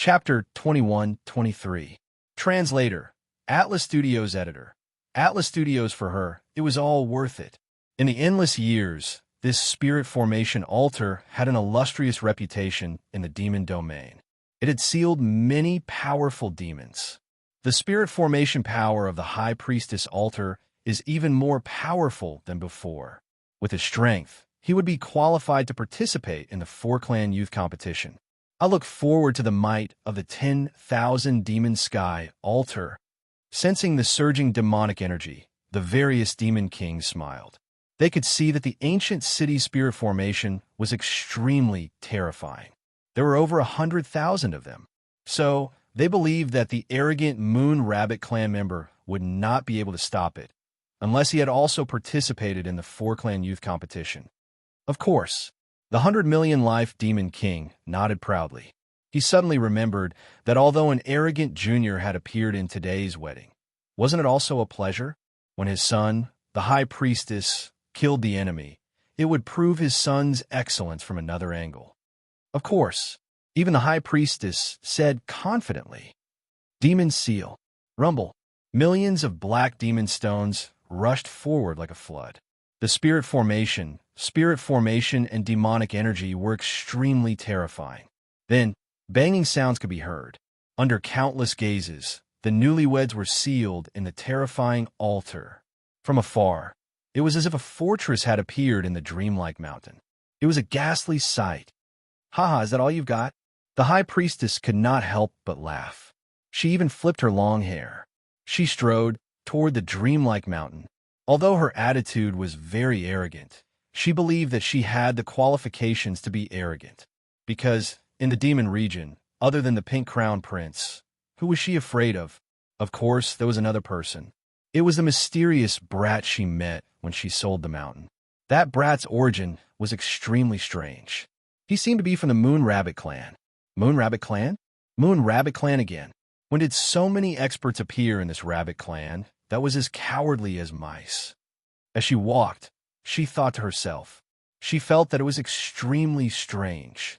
Chapter 21-23. Translator. Atlas Studios Editor. Atlas Studios for her, it was all worth it. In the endless years, this spirit formation altar had an illustrious reputation in the demon domain. It had sealed many powerful demons. The spirit formation power of the High Priestess altar is even more powerful than before. With his strength, he would be qualified to participate in the 4-clan youth competition. I look forward to the might of the 10,000 demon sky altar. Sensing the surging demonic energy, the various demon kings smiled. They could see that the ancient city's spirit formation was extremely terrifying. There were over 100,000 of them. So, they believed that the arrogant Moon Rabbit clan member would not be able to stop it, unless he had also participated in the 4-clan youth competition. Of course, the 100 million life demon king nodded proudly. He suddenly remembered that although an arrogant junior had appeared in today's wedding, wasn't it also a pleasure? When his son, the High Priestess, killed the enemy, it would prove his son's excellence from another angle. Of course, even the High Priestess said confidently, "Demon seal." Rumble. Millions of black demon stones rushed forward like a flood. The spirit formation, and demonic energy were extremely terrifying. Then, banging sounds could be heard. Under countless gazes, the newlyweds were sealed in the terrifying altar. From afar, it was as if a fortress had appeared in the dreamlike mountain. It was a ghastly sight. "Haha, is that all you've got?" The High Priestess could not help but laugh. She even flipped her long hair. She strode toward the dreamlike mountain. Although her attitude was very arrogant, she believed that she had the qualifications to be arrogant. Because, in the demon region, other than the Pink Crown Prince, who was she afraid of? Of course, there was another person. It was the mysterious brat she met when she sold the mountain. That brat's origin was extremely strange. He seemed to be from the Moon Rabbit clan. Moon Rabbit clan? Moon Rabbit clan again. When did so many experts appear in this rabbit clan that was as cowardly as mice? As she walked, she thought to herself. She felt that it was extremely strange.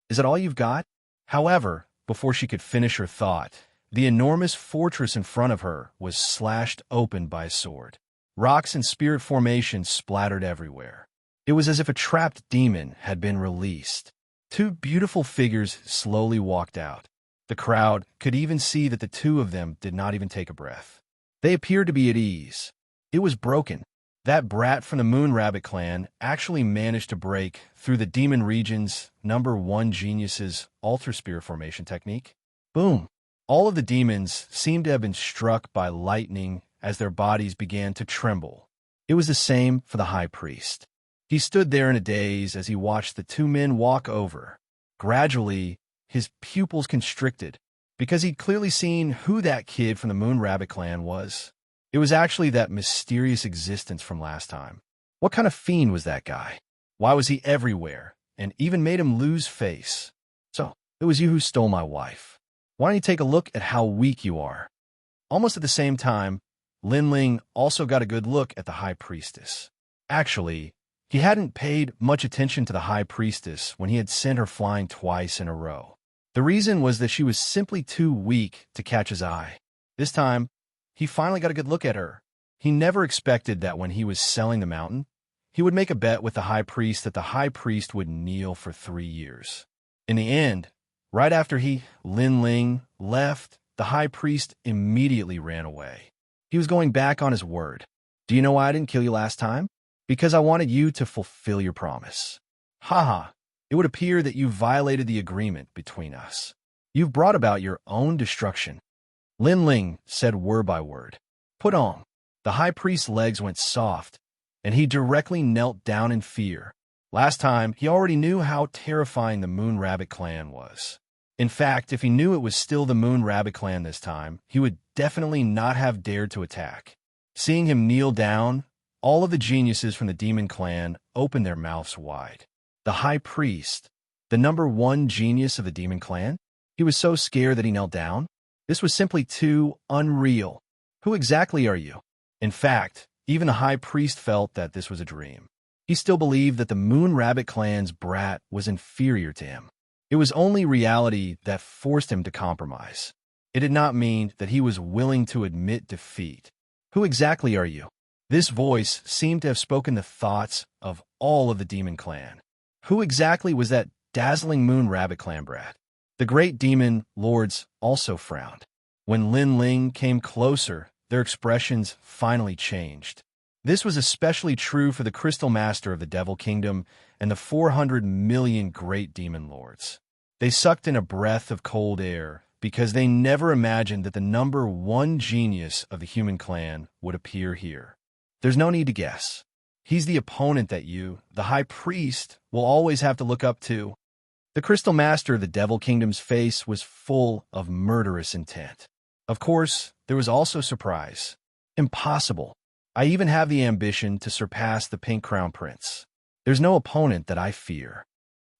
Is that all you've got? However, before she could finish her thought, the enormous fortress in front of her was slashed open by a sword. Rocks and spirit formations splattered everywhere. It was as if a trapped demon had been released. Two beautiful figures slowly walked out. The crowd could even see that the two of them did not even take a breath. They appeared to be at ease. It was broken. That brat from the Moon Rabbit clan actually managed to break through the demon region's #1 genius's altar spirit formation technique. Boom! All of the demons seemed to have been struck by lightning as their bodies began to tremble. It was the same for the High Priest. He stood there in a daze as he watched the two men walk over. Gradually, his pupils constricted, because he'd clearly seen who that kid from the Moon Rabbit clan was. It was actually that mysterious existence from last time. What kind of fiend was that guy? Why was he everywhere, and even made him lose face? So, it was you who stole my wife. Why don't you take a look at how weak you are? Almost at the same time, Lin Ling also got a good look at the High Priestess. Actually, he hadn't paid much attention to the High Priestess when he had sent her flying twice in a row. The reason was that she was simply too weak to catch his eye. This time, he finally got a good look at her. He never expected that when he was selling the mountain, he would make a bet with the High Priest that the High Priest would kneel for 3 years. In the end, right after Lin Ling, left, the High Priest immediately ran away. He was going back on his word. "Do you know why I didn't kill you last time? Because I wanted you to fulfill your promise." Haha, it would appear that you violated the agreement between us. You've brought about your own destruction. Lin Ling said word by word. "Put on." The High Priest's legs went soft, and he directly knelt down in fear. Last time, he already knew how terrifying the Moon Rabbit clan was. In fact, if he knew it was still the Moon Rabbit clan this time, he would definitely not have dared to attack. Seeing him kneel down, all of the geniuses from the demon clan opened their mouths wide. The High Priest, the #1 genius of the demon clan? He was so scared that he knelt down? This was simply too unreal. Who exactly are you? In fact, even the High Priest felt that this was a dream. He still believed that the Moon Rabbit clan's brat was inferior to him. It was only reality that forced him to compromise. It did not mean that he was willing to admit defeat. Who exactly are you? This voice seemed to have spoken the thoughts of all of the demon clan. Who exactly was that dazzling moon rabbit clan brat? The great demon lords also frowned. When Lin Ling came closer, their expressions finally changed. This was especially true for the Crystal Master of the Devil Kingdom and the 400 million great demon lords. They sucked in a breath of cold air because they never imagined that the number one genius of the human clan would appear here. There's no need to guess. He's the opponent that you, the High Priest, will always have to look up to. The Crystal Master of the Devil Kingdom's face was full of murderous intent. Of course, there was also surprise. Impossible. I even have the ambition to surpass the Pink Crown Prince. There's no opponent that I fear.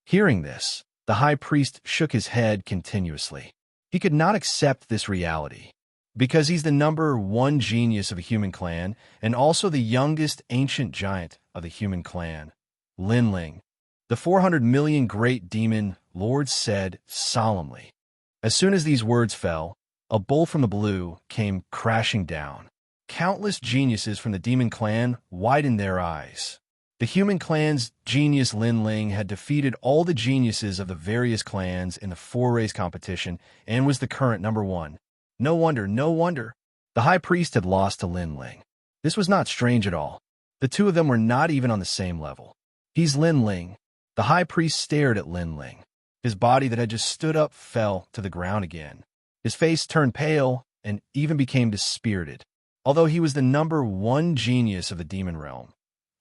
Hearing this, the High Priest shook his head continuously. He could not accept this reality. Because he's the number one genius of a human clan and also the youngest ancient giant of the human clan, Lin Ling. The 400 million great demon lords said solemnly. As soon as these words fell, a bolt from the blue came crashing down. Countless geniuses from the demon clan widened their eyes. The human clan's genius Lin Ling had defeated all the geniuses of the various clans in the four-race competition and was the current number one. No wonder, no wonder. The High Priest had lost to Lin Ling. This was not strange at all. The two of them were not even on the same level. He's Lin Ling. The High Priest stared at Lin Ling. His body that had just stood up fell to the ground again. His face turned pale and even became dispirited. Although he was the number one genius of the demon realm,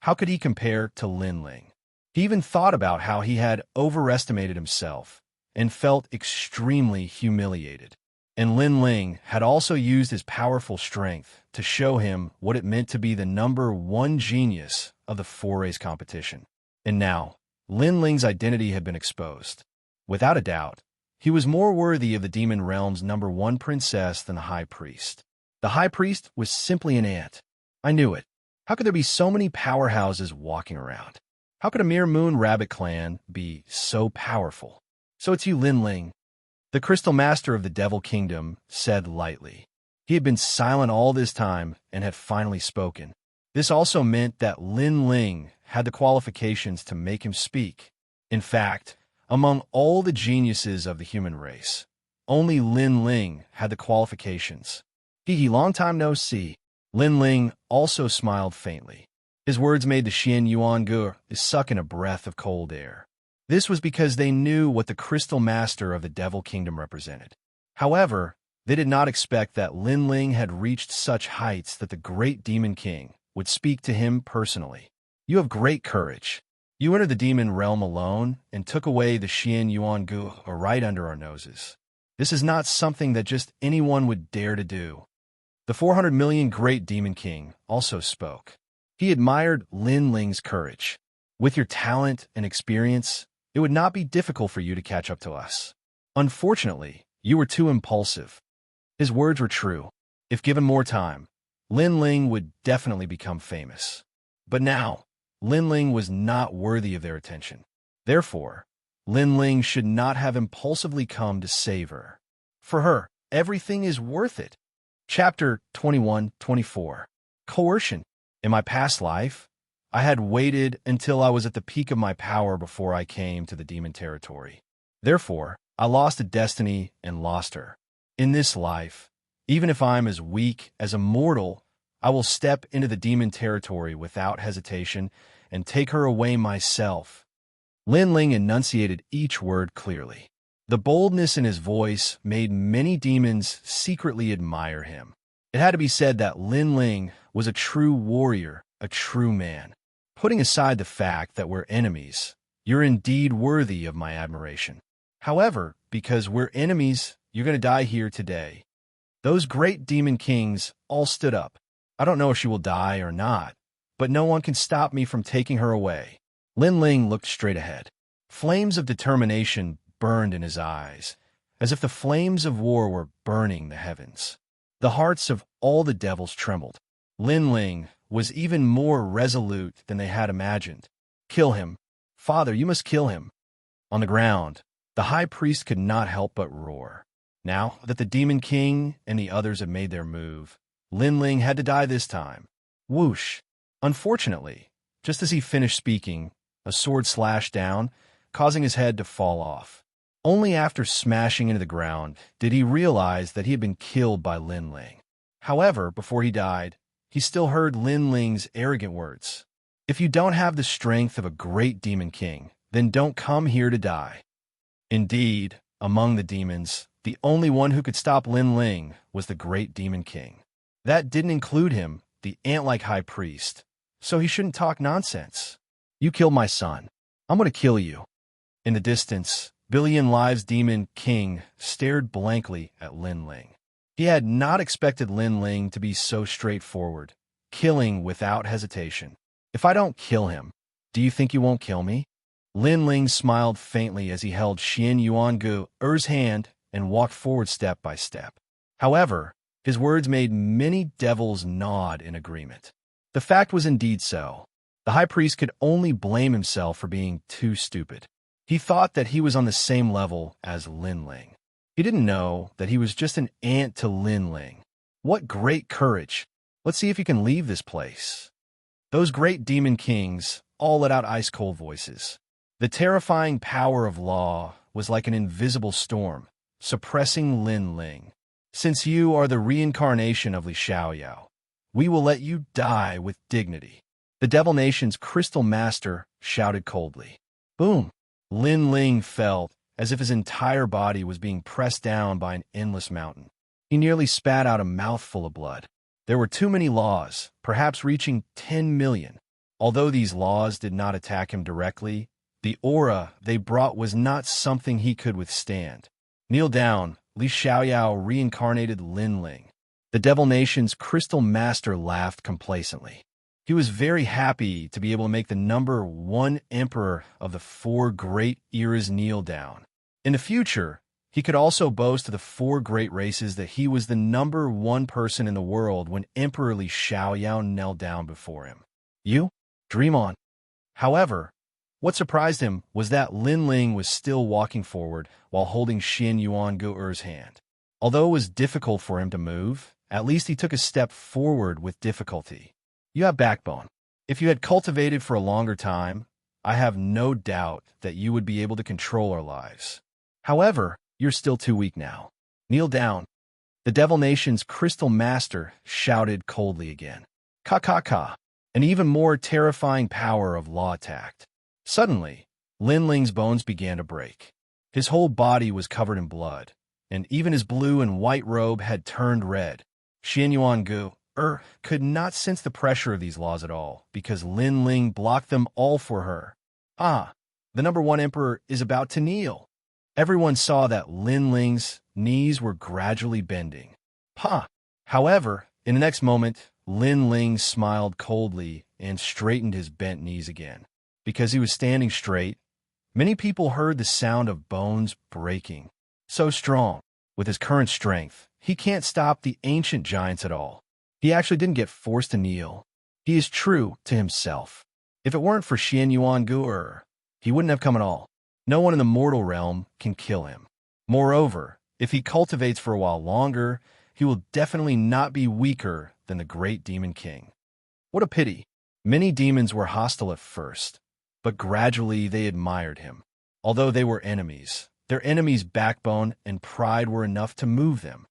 how could he compare to Lin Ling? He even thought about how he had overestimated himself and felt extremely humiliated. And Lin Ling had also used his powerful strength to show him what it meant to be the number one genius of the four-race competition. And now, Lin Ling's identity had been exposed. Without a doubt, he was more worthy of the demon realm's number one princess than the High Priest. The High Priest was simply an ant. I knew it. How could there be so many powerhouses walking around? How could a mere moon rabbit clan be so powerful? So it's you, Lin Ling. The Crystal Master of the Devil Kingdom said lightly. He had been silent all this time and had finally spoken. This also meant that Lin Ling had the qualifications to make him speak. In fact, among all the geniuses of the human race, only Lin Ling had the qualifications. He long time no see. Lin Ling also smiled faintly. His words made the Xianxia suck in a breath of cold air. This was because they knew what the Crystal Master of the Devil Kingdom represented. However, they did not expect that Lin Ling had reached such heights that the great Demon King would speak to him personally. You have great courage. You entered the demon realm alone and took away the Xianxia right under our noses. This is not something that just anyone would dare to do. The 400 million great Demon King also spoke. He admired Lin Ling's courage. With your talent and experience, it would not be difficult for you to catch up to us. Unfortunately, you were too impulsive. His words were true. If given more time, Lin Ling would definitely become famous. But now, Lin Ling was not worthy of their attention. Therefore, Lin Ling should not have impulsively come to save her. For her, everything is worth it. Chapter 21-24. Coercion. In my past life, I had waited until I was at the peak of my power before I came to the demon territory. Therefore, I lost a destiny and lost her. In this life, even if I'm as weak as a mortal, I will step into the demon territory without hesitation and take her away myself. Lin Ling enunciated each word clearly. The boldness in his voice made many demons secretly admire him. It had to be said that Lin Ling was a true warrior, a true man. Putting aside the fact that we're enemies, you're indeed worthy of my admiration. However, because we're enemies, you're going to die here today. Those great demon kings all stood up. I don't know if she will die or not, but no one can stop me from taking her away. Lin Ling looked straight ahead. Flames of determination burned in his eyes, as if the flames of war were burning the heavens. The hearts of all the devils trembled. Lin Ling was even more resolute than they had imagined. Kill him. Father, you must kill him. On the ground, The high priest could not help but roar. Now that the Demon King and the others had made their move, Lin Ling had to die this time. Whoosh! Unfortunately, just as he finished speaking, a sword slashed down, causing his head to fall off. Only after smashing into the ground did he realize that he had been killed by Lin Ling. However, before he died, he still heard Lin Ling's arrogant words. If you don't have the strength of a great demon king, then don't come here to die. Indeed, among the demons, the only one who could stop Lin Ling was the great demon king. That didn't include him, the ant-like high priest, so he shouldn't talk nonsense. You killed my son. I'm going to kill you. In the distance, Billion Lives Demon King stared blankly at Lin Ling. He had not expected Lin Ling to be so straightforward, killing without hesitation. If I don't kill him, do you think you won't kill me? Lin Ling smiled faintly as he held Xianxia's hand and walked forward step by step. However, his words made many devils nod in agreement. The fact was indeed so. The high priest could only blame himself for being too stupid. He thought that he was on the same level as Lin Ling. He didn't know that he was just an ant to Lin Ling. What great courage! Let's see if you can leave this place. Those great demon kings all let out ice-cold voices. The terrifying power of law was like an invisible storm, suppressing Lin Ling. Since you are the reincarnation of Xianxia, we will let you die with dignity. The Devil Nation's Crystal Master shouted coldly. Boom! Lin Ling felt as if his entire body was being pressed down by an endless mountain. He nearly spat out a mouthful of blood. There were too many laws, perhaps reaching 10 million. Although these laws did not attack him directly, the aura they brought was not something he could withstand. Kneel down, Li Xiaoyao reincarnated Lin Ling. The Devil Nation's Crystal Master laughed complacently. He was very happy to be able to make the number one emperor of the 4 great eras kneel down. In the future, he could also boast to the 4 great races that he was the number 1 person in the world when Emperor Li Xiaoyao knelt down before him. You? Dream on. However, what surprised him was that Lin Ling was still walking forward while holding Xianxia's hand. Although it was difficult for him to move, at least he took a step forward with difficulty. You have backbone. If you had cultivated for a longer time, I have no doubt that you would be able to control our lives. However, you're still too weak now. Kneel down. The Devil Nation's Crystal Master shouted coldly again. Ka. An even more terrifying power of law attacked. Suddenly, Lin Ling's bones began to break. His whole body was covered in blood, and even his blue and white robe had turned red. Xianxia could not sense the pressure of these laws at all, because Lin Ling blocked them all for her. The number 1 emperor is about to kneel. Everyone saw that Lin Ling's knees were gradually bending. However, in the next moment, Lin Ling smiled coldly and straightened his bent knees again. Because he was standing straight, many people heard the sound of bones breaking. So strong, with his current strength, he can't stop the ancient giants at all. He actually didn't get forced to kneel. He is true to himself. If it weren't for Xianxia, he wouldn't have come at all. No one in the mortal realm can kill him. Moreover, if he cultivates for a while longer, he will definitely not be weaker than the great demon king. What a pity. Many demons were hostile at first, but gradually they admired him. Although they were enemies, their enemies' backbone and pride were enough to move them.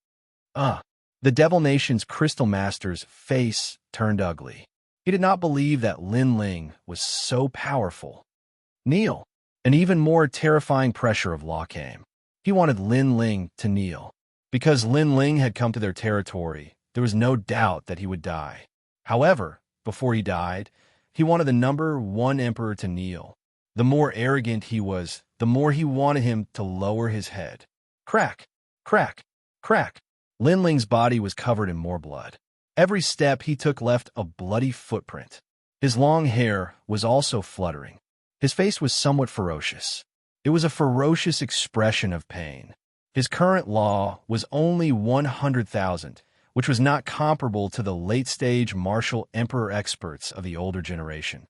The Devil Nation's Crystal Master's face turned ugly. He did not believe that Lin Ling was so powerful. Kneel. An even more terrifying pressure of law came. He wanted Lin Ling to kneel. Because Lin Ling had come to their territory, there was no doubt that he would die. However, before he died, he wanted the number 1 emperor to kneel. The more arrogant he was, the more he wanted him to lower his head. Crack, crack, crack. Lin Ling's body was covered in more blood. Every step he took left a bloody footprint. His long hair was also fluttering. His face was somewhat ferocious. It was a ferocious expression of pain. His current law was only 100,000, which was not comparable to the late-stage martial emperor experts of the older generation.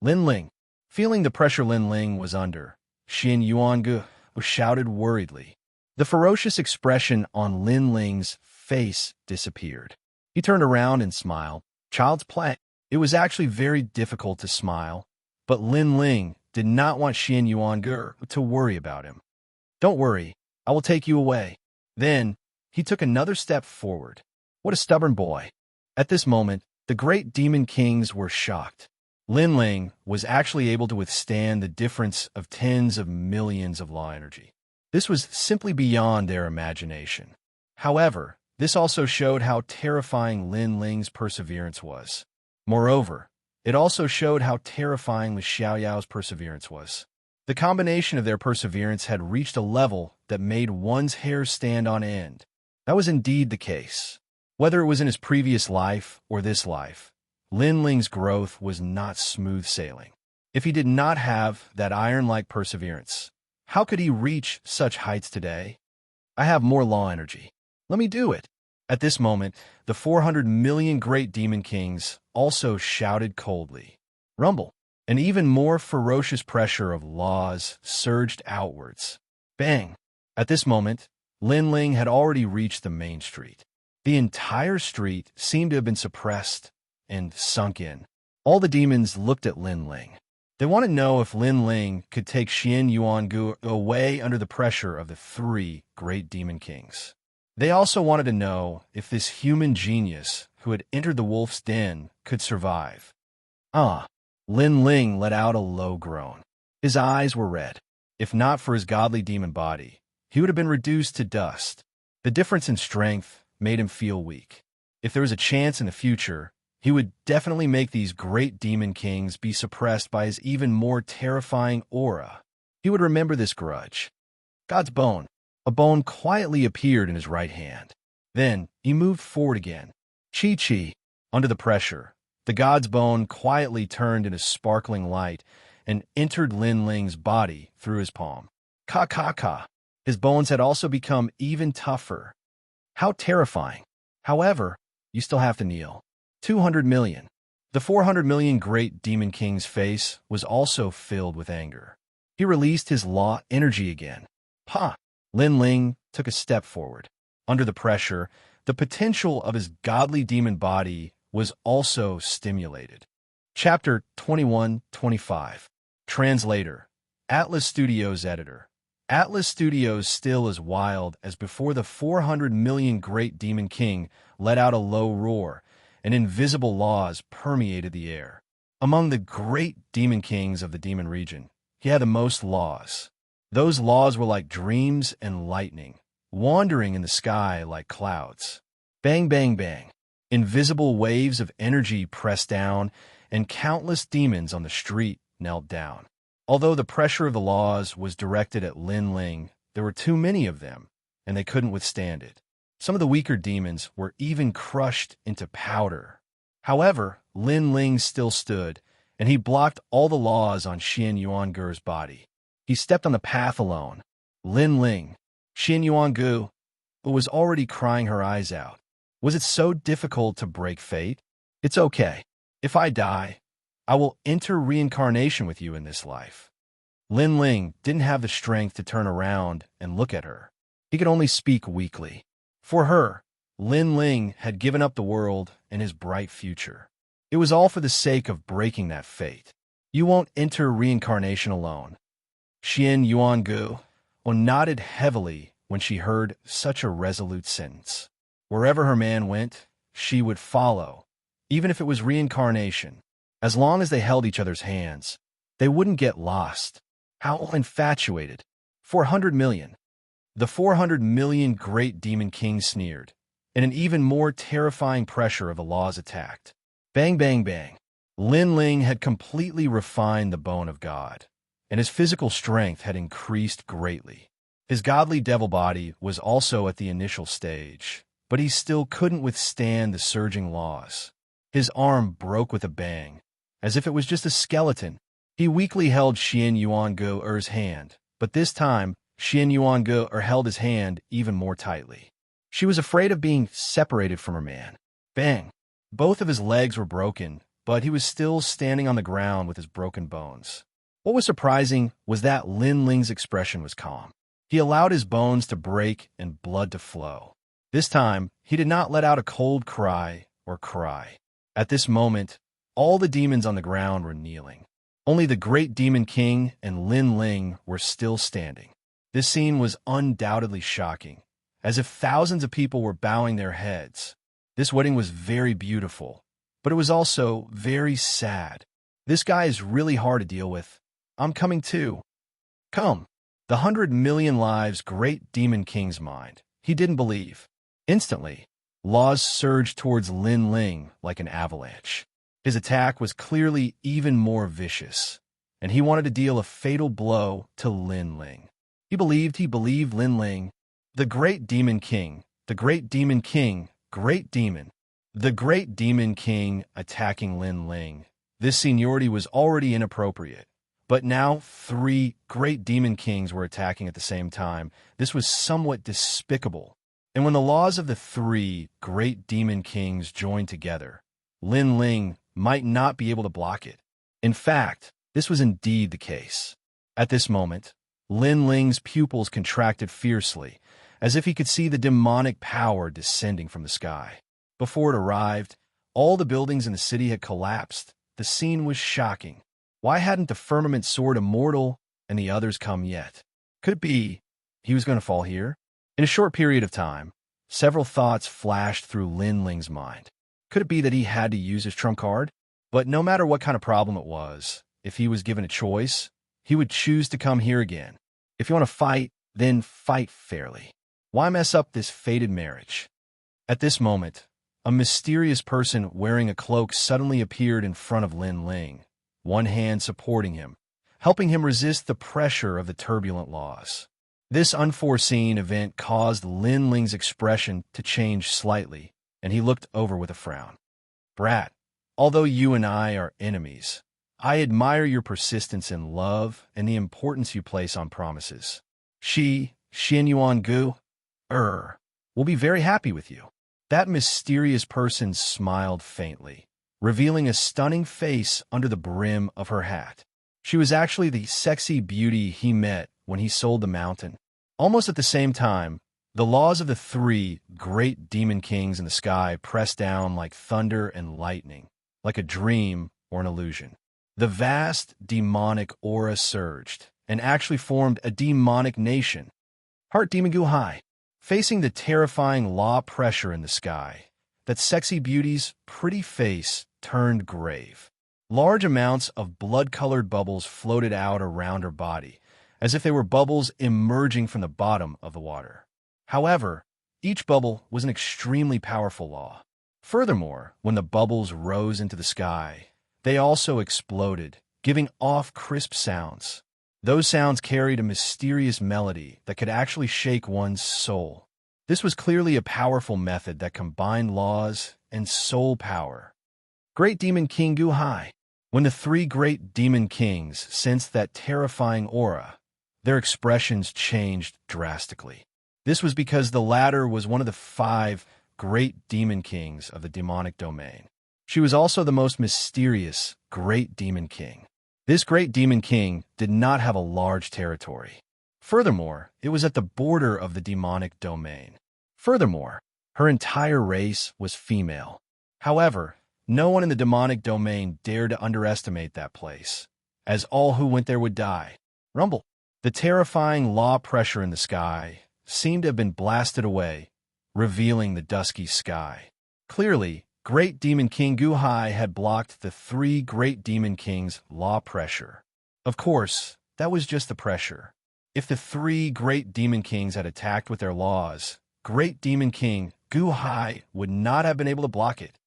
Lin Ling. Feeling the pressure Lin Ling was under, Xianxia shouted worriedly. The ferocious expression on Lin Ling's face disappeared. He turned around and smiled. Child's play. It was actually very difficult to smile, but Lin Ling did not want Xianxia to worry about him. Don't worry, I will take you away. Then, he took another step forward. What a stubborn boy. At this moment, the great demon kings were shocked. Lin Ling was actually able to withstand the difference of tens of millions of law energy. This was simply beyond their imagination. However, this also showed how terrifying Lin Ling's perseverance was. Moreover, it also showed how terrifying Xiaoyao's perseverance was. The combination of their perseverance had reached a level that made one's hair stand on end. That was indeed the case. Whether it was in his previous life or this life, Lin Ling's growth was not smooth sailing. If he did not have that iron-like perseverance, how could he reach such heights today? I have more law energy. Let me do it. At this moment, the 400 million great demon kings also shouted coldly. Rumble. An even more ferocious pressure of laws surged outwards. Bang! At this moment, Lin Ling had already reached the main street. The entire street seemed to have been suppressed and sunk in. All the demons looked at Lin Ling. They wanted to know if Lin Ling could take Xianxia away under the pressure of the 3 great demon kings. They also wanted to know if this human genius who had entered the wolf's den could survive. Lin Ling let out a low groan. His eyes were red. If not for his godly demon body, he would have been reduced to dust. The difference in strength made him feel weak. If there was a chance in the future, he would definitely make these great demon kings be suppressed by his even more terrifying aura. He would remember this grudge. God's bone. A bone quietly appeared in his right hand. Then he moved forward again. Chi. Under the pressure, the god's bone quietly turned into sparkling light and entered Lin Ling's body through his palm. Ka. His bones had also become even tougher. How terrifying. However, you still have to kneel. 200 million. The 400 million great demon king's face was also filled with anger. He released his law energy again. Lin Ling took a step forward. Under the pressure, the potential of his godly demon body was also stimulated. Chapter 21-25. Translator. Atlas Studios Editor. Atlas Studios still as wild as before the 400 million great demon king let out a low roar, and invisible laws permeated the air. Among the great demon kings of the demon region, he had the most laws. Those laws were like dreams and lightning, wandering in the sky like clouds. Bang, bang, bang. Invisible waves of energy pressed down, and countless demons on the street knelt down. Although the pressure of the laws was directed at Lin Ling, there were too many of them, and they couldn't withstand it. Some of the weaker demons were even crushed into powder. However, Lin Ling still stood, and he blocked all the laws on Xianxia's body. He stepped on the path alone. Lin Ling, Xianxia, was already crying her eyes out. Was it so difficult to break fate? It's okay. If I die, I will enter reincarnation with you in this life. Lin Ling didn't have the strength to turn around and look at her. He could only speak weakly. For her, Lin Ling had given up the world and his bright future. It was all for the sake of breaking that fate. You won't enter reincarnation alone. Xianxia nodded heavily when she heard such a resolute sentence. Wherever her man went, she would follow, even if it was reincarnation. As long as they held each other's hands, they wouldn't get lost. How infatuated. 400 million. The 400 million great demon kings sneered, and an even more terrifying pressure of the laws attacked. Bang, bang, bang. Lin Ling had completely refined the bone of God, and his physical strength had increased greatly. His godly devil body was also at the initial stage, but he still couldn't withstand the surging laws. His arm broke with a bang, as if it was just a skeleton. He weakly held Xianxia's hand, but this time, Xianxia held his hand even more tightly. She was afraid of being separated from her man. Bang! Both of his legs were broken, but he was still standing on the ground with his broken bones. What was surprising was that Lin Ling's expression was calm. He allowed his bones to break and blood to flow. This time, he did not let out a cold cry or cry. At this moment, all the demons on the ground were kneeling. Only the great demon king and Lin Ling were still standing. This scene was undoubtedly shocking, as if thousands of people were bowing their heads. This wedding was very beautiful, but it was also very sad. This guy is really hard to deal with. I'm coming too. Come. The 100 million lives great demon king's mind. He didn't believe. Instantly, laws surged towards Lin Ling like an avalanche. His attack was clearly even more vicious, and he wanted to deal a fatal blow to Lin Ling. He believed Lin Ling, the great demon king, the great demon king, great demon. The great demon king attacking Lin Ling. This seniority was already inappropriate, but now 3 great demon kings were attacking at the same time. This was somewhat despicable. And when the laws of the 3 great demon kings joined together, Lin Ling might not be able to block it. In fact, this was indeed the case. At this moment, Lin Ling's pupils contracted fiercely, as if he could see the demonic power descending from the sky. Before it arrived, all the buildings in the city had collapsed. The scene was shocking. Why hadn't the firmament sword Immortal and the others come yet? Could it be he was going to fall here? In a short period of time, several thoughts flashed through Lin Ling's mind. Could it be that he had to use his trump card? But no matter what kind of problem it was, if he was given a choice, he would choose to come here again. If you want to fight, then fight fairly. Why mess up this fated marriage? At this moment, a mysterious person wearing a cloak suddenly appeared in front of Lin Ling, one hand supporting him, helping him resist the pressure of the turbulent laws. This unforeseen event caused Lin Ling's expression to change slightly, and he looked over with a frown. Brat, although you and I are enemies, I admire your persistence in love and the importance you place on promises. Xianyuan Gu, will be very happy with you. That mysterious person smiled faintly, revealing a stunning face under the brim of her hat. She was actually the sexy beauty he met when he sold the mountain. Almost at the same time, the laws of the 3 great demon kings in the sky pressed down like thunder and lightning, like a dream or an illusion. The vast demonic aura surged and actually formed a demonic nation. Heart Demon Guhai, facing the terrifying law pressure in the sky, that sexy beauty's pretty face turned grave. Large amounts of blood-colored bubbles floated out around her body, as if they were bubbles emerging from the bottom of the water. However, each bubble was an extremely powerful law. Furthermore, when the bubbles rose into the sky, they also exploded, giving off crisp sounds. Those sounds carried a mysterious melody that could actually shake one's soul. This was clearly a powerful method that combined laws and soul power. Great Demon King Guhai. When the 3 great demon kings sensed that terrifying aura, their expressions changed drastically. This was because the latter was one of the 5 great demon kings of the demonic domain. She was also the most mysterious great demon king. This great demon king did not have a large territory. Furthermore, it was at the border of the demonic domain. Furthermore, her entire race was female. However, no one in the demonic domain dared to underestimate that place, as all who went there would die. Rumble. The terrifying law pressure in the sky seemed to have been blasted away, revealing the dusky sky. Clearly, Great Demon King Guhai had blocked the 3 great demon kings' law pressure. Of course, that was just the pressure. If the 3 great demon kings had attacked with their laws, Great Demon King Guhai would not have been able to block it.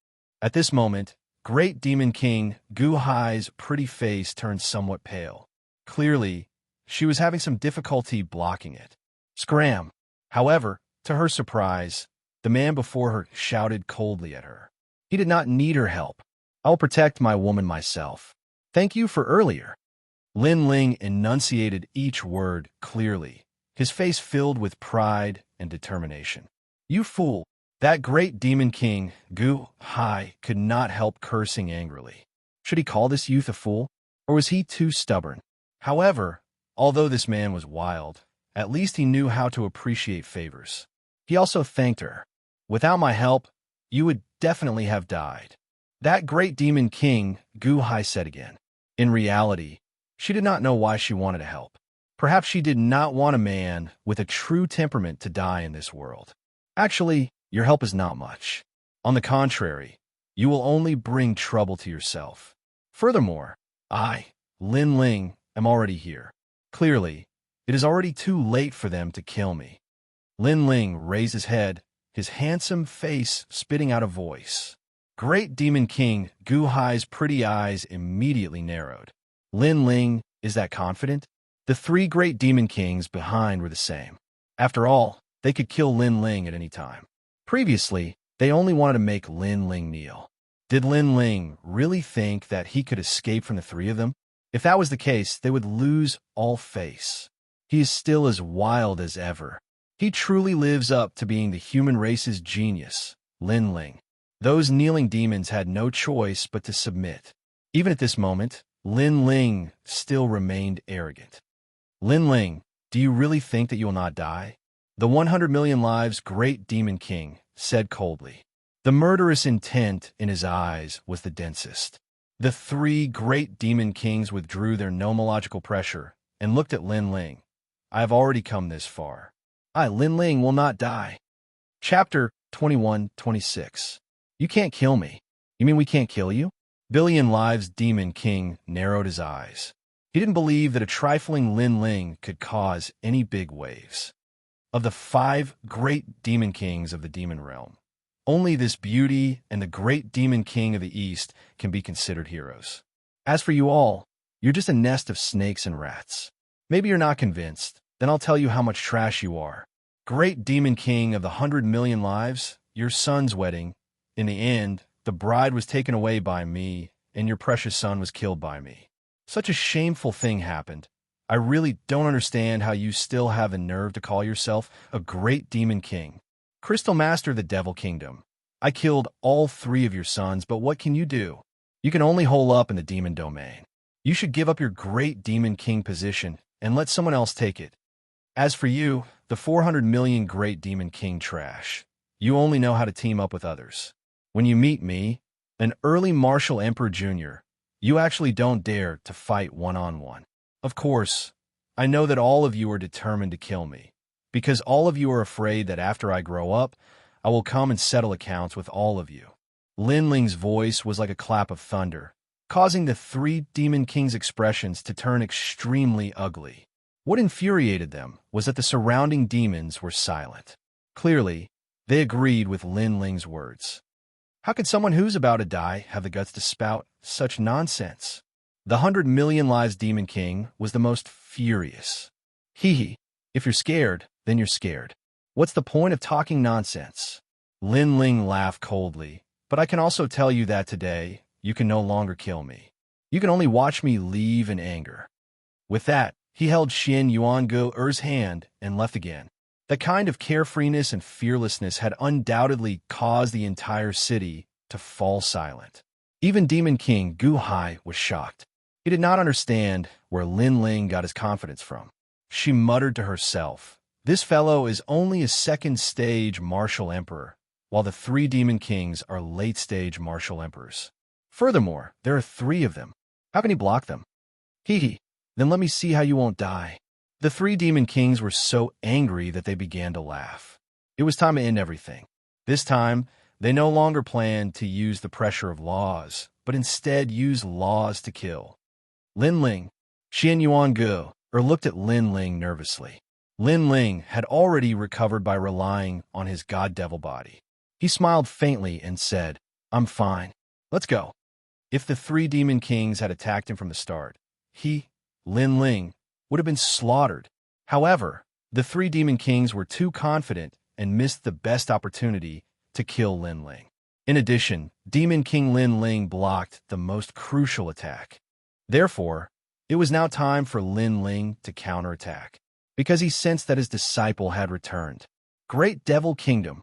At this moment, Great Demon King Guhai's pretty face turned somewhat pale. Clearly, she was having some difficulty blocking it. Scram! However, to her surprise, the man before her shouted coldly at her. He did not need her help. I'll protect my woman myself. Thank you for earlier. Lin Ling enunciated each word clearly, his face filled with pride and determination. You fool! That great demon king, Gu Hai, could not help cursing angrily. Should he call this youth a fool, or was he too stubborn? However, although this man was wild, At least he knew how to appreciate favors. He also thanked her. Without my help, you would definitely have died. That great demon king, Gu Hai said again. In reality, she did not know why she wanted to help. Perhaps she did not want a man with a true temperament to die in this world. Actually, your help is not much. On the contrary, you will only bring trouble to yourself. Furthermore, I, Lin Ling, am already here. Clearly, it is already too late for them to kill me. Lin Ling raised his head, his handsome face spitting out a voice. Great Demon King Gu Hai's pretty eyes immediately narrowed. Lin Ling is that confident? The three great demon kings behind were the same. After all, they could kill Lin Ling at any time. Previously, they only wanted to make Lin Ling kneel. Did Lin Ling really think that he could escape from the three of them? If that was the case, they would lose all face. He is still as wild as ever. He truly lives up to being the human race's genius, Lin Ling. Those kneeling demons had no choice but to submit. Even at this moment, Lin Ling still remained arrogant. Lin Ling, do you really think that you will not die? The 100 million lives great demon king said coldly. The murderous intent in his eyes was the densest. The three great demon kings withdrew their nomological pressure and looked at Lin Ling. I have already come this far. I, Lin Ling, will not die. Chapter 21-26. You can't kill me. You mean we can't kill you? Billion Lives Demon King narrowed his eyes. He didn't believe that a trifling Lin Ling could cause any big waves. Of the 5 great demon kings of the demon realm, only this beauty and the great demon king of the East can be considered heroes. As for you all, you're just a nest of snakes and rats. Maybe you're not convinced, then I'll tell you how much trash you are. Great demon king of the 100 million lives, your son's wedding. In the end, the bride was taken away by me, and your precious son was killed by me. Such a shameful thing happened. I really don't understand how you still have the nerve to call yourself a great demon king. Crystal Master of the Devil Kingdom. I killed all 3 of your sons, but what can you do? You can only hole up in the demon domain. You should give up your great demon king position and let someone else take it. As for you, the 400 million great demon king trash, you only know how to team up with others. When you meet me, an early Martial Emperor Jr., you actually don't dare to fight one-on-one. Of course, I know that all of you are determined to kill me, because all of you are afraid that after I grow up, I will come and settle accounts with all of you. Lin Ling's voice was like a clap of thunder, causing the 3 demon kings' expressions to turn extremely ugly. What infuriated them was that the surrounding demons were silent. Clearly, they agreed with Lin Ling's words. How could someone who's about to die have the guts to spout such nonsense? The 100 million lives demon king was the most furious. Hee. If you're scared, then you're scared. What's the point of talking nonsense? Lin Ling laughed coldly, but I can also tell you that today, you can no longer kill me. You can only watch me leave in anger. With that, he held Xian Yuanguo's hand and left again. The kind of carefreeness and fearlessness had undoubtedly caused the entire city to fall silent. Even Demon King Gu Hai was shocked. He did not understand where Lin Ling got his confidence from. She muttered to herself, "This fellow is only a second-stage martial emperor, while the 3 demon kings are late-stage martial emperors. Furthermore, there are 3 of them. How can he block them? Hee. Then let me see how you won't die." The 3 demon kings were so angry that they began to laugh. It was time to end everything. This time, they no longer planned to use the pressure of laws, but instead use laws to kill. Lin Ling, Xian Yuangu, looked at Lin Ling nervously. Lin Ling had already recovered by relying on his god-devil body. He smiled faintly and said, "I'm fine. Let's go." If the 3 demon kings had attacked him from the start, he, Lin Ling, would have been slaughtered. However, the 3 demon kings were too confident and missed the best opportunity to kill Lin Ling. In addition, Demon King Lin Ling blocked the most crucial attack. Therefore, it was now time for Lin Ling to counterattack, because he sensed that his disciple had returned. Great Devil Kingdom.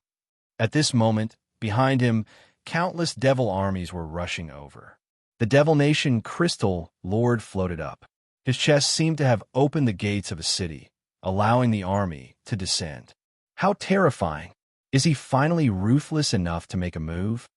At this moment, behind him, countless devil armies were rushing over. The Devil Nation Crystal Lord floated up. His chest seemed to have opened the gates of a city, allowing the army to descend. How terrifying! Is he finally ruthless enough to make a move?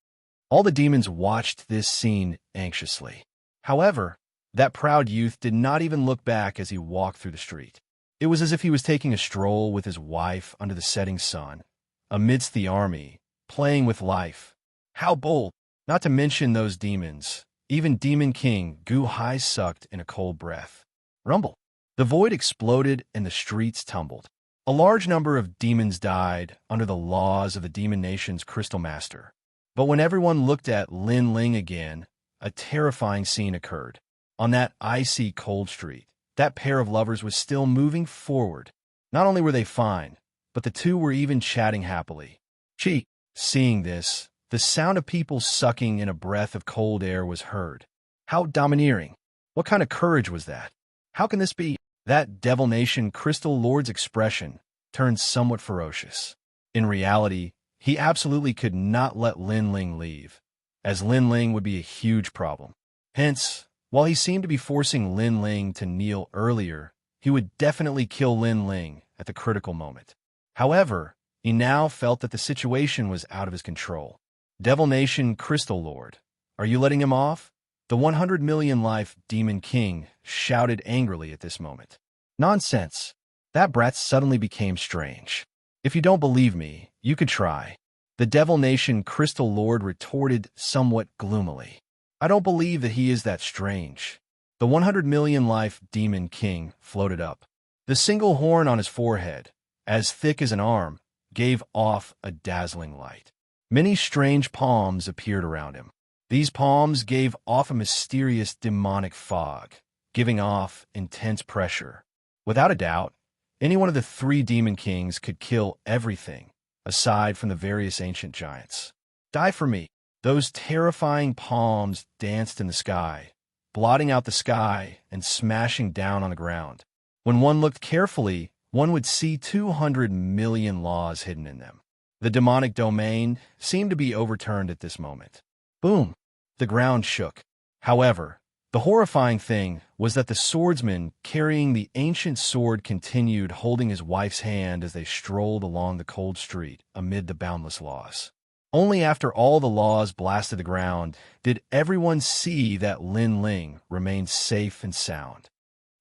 All the demons watched this scene anxiously. However, that proud youth did not even look back as he walked through the street. It was as if he was taking a stroll with his wife under the setting sun, amidst the army, playing with life. How bold! Not to mention those demons. Even Demon King Gu Hai sucked in a cold breath. Rumble. The void exploded and the streets tumbled. A large number of demons died under the laws of the Demon Nation's Crystal Master. But when everyone looked at Lin Ling again, a terrifying scene occurred. On that icy cold street, that pair of lovers was still moving forward. Not only were they fine, but the two were even chatting happily. Chi. Seeing this, the sound of people sucking in a breath of cold air was heard. How domineering! What kind of courage was that? How can this be? That Devil Nation Crystal Lord's expression turned somewhat ferocious. In reality, he absolutely could not let Lin Ling leave, as Lin Ling would be a huge problem. Hence, while he seemed to be forcing Lin Ling to kneel earlier, he would definitely kill Lin Ling at the critical moment. However, he now felt that the situation was out of his control. Devil Nation Crystal Lord, are you letting him off? The 100 million life Demon King shouted angrily at this moment. Nonsense. That brat suddenly became strange. If you don't believe me, you could try. The Devil Nation Crystal Lord retorted somewhat gloomily. I don't believe that he is that strange. The 100 million life Demon King floated up. The single horn on his forehead, as thick as an arm, gave off a dazzling light. Many strange palms appeared around him. These palms gave off a mysterious demonic fog, giving off intense pressure. Without a doubt, any one of the three Demon Kings could kill everything, aside from the various ancient giants. Die for me. Those terrifying palms danced in the sky, blotting out the sky and smashing down on the ground. When one looked carefully, one would see 200 million laws hidden in them. The demonic domain seemed to be overturned at this moment. Boom! The ground shook. However, the horrifying thing was that the swordsman carrying the ancient sword continued holding his wife's hand as they strolled along the cold street amid the boundless laws. Only after all the laws blasted the ground did everyone see that Lin Ling remained safe and sound.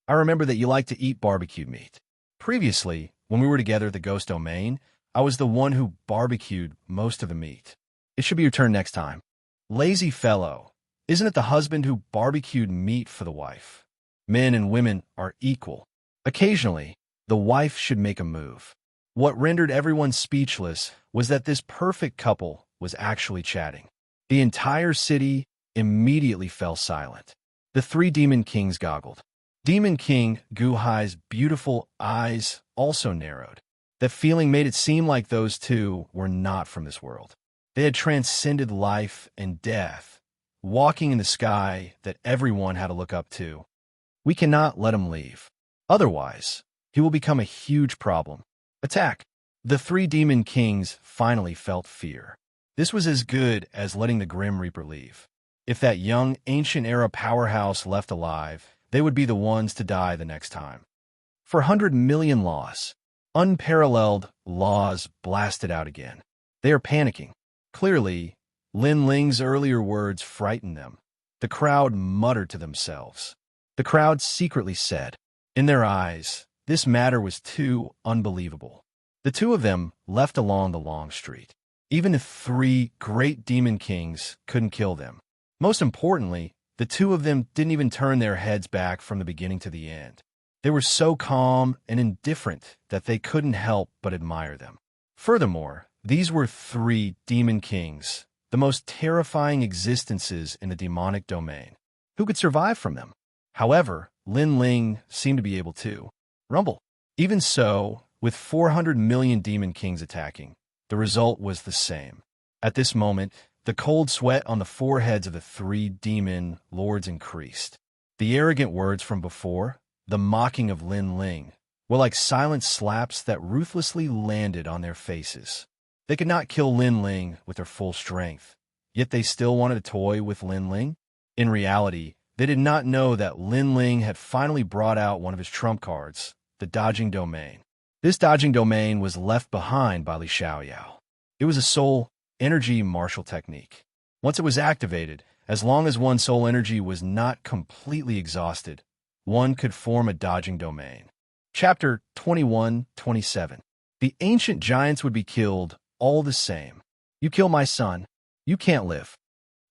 I remember that you like to eat barbecued meat. Previously, when we were together at the Ghost Domain, I was the one who barbecued most of the meat. It should be your turn next time. Lazy fellow, isn't it the husband who barbecued meat for the wife? Men and women are equal. Occasionally, the wife should make a move. What rendered everyone speechless was that this perfect couple was actually chatting. The entire city immediately fell silent. The three Demon Kings goggled. Demon King Gu Hai's beautiful eyes also narrowed. That feeling made it seem like those two were not from this world. They had transcended life and death, walking in the sky that everyone had to look up to. We cannot let him leave. Otherwise, he will become a huge problem. Attack! The three Demon Kings finally felt fear. This was as good as letting the Grim Reaper leave. If that young, ancient-era powerhouse left alive, they would be the ones to die the next time. For 100 million laws, unparalleled laws blasted out again. They are panicking. Clearly, Lin Ling's earlier words frightened them. The crowd muttered to themselves. The crowd secretly said, in their eyes, this matter was too unbelievable. The two of them left along the long street. Even if three great Demon Kings couldn't kill them. Most importantly, the two of them didn't even turn their heads back from the beginning to the end. They were so calm and indifferent that they couldn't help but admire them. Furthermore, these were three Demon Kings, the most terrifying existences in the demonic domain. Who could survive from them? However, Lin Ling seemed to be able to. Rumble. Even so, with 400 million Demon Kings attacking, the result was the same. At this moment, the cold sweat on the foreheads of the three demon lords increased. The arrogant words from before, the mocking of Lin Ling, were like silent slaps that ruthlessly landed on their faces. They could not kill Lin Ling with their full strength, yet they still wanted to toy with Lin Ling. In reality, they did not know that Lin Ling had finally brought out one of his trump cards, the dodging domain. This dodging domain was left behind by Li Xiaoyao. It was a soul energy martial technique. Once it was activated, as long as one's soul energy was not completely exhausted, one could form a dodging domain. Chapter 21-27. The ancient giants would be killed all the same. You kill my son, you can't live.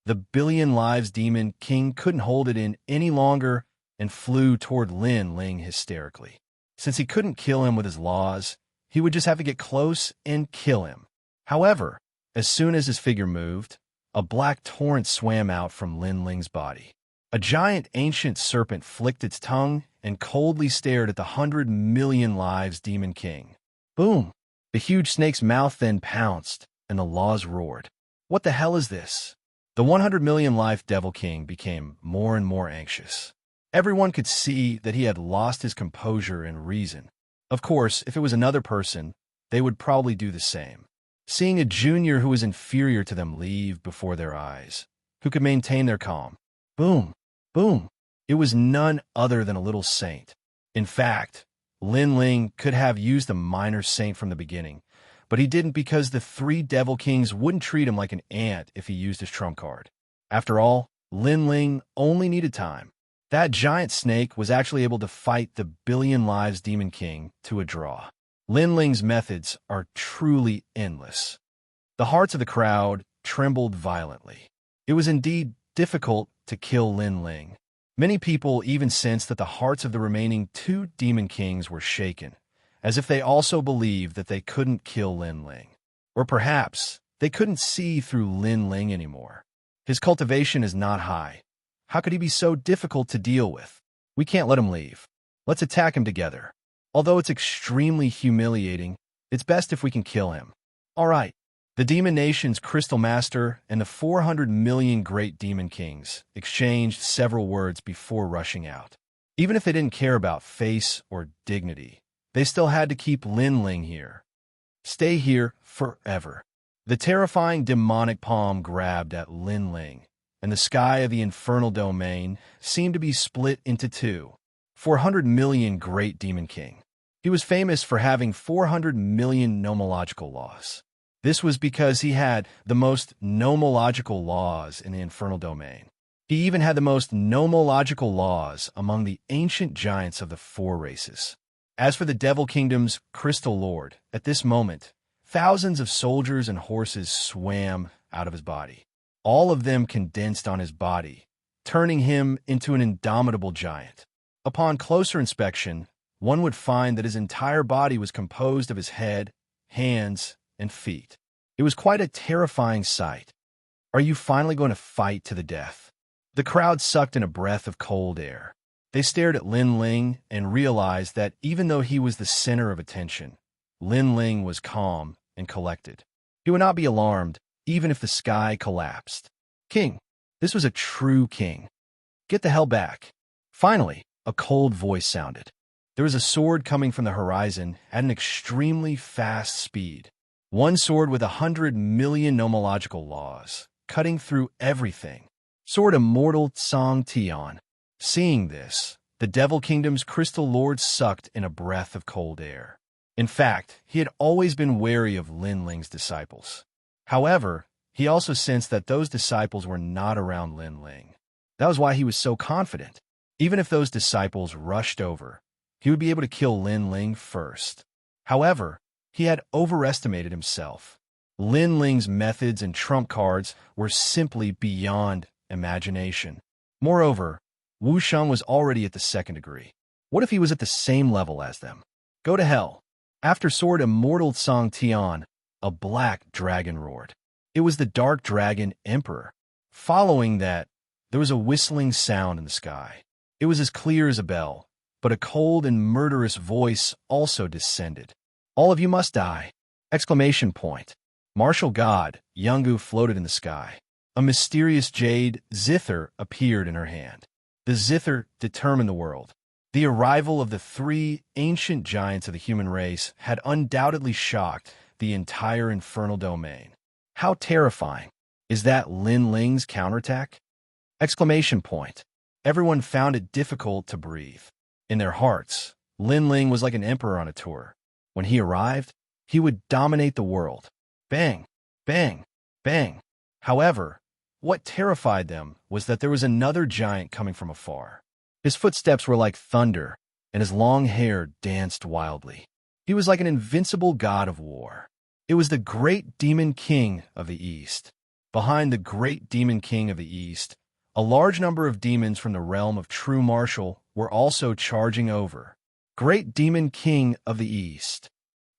The billion lives demon king couldn't hold it in any longer and flew toward Lin Ling hysterically. Since he couldn't kill him with his laws, he would just have to get close and kill him. However, as soon as his figure moved, a black torrent swam out from Lin Ling's body. A giant ancient serpent flicked its tongue and coldly stared at the 100 million lives demon king. Boom! The huge snake's mouth then pounced, and the laws roared. What the hell is this? The 100 million life devil king became more and more anxious. Everyone could see that he had lost his composure and reason. Of course, if it was another person, they would probably do the same. Seeing a junior who was inferior to them leave before their eyes, who could maintain their calm. Boom! Boom! It was none other than a little saint. In fact, Lin Ling could have used a minor saint from the beginning, but he didn't because the 3 devil kings wouldn't treat him like an ant if he used his trump card. After all, Lin Ling only needed time. That giant snake was actually able to fight the billion lives demon king to a draw. Lin Ling's methods are truly endless. The hearts of the crowd trembled violently. It was indeed difficult to kill Lin Ling. Many people even sensed that the hearts of the remaining 2 demon kings were shaken, as if they also believed that they couldn't kill Lin Ling. Or perhaps they couldn't see through Lin Ling anymore. His cultivation is not high. How could he be so difficult to deal with? We can't let him leave. Let's attack him together. Although it's extremely humiliating, it's best if we can kill him. All right. The Demon Nation's Crystal Master and the 400 million Great Demon Kings exchanged several words before rushing out. Even if they didn't care about face or dignity, they still had to keep Lin Ling here. Stay here forever. The terrifying demonic palm grabbed at Lin Ling, and the sky of the infernal domain seemed to be split into 2. 400 million Great Demon King. He was famous for having 400 million nomological laws. This was because he had the most nomological laws in the infernal domain. He even had the most nomological laws among the ancient giants of the 4 races. As for the Devil Kingdom's Crystal Lord, at this moment, thousands of soldiers and horses swam out of his body. All of them condensed on his body, turning him into an indomitable giant. Upon closer inspection, one would find that his entire body was composed of his head, hands, and feet. It was quite a terrifying sight. Are you finally going to fight to the death? The crowd sucked in a breath of cold air. They stared at Lin Ling and realized that even though he was the center of attention, Lin Ling was calm and collected. He would not be alarmed, even if the sky collapsed. King, this was a true king. Get the hell back. Finally, a cold voice sounded. There was a sword coming from the horizon at an extremely fast speed. One sword with 100 million nomological laws, cutting through everything. Sword Immortal Xianxia. Seeing this, the Devil Kingdom's Crystal Lord sucked in a breath of cold air. In fact, he had always been wary of Lin Ling's disciples. However, he also sensed that those disciples were not around Lin Ling. That was why he was so confident. Even if those disciples rushed over, he would be able to kill Lin Ling first. However, he had overestimated himself. Lin Ling's methods and trump cards were simply beyond imagination. Moreover, Wuxia was already at the 2nd degree. What if he was at the same level as them? Go to hell. After Sword Immortal Xianxia, a black dragon roared. It was the Dark Dragon Emperor. Following that, there was a whistling sound in the sky. It was as clear as a bell, but a cold and murderous voice also descended. All of you must die! Exclamation point. Martial god, Yungu floated in the sky. A mysterious jade zither appeared in her hand. The zither determined the world. The arrival of the 3 ancient giants of the human race had undoubtedly shocked the entire infernal domain. How terrifying! Is that Lin Ling's counterattack? Exclamation point. Everyone found it difficult to breathe. In their hearts, Lin Ling was like an emperor on a tour. When he arrived, he would dominate the world. Bang, bang, bang. However, what terrified them was that there was another giant coming from afar. His footsteps were like thunder, and his long hair danced wildly. He was like an invincible god of war. It was the great demon king of the East. Behind the great demon king of the East, a large number of demons from the realm of true martial were also charging over. Great demon king of the East.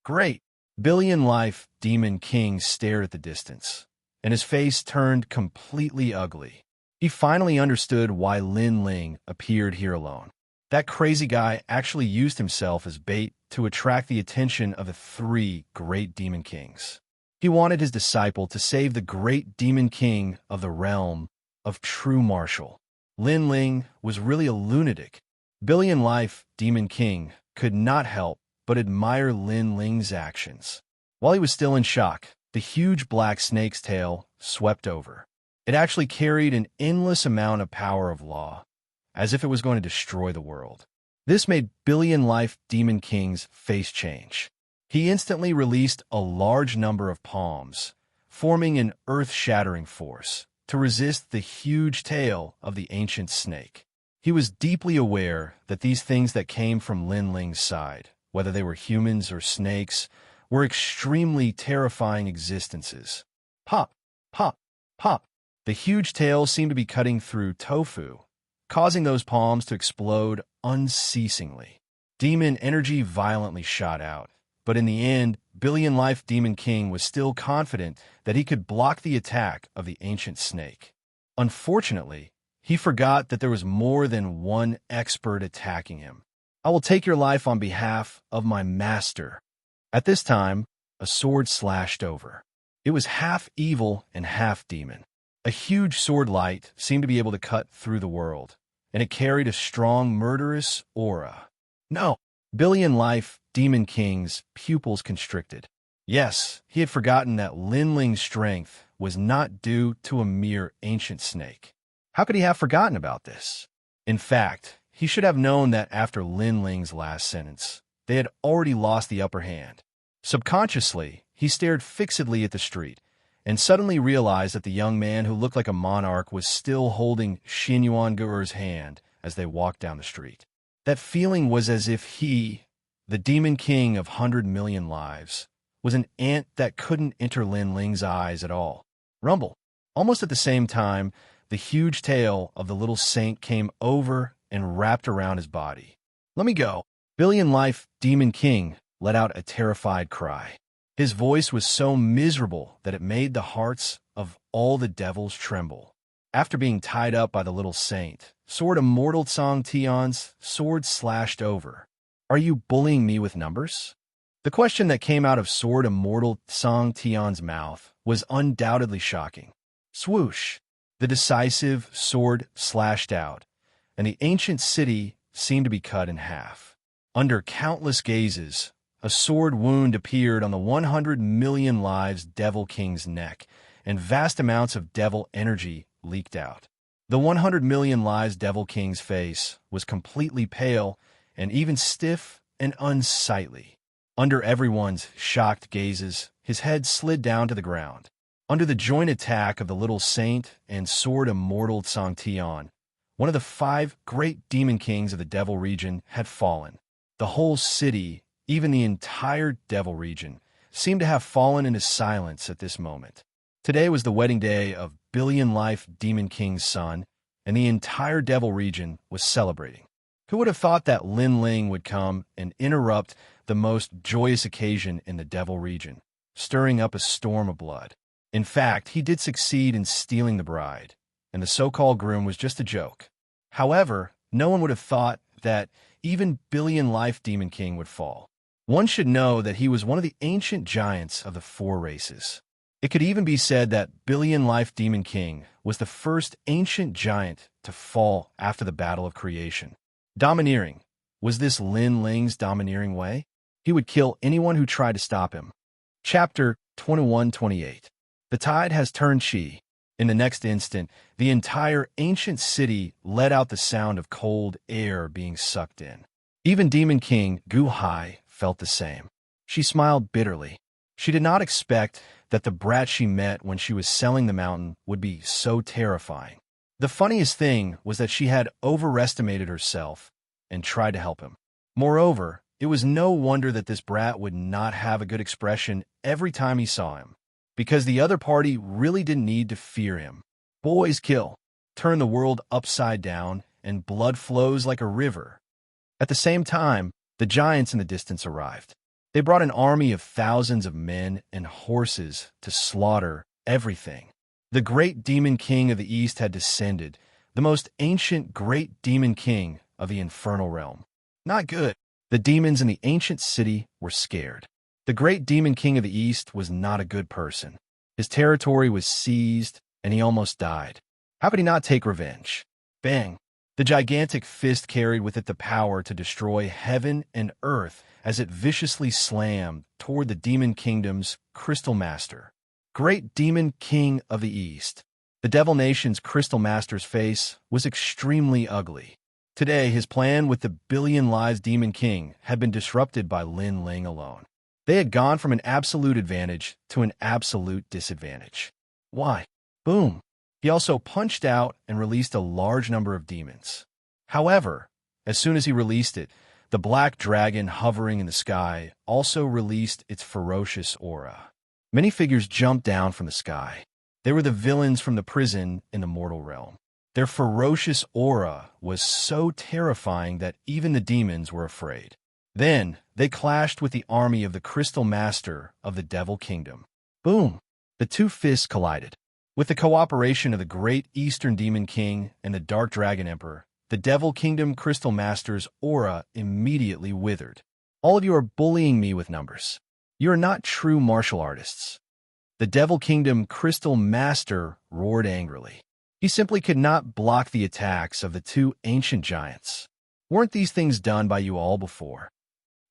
Great billion-life demon king stared at the distance, and his face turned completely ugly. He finally understood why Lin Ling appeared here alone. That crazy guy actually used himself as bait to attract the attention of the three great demon kings. He wanted his disciple to save the great demon king of the realm of true martial. Lin Ling was really a lunatic. Billion-life demon king could not help but admire Lin Ling's actions. While he was still in shock, the huge black snake's tail swept over. It actually carried an endless amount of power of law, as if it was going to destroy the world. This made billion-life demon king's face change. He instantly released a large number of palms, forming an earth-shattering force to resist the huge tail of the ancient snake. He was deeply aware that these things that came from Lin Ling's side, whether they were humans or snakes, were extremely terrifying existences. Pop, pop, pop. The huge tail seemed to be cutting through tofu, causing those palms to explode unceasingly. Demon energy violently shot out, but in the end, Billion-Life Demon King was still confident that he could block the attack of the ancient snake. Unfortunately, he forgot that there was more than one expert attacking him. I will take your life on behalf of my master. At this time, a sword slashed over. It was half evil and half demon. A huge sword light seemed to be able to cut through the world, and it carried a strong, murderous aura. No! Billion-Life Demon King's pupils constricted. Yes, he had forgotten that Lin Ling's strength was not due to a mere ancient snake. How could he have forgotten about this? In fact, he should have known that after Lin Ling's last sentence, they had already lost the upper hand. Subconsciously, he stared fixedly at the street, and suddenly realized that the young man who looked like a monarch was still holding Xianxia's hand as they walked down the street. That feeling was as if he, the demon king of 100 million lives, was an ant that couldn't enter Lin Ling's eyes at all. Rumble. Almost at the same time, the huge tail of the little saint came over and wrapped around his body. Let me go. Billion-Life Demon King let out a terrified cry. His voice was so miserable that it made the hearts of all the devils tremble. After being tied up by the little saint, Sword Immortal Xianxia's sword slashed over. Are you bullying me with numbers? The question that came out of Sword Immortal Xianxia's mouth was undoubtedly shocking. Swoosh! The decisive sword slashed out, and the ancient city seemed to be cut in half. Under countless gazes, a sword wound appeared on the 100 million lives Devil King's neck, and vast amounts of devil energy leaked out. The 100 million lives Devil King's face was completely pale and even stiff and unsightly. Under everyone's shocked gazes, his head slid down to the ground. Under the joint attack of the little saint and Sword Immortal Xianxia, one of the 5 great demon kings of the Devil region had fallen. The whole city, even the entire Devil region, seemed to have fallen into silence at this moment. Today was the wedding day of Billion-Life Demon King's son, and the entire Devil region was celebrating. Who would have thought that Lin Ling would come and interrupt the most joyous occasion in the Devil region, stirring up a storm of blood? In fact, he did succeed in stealing the bride, and the so-called groom was just a joke. However, no one would have thought that even Billion-Life Demon King would fall. One should know that he was one of the ancient giants of the 4 races. It could even be said that Billion-Life Demon King was the first ancient giant to fall after the Battle of Creation. Domineering. Was this Lin Ling's domineering way? He would kill anyone who tried to stop him. Chapter 21-28. The tide has turned Qi. In the next instant, the entire ancient city let out the sound of cold air being sucked in. Even Demon King Gu Hai felt the same. She smiled bitterly. She did not expect that the brat she met when she was selling the mountain would be so terrifying. The funniest thing was that she had overestimated herself and tried to help him. Moreover, it was no wonder that this brat would not have a good expression every time he saw him, because the other party really didn't need to fear him. Boys kill, turn the world upside down, and blood flows like a river. At the same time, the giants in the distance arrived. They brought an army of thousands of men and horses to slaughter everything. The great demon king of the east had descended, the most ancient great demon king of the infernal realm. Not good. The demons in the ancient city were scared. The great demon king of the east was not a good person. His territory was seized, and he almost died. How could he not take revenge? Bang! The gigantic fist carried with it the power to destroy heaven and earth as it viciously slammed toward the demon kingdom's crystal master. Great demon king of the east. The devil nation's crystal master's face was extremely ugly. Today, his plan with the billion lives demon king had been disrupted by Lin Ling alone. They had gone from an absolute advantage to an absolute disadvantage. Why? Boom! He also punched out and released a large number of demons. However, as soon as he released it, the black dragon hovering in the sky also released its ferocious aura. Many figures jumped down from the sky. They were the villains from the prison in the mortal realm. Their ferocious aura was so terrifying that even the demons were afraid. Then, they clashed with the army of the crystal master of the devil kingdom. Boom! The two fists collided. With the cooperation of the great Eastern Demon King and the Dark Dragon Emperor, the Devil Kingdom Crystal Master's aura immediately withered. All of you are bullying me with numbers. You are not true martial artists. The Devil Kingdom Crystal Master roared angrily. He simply could not block the attacks of the two ancient giants. Weren't these things done by you all before?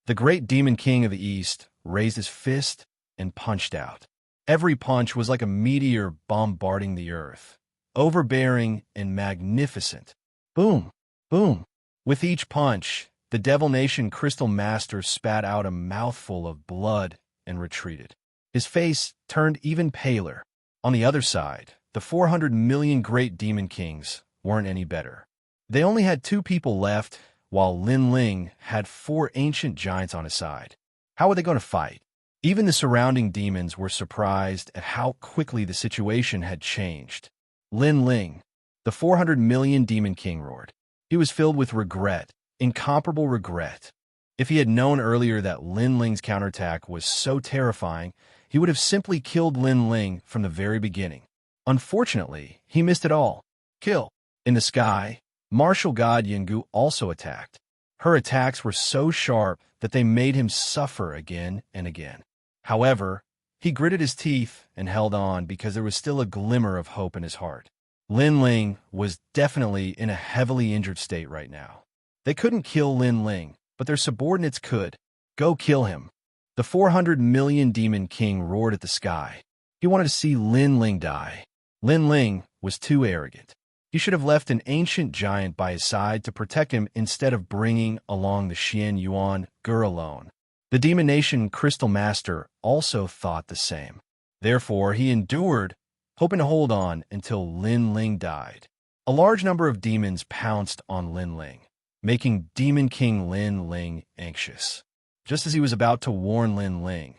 The great Demon King of the East raised his fist and punched out. Every punch was like a meteor bombarding the earth, overbearing and magnificent. Boom! Boom! With each punch, the Devil Nation Crystal Master spat out a mouthful of blood and retreated. His face turned even paler. On the other side, the 400 million great demon kings weren't any better. They only had 2 people left, while Lin Ling had 4 ancient giants on his side. How were they going to fight? Even the surrounding demons were surprised at how quickly the situation had changed. Lin Ling, the 400 million demon king, roared. He was filled with regret, incomparable regret. If he had known earlier that Lin Ling's counterattack was so terrifying, he would have simply killed Lin Ling from the very beginning. Unfortunately, he missed it all. Kill. In the sky, martial god Yinggu also attacked. Her attacks were so sharp that they made him suffer again and again. However, he gritted his teeth and held on because there was still a glimmer of hope in his heart. Lin Ling was definitely in a heavily injured state right now. They couldn't kill Lin Ling, but their subordinates could. Go kill him. The 400 million demon king roared at the sky. He wanted to see Lin Ling die. Lin Ling was too arrogant. He should have left an ancient giant by his side to protect him instead of bringing along the Xian Yuan Gur alone. The Demon Nation Crystal Master also thought the same. Therefore, he endured, hoping to hold on until Lin Ling died. A large number of demons pounced on Lin Ling, making Demon King Lin Ling anxious, just as he was about to warn Lin Ling.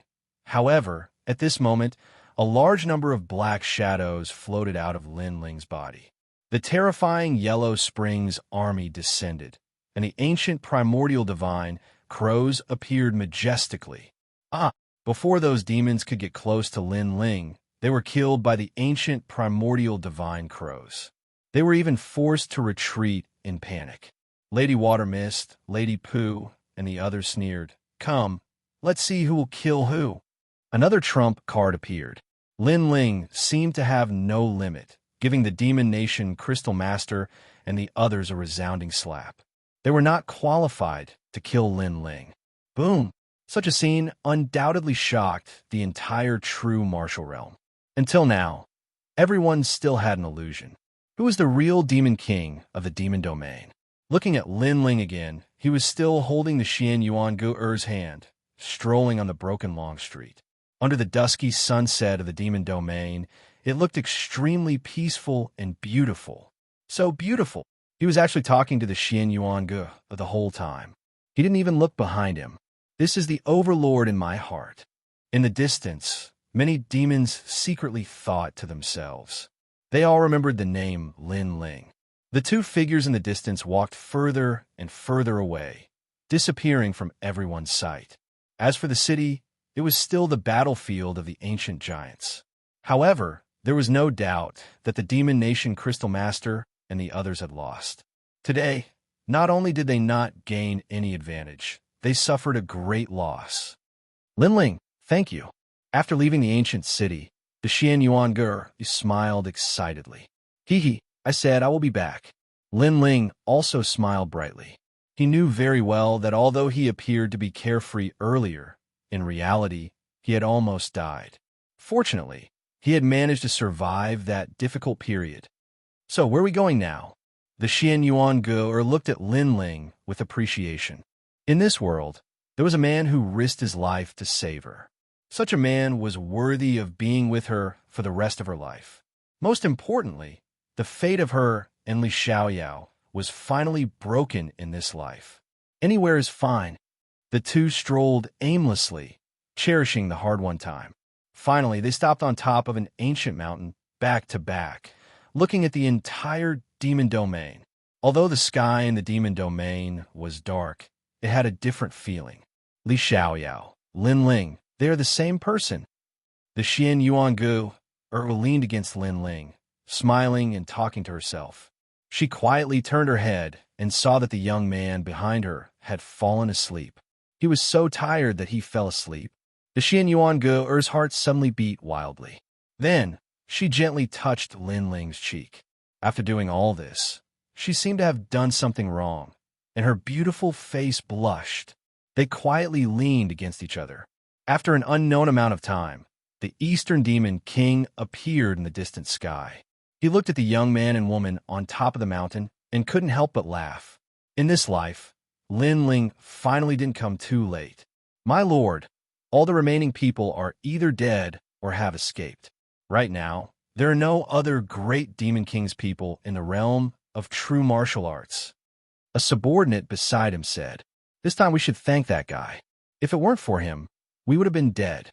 However, at this moment, a large number of black shadows floated out of Lin Ling's body. The terrifying Yellow Springs army descended, and the ancient primordial divine crows appeared majestically. Before those demons could get close to Lin Ling, they were killed by the ancient primordial divine crows. They were even forced to retreat in panic. Lady Watermist, Lady Pooh, and the others sneered. Come, let's see who will kill who. Another trump card appeared. Lin Ling seemed to have no limit, giving the Demon Nation Crystal Master and the others a resounding slap. They were not qualified to kill Lin Ling. Boom! Such a scene undoubtedly shocked the entire true martial realm. Until now, everyone still had an illusion. Who was the real Demon King of the Demon Domain? Looking at Lin Ling again, he was still holding the Xianxia hand, strolling on the broken long street. Under the dusky sunset of the demon domain, it looked extremely peaceful and beautiful. So beautiful. He was actually talking to the Xianxia the whole time. He didn't even look behind him. This is the overlord in my heart. In the distance, many demons secretly thought to themselves. They all remembered the name Lin Ling. The two figures in the distance walked further and further away, disappearing from everyone's sight. As for the city, it was still the battlefield of the ancient giants. However, there was no doubt that the demon nation Crystal Master and the others had lost. Today, not only did they not gain any advantage, they suffered a great loss. Lin Ling, thank you. After leaving the ancient city, the Xianxia smiled excitedly. Hee, I said I will be back. Lin Ling also smiled brightly. He knew very well that although he appeared to be carefree earlier, in reality, he had almost died. Fortunately, he had managed to survive that difficult period. So, where are we going now? The Xianxia looked at Lin Ling with appreciation. In this world, there was a man who risked his life to save her. Such a man was worthy of being with her for the rest of her life. Most importantly, the fate of her and Li Xiaoyao was finally broken in this life. Anywhere is fine. The two strolled aimlessly, cherishing the hard-won time. Finally, they stopped on top of an ancient mountain, back to back, looking at the entire demon domain. Although the sky in the demon domain was dark, it had a different feeling. Li Xiaoyao, Lin Ling, they are the same person. The Xianxia leaned against Lin Ling, smiling and talking to herself. She quietly turned her head and saw that the young man behind her had fallen asleep. He was so tired that he fell asleep. The Xianxuan's heart suddenly beat wildly. Then, she gently touched Lin Ling's cheek. After doing all this, she seemed to have done something wrong, and her beautiful face blushed. They quietly leaned against each other. After an unknown amount of time, the Eastern Demon King appeared in the distant sky. He looked at the young man and woman on top of the mountain and couldn't help but laugh. In this life, Lin Ling finally didn't come too late. My lord, all the remaining people are either dead or have escaped. Right now, there are no other great Demon King's people in the realm of true martial arts. A subordinate beside him said, "This time we should thank that guy. If it weren't for him, we would have been dead."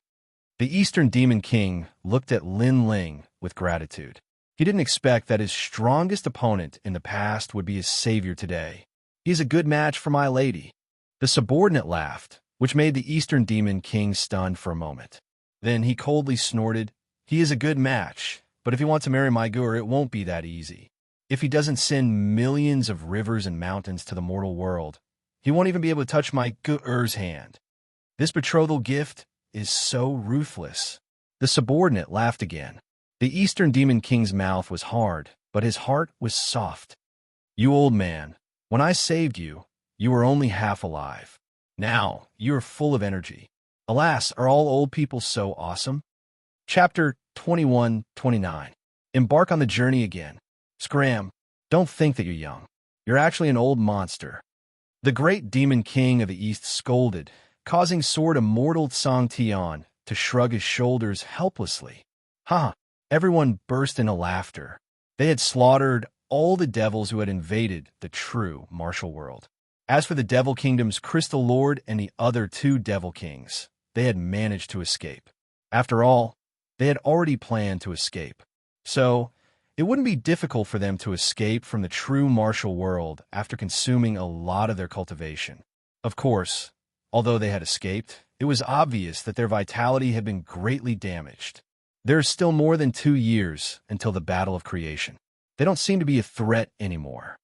The Eastern Demon King looked at Lin Ling with gratitude. He didn't expect that his strongest opponent in the past would be his savior today. He's a good match for my lady. The subordinate laughed, which made the Eastern Demon King stunned for a moment. Then he coldly snorted, "He is a good match, but if he wants to marry my gur, it won't be that easy. If he doesn't send millions of rivers and mountains to the mortal world, he won't even be able to touch my gur's hand. This betrothal gift is so ruthless." The subordinate laughed again. The Eastern Demon King's mouth was hard, but his heart was soft. "You old man, when I saved you, you were only half alive. Now, you are full of energy. Alas, are all old people so awesome?" Chapter 21-29. Embark on the journey again. Scram, don't think that you're young. You're actually an old monster. The great Demon King of the East scolded, causing Sword Immortal Xianxia to shrug his shoulders helplessly. Ha! Everyone burst into laughter. They had slaughtered all the devils who had invaded the true martial world. As for the Devil Kingdom's Crystal Lord and the other two Devil Kings, they had managed to escape. After all, they had already planned to escape. So, it wouldn't be difficult for them to escape from the true martial world after consuming a lot of their cultivation. Of course, although they had escaped, it was obvious that their vitality had been greatly damaged. There are still more than 2 years until the Battle of Creation. They don't seem to be a threat anymore,"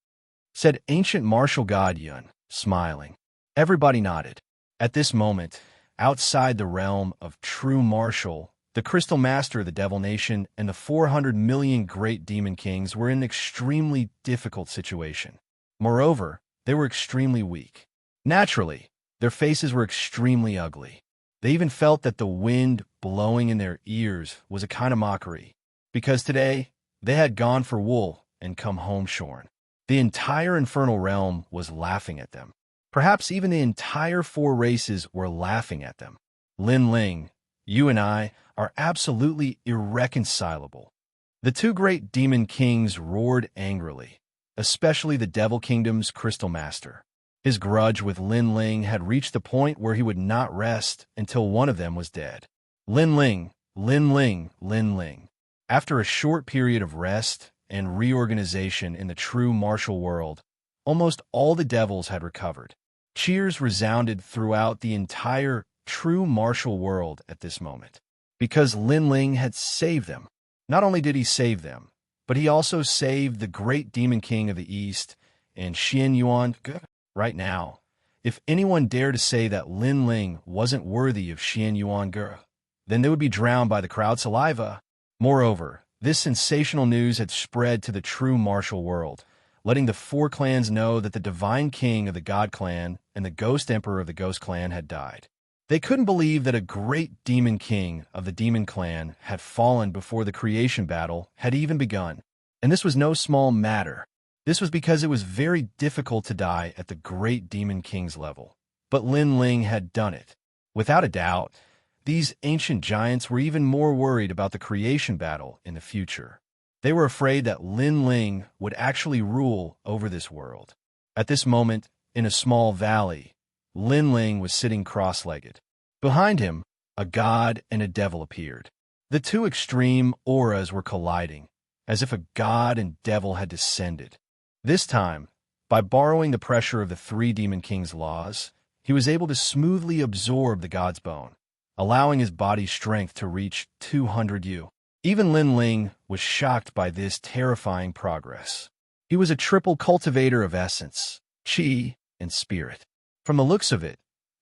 said ancient martial god Yun, smiling. Everybody nodded. At this moment, outside the realm of true martial, the Crystal Master of the Devil Nation and the 400 million great Demon Kings were in an extremely difficult situation. Moreover, they were extremely weak. Naturally, their faces were extremely ugly. They even felt that the wind blowing in their ears was a kind of mockery, because today they had gone for wool and come home shorn. The entire infernal realm was laughing at them. Perhaps even the entire four races were laughing at them. Lin Ling, you and I are absolutely irreconcilable. The two great demon kings roared angrily, especially the Devil Kingdom's Crystal Master. His grudge with Lin Ling had reached the point where he would not rest until one of them was dead. Lin Ling, Lin Ling, Lin Ling. After a short period of rest and reorganization in the true martial world, almost all the devils had recovered. Cheers resounded throughout the entire true martial world at this moment, because Lin Ling had saved them. Not only did he save them, but he also saved the great demon king of the East and Xianxia. Right now, if anyone dared to say that Lin Ling wasn't worthy of Xianxia, then they would be drowned by the crowd's saliva. Moreover, this sensational news had spread to the true martial world, letting the four clans know that the divine king of the God clan and the ghost emperor of the ghost clan had died. They couldn't believe that a great demon king of the demon clan had fallen before the creation battle had even begun. And this was no small matter. This was because it was very difficult to die at the great demon king's level. But Lin Ling had done it. Without a doubt, these ancient giants were even more worried about the creation battle in the future. They were afraid that Lin Ling would actually rule over this world. At this moment, in a small valley, Lin Ling was sitting cross-legged. Behind him, a god and a devil appeared. The two extreme auras were colliding, as if a god and devil had descended. This time, by borrowing the pressure of the three demon kings' laws, he was able to smoothly absorb the god's bone, allowing his body's strength to reach 200 U. Even Lin Ling was shocked by this terrifying progress. He was a triple cultivator of essence, chi, and spirit. From the looks of it,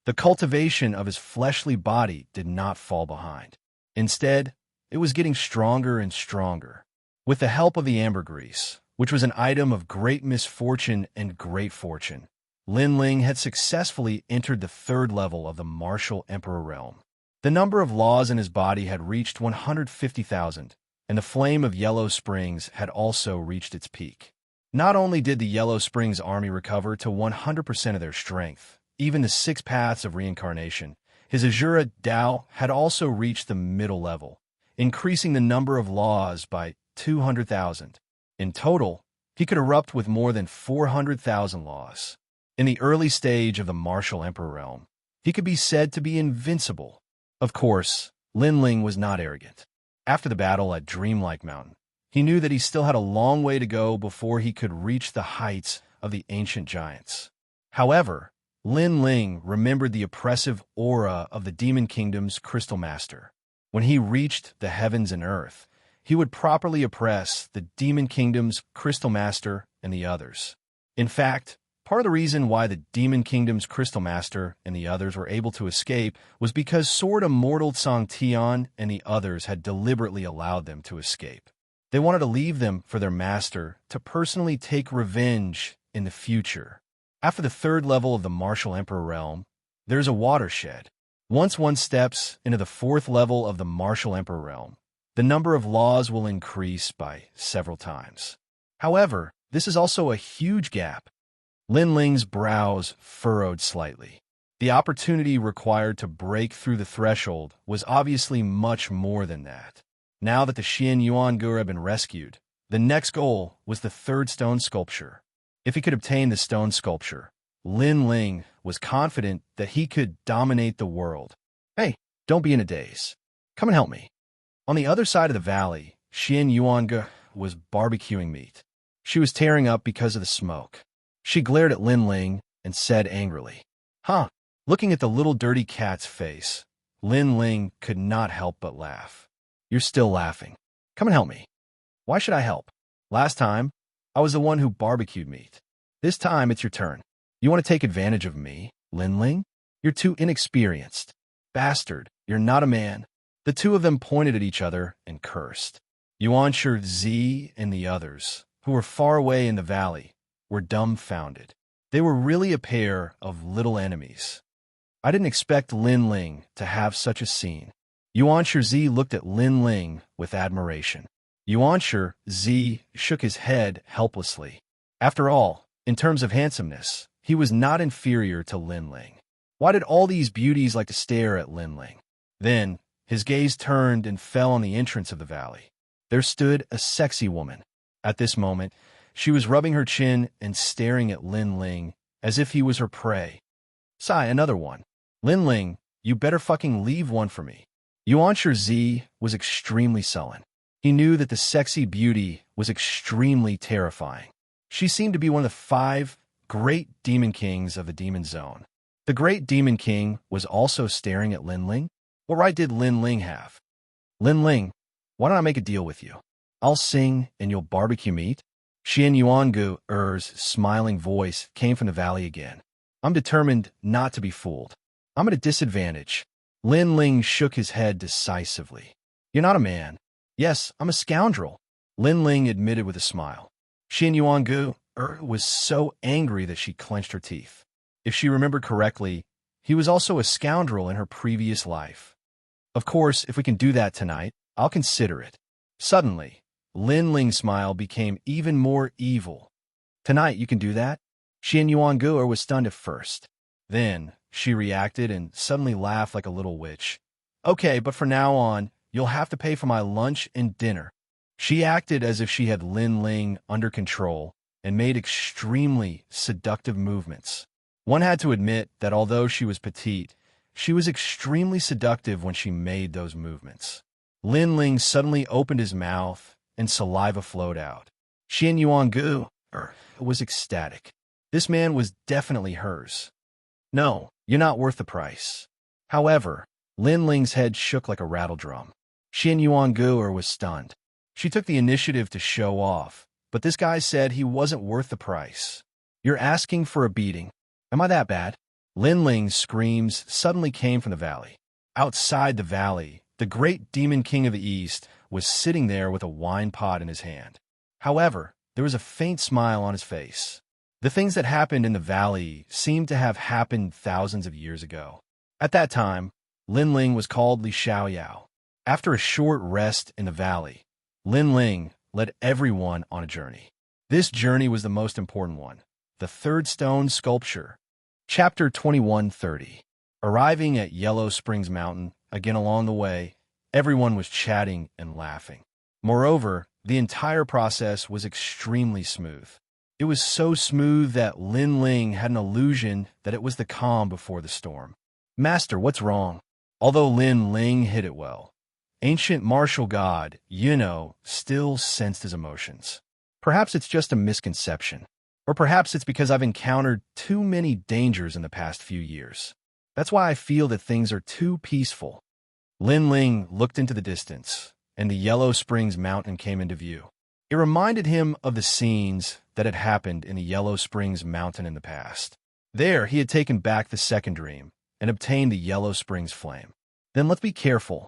the cultivation of his fleshly body did not fall behind. Instead, it was getting stronger and stronger. With the help of the ambergris, which was an item of great misfortune and great fortune, Lin Ling had successfully entered the third level of the martial emperor realm. The number of laws in his body had reached 150,000, and the flame of Yellow Springs had also reached its peak. Not only did the Yellow Springs army recover to 100% of their strength, even the 6 paths of reincarnation, his Azura Dao had also reached the middle level, increasing the number of laws by 200,000. In total, he could erupt with more than 400,000 laws. In the early stage of the martial emperor realm, he could be said to be invincible. Of course, Lin Ling was not arrogant. After the battle at Dreamlike Mountain, he knew that he still had a long way to go before he could reach the heights of the ancient giants. However, Lin Ling remembered the oppressive aura of the Demon Kingdom's Crystal Master. When he reached the heavens and earth, he would properly oppress the Demon Kingdom's Crystal Master and the others. In fact, part of the reason why the Demon Kingdom's Crystal Master and the others were able to escape was because Sword Immortal Xianxia and the others had deliberately allowed them to escape. They wanted to leave them for their master to personally take revenge in the future. After the third level of the Martial Emperor realm, there's a watershed. Once one steps into the fourth level of the Martial Emperor realm, the number of laws will increase by several times. However, this is also a huge gap. Lin Ling's brows furrowed slightly. The opportunity required to break through the threshold was obviously much more than that. Now that the Xianxia had been rescued, the next goal was the third stone sculpture. If he could obtain the stone sculpture, Lin Ling was confident that he could dominate the world. Hey, don't be in a daze. Come and help me. On the other side of the valley, Xianxia was barbecuing meat. She was tearing up because of the smoke. She glared at Lin Ling and said angrily, "Huh." Looking at the little dirty cat's face, Lin Ling could not help but laugh. "You're still laughing. Come and help me." "Why should I help? Last time, I was the one who barbecued meat. This time, it's your turn. You want to take advantage of me, Lin Ling? You're too inexperienced. Bastard, you're not a man." The two of them pointed at each other and cursed. Xianxia Z and the others, who were far away in the valley, were dumbfounded. They were really a pair of little enemies. I didn't expect Lin Ling to have such a scene. Xianxia Z looked at Lin Ling with admiration. Xianxia Z shook his head helplessly. After all, in terms of handsomeness, he He was not inferior to Lin Ling. Why did all these beauties like to stare at Lin Ling? Then, his gaze turned and fell on the entrance of the valley. There stood a sexy woman. At this moment, she was rubbing her chin and staring at Lin Ling as if he was her prey. Sigh, another one. Lin Ling, you better fucking leave one for me. Xianxia was extremely sullen. He knew that the sexy beauty was extremely terrifying. She seemed to be one of the 5 great demon kings of the demon zone. The great demon king was also staring at Lin Ling. What right did Lin Ling have? Lin Ling, why don't I make a deal with you? I'll sing and you'll barbecue meat? Xianxia's smiling voice came from the valley again. I'm determined not to be fooled. I'm at a disadvantage. Lin Ling shook his head decisively. You're not a man. Yes, I'm a scoundrel, Lin Ling admitted with a smile. Xianxia was so angry that she clenched her teeth. If she remembered correctly, he was also a scoundrel in her previous life. Of course, if we can do that tonight, I'll consider it. Suddenly, Lin Ling's smile became even more evil. Tonight you can do that? Xianxia was stunned at first. Then, she reacted and suddenly laughed like a little witch. Okay, but from now on, you'll have to pay for my lunch and dinner. She acted as if she had Lin Ling under control and made extremely seductive movements. One had to admit that although she was petite, she was extremely seductive when she made those movements. Lin Ling suddenly opened his mouth and saliva flowed out. Xianxia was ecstatic. This man was definitely hers. No, you're not worth the price. However, Lin Ling's head shook like a rattle drum. Xianxia was stunned. She took the initiative to show off, but this guy said he wasn't worth the price. You're asking for a beating. Am I that bad? Lin Ling's screams suddenly came from the valley. Outside the valley, the great demon king of the east was sitting there with a wine pot in his hand. However, there was a faint smile on his face. The things that happened in the valley seemed to have happened thousands of years ago. At that time, Lin Ling was called Li Xiaoyao. After a short rest in the valley, Lin Ling led everyone on a journey. This journey was the most important one, the third stone sculpture. Chapter 21:30. Arriving at Yellow Springs Mountain, again along the way, everyone was chatting and laughing. Moreover, the entire process was extremely smooth. It was so smooth that Lin Ling had an illusion that it was the calm before the storm. Master, what's wrong? Although Lin Ling hid it well, ancient martial god, still sensed his emotions. Perhaps it's just a misconception. Or perhaps it's because I've encountered too many dangers in the past few years. That's why I feel that things are too peaceful. Lin Ling looked into the distance, and the Yellow Springs Mountain came into view. It reminded him of the scenes that had happened in the Yellow Springs Mountain in the past. There, he had taken back the second dream and obtained the Yellow Springs flame. Then let's be careful.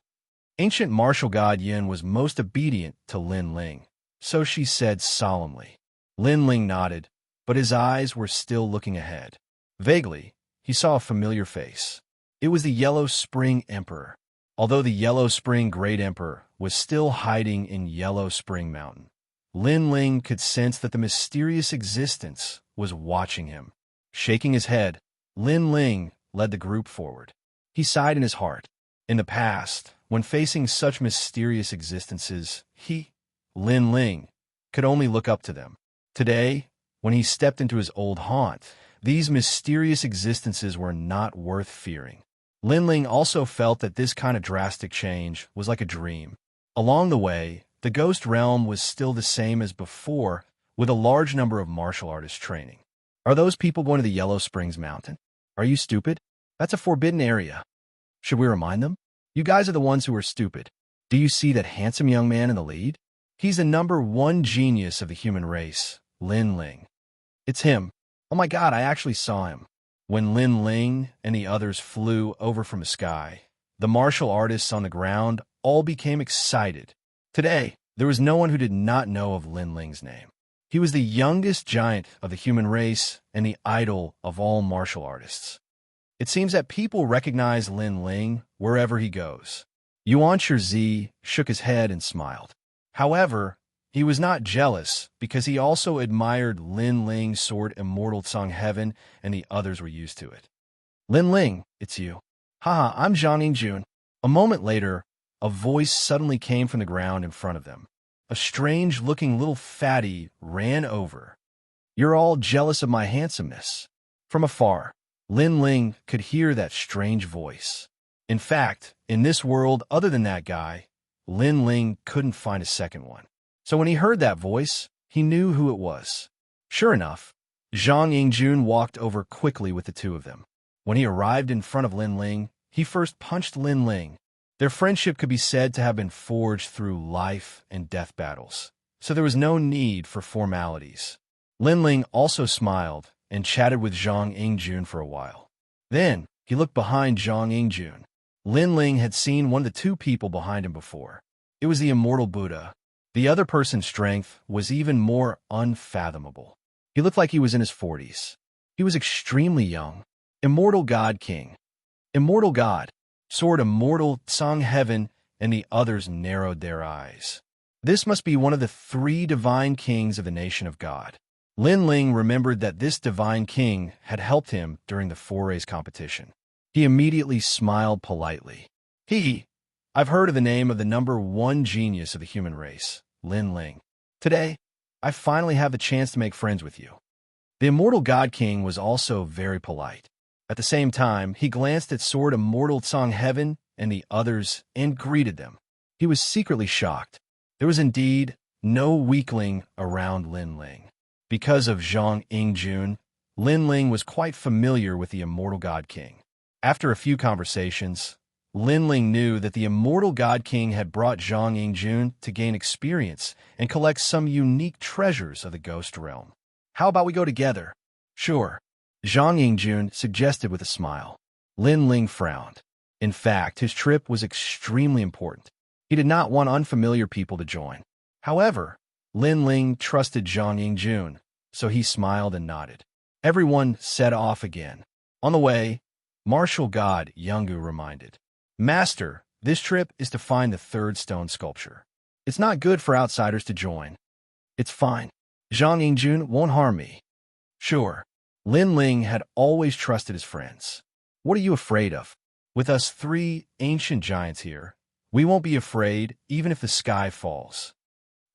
Ancient martial god Yin was most obedient to Lin Ling, so she said solemnly. Lin Ling nodded, but his eyes were still looking ahead. Vaguely, he saw a familiar face. It was the Yellow Spring Emperor. Although the Yellow Spring Great Emperor was still hiding in Yellow Spring Mountain, Lin Ling could sense that the mysterious existence was watching him. Shaking his head, Lin Ling led the group forward. He sighed in his heart. In the past, when facing such mysterious existences, Lin Ling, could only look up to them. Today, when he stepped into his old haunt, these mysterious existences were not worth fearing. Lin Ling also felt that this kind of drastic change was like a dream. Along the way, the ghost realm was still the same as before, with a large number of martial artists training. Are those people going to the Yellow Springs Mountain? Are you stupid? That's a forbidden area. Should we remind them? You guys are the ones who are stupid. Do you see that handsome young man in the lead? He's the #1 genius of the human race, Lin Ling. It's him. Oh my God, I actually saw him. When Lin Ling and the others flew over from the sky, the martial artists on the ground all became excited. Today, there was no one who did not know of Lin Ling's name. He was the youngest giant of the human race and the idol of all martial artists. It seems that people recognize Lin Ling wherever he goes. Xianxia shook his head and smiled. However, He was not jealous because he also admired Lin Ling's sword Immortal Heaven, and the others were used to it. Lin Ling, it's you. Haha, I'm Zhang Yingjun. A moment later, a voice suddenly came from the ground in front of them. A strange-looking little fatty ran over. You're all jealous of my handsomeness. From afar, Lin Ling could hear that strange voice. In fact, in this world other than that guy, Lin Ling couldn't find a second one. So when he heard that voice, he knew who it was. Sure enough, Zhang Yingjun walked over quickly with the two of them. When he arrived in front of Lin Ling, he first punched Lin Ling. Their friendship could be said to have been forged through life and death battles, so there was no need for formalities. Lin Ling also smiled and chatted with Zhang Yingjun for a while. Then, he looked behind Zhang Yingjun. Lin Ling had seen one of the two people behind him before. It was the Immortal Buddha. The other person's strength was even more unfathomable. He looked like he was in his 40s. He was extremely young. Immortal God King. Immortal God. Sword Immortal Heaven, and the others narrowed their eyes. This must be one of the 3 divine kings of the nation of God. Lin Ling remembered that this divine king had helped him during the forays competition. He immediately smiled politely. I've heard of the name of the #1 genius of the human race, Lin Ling. Today, I finally have the chance to make friends with you. The Immortal God King was also very polite. At the same time, he glanced at Sword Immortal Heaven and the others and greeted them. He was secretly shocked. There was indeed no weakling around Lin Ling. Because of Zhang Yingjun, Lin Ling was quite familiar with the Immortal God King. After a few conversations, Lin Ling knew that the Immortal God King had brought Zhang Yingjun to gain experience and collect some unique treasures of the Ghost Realm. How about we go together? Sure, Zhang Yingjun suggested with a smile. Lin Ling frowned. In fact, his trip was extremely important. He did not want unfamiliar people to join. However, Lin Ling trusted Zhang Yingjun, so he smiled and nodded. Everyone set off again. On the way, Martial God Yungu reminded, Master, this trip is to find the 3rd stone sculpture. It's not good for outsiders to join. It's fine. Zhang Yingjun won't harm me. Sure. Lin Ling had always trusted his friends. What are you afraid of? With us 3 ancient giants here, we won't be afraid even if the sky falls.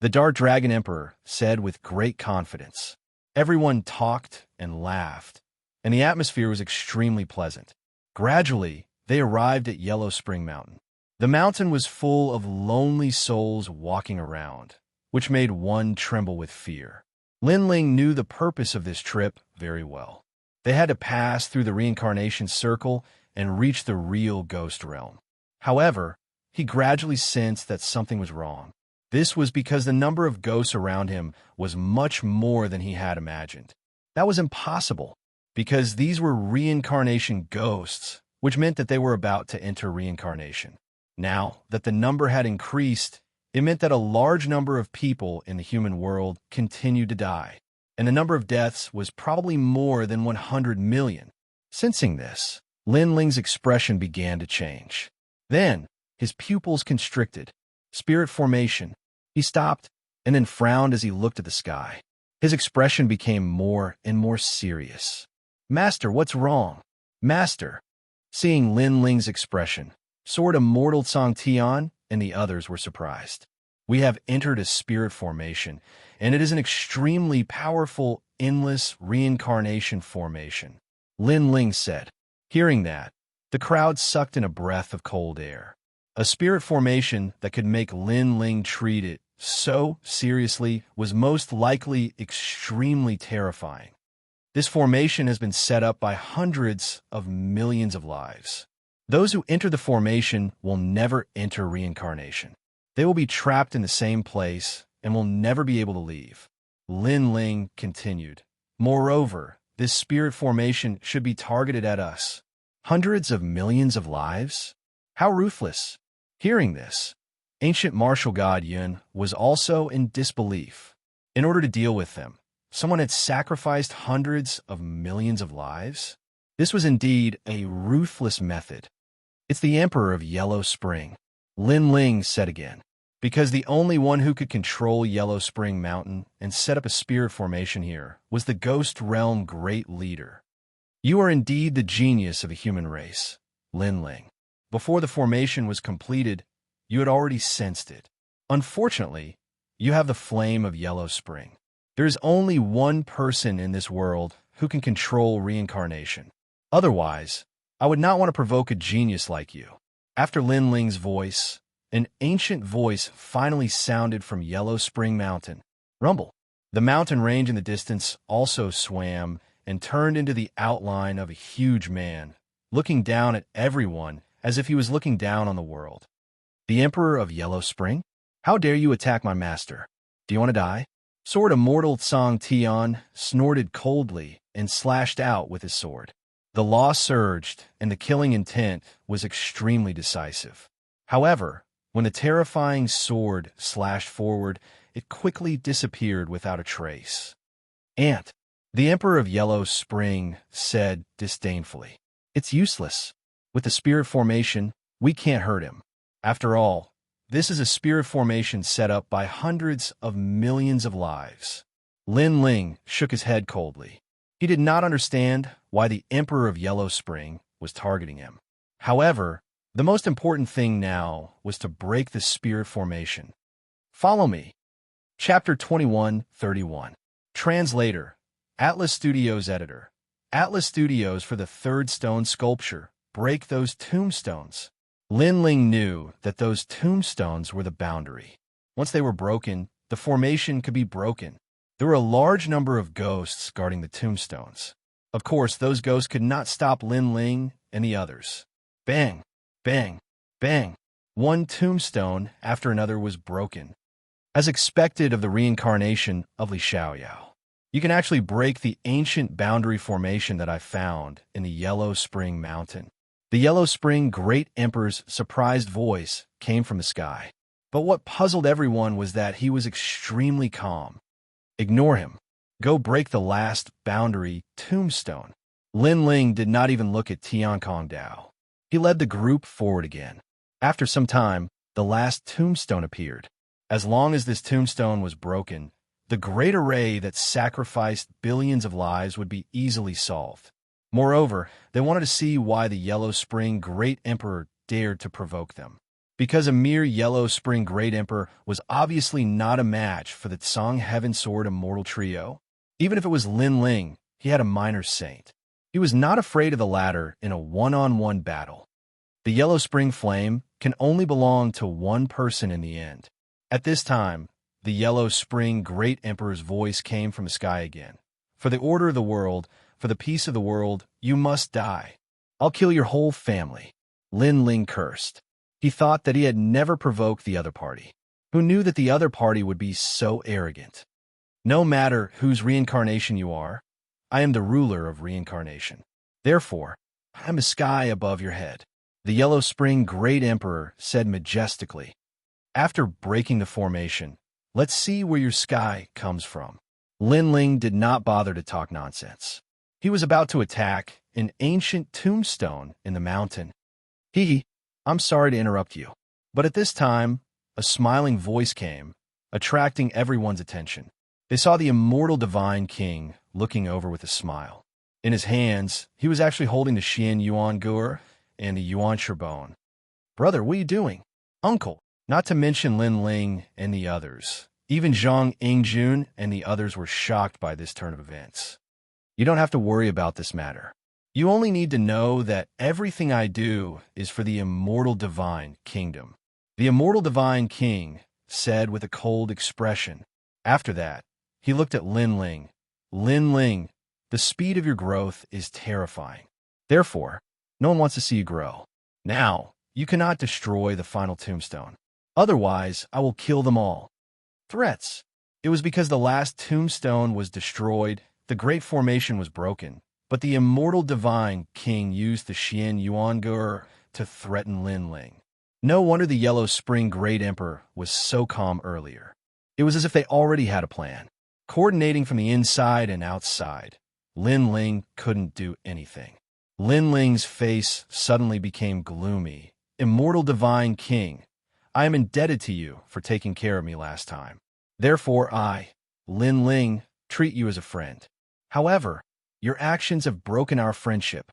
The Dark Dragon Emperor said with great confidence. Everyone talked and laughed, and the atmosphere was extremely pleasant. Gradually, they arrived at Yellow Spring Mountain. The mountain was full of lonely souls walking around, which made one tremble with fear. Lin Ling knew the purpose of this trip very well. They had to pass through the reincarnation circle and reach the real ghost realm. However, he gradually sensed that something was wrong. This was because the number of ghosts around him was much more than he had imagined. That was impossible, because these were reincarnation ghosts, which meant that they were about to enter reincarnation. Now that the number had increased, it meant that a large number of people in the human world continued to die, and the number of deaths was probably more than 100 million. Sensing this, Lin Ling's expression began to change. Then, his pupils constricted. Spirit formation. He stopped and then frowned as he looked at the sky. His expression became more and more serious. Master, what's wrong? Master. Seeing Lin Ling's expression, Sword Immortal Tian and the others were surprised. We have entered a spirit formation, and it is an extremely powerful, endless reincarnation formation, Lin Ling said. Hearing that, the crowd sucked in a breath of cold air. A spirit formation that could make Lin Ling treat it so seriously was most likely extremely terrifying. This formation has been set up by hundreds of millions of lives. Those who enter the formation will never enter reincarnation. They will be trapped in the same place and will never be able to leave. Lin Ling continued. Moreover, this spirit formation should be targeted at us. Hundreds of millions of lives? How ruthless! Hearing this, ancient martial god Yun was also in disbelief. In order to deal with them, someone had sacrificed hundreds of millions of lives? This was indeed a ruthless method. It's the Emperor of Yellow Spring, Lin Ling said again. Because the only one who could control Yellow Spring Mountain and set up a spirit formation here was the Ghost Realm Great Leader. You are indeed the genius of a human race, Lin Ling. Before the formation was completed, you had already sensed it. Unfortunately, you have the flame of Yellow Spring. There is only one person in this world who can control reincarnation. Otherwise, I would not want to provoke a genius like you. After Lin Ling's voice, an ancient voice finally sounded from Yellow Spring Mountain. Rumble. The mountain range in the distance also swam and turned into the outline of a huge man, looking down at everyone as if he was looking down on the world. The Emperor of Yellow Spring? How dare you attack my master? Do you want to die? Sword Immortal Tsang Tian snorted coldly and slashed out with his sword. The law surged, and the killing intent was extremely decisive. However, when the terrifying sword slashed forward, it quickly disappeared without a trace. Ant, the Emperor of Yellow Spring, said disdainfully. It's useless. With the spirit formation, we can't hurt him. After all, this is a spirit formation set up by hundreds of millions of lives. Lin Ling shook his head coldly. He did not understand why the Emperor of Yellow Spring was targeting him. However, the most important thing now was to break the spirit formation. Follow me. Chapter 21:31. Translator, Atlas Studios Editor. Atlas Studios for the third stone sculpture. Break those tombstones. Lin Ling knew that those tombstones were the boundary. Once they were broken, the formation could be broken. There were a large number of ghosts guarding the tombstones. Of course, those ghosts could not stop Lin Ling and the others. Bang, bang, bang. One tombstone after another was broken. As expected of the reincarnation of Xianxia, you can actually break the ancient boundary formation that I found in the Yellow Spring Mountain. The Yellow Spring Great Emperor's surprised voice came from the sky. But what puzzled everyone was that he was extremely calm. Ignore him. Go break the last boundary tombstone. Lin Ling did not even look at Tiankong Dao. He led the group forward again. After some time, the last tombstone appeared. As long as this tombstone was broken, the great array that sacrificed billions of lives would be easily solved. Moreover, they wanted to see why the Yellow Spring Great Emperor dared to provoke them. Because a mere Yellow Spring Great Emperor was obviously not a match for the Tsang Heaven Sword Immortal Trio. Even if it was Lin Ling, he had a minor saint. He was not afraid of the latter in a one-on-one battle. The Yellow Spring Flame can only belong to one person in the end. At this time, the Yellow Spring Great Emperor's voice came from the sky again. For the order of the world, for the peace of the world, you must die. I'll kill your whole family. Lin Ling cursed. He thought that he had never provoked the other party. Who knew that the other party would be so arrogant? No matter whose reincarnation you are, I am the ruler of reincarnation. Therefore, I am a sky above your head. The Yellow Spring Great Emperor said majestically. After breaking the formation, let's see where your sky comes from. Lin Ling did not bother to talk nonsense. He was about to attack an ancient tombstone in the mountain. I'm sorry to interrupt you, but at this time, a smiling voice came, attracting everyone's attention. They saw the immortal divine king looking over with a smile. In his hands, he was actually holding the Xian Yuan Gur and the Yuan Shirbone. Brother, what are you doing? Uncle, not to mention Lin Ling and the others. Even Zhang Yingjun and the others were shocked by this turn of events. You don't have to worry about this matter. You only need to know that everything I do is for the immortal divine kingdom. The immortal divine king said with a cold expression. After that, he looked at Lin Ling. Lin Ling, the speed of your growth is terrifying. Therefore, no one wants to see you grow. Now, you cannot destroy the final tombstone. Otherwise, I will kill them all. Threats. It was because the last tombstone was destroyed, the great formation was broken. But the immortal divine king used the Xian Yuan Gur to threaten Lin Ling. No wonder the Yellow Spring Great Emperor was so calm earlier. It was as if they already had a plan. Coordinating from the inside and outside, Lin Ling couldn't do anything. Lin Ling's face suddenly became gloomy. Immortal divine king, I am indebted to you for taking care of me last time. Therefore I, Lin Ling, treat you as a friend. However, your actions have broken our friendship."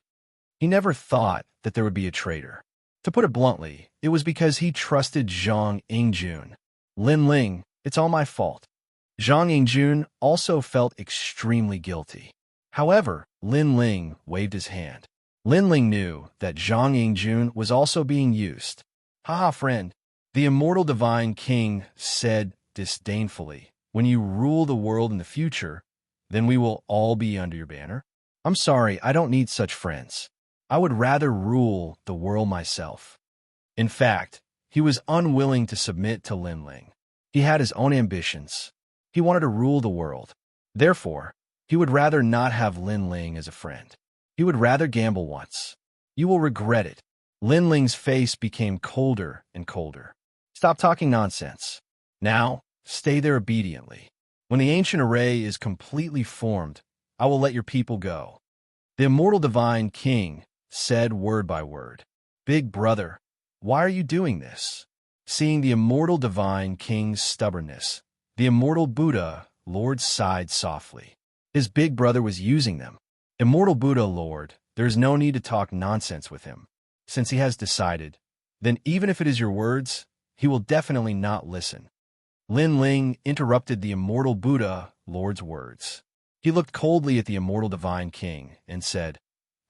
He never thought that there would be a traitor. To put it bluntly, it was because he trusted Zhang Yingjun. "Lin Ling, it's all my fault." Zhang Yingjun also felt extremely guilty. However, Lin Ling waved his hand. Lin Ling knew that Zhang Yingjun was also being used. "Haha, friend," the immortal divine king said disdainfully. "When you rule the world in the future, then we will all be under your banner. I'm sorry, I don't need such friends. I would rather rule the world myself." In fact, he was unwilling to submit to Lin Ling. He had his own ambitions. He wanted to rule the world. Therefore, he would rather not have Lin Ling as a friend. He would rather gamble once. "You will regret it." Lin Ling's face became colder and colder. "Stop talking nonsense. Now, stay there obediently. When the ancient array is completely formed, I will let your people go." The immortal divine king said word by word. "Big brother, why are you doing this?" Seeing the immortal divine king's stubbornness, the immortal Buddha Lord sighed softly. His big brother was using them. "Immortal Buddha Lord, there is no need to talk nonsense with him. Since he has decided, then even if it is your words, he will definitely not listen." Lin Ling interrupted the immortal Buddha Lord's words. He looked coldly at the immortal divine king and said,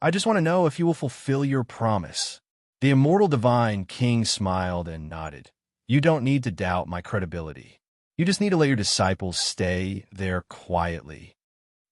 "I just want to know if you will fulfill your promise." The immortal divine king smiled and nodded. "You don't need to doubt my credibility. You just need to let your disciples stay there quietly."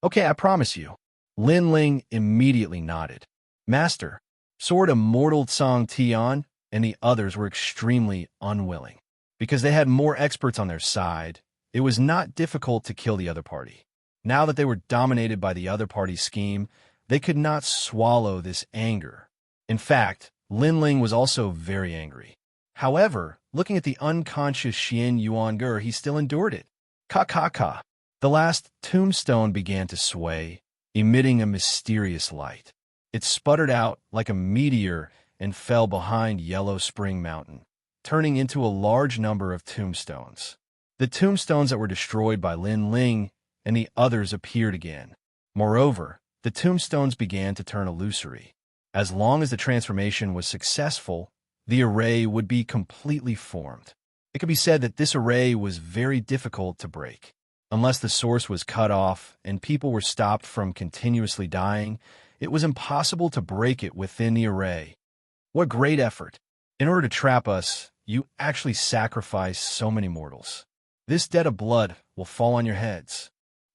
"Okay, I promise you." Lin Ling immediately nodded. "Master," Sword Immortal Tsang Tian and the others were extremely unwilling. Because they had more experts on their side, it was not difficult to kill the other party. Now that they were dominated by the other party's scheme, they could not swallow this anger. In fact, Lin Ling was also very angry. However, looking at the unconscious Xian Yuange, he still endured it. Ka ka ka. The last tombstone began to sway, emitting a mysterious light. It sputtered out like a meteor and fell behind Yellow Spring Mountain, turning into a large number of tombstones. The tombstones that were destroyed by Lin Ling and the others appeared again. Moreover, the tombstones began to turn illusory. As long as the transformation was successful, the array would be completely formed. It could be said that this array was very difficult to break. Unless the source was cut off and people were stopped from continuously dying, it was impossible to break it within the array. What great effort! In order to trap us, you actually sacrificed so many mortals. This debt of blood will fall on your heads.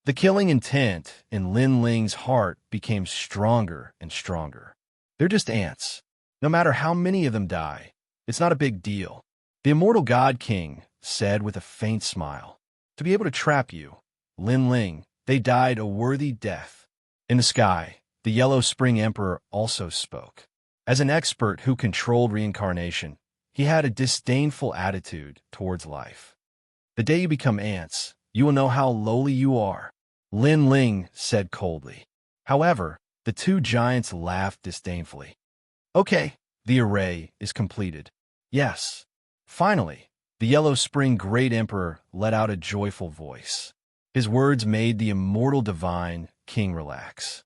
The killing intent in Lin Ling's heart became stronger and stronger. They're just ants. No matter how many of them die, it's not a big deal. The immortal God King said with a faint smile. To be able to trap you, Lin Ling, they died a worthy death. In the sky, the Yellow Spring Emperor also spoke. As an expert who controlled reincarnation, he had a disdainful attitude towards life. The day you become ants, you will know how lowly you are, Lin Ling said coldly. However, the two giants laughed disdainfully. Okay, the array is completed. Yes. Finally, the Yellow Spring Great Emperor let out a joyful voice. His words made the immortal divine king relax.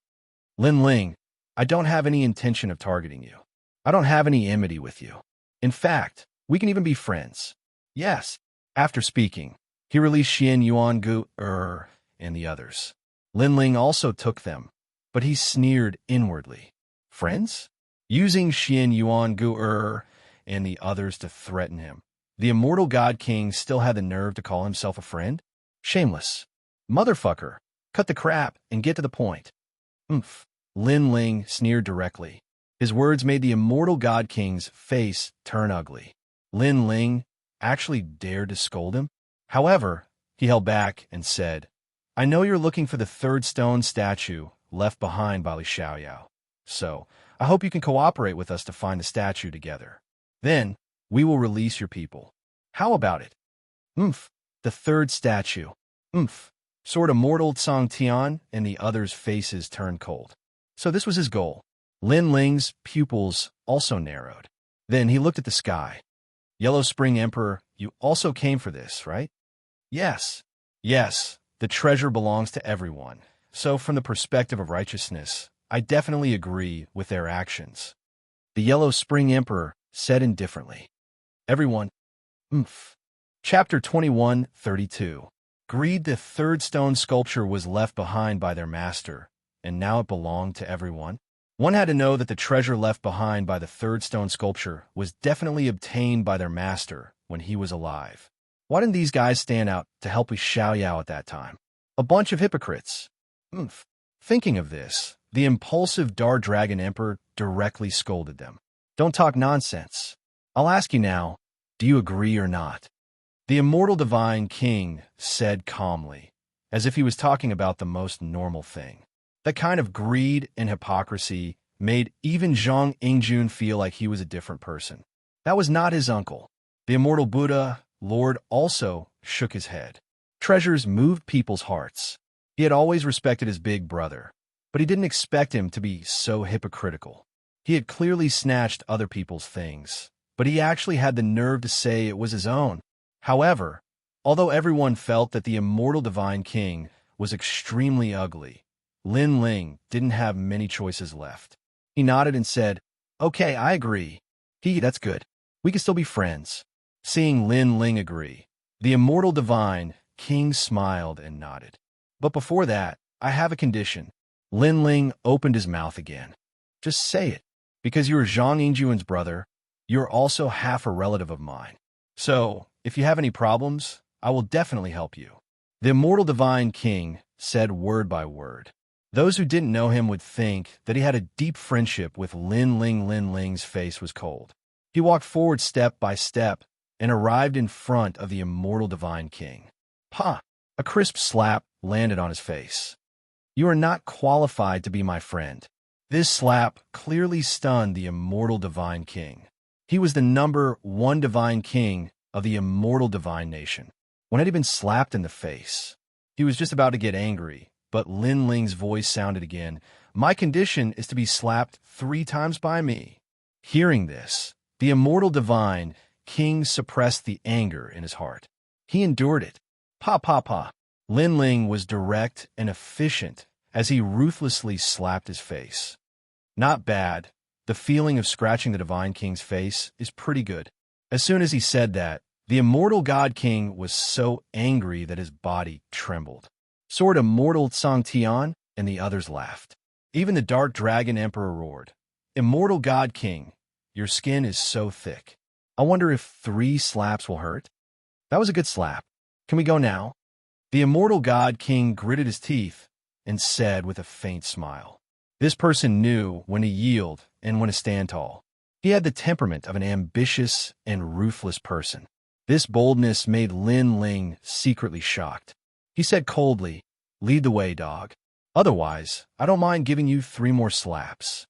Lin Ling, I don't have any intention of targeting you. I don't have any enmity with you. In fact, we can even be friends. Yes. After speaking, he released Xian Yuange and the others. Lin Ling also took them, but he sneered inwardly. Friends? Using Xian Yuange and the others to threaten him, the immortal God King still had the nerve to call himself a friend? Shameless. Motherfucker, cut the crap and get to the point. Oomph. Lin Ling sneered directly. His words made the immortal God King's face turn ugly. Lin Ling actually dared to scold him? However, he held back and said, I know you're looking for the third stone statue left behind by Li Xiaoyao. So, I hope you can cooperate with us to find the statue together. Then, we will release your people. How about it? Oomph. The third statue. Oomph. Sword Immortal Tsang Tian and the others' faces turned cold. So this was his goal. Lin Ling's pupils also narrowed. Then he looked at the sky. Yellow Spring Emperor, you also came for this, right? Yes. Yes, the treasure belongs to everyone. So from the perspective of righteousness, I definitely agree with their actions. The Yellow Spring Emperor said indifferently. Everyone, Oomph. Chapter 21:32. Greed. The third stone sculpture was left behind by their master, and now it belonged to everyone. One had to know that the treasure left behind by the third stone sculpture was definitely obtained by their master when he was alive. Why didn't these guys stand out to help Xiaoyao at that time? A bunch of hypocrites. Oomph. Thinking of this, the impulsive Dar Dragon Emperor directly scolded them. Don't talk nonsense. I'll ask you now, do you agree or not? The Immortal Divine King said calmly, as if he was talking about the most normal thing. That kind of greed and hypocrisy made even Zhang Yingjun feel like he was a different person. That was not his uncle. The Immortal Buddha Lord also shook his head. Treasures moved people's hearts. He had always respected his big brother, but he didn't expect him to be so hypocritical. He had clearly snatched other people's things, but he actually had the nerve to say it was his own. However, although everyone felt that the Immortal Divine King was extremely ugly, Lin Ling didn't have many choices left. He nodded and said, "Okay, I agree. That's good. We can still be friends." Seeing Lin Ling agree, the Immortal Divine King smiled and nodded. "But before that, I have a condition." Lin Ling opened his mouth again. "Just say it. Because you are Zhang Yingjuan's brother, you are also half a relative of mine. So, if you have any problems, I will definitely help you." The Immortal Divine King said word by word. Those who didn't know him would think that he had a deep friendship with Lin Ling. Lin Ling's face was cold. He walked forward step by step and arrived in front of the Immortal Divine King. "Ha!" A crisp slap landed on his face. "You are not qualified to be my friend." This slap clearly stunned the Immortal Divine King. He was the #1 Divine King of the Immortal Divine Nation. When had he been slapped in the face? He was just about to get angry, but Lin Ling's voice sounded again. "My condition is to be slapped 3 times by me." Hearing this, the Immortal Divine King suppressed the anger in his heart. He endured it. Pa pa pa. Lin Ling was direct and efficient as he ruthlessly slapped his face. Not bad. The feeling of scratching the Divine King's face is pretty good. As soon as he said that, the Immortal God King was so angry that his body trembled. Sword Immortal Tsang Tian and the others laughed. Even the Dark Dragon Emperor roared. "Immortal God King, your skin is so thick. I wonder if 3 slaps will hurt?" That was a good slap. "Can we go now?" The Immortal God King gritted his teeth and said with a faint smile. This person knew when to yield and when to stand tall. He had the temperament of an ambitious and ruthless person. This boldness made Lin Ling secretly shocked. He said coldly, "Lead the way, dog. Otherwise, I don't mind giving you 3 more slaps.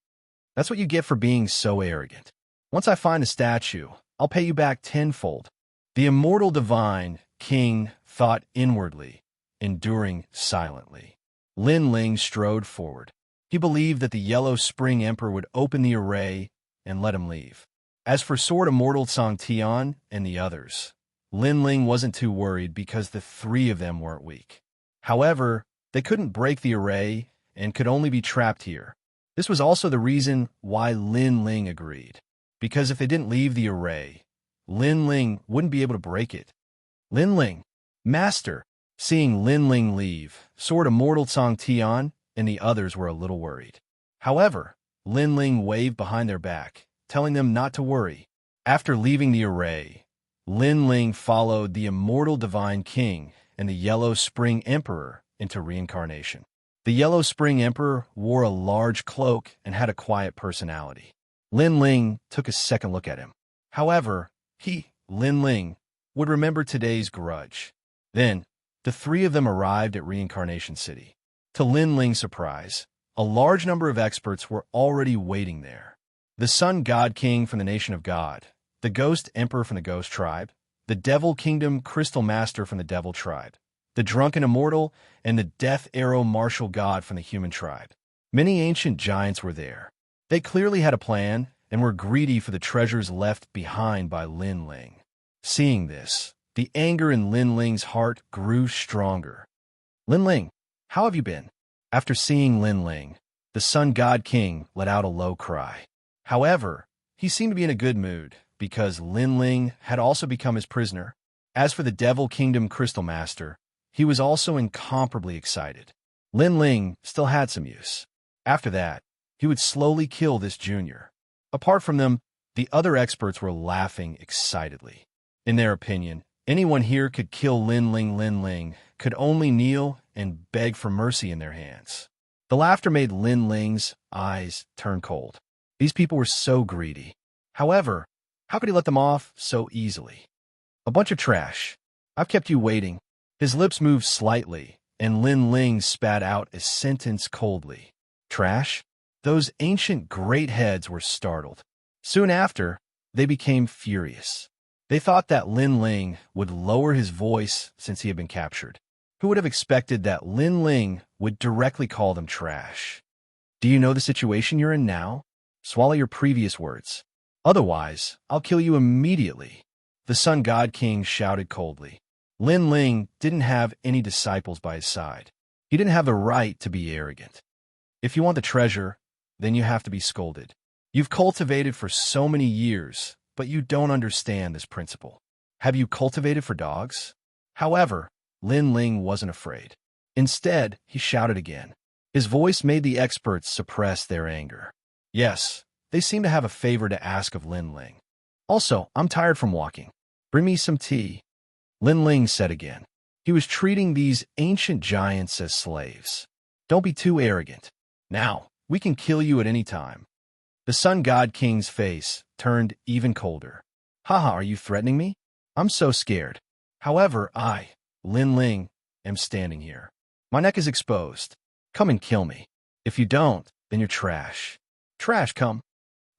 That's what you get for being so arrogant. Once I find the statue, I'll pay you back tenfold." The Immortal Divine King thought inwardly, enduring silently. Lin Ling strode forward. He believed that the Yellow Spring Emperor would open the array and let him leave. As for Sword Immortal Tsang Tian and the others, Lin Ling wasn't too worried because the 3 of them weren't weak. However, they couldn't break the array and could only be trapped here. This was also the reason why Lin Ling agreed, because if they didn't leave the array, Lin Ling wouldn't be able to break it. Lin Ling, Master! Seeing Lin Ling leave, Sword Immortal Tsang Tian and the others were a little worried. However, Lin Ling waved behind their back, telling them not to worry. After leaving the array, Lin Ling followed the Immortal Divine King and the Yellow Spring Emperor into reincarnation. The Yellow Spring Emperor wore a large cloak and had a quiet personality. Lin Ling took a second look at him. However, Lin Ling, would remember today's grudge. Then, the 3 of them arrived at Reincarnation City. To Lin Ling's surprise, a large number of experts were already waiting there. The Sun God King from the Nation of God, the Ghost Emperor from the Ghost Tribe, the Devil Kingdom Crystal Master from the Devil Tribe, the Drunken Immortal, and the Death Arrow Martial God from the Human Tribe. Many ancient giants were there. They clearly had a plan and were greedy for the treasures left behind by Lin Ling. Seeing this, the anger in Lin Ling's heart grew stronger. "Lin Ling, how have you been?" After seeing Lin Ling, the Sun God King let out a low cry. However, he seemed to be in a good mood, because Lin Ling had also become his prisoner. As for the Devil Kingdom Crystal Master, he was also incomparably excited. Lin Ling still had some use. After that, he would slowly kill this junior. Apart from them, the other experts were laughing excitedly. In their opinion, anyone here could kill Lin Ling. Lin Ling could only kneel and beg for mercy in their hands. The laughter made Lin Ling's eyes turn cold. These people were so greedy. However, how could he let them off so easily? "A bunch of trash. I've kept you waiting." His lips moved slightly, and Lin Ling spat out a sentence coldly. "Trash?" Those ancient great heads were startled. Soon after, they became furious. They thought that Lin Ling would lower his voice since he had been captured. Who would have expected that Lin Ling would directly call them trash? "Do you know the situation you're in now? Swallow your previous words. Otherwise, I'll kill you immediately." The Sun God King shouted coldly. Lin Ling didn't have any disciples by his side. He didn't have the right to be arrogant. If you want the treasure, then you have to be scolded. You've cultivated for so many years, but you don't understand this principle. Have you cultivated for dogs? However, Lin Ling wasn't afraid. Instead, he shouted again. His voice made the experts suppress their anger. Yes, they seemed to have a favor to ask of Lin Ling. "Also, I'm tired from walking. Bring me some tea," Lin Ling said again. He was treating these ancient giants as slaves. "Don't be too arrogant. Now, we can kill you at any time." The Sun God King's face turned even colder. "Haha, are you threatening me? I'm so scared. However, I, Lin Ling, am standing here. My neck is exposed. Come and kill me. If you don't, then you're trash." "Trash, come."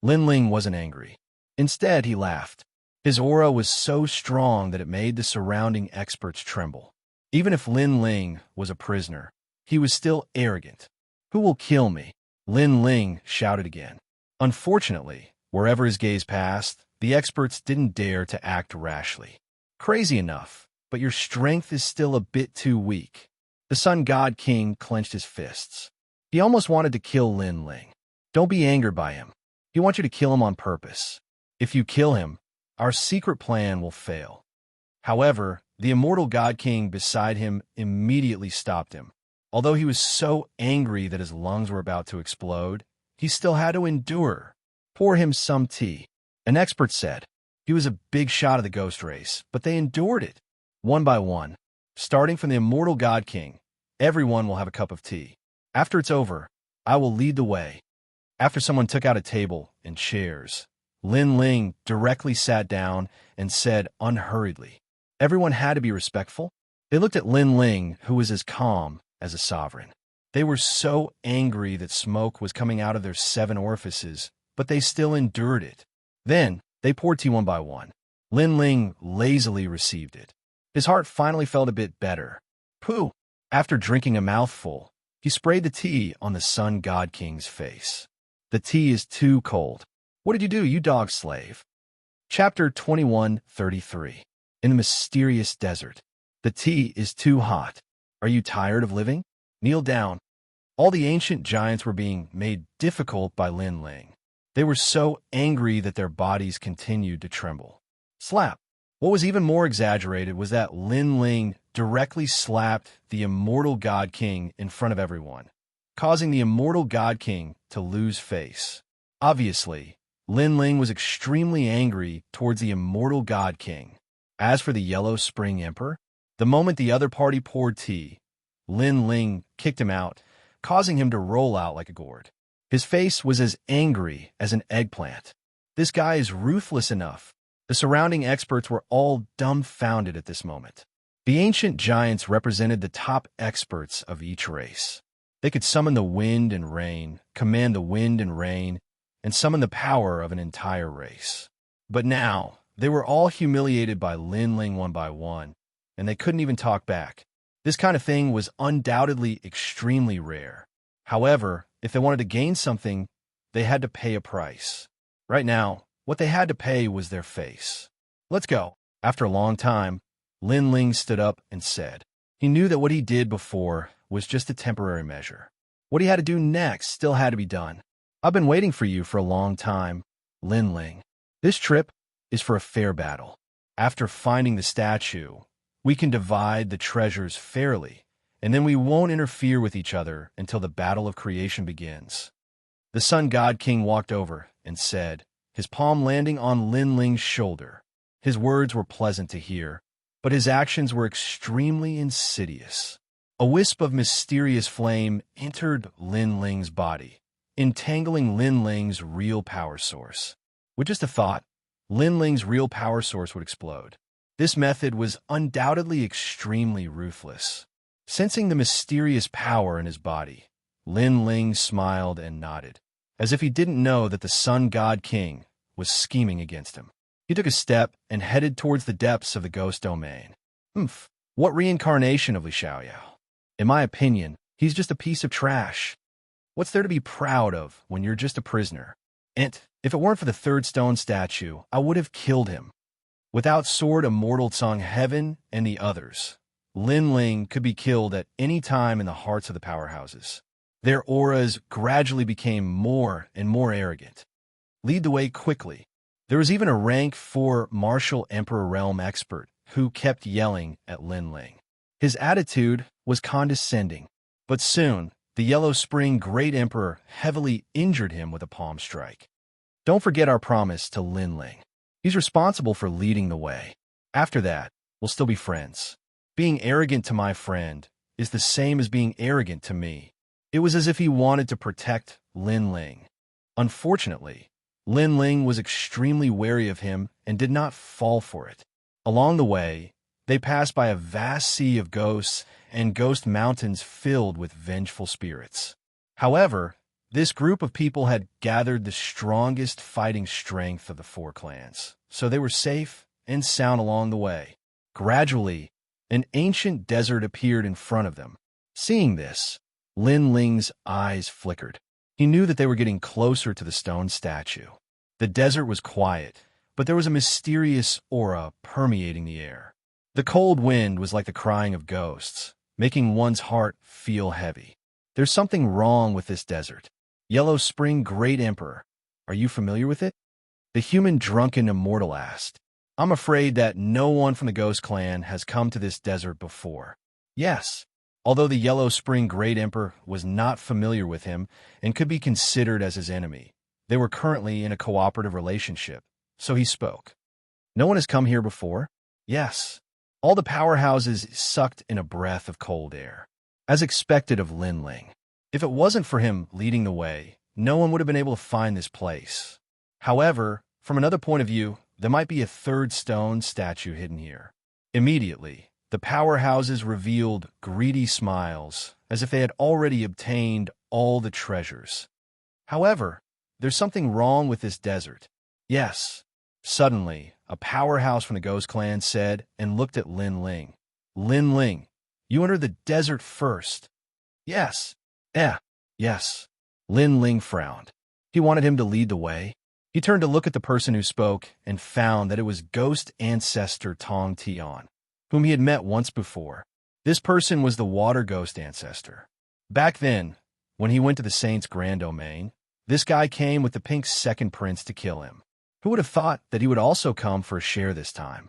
Lin Ling wasn't angry. Instead, he laughed. His aura was so strong that it made the surrounding experts tremble. Even if Lin Ling was a prisoner, he was still arrogant. "Who will kill me?" Lin Ling shouted again. Unfortunately, wherever his gaze passed, the experts didn't dare to act rashly. "Crazy enough, but your strength is still a bit too weak." The Sun God King clenched his fists. He almost wanted to kill Lin Ling. "Don't be angered by him. He wants you to kill him on purpose. If you kill him, our secret plan will fail." However, the Immortal God King beside him immediately stopped him. Although he was so angry that his lungs were about to explode, he still had to endure. "Pour him some tea," an expert said. He was a big shot of the ghost race, but they endured it. One by one, starting from the Immortal God King, everyone will have a cup of tea. After it's over, I will lead the way. After someone took out a table and chairs, Lin Ling directly sat down and said unhurriedly, "Everyone had to be respectful." They looked at Lin Ling, who was as calm as a sovereign. They were so angry that smoke was coming out of their 7 orifices, but they still endured it. Then, they poured tea one by one. Lin Ling lazily received it. His heart finally felt a bit better. Pooh! After drinking a mouthful, he sprayed the tea on the Sun God King's face. "The tea is too cold. What did you do, you dog slave?" Chapter 21:33. In the mysterious desert. "The tea is too hot. Are you tired of living? Kneel down." All the ancient giants were being made difficult by Lin Ling. They were so angry that their bodies continued to tremble. Slap. What was even more exaggerated was that Lin Ling directly slapped the Immortal God King in front of everyone, causing the Immortal God King to lose face. Obviously, Lin Ling was extremely angry towards the Immortal God King. As for the Yellow Spring Emperor, the moment the other party poured tea, Lin Ling kicked him out, causing him to roll out like a gourd. His face was as angry as an eggplant. This guy is ruthless enough. The surrounding experts were all dumbfounded at this moment. The ancient giants represented the top experts of each race. They could summon the wind and rain, command the wind and rain, and summon the power of an entire race. But now, they were all humiliated by Lin Ling one by one, and they couldn't even talk back. This kind of thing was undoubtedly extremely rare. However, if they wanted to gain something, they had to pay a price. Right now, what they had to pay was their face. Let's go. After a long time, Lin Ling stood up and said. He knew that what he did before was just a temporary measure. What he had to do next still had to be done. I've been waiting for you for a long time, Lin Ling. This trip is for a fair battle. After finding the statue, we can divide the treasures fairly, and then we won't interfere with each other until the battle of creation begins. The Sun God King walked over and said, his palm landing on Lin Ling's shoulder. His words were pleasant to hear, but his actions were extremely insidious. A wisp of mysterious flame entered Lin Ling's body, entangling Lin Ling's real power source. With just a thought, Lin Ling's real power source would explode. This method was undoubtedly extremely ruthless. Sensing the mysterious power in his body, Lin Ling smiled and nodded, as if he didn't know that the Sun God King was scheming against him. He took a step and headed towards the depths of the ghost domain. What reincarnation of Xianxia? In my opinion, he's just a piece of trash. What's there to be proud of when you're just a prisoner? And if it weren't for the third stone statue, I would have killed him. Without Sword Immortal Song Heaven and the others, Lin Ling could be killed at any time in the hearts of the powerhouses. Their auras gradually became more and more arrogant. Lead the way quickly. There was even a rank 4 Martial Emperor Realm expert who kept yelling at Lin Ling. His attitude was condescending, but soon the Yellow Spring Great Emperor heavily injured him with a palm strike. Don't forget our promise to Lin Ling. He's responsible for leading the way. After that, we'll still be friends. Being arrogant to my friend is the same as being arrogant to me. It was as if he wanted to protect Lin Ling. Unfortunately, Lin Ling was extremely wary of him and did not fall for it. Along the way, they passed by a vast sea of ghosts and ghost mountains filled with vengeful spirits. However, this group of people had gathered the strongest fighting strength of the 4 clans, so they were safe and sound along the way. Gradually, an ancient desert appeared in front of them. Seeing this, Lin Ling's eyes flickered. He knew that they were getting closer to the stone statue. The desert was quiet, but there was a mysterious aura permeating the air. The cold wind was like the crying of ghosts, making one's heart feel heavy. There's something wrong with this desert. Yellow Spring Great Emperor, are you familiar with it? The human drunken immortal asked. I'm afraid that no one from the Ghost Clan has come to this desert before. Yes, although the Yellow Spring Great Emperor was not familiar with him and could be considered as his enemy, they were currently in a cooperative relationship, so he spoke. No one has come here before? Yes. All the powerhouses sucked in a breath of cold air, as expected of Lin Ling. If it wasn't for him leading the way, no one would have been able to find this place. However, from another point of view, there might be a third stone statue hidden here. Immediately, the powerhouses revealed greedy smiles, as if they had already obtained all the treasures. However, there's something wrong with this desert. Yes. Suddenly, a powerhouse from the Ghost Clan said and looked at Lin Ling. Lin Ling, you entered the desert first. Yes. Yes. Lin Ling frowned. He wanted him to lead the way. He turned to look at the person who spoke and found that it was Ghost Ancestor Tong Tian, whom he had met once before. This person was the Water Ghost Ancestor. Back then, when he went to the Saint's Grand Domain, this guy came with the Pink Second Prince to kill him. Who would have thought that he would also come for a share this time?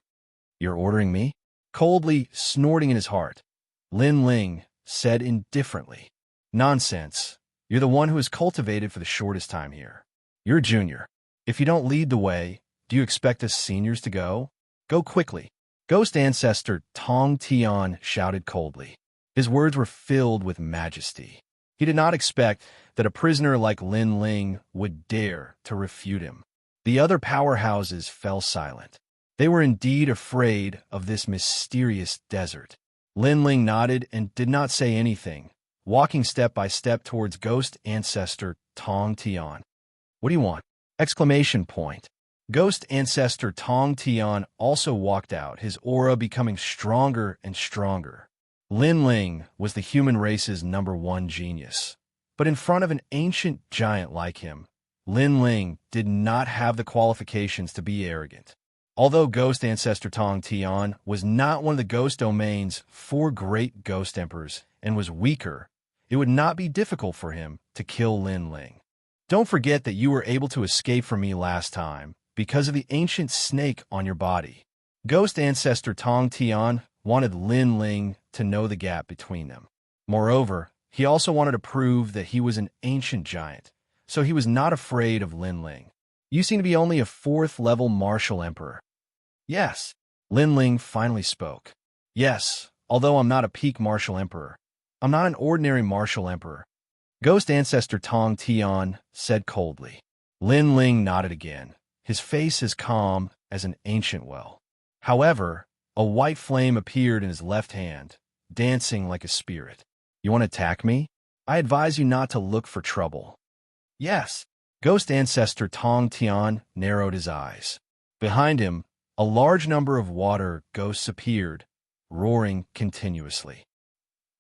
You're ordering me? Coldly snorting in his heart, Lin Ling said indifferently. Nonsense. You're the one who is cultivated for the shortest time here. You're a junior. If you don't lead the way, do you expect us seniors to go? Go quickly. Ghost Ancestor Tong Tian shouted coldly. His words were filled with majesty. He did not expect that a prisoner like Lin Ling would dare to refute him. The other powerhouses fell silent. They were indeed afraid of this mysterious desert. Lin Ling nodded and did not say anything, walking step by step towards Ghost Ancestor Tong Tian. What do you want? Exclamation point. Ghost Ancestor Tong Tian also walked out, his aura becoming stronger and stronger. Lin Ling was the human race's #1 genius. But in front of an ancient giant like him, Lin Ling did not have the qualifications to be arrogant. Although Ghost Ancestor Tong Tian was not one of the Ghost Domain's 4 great Ghost Emperors and was weaker, it would not be difficult for him to kill Lin Ling. Don't forget that you were able to escape from me last time because of the ancient snake on your body. Ghost Ancestor Tong Tian wanted Lin Ling to know the gap between them. Moreover, he also wanted to prove that he was an ancient giant, so he was not afraid of Lin Ling. You seem to be only a 4th-level martial emperor. Yes, Lin Ling finally spoke. Yes, although I'm not a peak martial emperor. I'm not an ordinary martial emperor. Ghost Ancestor Tong Tian said coldly. Lin Ling nodded again, his face as calm as an ancient well. However, a white flame appeared in his left hand, dancing like a spirit. You want to attack me? I advise you not to look for trouble. Yes. Ghost Ancestor Tong Tian narrowed his eyes. Behind him, a large number of water ghosts appeared, roaring continuously.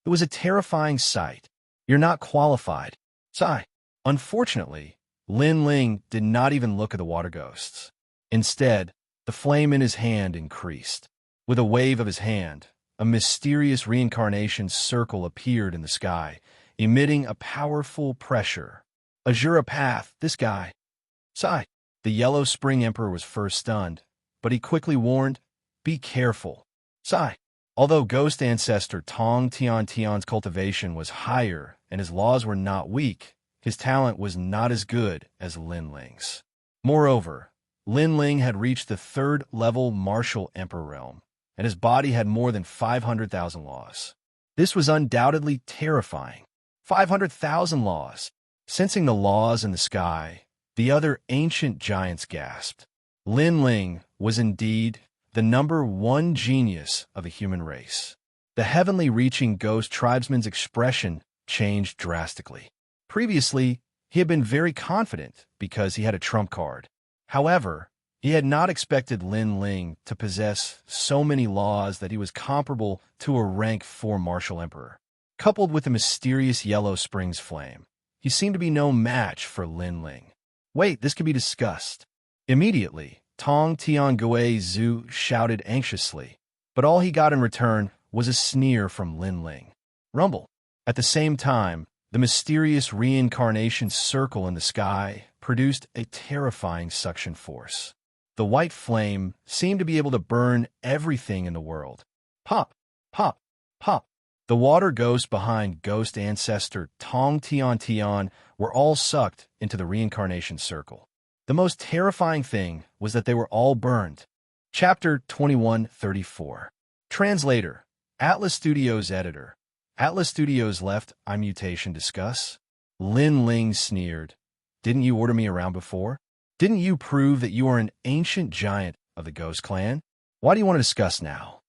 It was a terrifying sight. You're not qualified. Sigh. Unfortunately, Lin Ling did not even look at the water ghosts. Instead, the flame in his hand increased. With a wave of his hand, a mysterious reincarnation circle appeared in the sky, emitting a powerful pressure. Azura Path, this guy. Sigh. The Yellow Spring Emperor was first stunned, but he quickly warned, be careful. Sigh. Although Ghost Ancestor Tong Tian's cultivation was higher and his laws were not weak, his talent was not as good as Lin Ling's. Moreover, Lin Ling had reached the 3rd-level martial emperor realm, and his body had more than 500,000 laws. This was undoubtedly terrifying. 500,000 laws. Sensing the laws in the sky, the other ancient giants gasped. Lin Ling was indeed the number 1 genius of the human race. The heavenly reaching ghost tribesman's expression changed drastically. Previously, he had been very confident because he had a trump card. However, he had not expected Lin Ling to possess so many laws that he was comparable to a rank 4 martial emperor. Coupled with the mysterious Yellow Springs flame, he seemed to be no match for Lin Ling. Wait, this can be discussed. Immediately, Tong Tian Gui Zhu shouted anxiously, but all he got in return was a sneer from Lin Ling. Rumble. At the same time, the mysterious reincarnation circle in the sky produced a terrifying suction force. The white flame seemed to be able to burn everything in the world. Pop, pop, pop. The water ghosts behind Ghost Ancestor Tong Tian were all sucked into the reincarnation circle. The most terrifying thing was that they were all burned. Chapter 2134. Translator, Atlas Studios Editor. Atlas Studios left Immutation discuss. Lin Ling sneered. Didn't you order me around before? Didn't you prove that you are an ancient giant of the Ghost Clan? Why do you want to discuss now?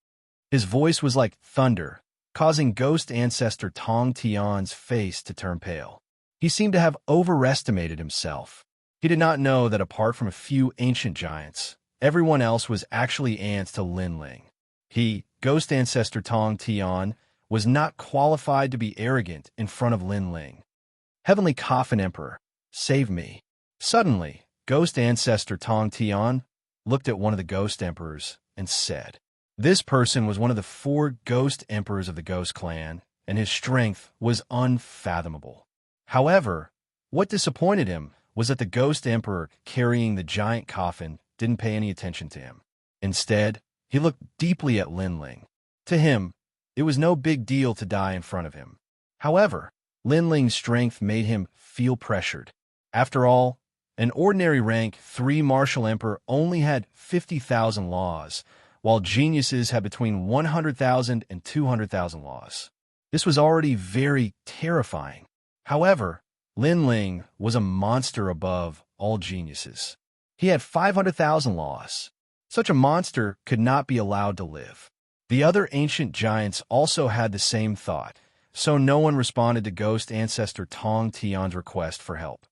His voice was like thunder, causing Ghost Ancestor Tong Tian's face to turn pale. He seemed to have overestimated himself. He did not know that apart from a few ancient giants, everyone else was actually ants to Lin Ling. He, Ghost Ancestor Tong Tian, was not qualified to be arrogant in front of Lin Ling. Heavenly Coffin Emperor, save me. Suddenly, Ghost Ancestor Tong Tian looked at one of the Ghost Emperors and said, this person was one of the 4 Ghost Emperors of the Ghost Clan, and his strength was unfathomable. However, what disappointed him was that the Ghost Emperor carrying the giant coffin didn't pay any attention to him. Instead, he looked deeply at Lin Ling. To him, it was no big deal to die in front of him. However, Lin Ling's strength made him feel pressured. After all, an ordinary rank 3 martial emperor only had 50,000 laws, while geniuses had between 100,000 and 200,000 laws. This was already very terrifying. However, Lin Ling was a monster above all geniuses. He had 500,000 laws. Such a monster could not be allowed to live. The other ancient giants also had the same thought, so no one responded to Ghost Ancestor Tong Tian's request for help.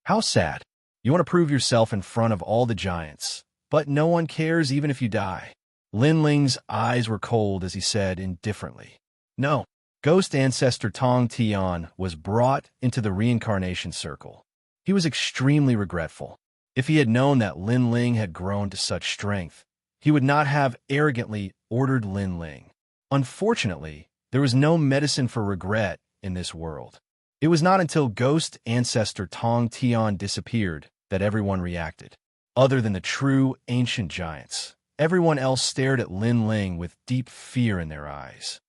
How sad. You want to prove yourself in front of all the giants, but no one cares even if you die. Lin Ling's eyes were cold as he said indifferently, no. Ghost Ancestor Tong Tian was brought into the reincarnation circle. He was extremely regretful. If he had known that Lin Ling had grown to such strength, he would not have arrogantly ordered Lin Ling. Unfortunately, there was no medicine for regret in this world. It was not until ghost ancestor Tong Tian disappeared that everyone reacted. Other than the true ancient giants, everyone else stared at Lin Ling with deep fear in their eyes.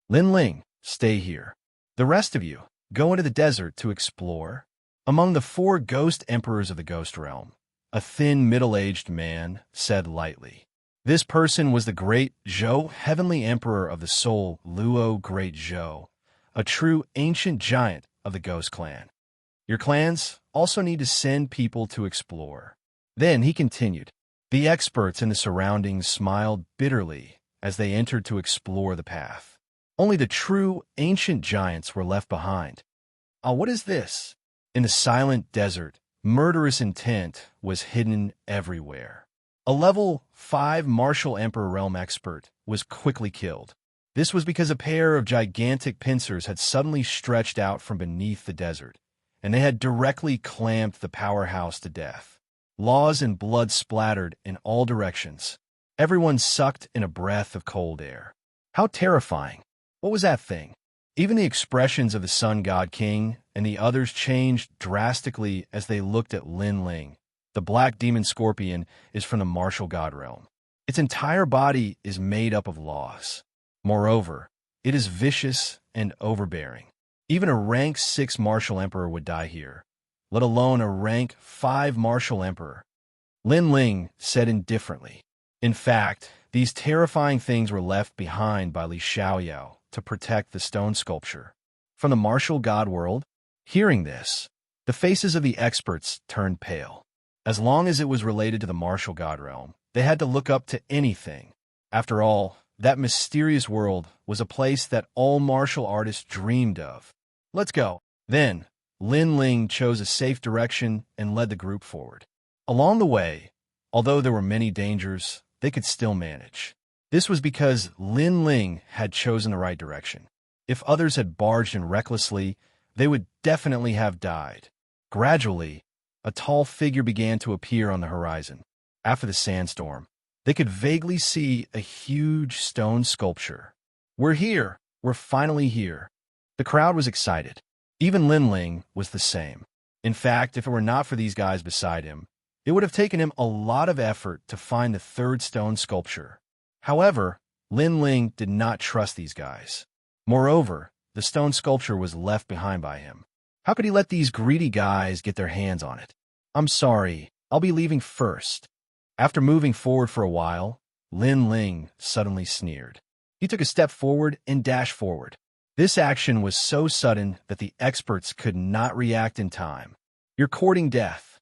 Lin Ling, stay here. The rest of you, go into the desert to explore. Among the 4 ghost emperors of the ghost realm, a thin, middle-aged man said lightly. This person was the great Zhou, heavenly emperor of the soul, Luo Great Zhou, a true ancient giant of the ghost clan. Your clans also need to send people to explore. Then he continued. The experts in the surroundings smiled bitterly as they entered to explore the path. Only the true ancient giants were left behind. What is this? In the silent desert, murderous intent was hidden everywhere. A level 5 martial emperor realm expert was quickly killed. This was because a pair of gigantic pincers had suddenly stretched out from beneath the desert, and they had directly clamped the powerhouse to death. Laws and blood splattered in all directions. Everyone sucked in a breath of cold air. How terrifying! What was that thing? Even the expressions of the Sun God King and the others changed drastically as they looked at Lin Ling. The black demon scorpion is from the martial god realm. Its entire body is made up of laws. Moreover, it is vicious and overbearing. Even a rank 6 martial emperor would die here, let alone a rank 5 martial emperor. Lin Ling said indifferently. In fact, these terrifying things were left behind by Li Xiaoyao to protect the stone sculpture. From the martial god world, hearing this, the faces of the experts turned pale. As long as it was related to the martial god realm, they had to look up to anything. After all, that mysterious world was a place that all martial artists dreamed of. Let's go. Then, Lin Ling chose a safe direction and led the group forward. Along the way, although there were many dangers, they could still manage. This was because Lin Ling had chosen the right direction. If others had barged in recklessly, they would definitely have died. Gradually, a tall figure began to appear on the horizon. After the sandstorm, they could vaguely see a huge stone sculpture. We're here! We're finally here! The crowd was excited. Even Lin Ling was the same. In fact, if it were not for these guys beside him, it would have taken him a lot of effort to find the 3rd stone sculpture. However, Lin Ling did not trust these guys. Moreover, the stone sculpture was left behind by him. How could he let these greedy guys get their hands on it? I'm sorry, I'll be leaving first. After moving forward for a while, Lin Ling suddenly sneered. He took a step forward and dashed forward. This action was so sudden that the experts could not react in time. You're courting death.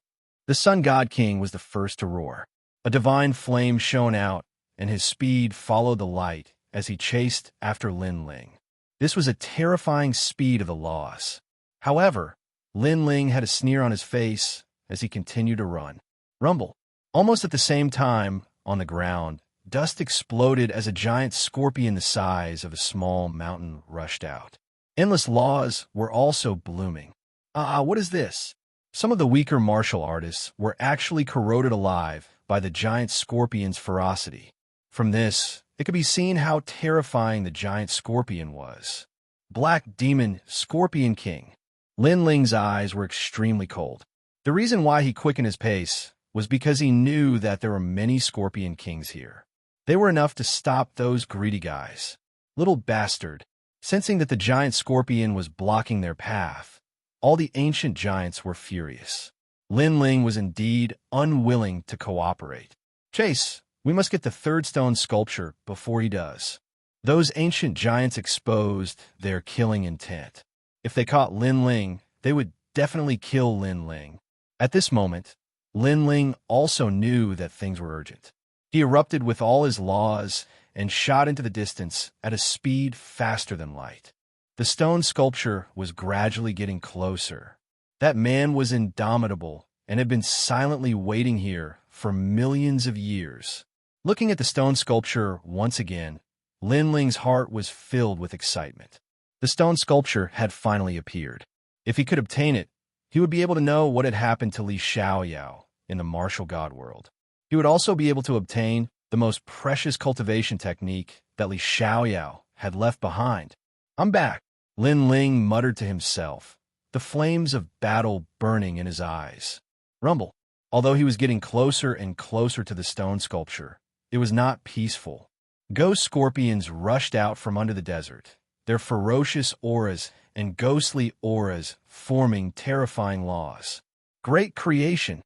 The Sun God King was the first to roar. A divine flame shone out, and his speed followed the light as he chased after Lin Ling. This was a terrifying speed of the laws. However, Lin Ling had a sneer on his face as he continued to run. Rumble. Almost at the same time, on the ground, dust exploded as a giant scorpion the size of a small mountain rushed out. Endless laws were also blooming. What is this? Some of the weaker martial artists were actually corroded alive by the giant scorpion's ferocity. From this, it could be seen how terrifying the giant scorpion was. Black Demon Scorpion King. Lin Ling's eyes were extremely cold. The reason why he quickened his pace was because he knew that there were many Scorpion Kings here. They were enough to stop those greedy guys. Little bastard. Sensing that the giant scorpion was blocking their path, all the ancient giants were furious. Lin Ling was indeed unwilling to cooperate. Chase, we must get the 3rd stone sculpture before he does. Those ancient giants exposed their killing intent. If they caught Lin Ling, they would definitely kill Lin Ling. At this moment, Lin Ling also knew that things were urgent. He erupted with all his laws and shot into the distance at a speed faster than light. The stone sculpture was gradually getting closer. That man was indomitable and had been silently waiting here for millions of years. Looking at the stone sculpture once again, Lin Ling's heart was filled with excitement. The stone sculpture had finally appeared. If he could obtain it, he would be able to know what had happened to Li Xiaoyao in the martial god world. He would also be able to obtain the most precious cultivation technique that Li Xiaoyao had left behind. "I'm back," Lin Ling muttered to himself, the flames of battle burning in his eyes. Rumble. Although he was getting closer and closer to the stone sculpture, it was not peaceful. Ghost scorpions rushed out from under the desert, their ferocious auras and ghostly auras forming terrifying laws. Great creation!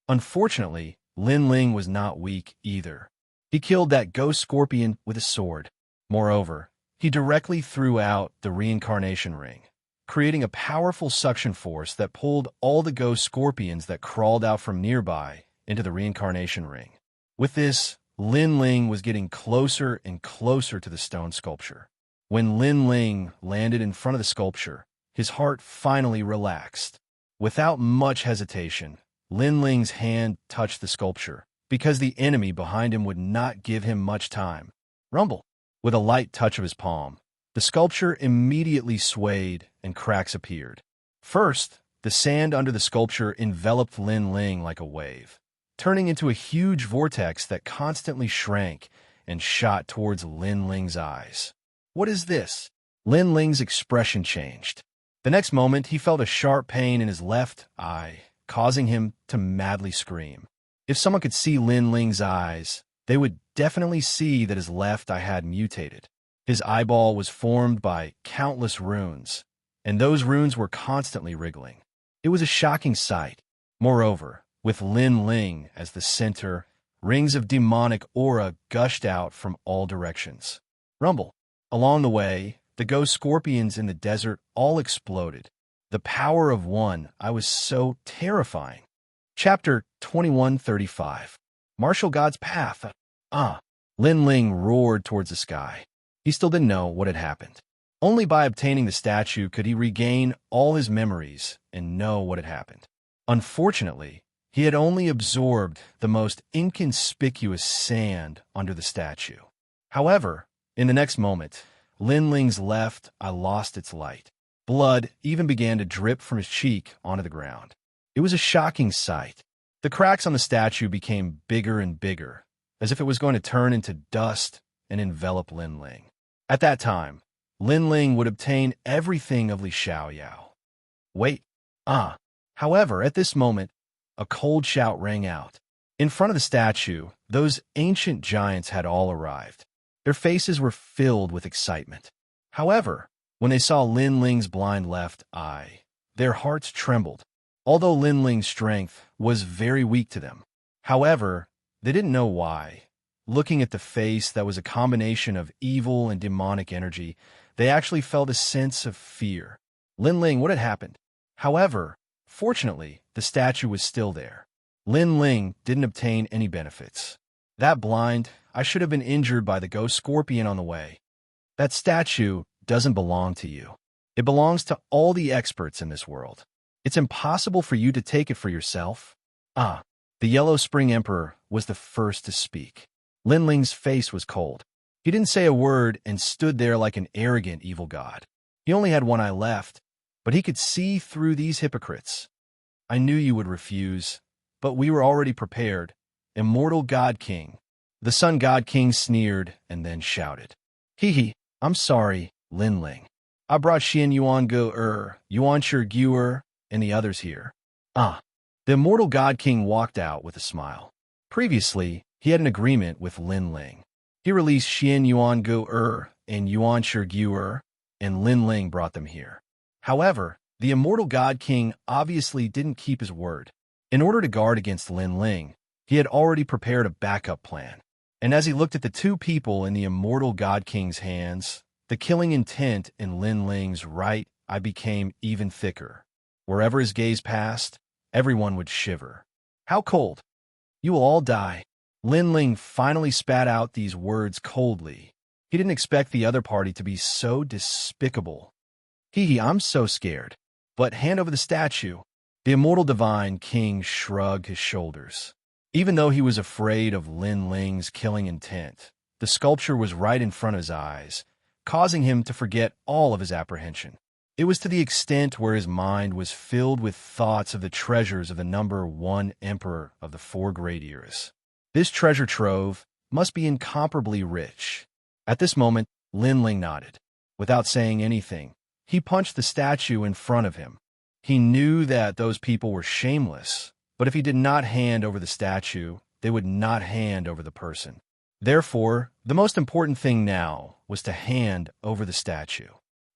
Unfortunately, Lin Ling was not weak either. He killed that ghost scorpion with a sword. Moreover, he directly threw out the reincarnation ring, creating a powerful suction force that pulled all the ghost scorpions that crawled out from nearby into the reincarnation ring. With this, Lin Ling was getting closer and closer to the stone sculpture. When Lin Ling landed in front of the sculpture, his heart finally relaxed. Without much hesitation, Lin Ling's hand touched the sculpture, because the enemy behind him would not give him much time. Rumble. With a light touch of his palm, the sculpture immediately swayed and cracks appeared. First, the sand under the sculpture enveloped Lin Ling like a wave, turning into a huge vortex that constantly shrank and shot towards Lin Ling's eyes. "What is this?" Lin Ling's expression changed. The next moment, he felt a sharp pain in his left eye, causing him to madly scream. If someone could see Lin Ling's eyes, they would definitely see that his left eye had mutated. His eyeball was formed by countless runes, and those runes were constantly wriggling. It was a shocking sight. Moreover, with Lin Ling as the center, rings of demonic aura gushed out from all directions. Rumble. Along the way, the ghost scorpions in the desert all exploded. The power of one, I was so terrifying. Chapter 2135. Martial God's Path. Lin Ling roared towards the sky. He still didn't know what had happened. Only by obtaining the statue could he regain all his memories and know what had happened. Unfortunately, he had only absorbed the most inconspicuous sand under the statue. However, in the next moment, Lin Ling's left eye lost its light. Blood even began to drip from his cheek onto the ground. It was a shocking sight. The cracks on the statue became bigger and bigger, as if it was going to turn into dust and envelop Lin Ling. At that time, Lin Ling would obtain everything of Li Xiaoyao. Wait, However, at this moment, a cold shout rang out. In front of the statue, those ancient giants had all arrived. Their faces were filled with excitement. However, when they saw Lin Ling's blind left eye, their hearts trembled. Although Lin Ling's strength was very weak to them. However, they didn't know why. Looking at the face that was a combination of evil and demonic energy, they actually felt a sense of fear. Lin Ling, what had happened? However, fortunately, the statue was still there. Lin Ling didn't obtain any benefits. That blind, I should have been injured by the ghost scorpion on the way. That statue doesn't belong to you. It belongs to all the experts in this world. It's impossible for you to take it for yourself. The Yellow Spring Emperor was the first to speak. Lin Ling's face was cold. He didn't say a word and stood there like an arrogant evil god. He only had one eye left, but he could see through these hypocrites. "I knew you would refuse, but we were already prepared. Immortal God King." The Sun God King sneered and then shouted. I'm sorry, Lin Ling. I brought Xian Yuan Go Yuan Gu and the others here. The Immortal God King walked out with a smile. Previously, he had an agreement with Lin Ling. He released Xian Yuan Go and Yuan Gu and Lin Ling brought them here. However, the Immortal God King obviously didn't keep his word. In order to guard against Lin Ling, he had already prepared a backup plan. And as he looked at the two people in the Immortal God King's hands, the killing intent in Lin Ling's right eye became even thicker. Wherever his gaze passed, everyone would shiver. How cold! You will all die. Lin Ling finally spat out these words coldly. He didn't expect the other party to be so despicable. I'm so scared. But hand over the statue. The Immortal Divine King shrugged his shoulders. Even though he was afraid of Lin Ling's killing intent, the sculpture was right in front of his eyes, causing him to forget all of his apprehension. It was to the extent where his mind was filled with thoughts of the treasures of the number one emperor of the 4 great eras. This treasure trove must be incomparably rich. At this moment, Lin Ling nodded. Without saying anything, he punched the statue in front of him. He knew that those people were shameless, but if he did not hand over the statue, they would not hand over the person. Therefore, the most important thing now was to hand over the statue.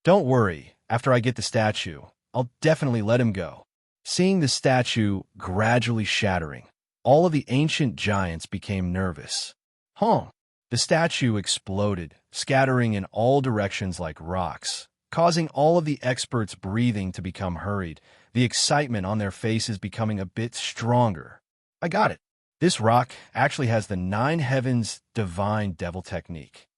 Don't worry, after I get the statue, I'll definitely let him go. Seeing the statue gradually shattering, all of the ancient giants became nervous. The statue exploded, scattering in all directions like rocks, causing all of the experts' breathing to become hurried, the excitement on their faces becoming a bit stronger. I got it. This rock actually has the 9 heavens divine devil technique.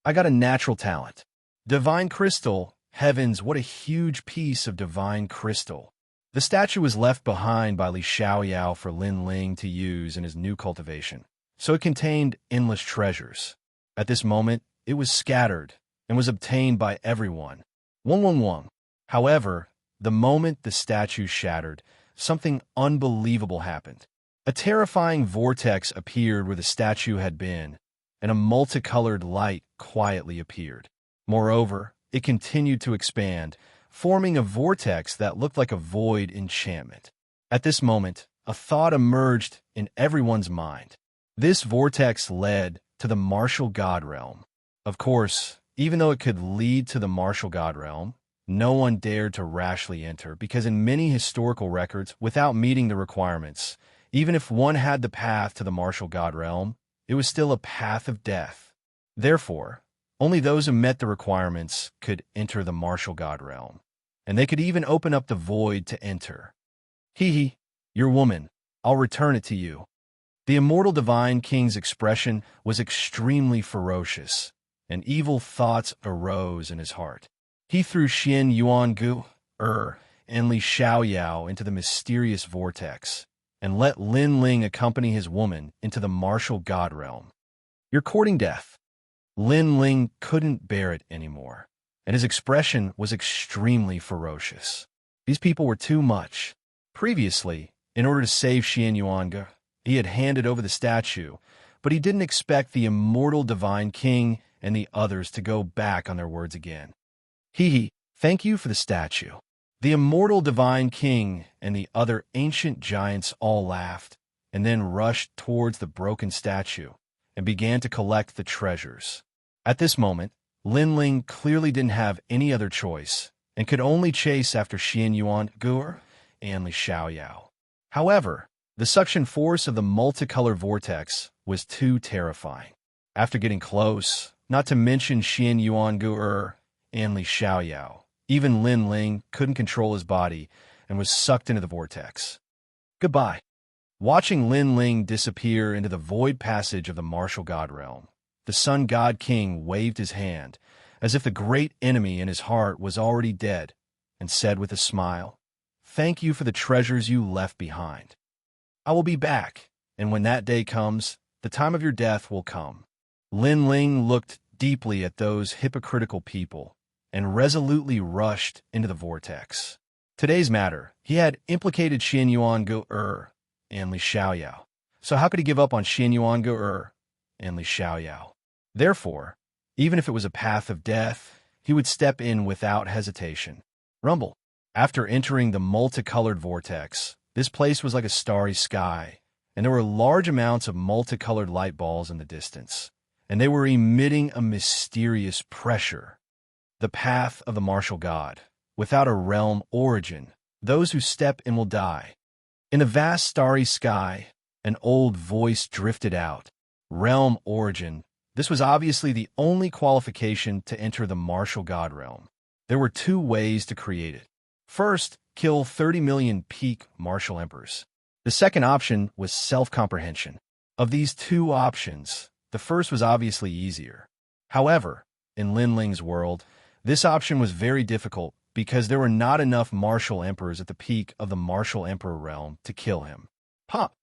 I got a natural talent. Divine crystal, heavens, what a huge piece of divine crystal. The statue was left behind by Li Xiaoyao for Lin Ling to use in his new cultivation, so it contained endless treasures. At this moment, it was scattered and was obtained by everyone. Wong. However, the moment the statue shattered, something unbelievable happened. A terrifying vortex appeared where the statue had been, and a multicolored light quietly appeared. Moreover, it continued to expand, forming a vortex that looked like a void enchantment. At this moment, a thought emerged in everyone's mind. This vortex led to the martial god realm. Of course, even though it could lead to the martial god realm, no one dared to rashly enter because in many historical records, without meeting the requirements, even if one had the path to the martial god realm, it was still a path of death. Therefore, only those who met the requirements could enter the martial god realm, and they could even open up the void to enter. Your woman, I'll return it to you. The immortal divine king's expression was extremely ferocious, and evil thoughts arose in his heart. He threw Xian Yuangu, and Li Xiaoyao into the mysterious vortex, and let Lin Ling accompany his woman into the martial god realm. You're courting death. Lin Ling couldn't bear it anymore, and his expression was extremely ferocious. These people were too much. Previously, in order to save Xian Yuangu, he had handed over the statue, but he didn't expect the immortal divine king and the others to go back on their words again. Thank you for the statue. The immortal divine king and the other ancient giants all laughed, and then rushed towards the broken statue and began to collect the treasures. At this moment, Lin Ling clearly didn't have any other choice and could only chase after Xian Yuangu and Li Xiaoyao. However, the suction force of the multicolored vortex was too terrifying. After getting close, not to mention Xian Yuangu and Li Xiaoyao, even Lin Ling couldn't control his body and was sucked into the vortex. Goodbye. Watching Lin Ling disappear into the void passage of the martial god realm, the sun god king waved his hand, as if the great enemy in his heart was already dead, and said with a smile, "Thank you for the treasures you left behind. I will be back, and when that day comes, the time of your death will come." Lin Ling looked deeply at those hypocritical people and resolutely rushed into the vortex. Today's matter, he had implicated Xian Yuangu and Li Xiaoyao, so how could he give up on Xian Yuangu and Li Xiaoyao? Therefore, even if it was a path of death, he would step in without hesitation. Rumble. After entering the multicolored vortex, this place was like a starry sky, and there were large amounts of multicolored light balls in the distance, and they were emitting a mysterious pressure. The path of the martial god. Without a realm origin, those who step in will die. In the vast starry sky, an old voice drifted out. Realm origin. This was obviously the only qualification to enter the martial god realm. There were 2 ways to create it. First, kill 30 million peak martial emperors. The second option was self-comprehension. Of these 2 options, the first was obviously easier. However, in Lin Ling's world, this option was very difficult because there were not enough martial emperors at the peak of the martial emperor realm to kill him. Pop!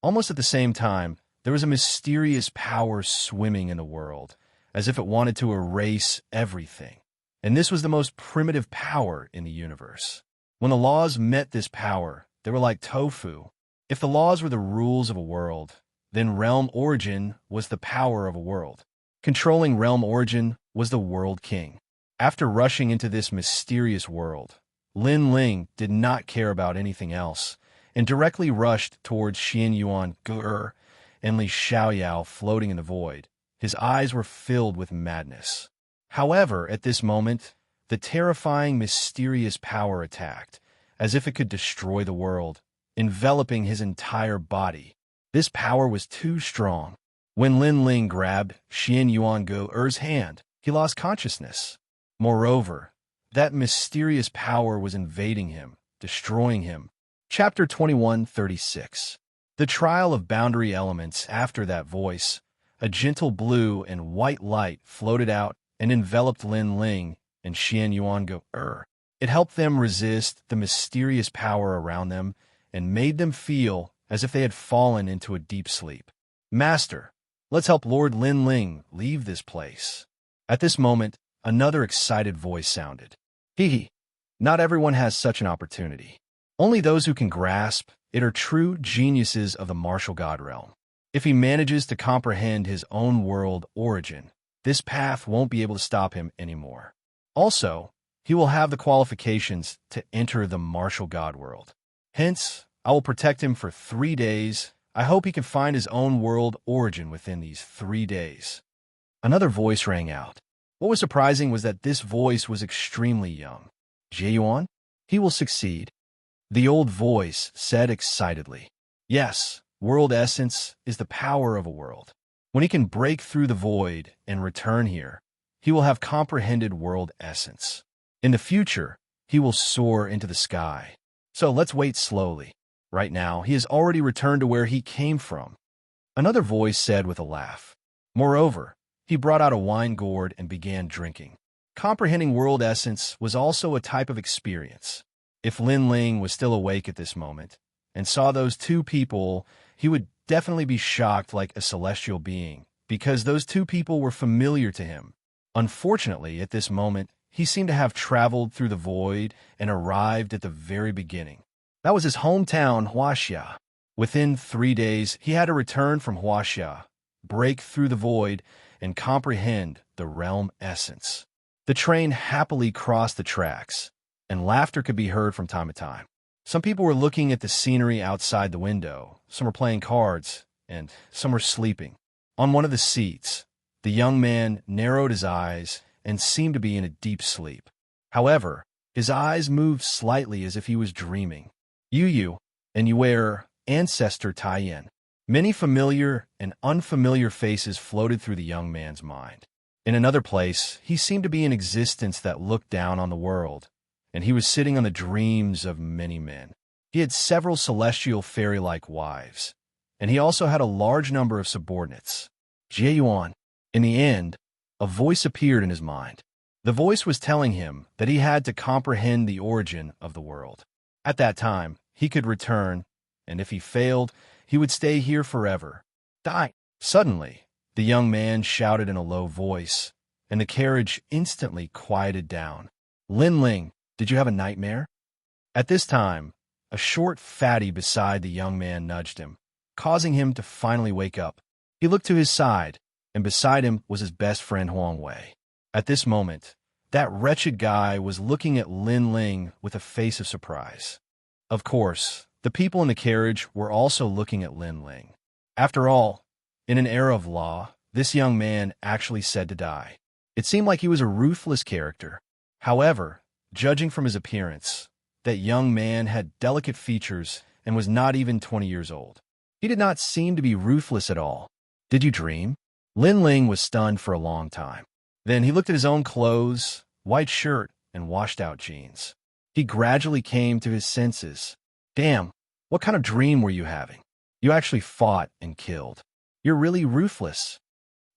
Almost at the same time, there was a mysterious power swimming in the world, as if it wanted to erase everything. and this was the most primitive power in the universe. When the laws met this power, they were like tofu. If the laws were the rules of a world, then realm origin was the power of a world. Controlling realm origin was the world king. After rushing into this mysterious world, Lin Ling did not care about anything else and directly rushed towards Xianxia and Li Xiaoyao floating in the void. His eyes were filled with madness. However, at this moment, the terrifying, mysterious power attacked, as if it could destroy the world, enveloping his entire body. This power was too strong. When Lin Ling grabbed Xianxia hand, he lost consciousness. Moreover, that mysterious power was invading him, destroying him. Chapter 21:36. The trial of boundary elements. After that voice, a gentle blue and white light floated out and enveloped Lin Ling and Xianxia. It helped them resist the mysterious power around them and made them feel as if they had fallen into a deep sleep. Master, let's help Lord Lin Ling leave this place. At this moment, another excited voice sounded. Hee. Not everyone has such an opportunity. Only those who can grasp it are true geniuses of the martial god realm. If he manages to comprehend his own world origin, this path won't be able to stop him anymore. Also, he will have the qualifications to enter the martial god world. Hence, I will protect him for 3 days. I hope he can find his own world origin within these 3 days. Another voice rang out. What was surprising was that this voice was extremely young. Jieyuan? He will succeed. The old voice said excitedly. Yes, world essence is the power of a world. When he can break through the void and return here, he will have comprehended world essence. In the future, he will soar into the sky. So let's wait slowly. Right now, he has already returned to where he came from. Another voice said with a laugh. Moreover, he brought out a wine gourd and began drinking. Comprehending world essence was also a type of experience. If Lin Ling was still awake at this moment and saw those two people, he would definitely be shocked like a celestial being, because those two people were familiar to him. Unfortunately, at this moment, he seemed to have traveled through the void and arrived at the very beginning. That was his hometown, Wuxia. Within 3 days, he had to return from Wuxia, break through the void, and comprehend the realm essence. The train happily crossed the tracks, and laughter could be heard from time to time. Some people were looking at the scenery outside the window, some were playing cards, and some were sleeping. On one of the seats, the young man narrowed his eyes and seemed to be in a deep sleep. However, his eyes moved slightly as if he was dreaming. Yu and Yuer, ancestor Taiyan. Many familiar and unfamiliar faces floated through the young man's mind. In another place, he seemed to be an existence that looked down on the world, and he was sitting on the dreams of many men. He had several celestial fairy-like wives, and he also had a large number of subordinates. Jieyuan. In the end, a voice appeared in his mind. The voice was telling him that he had to comprehend the origin of the world. At that time, he could return, and if he failed, he would stay here forever. Die. Suddenly, the young man shouted in a low voice, and the carriage instantly quieted down. Lin Ling, did you have a nightmare? At this time, a short fatty beside the young man nudged him, causing him to finally wake up. He looked to his side, and beside him was his best friend Huang Wei. At this moment, that wretched guy was looking at Lin Ling with a face of surprise. Of course, the people in the carriage were also looking at Lin Ling. After all, in an era of law, this young man actually said to die. It seemed like he was a ruthless character. However, judging from his appearance, that young man had delicate features and was not even 20 years old. He did not seem to be ruthless at all. Did you dream? Lin Ling was stunned for a long time. Then he looked at his own clothes, white shirt, and washed-out jeans. He gradually came to his senses. Damn, what kind of dream were you having? You actually fought and killed. You're really ruthless.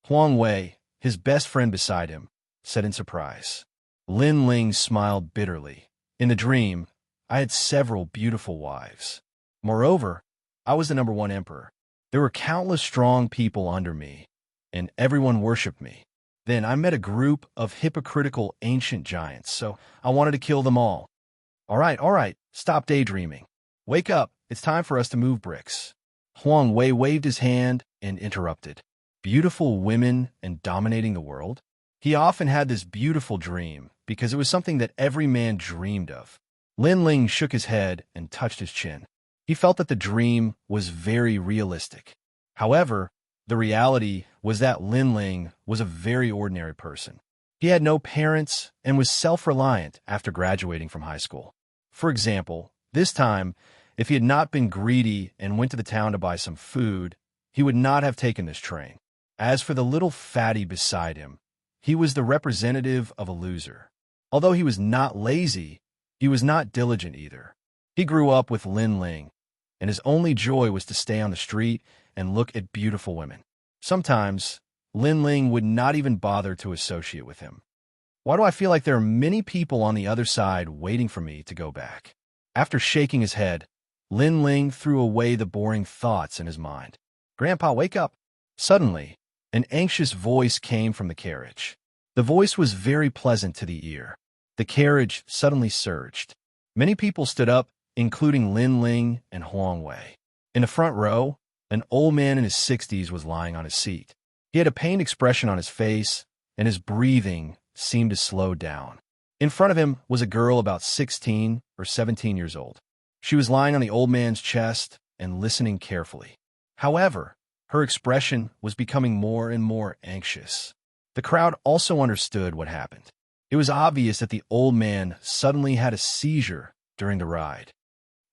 Huang Wei, his best friend beside him, said in surprise. Lin Ling smiled bitterly. In the dream, I had several beautiful wives. Moreover, I was the #1 emperor. There were countless strong people under me, and everyone worshipped me. Then I met a group of hypocritical ancient giants, so I wanted to kill them all. All right, stop daydreaming. Wake up, it's time for us to move bricks. Huang Wei waved his hand and interrupted. Beautiful women and dominating the world? He often had this beautiful dream because it was something that every man dreamed of. Lin Ling shook his head and touched his chin. He felt that the dream was very realistic. However, the reality was that Lin Ling was a very ordinary person. He had no parents and was self-reliant after graduating from high school. For example, this time, if he had not been greedy and went to the town to buy some food, he would not have taken this train. As for the little fatty beside him, he was the representative of a loser. Although he was not lazy, he was not diligent either. He grew up with Lin Ling, and his only joy was to stay on the street and look at beautiful women. Sometimes, Lin Ling would not even bother to associate with him. Why do I feel like there are many people on the other side waiting for me to go back? After shaking his head, Lin Ling threw away the boring thoughts in his mind. Grandpa, wake up! Suddenly, an anxious voice came from the carriage. The voice was very pleasant to the ear. The carriage suddenly surged. Many people stood up, including Lin Ling and Huang Wei. In the front row, an old man in his 60s was lying on his seat. He had a pained expression on his face, and his breathing seemed to slow down. In front of him was a girl about 16 or 17 years old. She was lying on the old man's chest and listening carefully. However, her expression was becoming more and more anxious. The crowd also understood what happened. It was obvious that the old man suddenly had a seizure during the ride.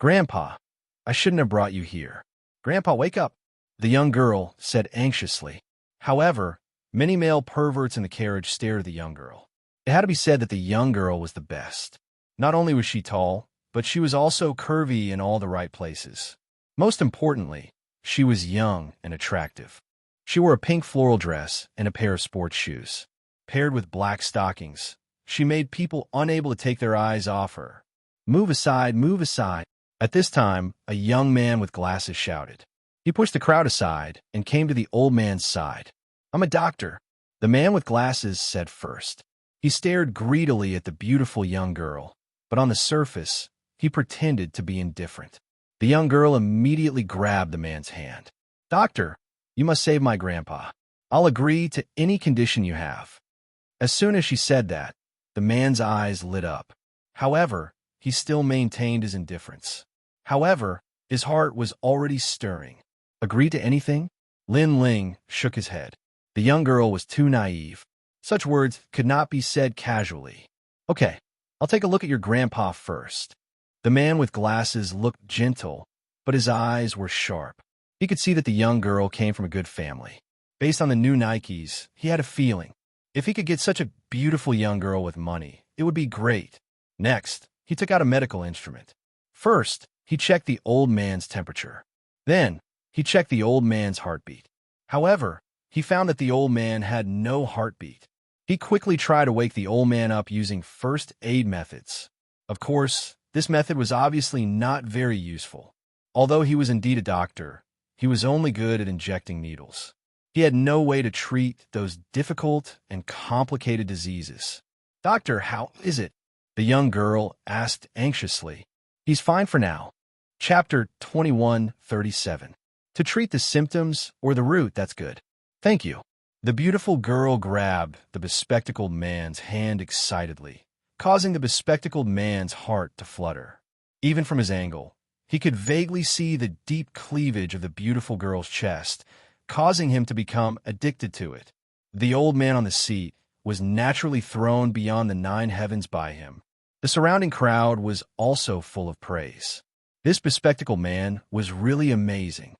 Grandpa, I shouldn't have brought you here. Grandpa, wake up, the young girl said anxiously. However, many male perverts in the carriage stared at the young girl. It had to be said that the young girl was the best. Not only was she tall, but she was also curvy in all the right places. Most importantly, she was young and attractive. She wore a pink floral dress and a pair of sports shoes. Paired with black stockings, she made people unable to take their eyes off her. Move aside, move aside. At this time, a young man with glasses shouted. He pushed the crowd aside and came to the old man's side. I'm a doctor, the man with glasses said first. He stared greedily at the beautiful young girl, but on the surface, he pretended to be indifferent. The young girl immediately grabbed the man's hand. Doctor, you must save my grandpa. I'll agree to any condition you have. As soon as she said that, the man's eyes lit up. However, he still maintained his indifference. However, his heart was already stirring. Agree to anything? Lin Ling shook his head. The young girl was too naive. Such words could not be said casually. Okay, I'll take a look at your grandpa first. The man with glasses looked gentle, but his eyes were sharp. He could see that the young girl came from a good family. Based on the new Nikes, he had a feeling. If he could get such a beautiful young girl with money, it would be great. Next, he took out a medical instrument. First, he checked the old man's temperature. Then, he checked the old man's heartbeat. However, he found that the old man had no heartbeat. He quickly tried to wake the old man up using first aid methods. Of course, this method was obviously not very useful. Although he was indeed a doctor, he was only good at injecting needles. He had no way to treat those difficult and complicated diseases. Doctor, how is it? The young girl asked anxiously. He's fine for now. Chapter 21:37. To treat the symptoms or the root, that's good. Thank you. The beautiful girl grabbed the bespectacled man's hand excitedly, causing the bespectacled man's heart to flutter. Even from his angle, he could vaguely see the deep cleavage of the beautiful girl's chest, causing him to become addicted to it. The old man on the seat was naturally thrown beyond the 9 heavens by him. The surrounding crowd was also full of praise. This bespectacled man was really amazing.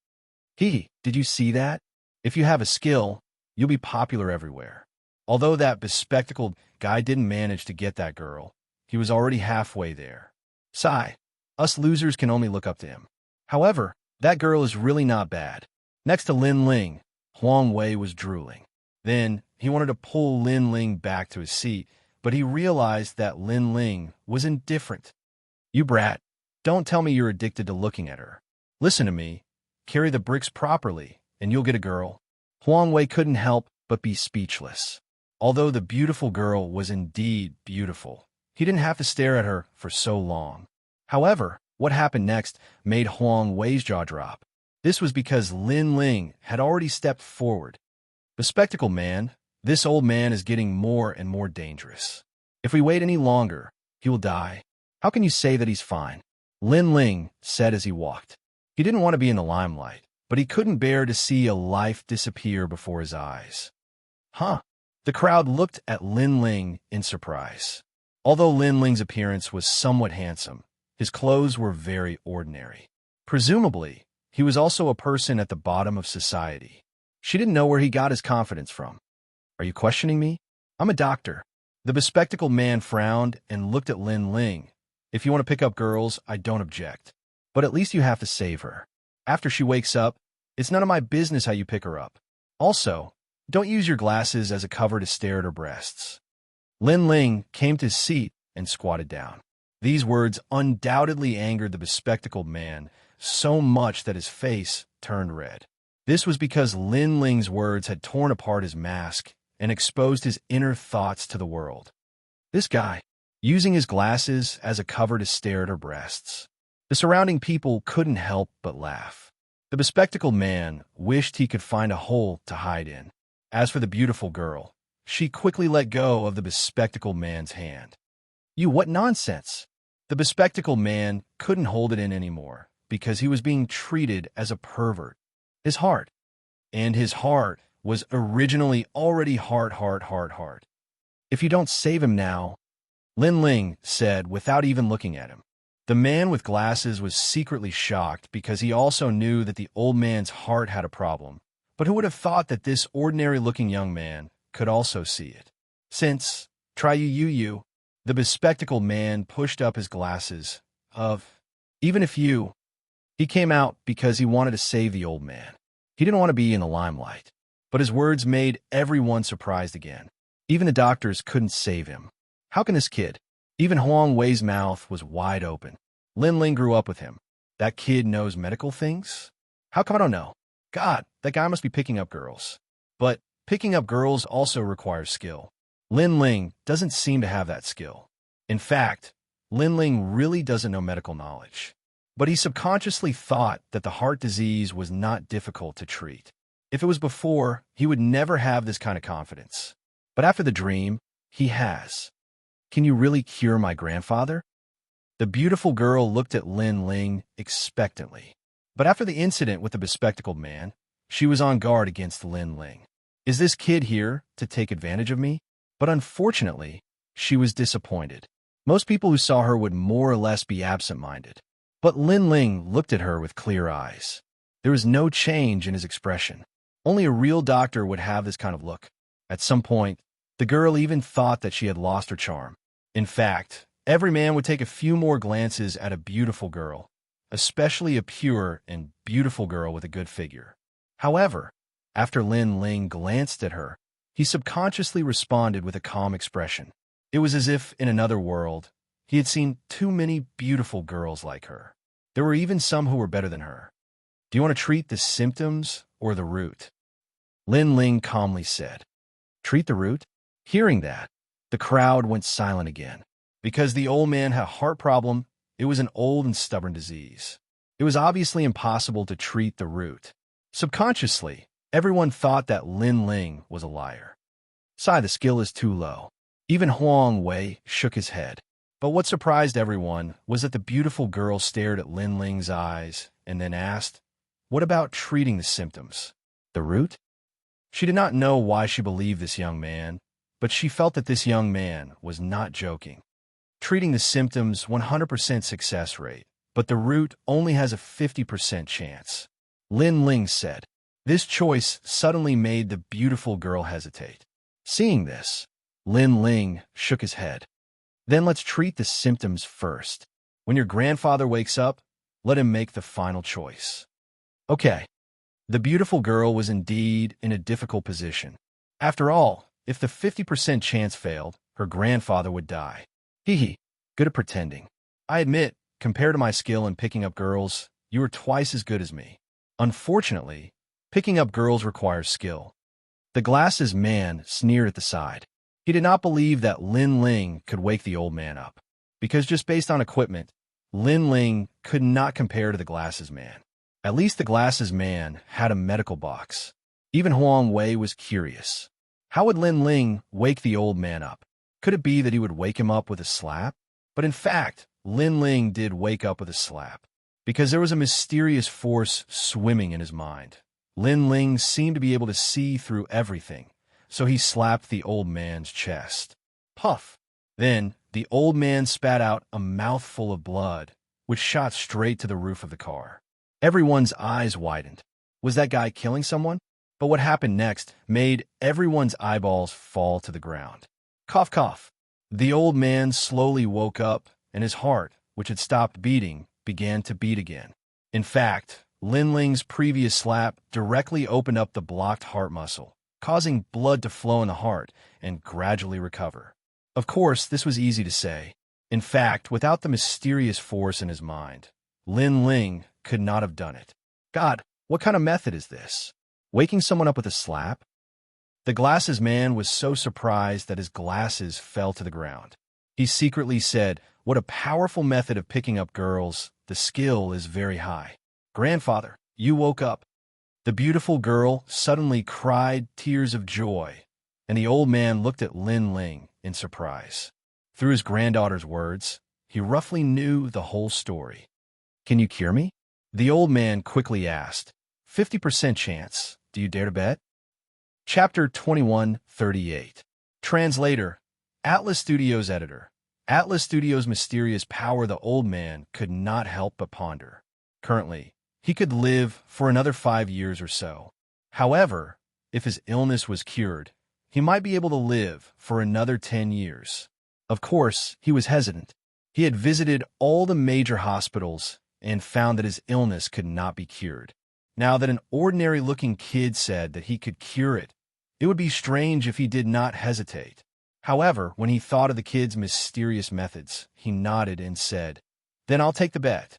Did you see that? If you have a skill, you'll be popular everywhere. Although that bespectacled guy didn't manage to get that girl, he was already halfway there. Sigh. Us losers can only look up to him. However, that girl is really not bad. Next to Lin Ling, Huang Wei was drooling. Then, he wanted to pull Lin Ling back to his seat, but he realized that Lin Ling was indifferent. You brat, don't tell me you're addicted to looking at her. Listen to me. Carry the bricks properly, and you'll get a girl. Huang Wei couldn't help but be speechless. Although the beautiful girl was indeed beautiful, he didn't have to stare at her for so long. However, what happened next made Huang Wei's jaw drop. This was because Lin Ling had already stepped forward. The spectacled man, this old man is getting more and more dangerous. If we wait any longer, he will die. How can you say that he's fine? Lin Ling said as he walked. He didn't want to be in the limelight, but he couldn't bear to see a life disappear before his eyes. Huh? The crowd looked at Lin Ling in surprise. Although Lin Ling's appearance was somewhat handsome, his clothes were very ordinary. Presumably, he was also a person at the bottom of society. She didn't know where he got his confidence from. Are you questioning me? I'm a doctor. The bespectacled man frowned and looked at Lin Ling. If you want to pick up girls, I don't object. But at least you have to save her. After she wakes up, it's none of my business how you pick her up. Also, don't use your glasses as a cover to stare at her breasts. Lin Ling came to his seat and squatted down. These words undoubtedly angered the bespectacled man so much that his face turned red. This was because Lin Ling's words had torn apart his mask and exposed his inner thoughts to the world. This guy, using his glasses as a cover to stare at her breasts. The surrounding people couldn't help but laugh. The bespectacled man wished he could find a hole to hide in. As for the beautiful girl, she quickly let go of the bespectacled man's hand. You, what nonsense! The bespectacled man couldn't hold it in anymore because he was being treated as a pervert. His heart was originally already hard. If you don't save him now, Lin Ling said without even looking at him. The man with glasses was secretly shocked because he also knew that the old man's heart had a problem. But who would have thought that this ordinary-looking young man could also see it? Since, the bespectacled man pushed up his glasses even if you. He came out because he wanted to save the old man. He didn't want to be in the limelight. But his words made everyone surprised again. Even the doctors couldn't save him. How can this kid? Even Huang Wei's mouth was wide open. Lin Ling grew up with him. That kid knows medical things? How come I don't know? God, that guy must be picking up girls. But picking up girls also requires skill. Lin Ling doesn't seem to have that skill. In fact, Lin Ling really doesn't know medical knowledge. But he subconsciously thought that the heart disease was not difficult to treat. If it was before, he would never have this kind of confidence. But after the dream, he has. Can you really cure my grandfather? The beautiful girl looked at Lin Ling expectantly. But after the incident with the bespectacled man, she was on guard against Lin Ling. Is this kid here to take advantage of me? But unfortunately, she was disappointed. Most people who saw her would more or less be absent-minded. But Lin Ling looked at her with clear eyes. There was no change in his expression. Only a real doctor would have this kind of look. At some point, the girl even thought that she had lost her charm. In fact, every man would take a few more glances at a beautiful girl, especially a pure and beautiful girl with a good figure. However, after Lin Ling glanced at her, he subconsciously responded with a calm expression. It was as if, in another world, he had seen too many beautiful girls like her. There were even some who were better than her. Do you want to treat the symptoms or the root? Lin Ling calmly said. Treat the root? Hearing that, the crowd went silent again. Because the old man had a heart problem, it was an old and stubborn disease. It was obviously impossible to treat the root. Subconsciously, everyone thought that Lin Ling was a liar. Sigh, the skill is too low. Even Huang Wei shook his head. But what surprised everyone was that the beautiful girl stared at Lin Ling's eyes and then asked, what about treating the symptoms? The root? She did not know why she believed this young man, but she felt that this young man was not joking. Treating the symptoms 100% success rate, but the root only has a 50% chance. Lin Ling said. This choice suddenly made the beautiful girl hesitate. Seeing this, Lin Ling shook his head. Then let's treat the symptoms first. When your grandfather wakes up, let him make the final choice. Okay. The beautiful girl was indeed in a difficult position. After all, if the 50% chance failed, her grandfather would die. Hee, good at pretending. I admit, compared to my skill in picking up girls, you are twice as good as me. Unfortunately, picking up girls requires skill. The glasses man sneered at the side. He did not believe that Lin Ling could wake the old man up, because just based on equipment, Lin Ling could not compare to the glasses man. At least the glasses man had a medical box. Even Huang Wei was curious. How would Lin Ling wake the old man up? Could it be that he would wake him up with a slap? But in fact, Lin Ling did wake up with a slap, because there was a mysterious force swimming in his mind. Lin Ling seemed to be able to see through everything, so he slapped the old man's chest. Puff! Then, the old man spat out a mouthful of blood, which shot straight to the roof of the car. Everyone's eyes widened. Was that guy killing someone? But what happened next made everyone's eyeballs fall to the ground. Cough, cough. The old man slowly woke up, and his heart, which had stopped beating, began to beat again. In fact, Lin Ling's previous slap directly opened up the blocked heart muscle, causing blood to flow in the heart and gradually recover. Of course, this was easy to say. In fact, without the mysterious force in his mind, Lin Ling could not have done it. God, what kind of method is this? Waking someone up with a slap? The glasses man was so surprised that his glasses fell to the ground. He secretly said, "What a powerful method of picking up girls. The skill is very high." "Grandfather, you woke up." The beautiful girl suddenly cried tears of joy, and the old man looked at Lin Ling in surprise. Through his granddaughter's words, he roughly knew the whole story. "Can you cure me?" The old man quickly asked. 50% chance. Do you dare to bet? Chapter 2138. Translator, Atlas Studios editor. Atlas Studios' mysterious power the old man could not help but ponder. Currently, he could live for another 5 years or so. However, if his illness was cured, he might be able to live for another 10 years. Of course, he was hesitant. He had visited all the major hospitals and found that his illness could not be cured. Now that an ordinary-looking kid said that he could cure it, it would be strange if he did not hesitate. However, when he thought of the kid's mysterious methods, he nodded and said, "Then I'll take the bet."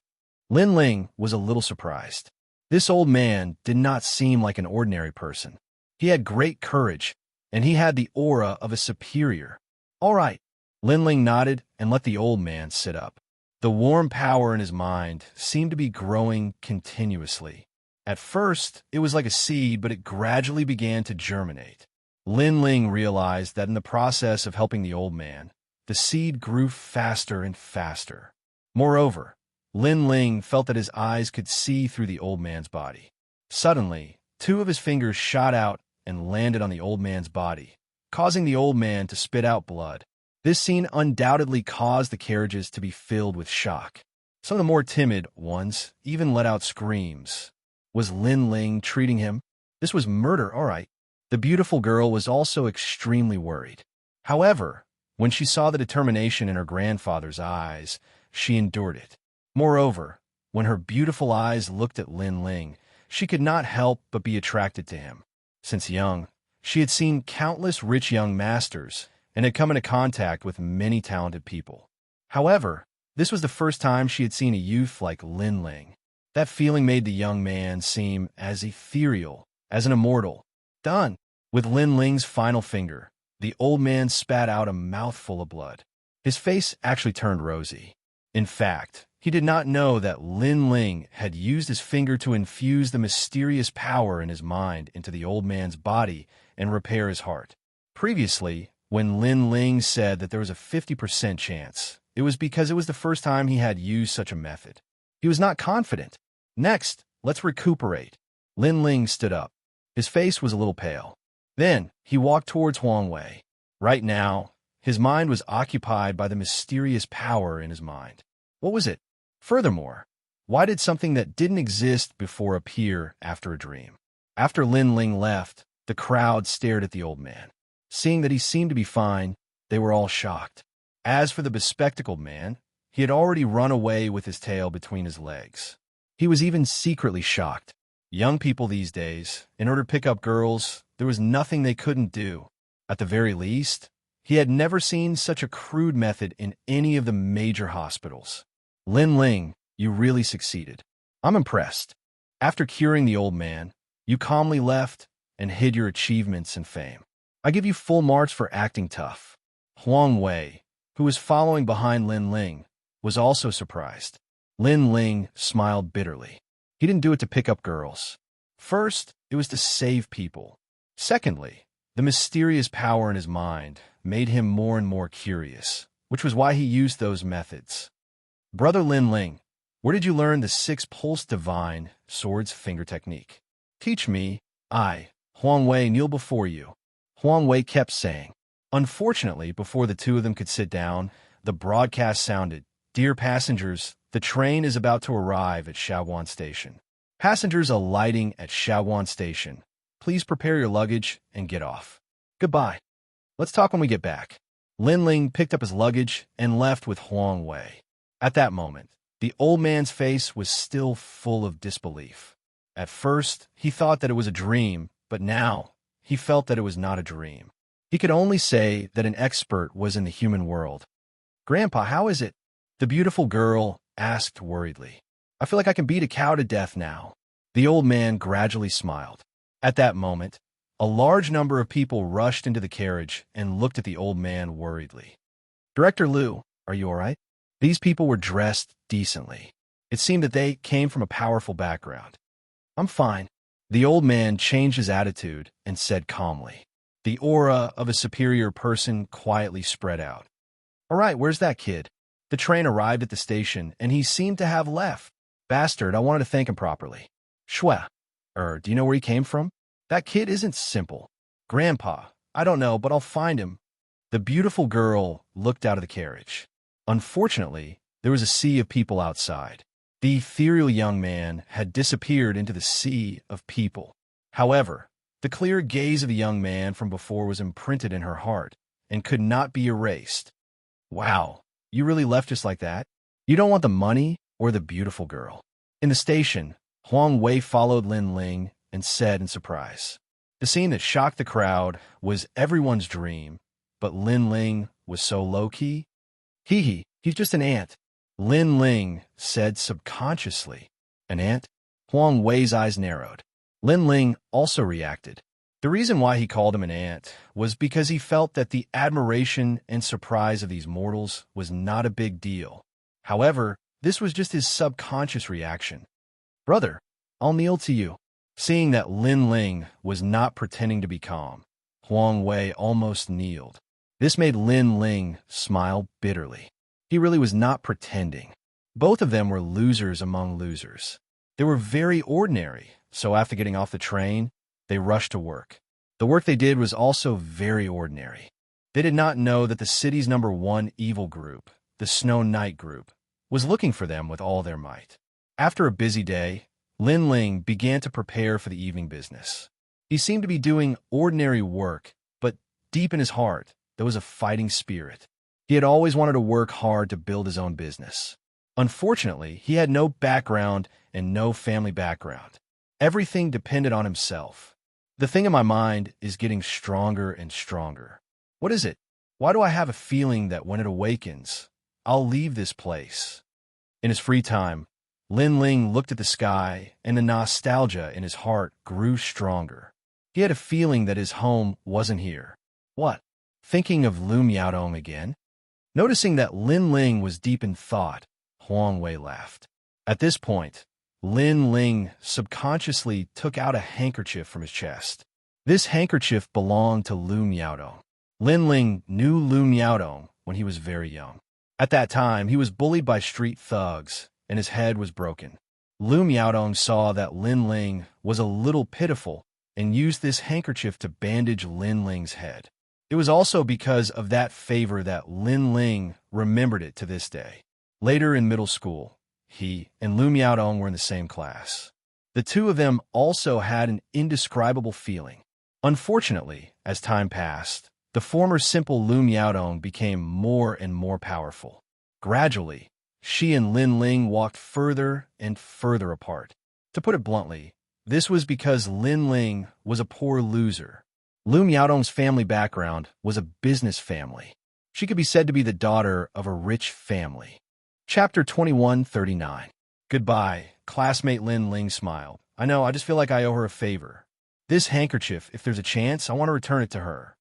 Lin Ling was a little surprised. This old man did not seem like an ordinary person. He had great courage, and he had the aura of a superior. "All right." Lin Ling nodded and let the old man sit up. The warm power in his mind seemed to be growing continuously. At first, it was like a seed, but it gradually began to germinate. Lin Ling realized that in the process of helping the old man, the seed grew faster and faster. Moreover, Lin Ling felt that his eyes could see through the old man's body. Suddenly, 2 of his fingers shot out and landed on the old man's body, causing the old man to spit out blood. This scene undoubtedly caused the carriages to be filled with shock. Some of the more timid ones even let out screams. Was Lin Ling treating him? This was murder, all right. The beautiful girl was also extremely worried. However, when she saw the determination in her grandfather's eyes, she endured it. Moreover, when her beautiful eyes looked at Lin Ling, she could not help but be attracted to him. Since young, she had seen countless rich young masters and had come into contact with many talented people. However, this was the first time she had seen a youth like Lin Ling. That feeling made the young man seem as ethereal as an immortal. Done. With Lin Ling's final finger, the old man spat out a mouthful of blood. His face actually turned rosy. In fact, he did not know that Lin Ling had used his finger to infuse the mysterious power in his mind into the old man's body and repair his heart. Previously, when Lin Ling said that there was a 50% chance, it was because it was the first time he had used such a method. He was not confident. Next, let's recuperate. Lin Ling stood up. His face was a little pale. Then, he walked towards Huang Wei. Right now, his mind was occupied by the mysterious power in his mind. What was it? Furthermore, why did something that didn't exist before appear after a dream? After Lin Ling left, the crowd stared at the old man. Seeing that he seemed to be fine, they were all shocked. As for the bespectacled man, he had already run away with his tail between his legs. He was even secretly shocked. Young people these days, in order to pick up girls, there was nothing they couldn't do. At the very least, he had never seen such a crude method in any of the major hospitals. Lin Ling, you really succeeded. I'm impressed. After curing the old man, you calmly left and hid your achievements and fame. I give you full marks for acting tough." Huang Wei, who was following behind Lin Ling, was also surprised. Lin Ling smiled bitterly. He didn't do it to pick up girls. First, it was to save people. Secondly, the mysterious power in his mind made him more and more curious, which was why he used those methods. "Brother Lin Ling, where did you learn the six-pulse divine sword's finger technique? Teach me. I, Huang Wei, kneel before you." Huang Wei kept saying. Unfortunately, before the two of them could sit down, the broadcast sounded, "Dear passengers, the train is about to arrive at Shaoguan Station. Passengers alighting at Shaoguan Station, please prepare your luggage and get off. Goodbye. Let's talk when we get back." Lin Ling picked up his luggage and left with Huang Wei. At that moment, the old man's face was still full of disbelief. At first, he thought that it was a dream, but now he felt that it was not a dream. He could only say that an expert was in the human world. "Grandpa, how is it?" the beautiful girl asked worriedly. "I feel like I can beat a cow to death now." The old man gradually smiled. At that moment, a large number of people rushed into the carriage and looked at the old man worriedly. "Director Liu, are you all right?" These people were dressed decently. It seemed that they came from a powerful background. "I'm fine." The old man changed his attitude and said calmly. The aura of a superior person quietly spread out. "All right, where's that kid?" The train arrived at the station, and he seemed to have left. "Bastard, I wanted to thank him properly." "Shwe. Do you know where he came from?" "That kid isn't simple." "Grandpa, I don't know, but I'll find him." The beautiful girl looked out of the carriage. Unfortunately, there was a sea of people outside. The ethereal young man had disappeared into the sea of people. However, the clear gaze of the young man from before was imprinted in her heart and could not be erased. "Wow, you really left just like that? You don't want the money or the beautiful girl?" In the station, Huang Wei followed Lin Ling and said in surprise. The scene that shocked the crowd was everyone's dream, but Lin Ling was so low-key. He's just an ant," Lin Ling said subconsciously. "An ant?" Huang Wei's eyes narrowed. Lin Ling also reacted. The reason why he called him an ant was because he felt that the admiration and surprise of these mortals was not a big deal. However, this was just his subconscious reaction. "Brother, I'll kneel to you." Seeing that Lin Ling was not pretending to be calm, Huang Wei almost kneeled. This made Lin Ling smile bitterly. He really was not pretending. Both of them were losers among losers. They were very ordinary, so after getting off the train, they rushed to work. The work they did was also very ordinary. They did not know that the city's #1 evil group, the Snow Knight group, was looking for them with all their might. After a busy day, Lin Ling began to prepare for the evening business. He seemed to be doing ordinary work, but deep in his heart, there was a fighting spirit. He had always wanted to work hard to build his own business. Unfortunately, he had no background and no family background. Everything depended on himself. "The thing in my mind is getting stronger and stronger." "What is it? Why do I have a feeling that when it awakens, I'll leave this place?" In his free time, Lin Ling looked at the sky, and the nostalgia in his heart grew stronger. He had a feeling that his home wasn't here. What? Thinking of Lu Miaodong again? Noticing that Lin Ling was deep in thought, Huang Wei laughed. At this point, Lin Ling subconsciously took out a handkerchief from his chest. This handkerchief belonged to Lu Miaodong. Lin Ling knew Lu Miaodong when he was very young. At that time, he was bullied by street thugs, and his head was broken. Lu Miaodong saw that Lin Ling was a little pitiful and used this handkerchief to bandage Lin Ling's head. It was also because of that favor that Lin Ling remembered it to this day. Later in middle school, he and Lu Miaodong were in the same class. The two of them also had an indescribable feeling. Unfortunately, as time passed, the former simple Lu Miaodong became more and more powerful. Gradually, she and Lin Ling walked further and further apart. To put it bluntly, this was because Lin Ling was a poor loser. Lu Miaodong's family background was a business family. She could be said to be the daughter of a rich family. Chapter 2139. Goodbye, classmate Lin Ling smiled. I know, I just feel like I owe her a favor. This handkerchief, if there's a chance, I want to return it to her.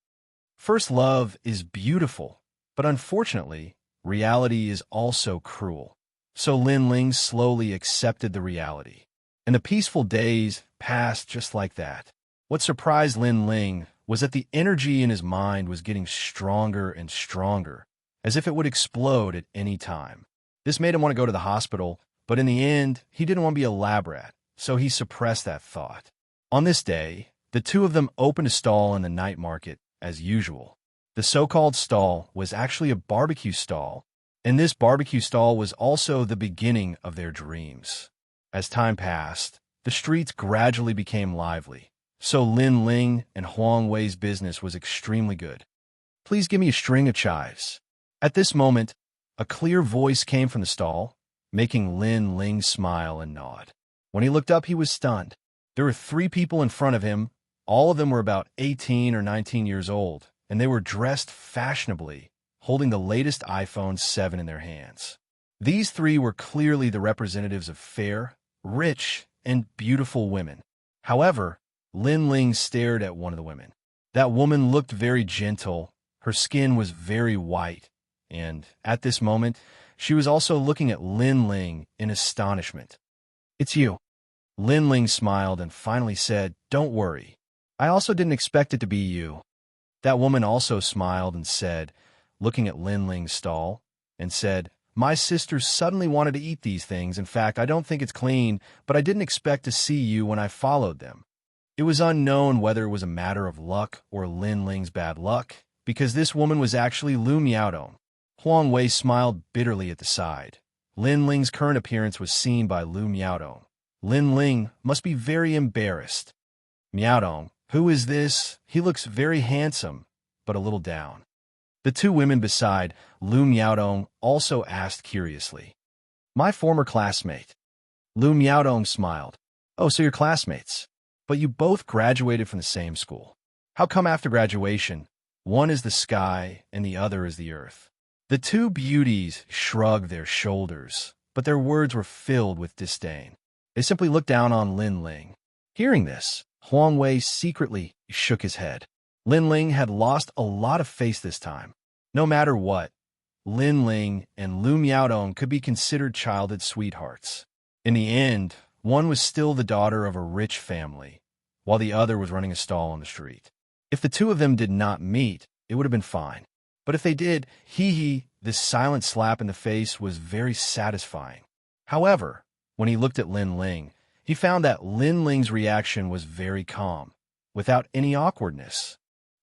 First love is beautiful, but unfortunately, reality is also cruel. So Lin Ling slowly accepted the reality. And the peaceful days passed just like that. What surprised Lin Ling was that the energy in his mind was getting stronger and stronger, as if it would explode at any time. This made him want to go to the hospital, but in the end, he didn't want to be a lab rat, so he suppressed that thought. On this day, the two of them opened a stall in the night market, as usual. The so-called stall was actually a barbecue stall, and this barbecue stall was also the beginning of their dreams. As time passed, the streets gradually became lively, so Lin Ling and Huang Wei's business was extremely good. Please give me a string of chives. At this moment, a clear voice came from the stall, making Lin Ling smile and nod. When he looked up, he was stunned. There were 3 people in front of him. All of them were about 18 or 19 years old, and they were dressed fashionably, holding the latest iPhone 7 in their hands. These 3 were clearly the representatives of fair, rich, and beautiful women. However, Lin Ling stared at one of the women. That woman looked very gentle, her skin was very white, and at this moment, she was also looking at Lin Ling in astonishment. "It's you." Lin Ling smiled and finally said, "Don't worry. I also didn't expect it to be you." That woman also smiled and said, looking at Lin Ling's stall, and said, "My sisters suddenly wanted to eat these things. In fact, I don't think it's clean, but I didn't expect to see you when I followed them." It was unknown whether it was a matter of luck or Lin Ling's bad luck, because this woman was actually Lu Miaodong. Huang Wei smiled bitterly at the side. Lin Ling's current appearance was seen by Lu Miaodong. Lin Ling must be very embarrassed. "Miaodong, who is this? He looks very handsome, but a little down." The 2 women beside Lu Miaodong also asked curiously. "My former classmate." Lu Miaodong smiled. "Oh, so you're classmates. But you both graduated from the same school. How come after graduation, one is the sky and the other is the earth?" The 2 beauties shrugged their shoulders, but their words were filled with disdain. They simply looked down on Lin Ling. Hearing this, Huang Wei secretly shook his head. Lin Ling had lost a lot of face this time. No matter what, Lin Ling and Lu Miaodong could be considered childhood sweethearts. In the end, one was still the daughter of a rich family, while the other was running a stall on the street. If the 2 of them did not meet, it would have been fine. But if they did, this silent slap in the face was very satisfying. However, when he looked at Lin Ling, he found that Lin Ling's reaction was very calm, without any awkwardness.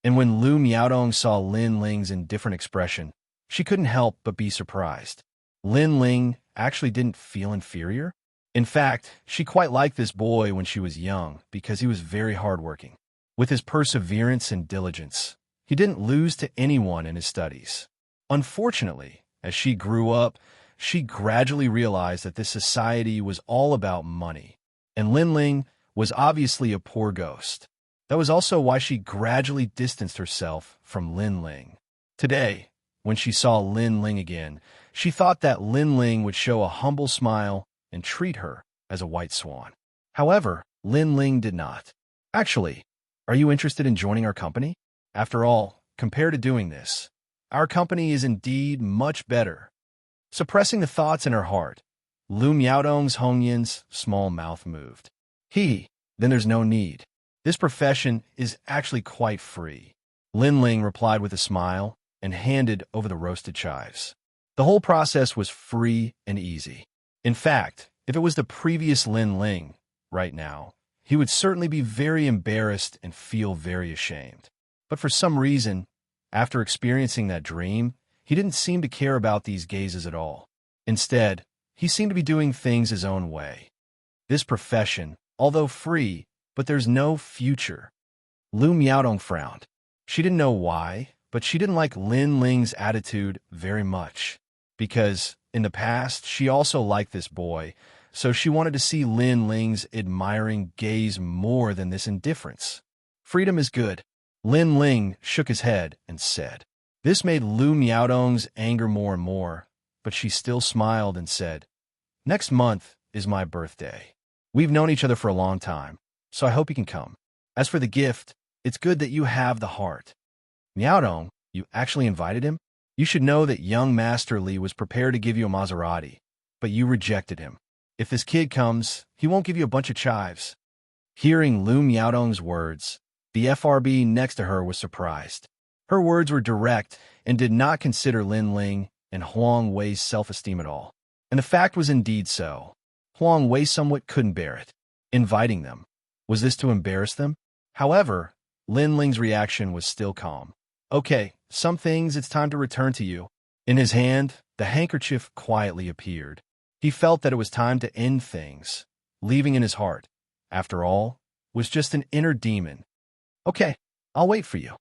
And when Lu Miaodong saw Lin Ling's indifferent expression, she couldn't help but be surprised. Lin Ling actually didn't feel inferior. In fact, she quite liked this boy when she was young because he was very hardworking. With his perseverance and diligence, he didn't lose to anyone in his studies. Unfortunately, as she grew up, she gradually realized that this society was all about money, and Lin Ling was obviously a poor ghost. That was also why she gradually distanced herself from Lin Ling. Today, when she saw Lin Ling again, she thought that Lin Ling would show a humble smile and treat her as a white swan. However, Lin Ling did not. "Actually, are you interested in joining our company? After all, compared to doing this, our company is indeed much better." Suppressing the thoughts in her heart, Lu Miaodong's Hongyin's small mouth moved. Then there's no need. This profession is actually quite free." Lin Ling replied with a smile and handed over the roasted chives. The whole process was free and easy. In fact, if it was the previous Lin Ling, right now, he would certainly be very embarrassed and feel very ashamed. But for some reason, after experiencing that dream, he didn't seem to care about these gazes at all. Instead, he seemed to be doing things his own way. This profession, although free, but there's no future. Lu Miaodong frowned. She didn't know why, but she didn't like Lin Ling's attitude very much. Because, in the past, she also liked this boy, so she wanted to see Lin Ling's admiring gaze more than this indifference. "Freedom is good." Lin Ling shook his head and said. This made Lu Miaodong's anger more and more, but she still smiled and said, "Next month is my birthday. We've known each other for a long time, so I hope you can come." As for the gift, it's good that you have the heart. Miaodong, you actually invited him? You should know that young Master Li was prepared to give you a Maserati, but you rejected him. If this kid comes, he won't give you a bunch of chives. Hearing Lu Miaodong's words, the FRB next to her was surprised. Her words were direct and did not consider Lin Ling and Huang Wei's self-esteem at all. And the fact was indeed so. Huang Wei somewhat couldn't bear it. Inviting them. Was this to embarrass them? However, Lin Ling's reaction was still calm. Okay, some things it's time to return to you. In his hand, the handkerchief quietly appeared. He felt that it was time to end things, leaving in his heart, after all, was just an inner demon. Okay, I'll wait for you.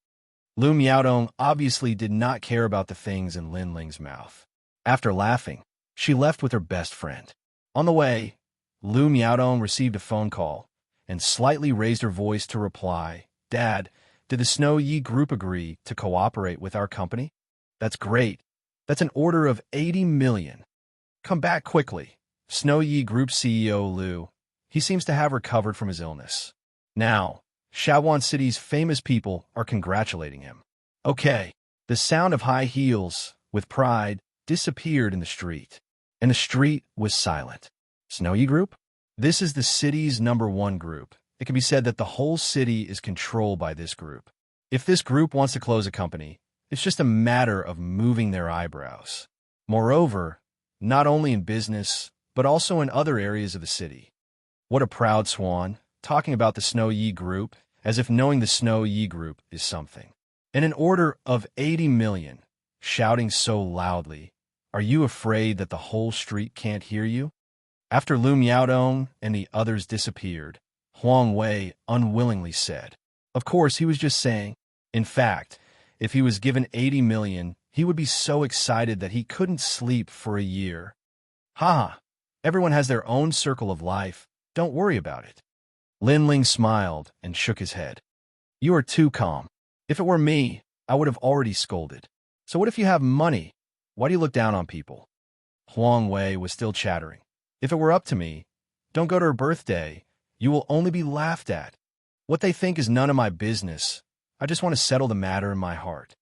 Lu Miaodong obviously did not care about the things in Lin Ling's mouth. After laughing, she left with her best friend. On the way, Lu Miaodong received a phone call and slightly raised her voice to reply, Dad, did the Snow Yi group agree to cooperate with our company? That's great. That's an order of 80 million. Come back quickly. Snow Yi Group CEO Lu. He seems to have recovered from his illness. Now, Shaowan City's famous people are congratulating him. Okay. The sound of high heels, with pride, disappeared in the street. And the street was silent. Snow Yi Group? This is the city's #1 group. It can be said that the whole city is controlled by this group. If this group wants to close a company, it's just a matter of moving their eyebrows. Moreover, not only in business, but also in other areas of the city. What a proud swan, talking about the Snow Yi Group, as if knowing the Snow Yi Group is something. And an order of 80 million, shouting so loudly, are you afraid that the whole street can't hear you? After Lu Miaodong and the others disappeared, Huang Wei unwillingly said, of course, he was just saying. In fact, if he was given 80 million, he would be so excited that he couldn't sleep for a year. Haha, everyone has their own circle of life. Don't worry about it. Lin Ling smiled and shook his head. You are too calm. If it were me, I would have already scolded. So what if you have money? Why do you look down on people? Huang Wei was still chattering. If it were up to me, don't go to her birthday. You will only be laughed at. What they think is none of my business. I just want to settle the matter in my heart.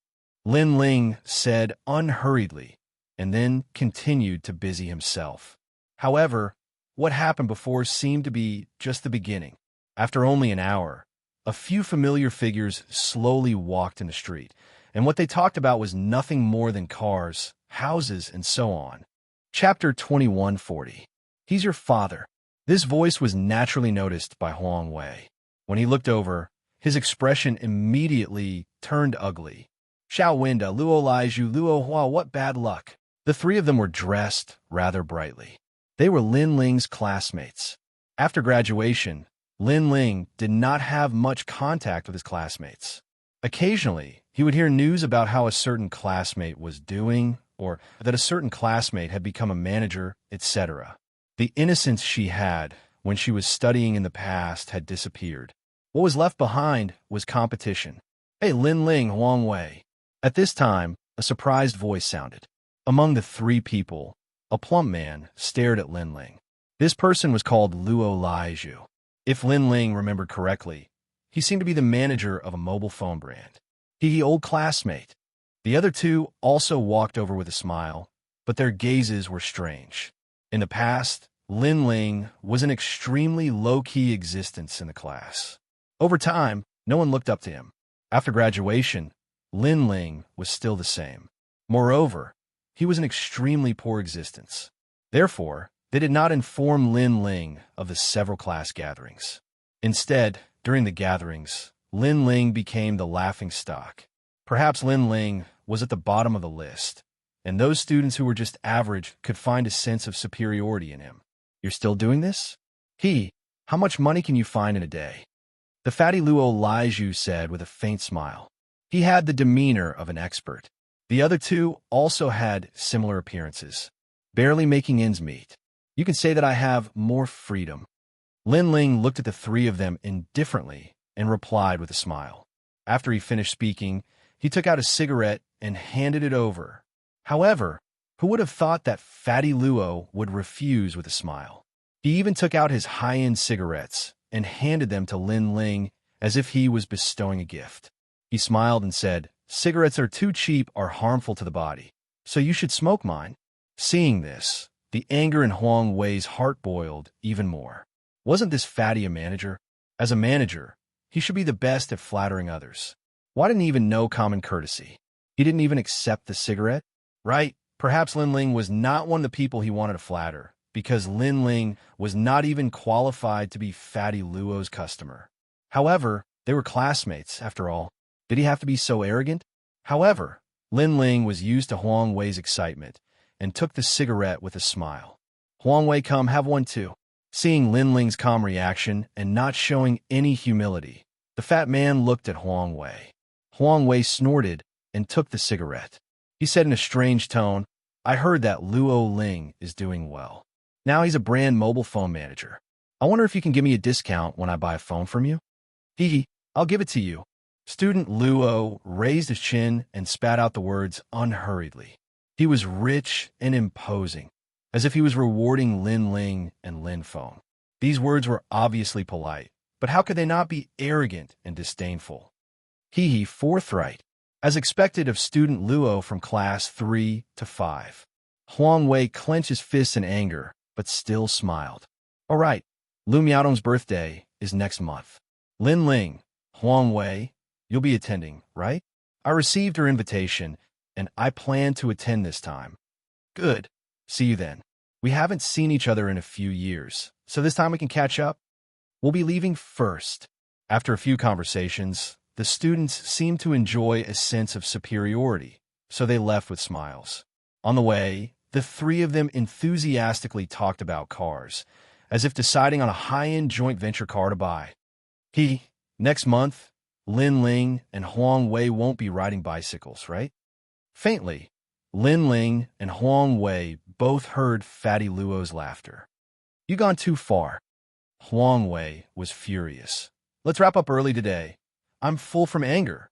Lin Ling said unhurriedly, and then continued to busy himself. However, what happened before seemed to be just the beginning. After only an hour, a few familiar figures slowly walked in the street, and what they talked about was nothing more than cars, houses, and so on. Chapter 2140. He's your father. This voice was naturally noticed by Huang Wei. When he looked over, his expression immediately turned ugly. Xiao Winda, Luo Laiju, Luo Hua, what bad luck. The three of them were dressed rather brightly. They were Lin Ling's classmates. After graduation, Lin Ling did not have much contact with his classmates. Occasionally, he would hear news about how a certain classmate was doing, or that a certain classmate had become a manager, etc. The innocence she had when she was studying in the past had disappeared. What was left behind was competition. Hey, Lin Ling, Huang Wei. At this time, a surprised voice sounded. Among the three people, a plump man stared at Lin Ling. This person was called Luo Laiju. If Lin Ling remembered correctly, he seemed to be the manager of a mobile phone brand. He old classmate. The other two also walked over with a smile, but their gazes were strange. In the past, Lin Ling was an extremely low-key existence in the class. Over time, no one looked up to him. After graduation, Lin Ling was still the same. Moreover, he was an extremely poor existence. Therefore, they did not inform Lin Ling of the several class gatherings. Instead, during the gatherings, Lin Ling became the laughingstock. Perhaps Lin Ling was at the bottom of the list, and those students who were just average could find a sense of superiority in him. You're still doing this? How much money can you find in a day? The fatty Luo Laiju said with a faint smile. He had the demeanor of an expert. The other two also had similar appearances, barely making ends meet. You can say that I have more freedom. Lin Ling looked at the three of them indifferently and replied with a smile. After he finished speaking, he took out a cigarette and handed it over. However, who would have thought that fatty Luo would refuse with a smile? He even took out his high-end cigarettes and handed them to Lin Ling as if he was bestowing a gift. He smiled and said, "Cigarettes are too cheap, are harmful to the body, so you should smoke mine." Seeing this, the anger in Huang Wei's heart boiled even more. Wasn't this fatty a manager? As a manager, he should be the best at flattering others. Why didn't he even know common courtesy? He didn't even accept the cigarette? Right, perhaps Lin Ling was not one of the people he wanted to flatter, because Lin Ling was not even qualified to be Fatty Luo's customer. However, they were classmates, after all. Did he have to be so arrogant? However, Lin Ling was used to Huang Wei's excitement and took the cigarette with a smile. "Huang Wei, come, have one too." Seeing Lin Ling's calm reaction and not showing any humility, the fat man looked at Huang Wei. Huang Wei snorted and took the cigarette. He said in a strange tone, "I heard that Luo Ling is doing well. Now he's a brand mobile phone manager. I wonder if you can give me a discount when I buy a phone from you?" "Hee, I'll give it to you." Student Luo raised his chin and spat out the words unhurriedly. He was rich and imposing, as if he was rewarding Lin Ling and Lin Feng. These words were obviously polite, but how could they not be arrogant and disdainful? Hee, forthright, as expected of student Luo from class 3 to 5. Huang Wei clenched his fists in anger, but still smiled. "All right, Lu Miaodong's birthday is next month. Lin Ling, Huang Wei, you'll be attending, right? I received her invitation, and I plan to attend this time." "Good. See you then. We haven't seen each other in a few years, so this time we can catch up." "We'll be leaving first." After a few conversations, the students seemed to enjoy a sense of superiority, so they left with smiles. On the way, the three of them enthusiastically talked about cars, as if deciding on a high-end joint venture car to buy. Next month, Lin Ling and Huang Wei won't be riding bicycles, right?" Faintly, Lin Ling and Huang Wei both heard Fatty Luo's laughter. "You gone too far." Huang Wei was furious. "Let's wrap up early today. I'm full from anger."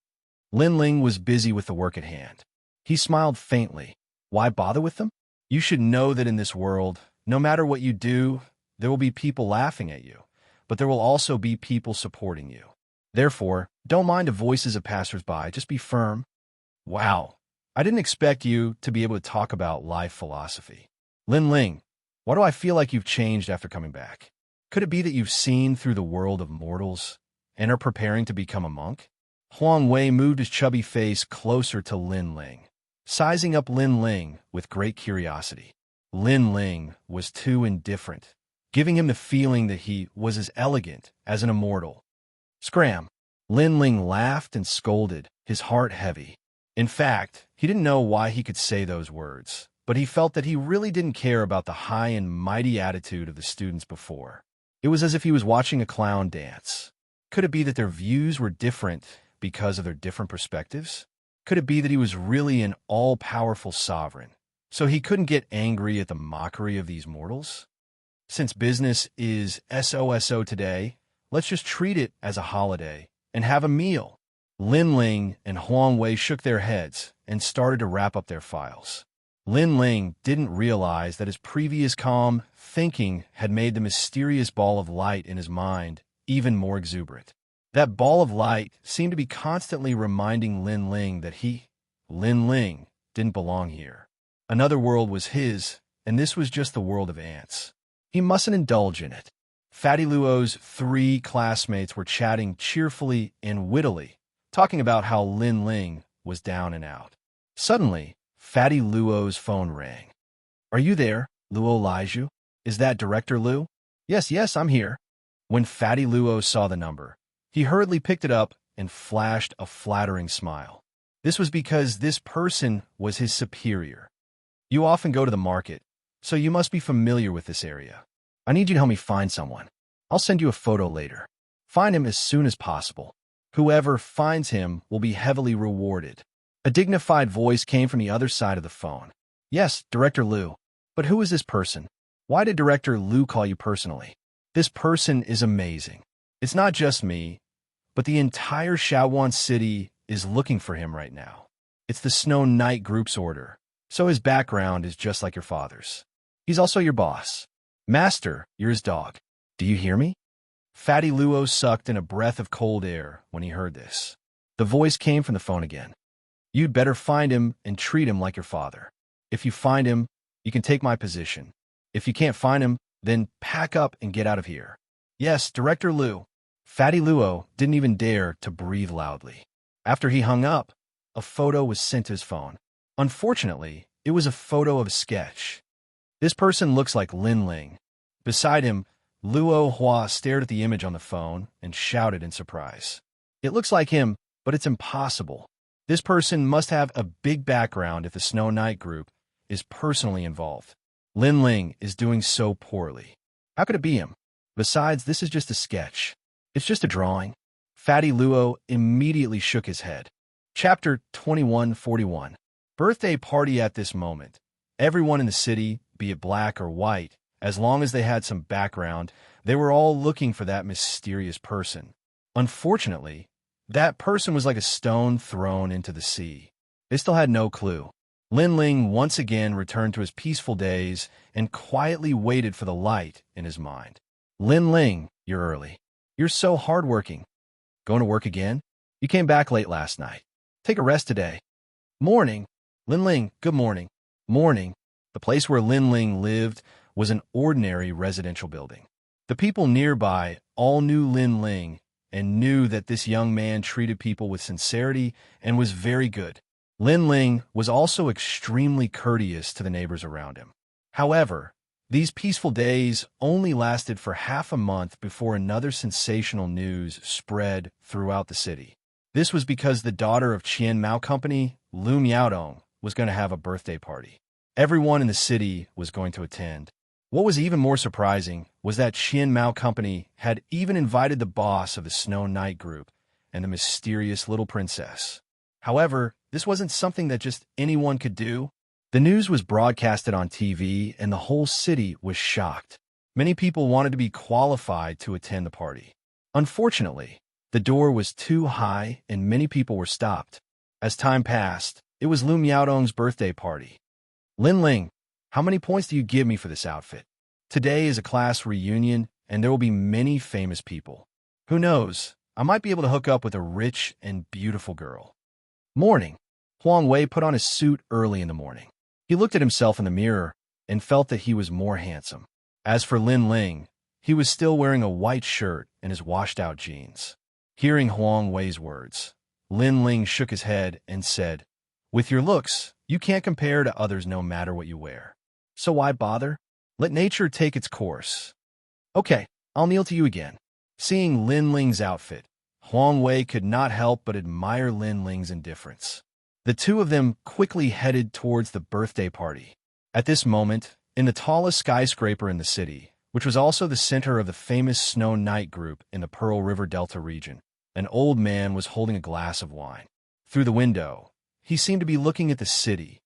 Lin Ling was busy with the work at hand. He smiled faintly. "Why bother with them? You should know that in this world, no matter what you do, there will be people laughing at you, but there will also be people supporting you. Therefore, don't mind the voices of passers-by, just be firm." "Wow. I didn't expect you to be able to talk about life philosophy." "Lin Ling, why do I feel like you've changed after coming back? Could it be that you've seen through the world of mortals and are preparing to become a monk?" Huang Wei moved his chubby face closer to Lin Ling, sizing up Lin Ling with great curiosity. Lin Ling was too indifferent, giving him the feeling that he was as elegant as an immortal. "Scram!" Lin Ling laughed and scolded, his heart heavy. In fact, he didn't know why he could say those words, but he felt that he really didn't care about the high and mighty attitude of the students before. It was as if he was watching a clown dance. Could it be that their views were different because of their different perspectives? Could it be that he was really an all-powerful sovereign, so he couldn't get angry at the mockery of these mortals? Since business is SOSO today, let's just treat it as a holiday and have a meal. Lin Ling and Huang Wei shook their heads and started to wrap up their files. Lin Ling didn't realize that his previous calm thinking had made the mysterious ball of light in his mind even more exuberant. That ball of light seemed to be constantly reminding Lin Ling that Lin Ling, didn't belong here. Another world was his, and this was just the world of ants. He mustn't indulge in it. Fatty Luo's 3 classmates were chatting cheerfully and wittily, talking about how Lin Ling was down and out. Suddenly, Fatty Luo's phone rang. "Are you there, Luo Liju? Is that Director Lu?" Yes, I'm here." When Fatty Luo saw the number, he hurriedly picked it up and flashed a flattering smile. This was because this person was his superior. "You often go to the market, so you must be familiar with this area. I need you to help me find someone. I'll send you a photo later. Find him as soon as possible. Whoever finds him will be heavily rewarded." A dignified voice came from the other side of the phone. "Yes, Director Lu. But who is this person? Why did Director Lu call you personally? This person is amazing. It's not just me, but the entire Shaowan city is looking for him right now. It's the Snow Knight Group's order, so his background is just like your father's. He's also your boss. Master, you're his dog. Do you hear me?" Fatty Luo sucked in a breath of cold air when he heard this. The voice came from the phone again. You'd better find him and treat him like your father. If you find him, you can take my position. If you can't find him, then pack up and get out of here. Yes, Director Lu. Fatty Luo didn't even dare to breathe loudly. After he hung up, a photo was sent to his phone. Unfortunately, it was a photo of a sketch. This person looks like Lin Ling. Beside him, Luo Hua stared at the image on the phone and shouted in surprise. It looks like him, but it's impossible. This person must have a big background if the Snow Knight group is personally involved. Lin Ling is doing so poorly. How could it be him? Besides, this is just a sketch. It's just a drawing. Fatty Luo immediately shook his head. Chapter 2141. Birthday party at this moment. Everyone in the city, be it black or white, as long as they had some background, they were all looking for that mysterious person. Unfortunately, that person was like a stone thrown into the sea. They still had no clue. Lin Ling once again returned to his peaceful days and quietly waited for the light in his mind. Lin Ling, you're early. You're so hardworking. Going to work again? You came back late last night. Take a rest today. Morning. Lin Ling, good morning. Morning. The place where Lin Ling lived was an ordinary residential building. The people nearby all knew Lin Ling and knew that this young man treated people with sincerity and was very good. Lin Ling was also extremely courteous to the neighbors around him. However, these peaceful days only lasted for half a month before another sensational news spread throughout the city. This was because the daughter of Qian Mao Company, Lu Miaodong, was going to have a birthday party. Everyone in the city was going to attend. What was even more surprising was that Qian Mao Company had even invited the boss of the Snow Knight group and the mysterious little princess. However, this wasn't something that just anyone could do. The news was broadcasted on TV and the whole city was shocked. Many people wanted to be qualified to attend the party. Unfortunately, the door was too high and many people were stopped. As time passed, it was Lu Miaodong's birthday party. Lin Ling, how many points do you give me for this outfit? Today is a class reunion, and there will be many famous people. Who knows, I might be able to hook up with a rich and beautiful girl. Morning. Huang Wei put on his suit early in the morning. He looked at himself in the mirror and felt that he was more handsome. As for Lin Ling, he was still wearing a white shirt and his washed-out jeans. Hearing Huang Wei's words, Lin Ling shook his head and said, "With your looks, you can't compare to others no matter what you wear. So why bother? Let nature take its course." Okay, I'll kneel to you again. Seeing Lin Ling's outfit, Huang Wei could not help but admire Lin Ling's indifference. The two of them quickly headed towards the birthday party. At this moment, in the tallest skyscraper in the city, which was also the center of the famous Snow Knight group in the Pearl River Delta region, an old man was holding a glass of wine. Through the window, he seemed to be looking at the city.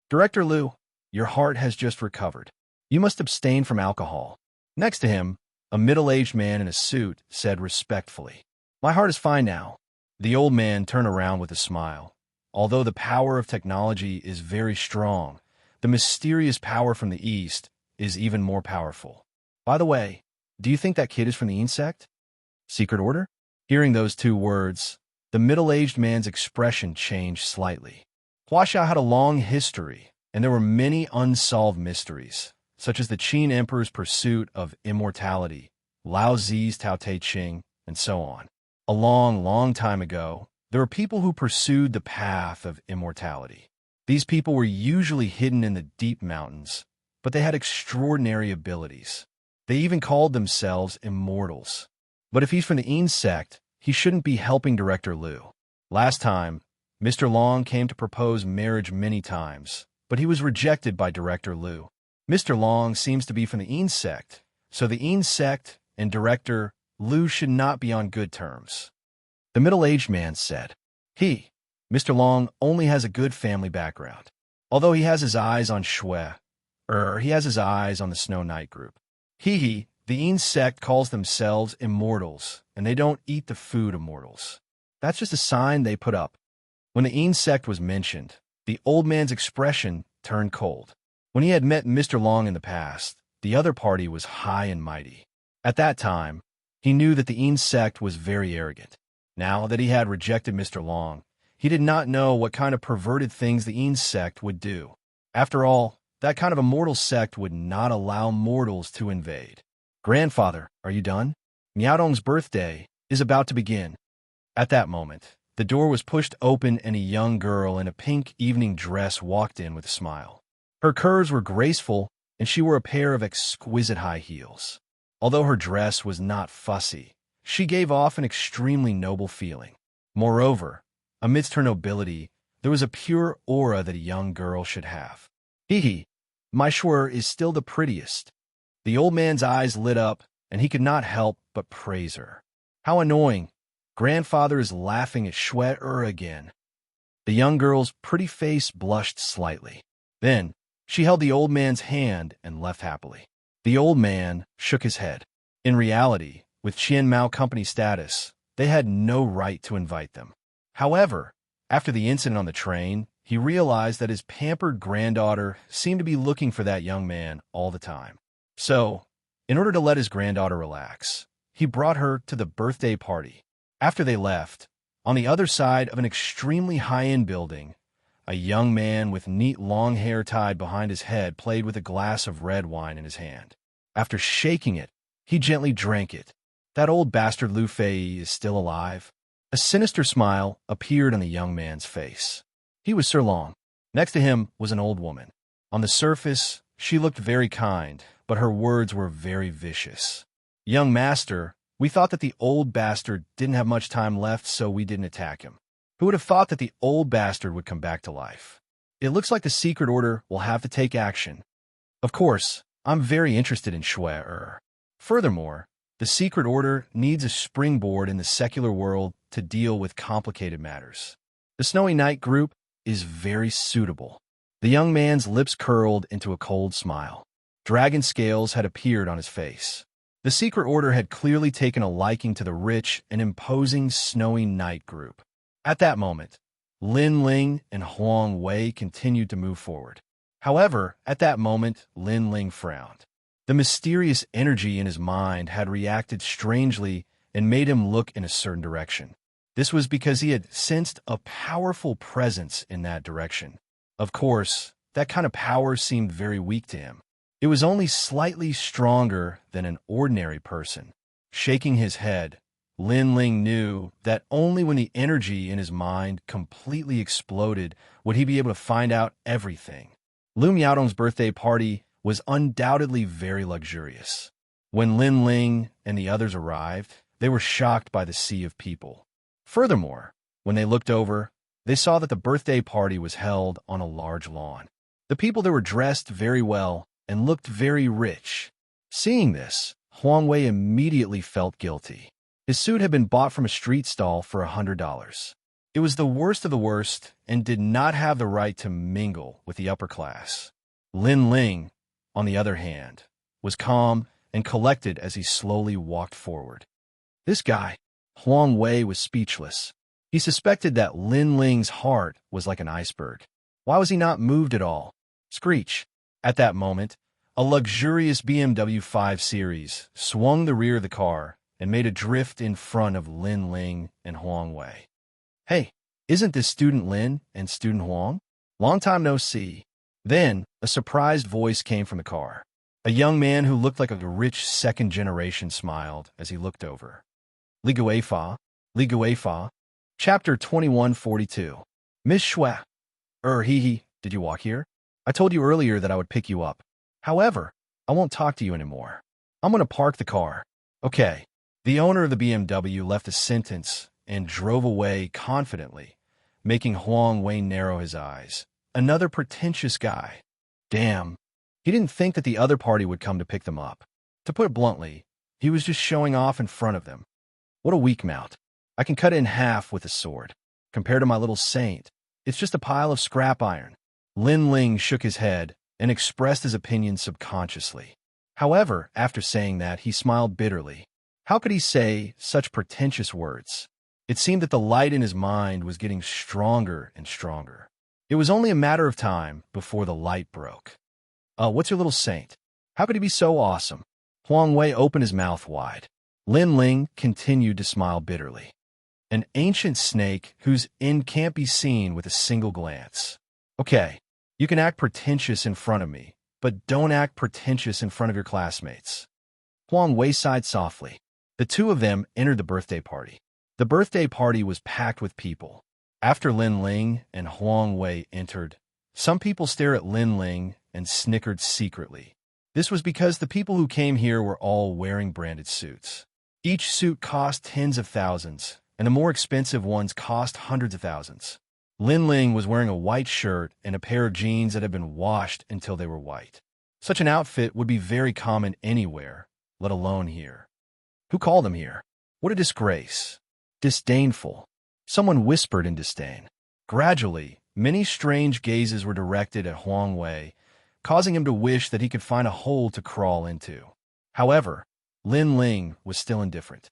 "Director Lu, your heart has just recovered. You must abstain from alcohol." Next to him, a middle-aged man in a suit said respectfully, "My heart is fine now." The old man turned around with a smile. Although the power of technology is very strong, the mysterious power from the East is even more powerful. By the way, do you think that kid is from the insect? Secret Order? Hearing those two words, the middle-aged man's expression changed slightly. Wuxia had a long history, and there were many unsolved mysteries, such as the Qin Emperor's pursuit of immortality, Lao Zi's Tao Te Ching, and so on. A long, long time ago, there were people who pursued the path of immortality. These people were usually hidden in the deep mountains, but they had extraordinary abilities. They even called themselves immortals. But if he's from the insect, he shouldn't be helping Director Lu. Last time, Mr. Long came to propose marriage many times, but he was rejected by Director Lu. Mr. Long seems to be from the insect, so the insect and Director Lu should not be on good terms. The middle-aged man said, Mr. Long only has a good family background. Although he has his eyes on he has his eyes on the Snow Knight group. The insect calls themselves immortals, and they don't eat the food of mortals. That's just a sign they put up. When the insect was mentioned, the old man's expression turned cold. When he had met Mr. Long in the past, the other party was high and mighty. At that time, He knew that the insect was very arrogant. Now that he had rejected Mr. Long, he did not know what kind of perverted things the insect would do. After all, that kind of immortal sect would not allow mortals to invade. Grandfather, are you done? Miaodong's birthday is about to begin. At that moment, the door was pushed open and a young girl in a pink evening dress walked in with a smile. Her curves were graceful, and she wore a pair of exquisite high heels. Although her dress was not fussy, she gave off an extremely noble feeling. Moreover, amidst her nobility, there was a pure aura that a young girl should have. Hee, my Shuer is still the prettiest. The old man's eyes lit up, and he could not help but praise her. How annoying. Grandfather is laughing at Shuer again. The young girl's pretty face blushed slightly. Then, she held the old man's hand and left happily. The old man shook his head. In reality, with Qian Mao company status, they had no right to invite them. However, after the incident on the train, he realized that his pampered granddaughter seemed to be looking for that young man all the time. So, in order to let his granddaughter relax, he brought her to the birthday party. After they left, on the other side of an extremely high-end building, a young man with neat long hair tied behind his head played with a glass of red wine in his hand. After shaking it, he gently drank it. That old bastard Lu Fei is still alive. A sinister smile appeared on the young man's face. He was Sir Long. Next to him was an old woman. On the surface, she looked very kind, but her words were very vicious. Young master, we thought that the old bastard didn't have much time left, so we didn't attack him. Who would have thought that the old bastard would come back to life? It looks like the secret order will have to take action. Of course, I'm very interested in Shuer. Furthermore, the secret order needs a springboard in the secular world to deal with complicated matters. The Snowy Night group is very suitable. The young man's lips curled into a cold smile. Dragon scales had appeared on his face. The secret order had clearly taken a liking to the rich and imposing Snowy Night group. At that moment, Lin Ling and Huang Wei continued to move forward. However, at that moment, Lin Ling frowned. The mysterious energy in his mind had reacted strangely and made him look in a certain direction. This was because he had sensed a powerful presence in that direction. Of course, that kind of power seemed very weak to him. It was only slightly stronger than an ordinary person. Shaking his head, Lin Ling knew that only when the energy in his mind completely exploded would he be able to find out everything. Lu Miaodong's birthday party was undoubtedly very luxurious. When Lin Ling and the others arrived, they were shocked by the sea of people. Furthermore, when they looked over, they saw that the birthday party was held on a large lawn. The people there were dressed very well and looked very rich. Seeing this, Huang Wei immediately felt guilty. His suit had been bought from a street stall for $100. It was the worst of the worst and did not have the right to mingle with the upper class. Lin Ling, on the other hand, was calm and collected as he slowly walked forward. This guy, Huang Wei, was speechless. He suspected that Lin Ling's heart was like an iceberg. Why was he not moved at all? Screech. At that moment, a luxurious BMW 5 Series swung the rear of the car and made a drift in front of Lin Ling and Huang Wei. Hey, isn't this Student Lin and Student Huang? Long time no see. Then, a surprised voice came from the car. A young man who looked like a rich second generation smiled as he looked over. Li Guifa, Li Guifa, Chapter 2142. Miss Shuai. Did you walk here? I told you earlier that I would pick you up. However, I won't talk to you anymore. I'm going to park the car. Okay. The owner of the BMW left a sentence and drove away confidently, making Huang Wei narrow his eyes. Another pretentious guy. Damn. He didn't think that the other party would come to pick them up. To put it bluntly, he was just showing off in front of them. What a weak mount. I can cut it in half with a sword. Compared to my little saint, it's just a pile of scrap iron. Lin Ling shook his head and expressed his opinion subconsciously. However, after saying that, he smiled bitterly. How could he say such pretentious words? It seemed that the light in his mind was getting stronger and stronger. It was only a matter of time before the light broke. What's your little saint? How could he be so awesome? Huang Wei opened his mouth wide. Lin Ling continued to smile bitterly. An ancient snake whose end can't be seen with a single glance. Okay, you can act pretentious in front of me, but don't act pretentious in front of your classmates. Huang Wei sighed softly. The two of them entered the birthday party. The birthday party was packed with people. After Lin Ling and Huang Wei entered, some people stared at Lin Ling and snickered secretly. This was because the people who came here were all wearing branded suits. Each suit cost tens of thousands, and the more expensive ones cost hundreds of thousands. Lin Ling was wearing a white shirt and a pair of jeans that had been washed until they were white. Such an outfit would be very common anywhere, let alone here. Who called him here? What a disgrace. Disdainful. Someone whispered in disdain. Gradually, many strange gazes were directed at Huang Wei, causing him to wish that he could find a hole to crawl into. However, Lin Ling was still indifferent.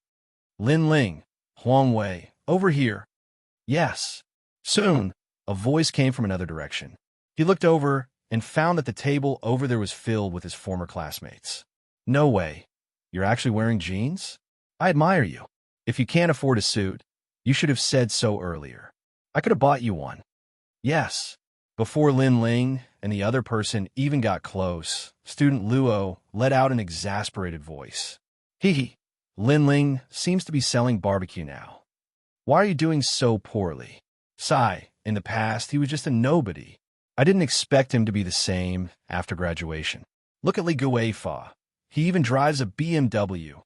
Lin Ling, Huang Wei, over here. Yes. Soon, a voice came from another direction. He looked over and found that the table over there was filled with his former classmates. No way. You're actually wearing jeans? I admire you. If you can't afford a suit, you should have said so earlier. I could have bought you one. Yes. Before Lin Ling and the other person even got close, student Luo let out an exasperated voice. Hee. Lin Ling seems to be selling barbecue now. Why are you doing so poorly? Sigh, in the past, he was just a nobody. I didn't expect him to be the same after graduation. Look at Li Guifa. He even drives a BMW.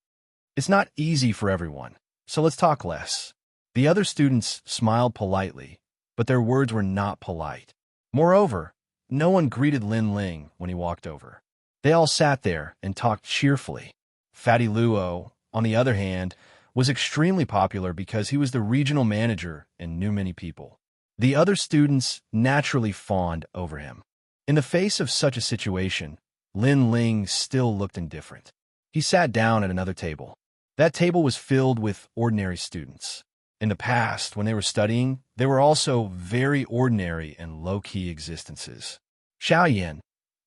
It's not easy for everyone, so let's talk less. The other students smiled politely, but their words were not polite. Moreover, no one greeted Lin Ling when he walked over. They all sat there and talked cheerfully. Fatty Luo, on the other hand, was extremely popular because he was the regional manager and knew many people. The other students naturally fawned over him. In the face of such a situation, Lin Ling still looked indifferent. He sat down at another table. That table was filled with ordinary students. In the past, when they were studying, they were also very ordinary and low-key existences. Xiaoyan,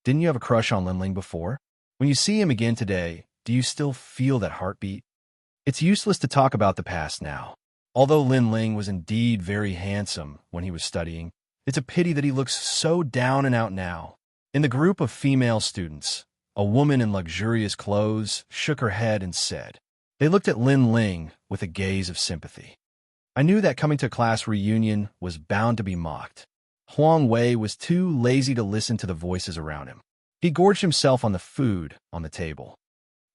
didn't you have a crush on Lin Ling before? When you see him again today, do you still feel that heartbeat? It's useless to talk about the past now. Although Lin Ling was indeed very handsome when he was studying, it's a pity that he looks so down and out now. In the group of female students, a woman in luxurious clothes shook her head and said, they looked at Lin Ling with a gaze of sympathy. I knew that coming to class reunion was bound to be mocked. Huang Wei was too lazy to listen to the voices around him. He gorged himself on the food on the table.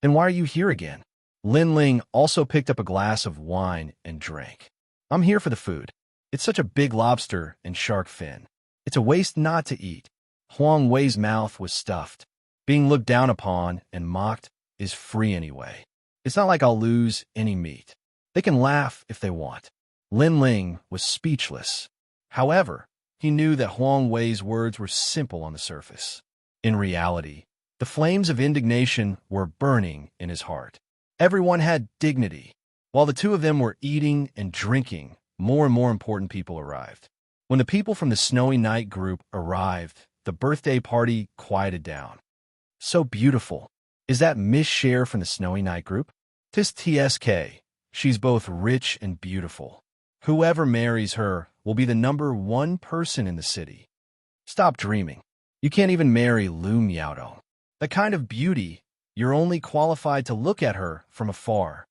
Then why are you here again? Lin Ling also picked up a glass of wine and drank. I'm here for the food. It's such a big lobster and shark fin. It's a waste not to eat. Huang Wei's mouth was stuffed. Being looked down upon and mocked is free anyway. It's not like I'll lose any meat. They can laugh if they want. Lin Ling was speechless. However, he knew that Huang Wei's words were simple on the surface. In reality, the flames of indignation were burning in his heart. Everyone had dignity. While the two of them were eating and drinking, more and more important people arrived. When the people from the Snowy Night group arrived, the birthday party quieted down. So beautiful. Is that Miss Cher from the Snowy Night group? 'Tis TSK. She's both rich and beautiful. Whoever marries her will be the #1 person in the city. Stop dreaming. You can't even marry Lu Miaodong. That kind of beauty, you're only qualified to look at her from afar.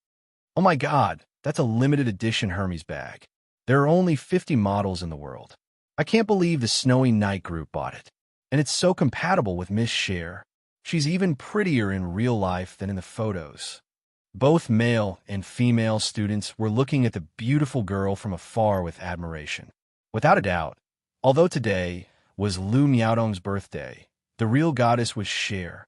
Oh my God, that's a limited edition Hermes bag. There are only 50 models in the world. I can't believe the Snowy Night group bought it. And it's so compatible with Miss Cher. She's even prettier in real life than in the photos. Both male and female students were looking at the beautiful girl from afar with admiration. Without a doubt, although today was Lu Miaodong's birthday, the real goddess was Cher.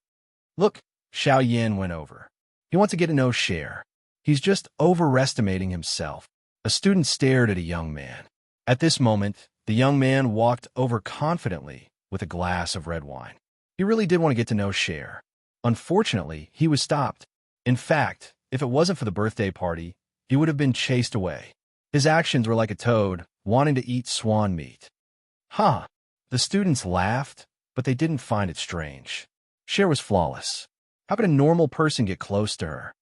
Look, Xiaoyan went over. He wants to get to know Cher. He's just overestimating himself. A student stared at a young man. At this moment, the young man walked over confidently with a glass of red wine. He really did want to get to know Cher. Unfortunately, he was stopped. In fact, if it wasn't for the birthday party, he would have been chased away. His actions were like a toad wanting to eat swan meat. Huh. The students laughed, but they didn't find it strange. Cher was flawless. How could a normal person get close to her?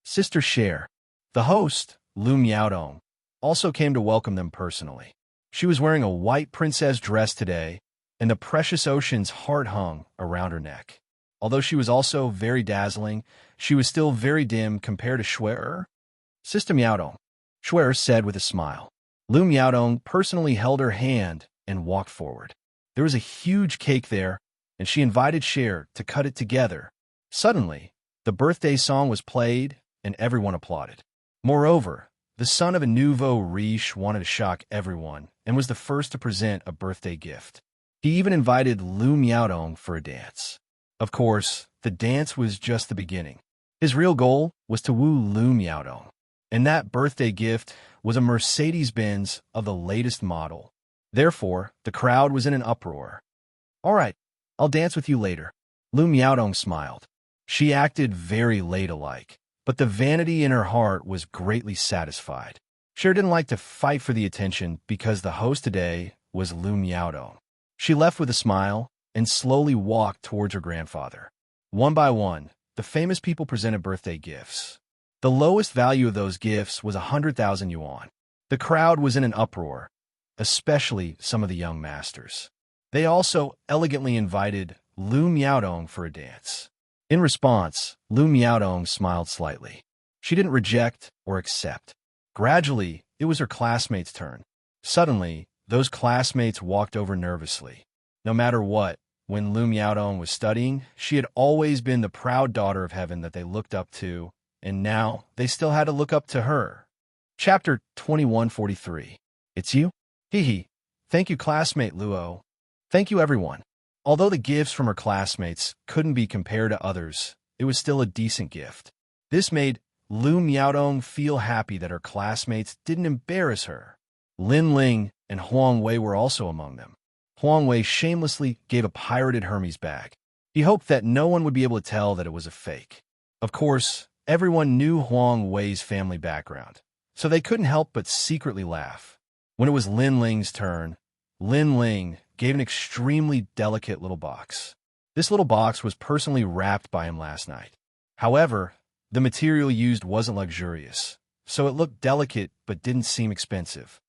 Sister Cher. The host, Lu Miaodong, also came to welcome them personally. She was wearing a white princess dress today, and the precious ocean's heart hung around her neck. Although she was also very dazzling, she was still very dim compared to Shuer. Sister Miaodong, Shuer said with a smile. Lu Miaodong personally held her hand and walked forward. There was a huge cake there, and she invited Cher to cut it together. Suddenly, the birthday song was played, and everyone applauded. Moreover, the son of a nouveau riche wanted to shock everyone and was the first to present a birthday gift. He even invited Lu Miaodong for a dance. Of course, the dance was just the beginning. His real goal was to woo Lu Miaodong, and that birthday gift was a Mercedes-Benz of the latest model. Therefore, the crowd was in an uproar. "All right, I'll dance with you later." Lu Miaodong smiled. She acted very ladylike, but the vanity in her heart was greatly satisfied. Cher didn't like to fight for the attention because the host today was Lu Miaodong. She left with a smile and slowly walked towards her grandfather. One by one, the famous people presented birthday gifts. The lowest value of those gifts was 100,000 yuan. The crowd was in an uproar, especially some of the young masters. They also elegantly invited Lu Miaodong for a dance. In response, Lu Miaodong smiled slightly. She didn't reject or accept. Gradually, it was her classmates' turn. Suddenly, those classmates walked over nervously. No matter what, when Lu Miaodong was studying, she had always been the proud daughter of heaven that they looked up to, and now they still had to look up to her. Chapter 2143. It's you? Hee hee. Thank you, classmate Luo. Thank you, everyone. Although the gifts from her classmates couldn't be compared to others, it was still a decent gift. This made Lu Miaodong feel happy that her classmates didn't embarrass her. Lin Ling and Huang Wei were also among them. Huang Wei shamelessly gave a pirated Hermes bag. He hoped that no one would be able to tell that it was a fake. Of course, everyone knew Huang Wei's family background, so they couldn't help but secretly laugh. When it was Lin Ling's turn, Lin Ling gave an extremely delicate little box. This little box was personally wrapped by him last night. However, the material used wasn't luxurious, so it looked delicate but didn't seem expensive.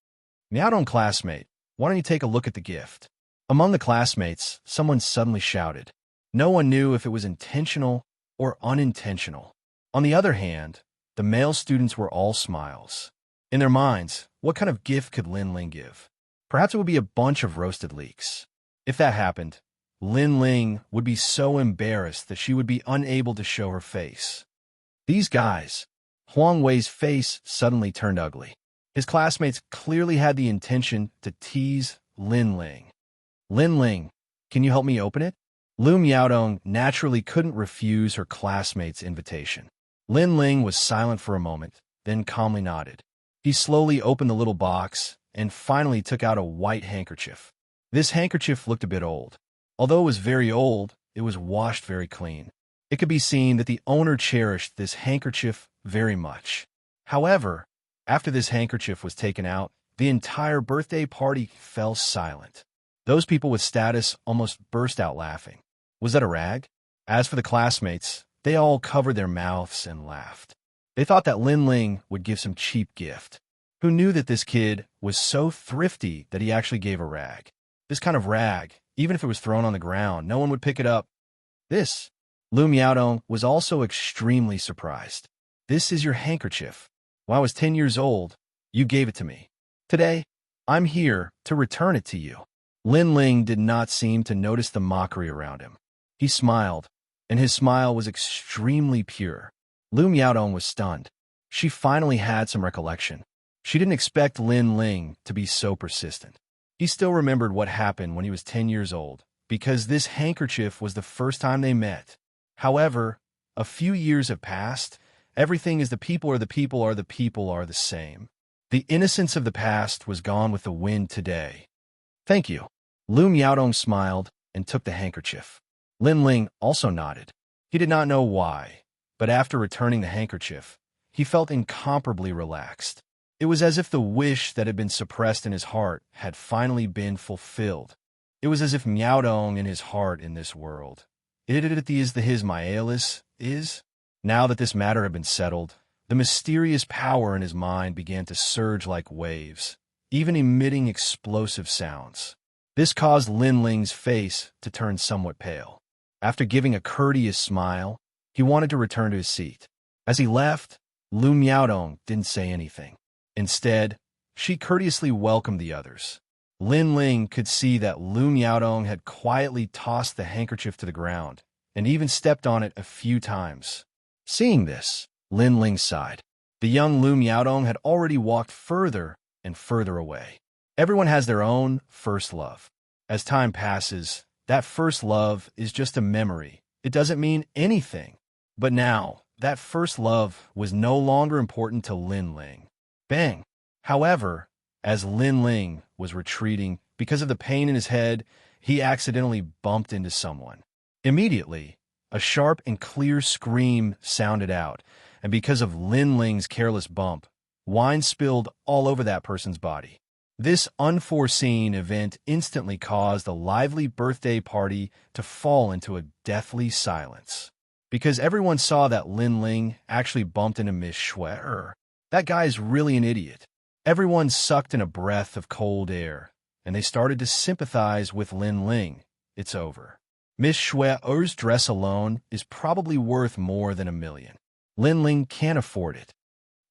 Miaodong classmate, why don't you take a look at the gift? Among the classmates, someone suddenly shouted. No one knew if it was intentional or unintentional. On the other hand, the male students were all smiles. In their minds, what kind of gift could Lin Ling give? Perhaps it would be a bunch of roasted leeks. If that happened, Lin Ling would be so embarrassed that she would be unable to show her face. These guys. Huang Wei's face suddenly turned ugly. His classmates clearly had the intention to tease Lin Ling. Lin Ling, can you help me open it? Lu Miaodong naturally couldn't refuse her classmate's invitation. Lin Ling was silent for a moment, then calmly nodded. He slowly opened the little box and finally took out a white handkerchief. This handkerchief looked a bit old. Although it was very old, it was washed very clean. It could be seen that the owner cherished this handkerchief very much. However, after this handkerchief was taken out, the entire birthday party fell silent. Those people with status almost burst out laughing. Was that a rag? As for the classmates, they all covered their mouths and laughed. They thought that Lin Ling would give some cheap gift. Who knew that this kid was so thrifty that he actually gave a rag? This kind of rag, even if it was thrown on the ground, no one would pick it up. This. Lu Miaodong was also extremely surprised. This is your handkerchief. When I was 10 years old, you gave it to me. Today, I'm here to return it to you. Lin Ling did not seem to notice the mockery around him. He smiled, and his smile was extremely pure. Lu Miaodong was stunned. She finally had some recollection. She didn't expect Lin Ling to be so persistent. He still remembered what happened when he was 10 years old, because this handkerchief was the first time they met. However, a few years have passed. Everything is the people are the people are the people are the same. The innocence of the past was gone with the wind today. Thank you. Lu Miaodong smiled and took the handkerchief. Lin Ling also nodded. He did not know why, but after returning the handkerchief, he felt incomparably relaxed. It was as if the wish that had been suppressed in his heart had finally been fulfilled. It was as if Miaodong in his heart in this world. It is the his Mialis is. Now that this matter had been settled, The mysterious power in his mind began to surge like waves, even emitting explosive sounds. This caused Lin Ling's face to turn somewhat pale. After giving a courteous smile, he wanted to return to his seat. As he left, Lu Miaodong didn't say anything. Instead, she courteously welcomed the others. Lin Ling could see that Lu Miaodong had quietly tossed the handkerchief to the ground, and even stepped on it a few times. Seeing this, Lin Ling sighed. The young Lu Miaodong had already walked further and further away. Everyone has their own first love. As time passes, that first love is just a memory. It doesn't mean anything. But now, that first love was no longer important to Lin Ling. Bang! However, as Lin Ling was retreating because of the pain in his head, he accidentally bumped into someone. Immediately, a sharp and clear scream sounded out, and because of Lin Ling's careless bump, wine spilled all over that person's body. This unforeseen event instantly caused a lively birthday party to fall into a deathly silence. Because everyone saw that Lin Ling actually bumped into Miss Shui. That guy's really an idiot. Everyone sucked in a breath of cold air, and they started to sympathize with Lin Ling. It's over. Miss Shui's dress alone is probably worth more than $1 million. Lin Ling can't afford it.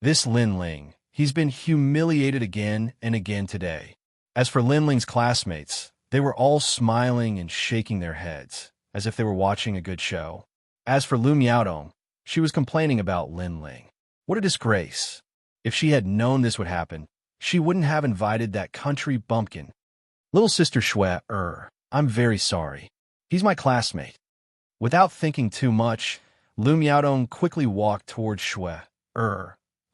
This Lin Ling, he's been humiliated again and again today. As for Lin Ling's classmates, they were all smiling and shaking their heads, as if they were watching a good show. As for Lu Miaodong, she was complaining about Lin Ling. What a disgrace. If she had known this would happen, she wouldn't have invited that country bumpkin. Little sister Shui, I'm very sorry. He's my classmate. Without thinking too much, Lu Miaodong quickly walked towards Shui,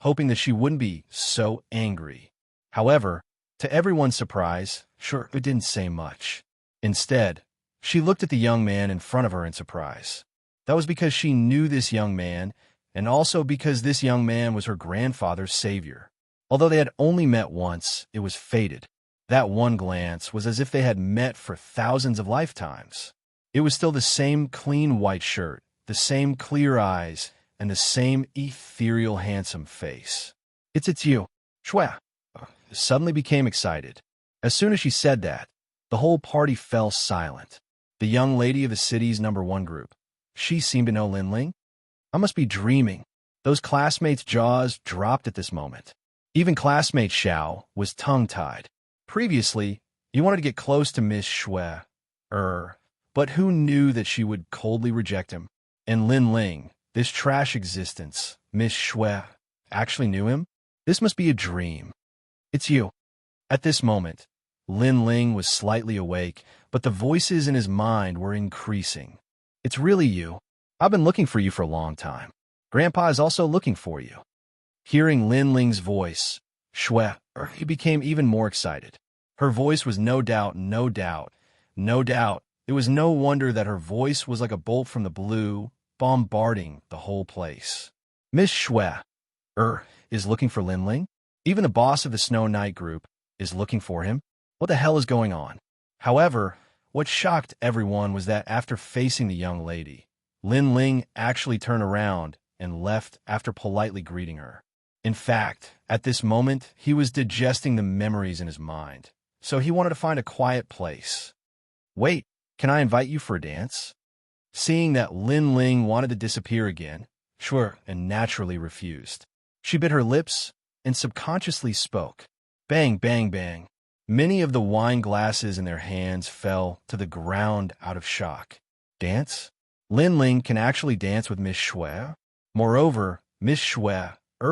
hoping that she wouldn't be so angry. However, to everyone's surprise, Shui didn't say much. Instead, she looked at the young man in front of her in surprise. That was because she knew this young man, and also because this young man was her grandfather's savior. Although they had only met once, it was fated. That one glance was as if they had met for thousands of lifetimes. It was still the same clean white shirt, the same clear eyes, and the same ethereal handsome face. It's you, Shui. Suddenly became excited. As soon as she said that, the whole party fell silent. The young lady of the city's #1 group. She seemed to know Lin Ling. I must be dreaming. Those classmates' jaws dropped at this moment. Even classmate Xiao was tongue-tied. Previously, he wanted to get close to Miss Shui, but who knew that she would coldly reject him? And Lin Ling, this trash existence, Miss Shui, actually knew him? This must be a dream. It's you. At this moment, Lin Ling was slightly awake, but the voices in his mind were increasing. It's really you. I've been looking for you for a long time. Grandpa is also looking for you. Hearing Lin Ling's voice, Shui, he became even more excited. Her voice was no doubt. It was no wonder that her voice was like a bolt from the blue, bombarding the whole place. Miss Shui, is looking for Lin Ling? Even the boss of the Snow Knight group is looking for him? What the hell is going on? However, what shocked everyone was that after facing the young lady, Lin Ling actually turned around and left after politely greeting her. In fact, at this moment, he was digesting the memories in his mind, so he wanted to find a quiet place. Wait, can I invite you for a dance? Seeing that Lin Ling wanted to disappear again, Shui naturally refused. She bit her lips and subconsciously spoke. Bang, bang, bang. Many of the wine glasses in their hands fell to the ground out of shock. Dance? Lin Ling can actually dance with Miss Shui? Moreover, Miss Shui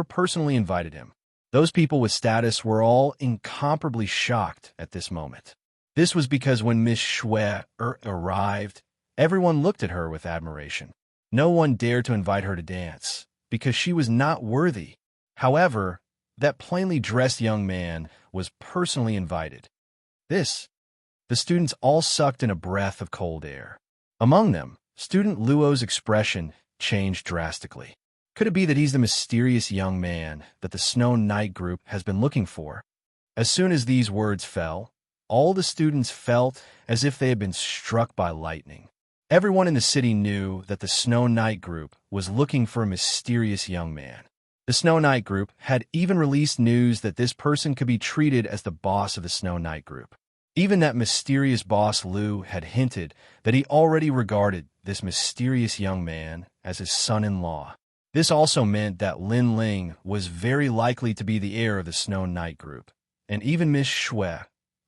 personally invited him. Those people with status were all incomparably shocked at this moment. This was because when Miss Shui arrived, everyone looked at her with admiration. No one dared to invite her to dance, because she was not worthy. However, that plainly dressed young man was personally invited. The students all sucked in a breath of cold air. Among them, student Luo's expression changed drastically. Could it be that he's the mysterious young man that the Snow Knight group has been looking for? As soon as these words fell, all the students felt as if they had been struck by lightning. Everyone in the city knew that the Snow Knight group was looking for a mysterious young man. The Snow Knight group had even released news that this person could be treated as the boss of the Snow Knight group. Even that mysterious boss Lu had hinted that he already regarded this mysterious young man as his son-in-law. This also meant that Lin Ling was very likely to be the heir of the Snow Knight group, and even Miss Shui,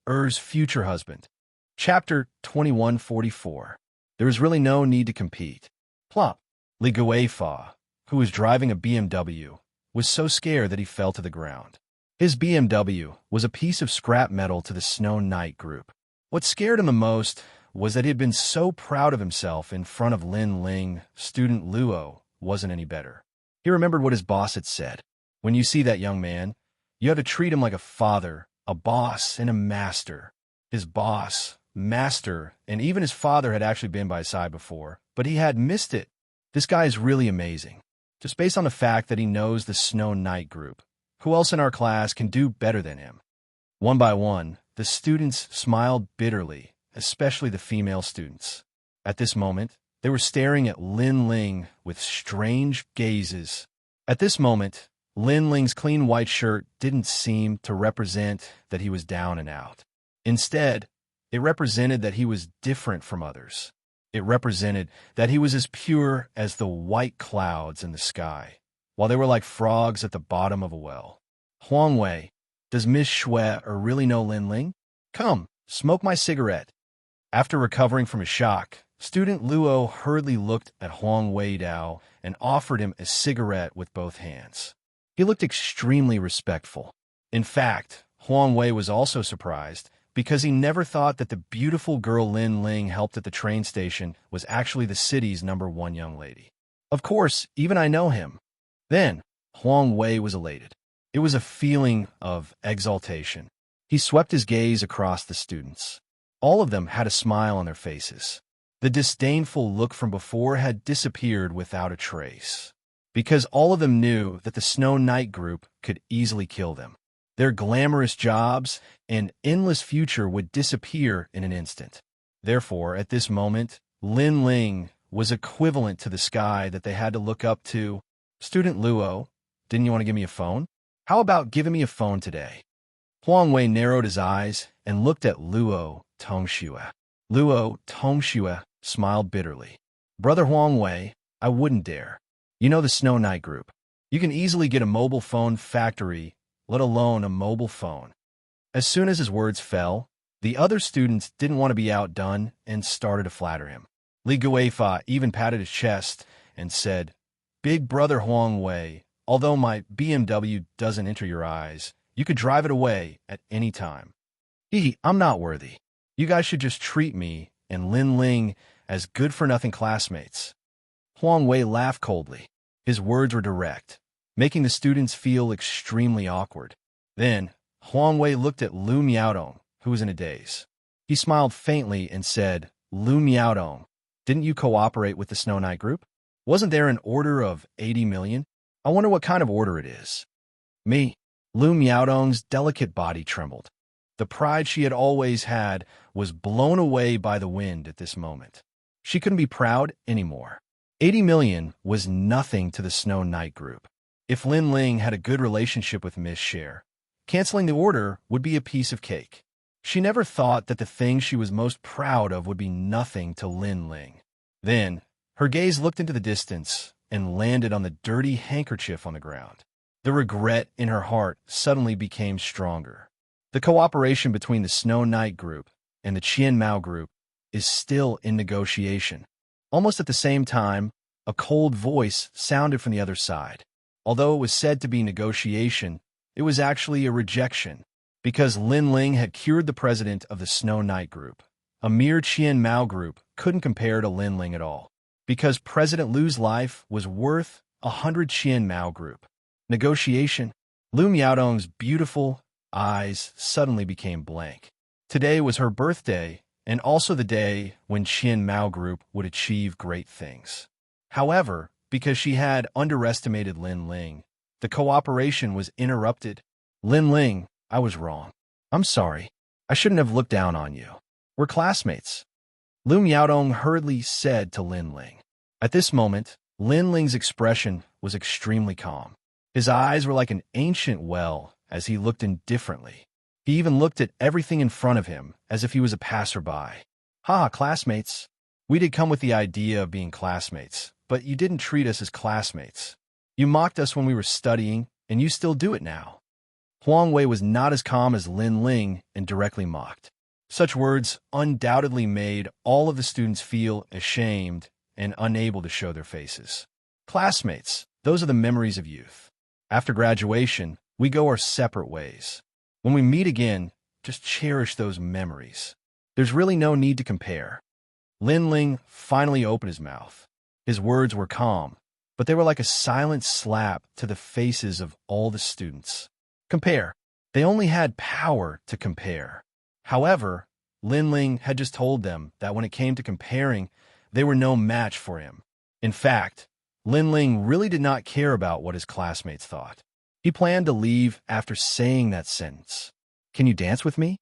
Er's future husband. Chapter 2144. There was really no need to compete. Plop. Li Guifa, who was driving a BMW, was so scared that he fell to the ground. His BMW was a piece of scrap metal to the Snow Knight group. What scared him the most was that he had been so proud of himself in front of Lin Ling. Student Luo wasn't any better. He remembered what his boss had said. When you see that young man, you have to treat him like a father, a boss, and a master. His boss, master, and even his father had actually been by his side before, but he had missed it. This guy is really amazing. Just based on the fact that he knows the Snow Knight group. Who else in our class can do better than him? One by one, the students smiled bitterly, especially the female students. At this moment, they were staring at Lin Ling with strange gazes. At this moment, Lin Ling's clean white shirt didn't seem to represent that he was down and out. Instead, it represented that he was different from others. It represented that he was as pure as the white clouds in the sky, while they were like frogs at the bottom of a well. Huang Wei, does Miss Shui really know Lin Ling? Come, smoke my cigarette. After recovering from his shock, student Luo hurriedly looked at Huang Wei Dao and offered him a cigarette with both hands. He looked extremely respectful. In fact, Huang Wei was also surprised because he never thought that the beautiful girl Lin Ling helped at the train station was actually the city's #1 young lady. Of course, even I know him. Then, Huang Wei was elated. It was a feeling of exaltation. He swept his gaze across the students. All of them had a smile on their faces. The disdainful look from before had disappeared without a trace, because all of them knew that the Snow Knight group could easily kill them. Their glamorous jobs and endless future would disappear in an instant. Therefore, at this moment, Lin Ling was equivalent to the sky that they had to look up to. Student Luo, didn't you want to give me a phone? How about giving me a phone today? Huang Wei narrowed his eyes and looked at Luo Tongxue. Luo Tongxue smiled bitterly. Brother Huang Wei, I wouldn't dare. You know the Snow Knight group. You can easily get a mobile phone factory, let alone a mobile phone. As soon as his words fell, the other students didn't want to be outdone and started to flatter him. Li Guifa even patted his chest and said, Big brother Huang Wei, although my BMW doesn't enter your eyes, you could drive it away at any time. I'm not worthy. You guys should just treat me and Lin Ling as good-for-nothing classmates. Huang Wei laughed coldly. His words were direct, making the students feel extremely awkward. Then, Huang Wei looked at Lu Miaodong, who was in a daze. He smiled faintly and said, Lu Miaodong, didn't you cooperate with the Snow Knight group? Wasn't there an order of 80 million? I wonder what kind of order it is. Me. Lu Miaodong's delicate body trembled. The pride she had always had was blown away by the wind at this moment. She couldn't be proud anymore. 80 million was nothing to the Snow Knight group. If Lin Ling had a good relationship with Miss Scher, canceling the order would be a piece of cake. She never thought that the thing she was most proud of would be nothing to Lin Ling. Then, her gaze looked into the distance and landed on the dirty handkerchief on the ground. The regret in her heart suddenly became stronger. The cooperation between the Snow Knight group and the Qian Mao group is still in negotiation. Almost at the same time, a cold voice sounded from the other side. Although it was said to be negotiation, it was actually a rejection, because Lin Ling had cured the president of the Snow Knight group. A mere Qian Mao group couldn't compare to Lin Ling at all, because President Lu's life was worth 100 Qian Mao group. Negotiation. Lu Miaodong's beautiful eyes suddenly became blank. Today was her birthday, and also the day when Qian Mao group would achieve great things. However, because she had underestimated Lin Ling, the cooperation was interrupted. Lin Ling, I was wrong. I'm sorry. I shouldn't have looked down on you. We're classmates. Lu Miaodong hurriedly said to Lin Ling. At this moment, Lin Ling's expression was extremely calm. His eyes were like an ancient well as he looked indifferently. He even looked at everything in front of him as if he was a passerby. "Ha, classmates. We did come with the idea of being classmates, but you didn't treat us as classmates. You mocked us when we were studying, and you still do it now." Huang Wei was not as calm as Lin Ling and directly mocked. Such words undoubtedly made all of the students feel ashamed and unable to show their faces. Classmates, those are the memories of youth. After graduation, we go our separate ways. When we meet again, just cherish those memories. There's really no need to compare. Lin Ling finally opened his mouth. His words were calm, but they were like a silent slap to the faces of all the students. Compare. They only had power to compare. However, Lin Ling had just told them that when it came to comparing, they were no match for him. In fact, Lin Ling really did not care about what his classmates thought. He planned to leave after saying that sentence. "Can you dance with me?"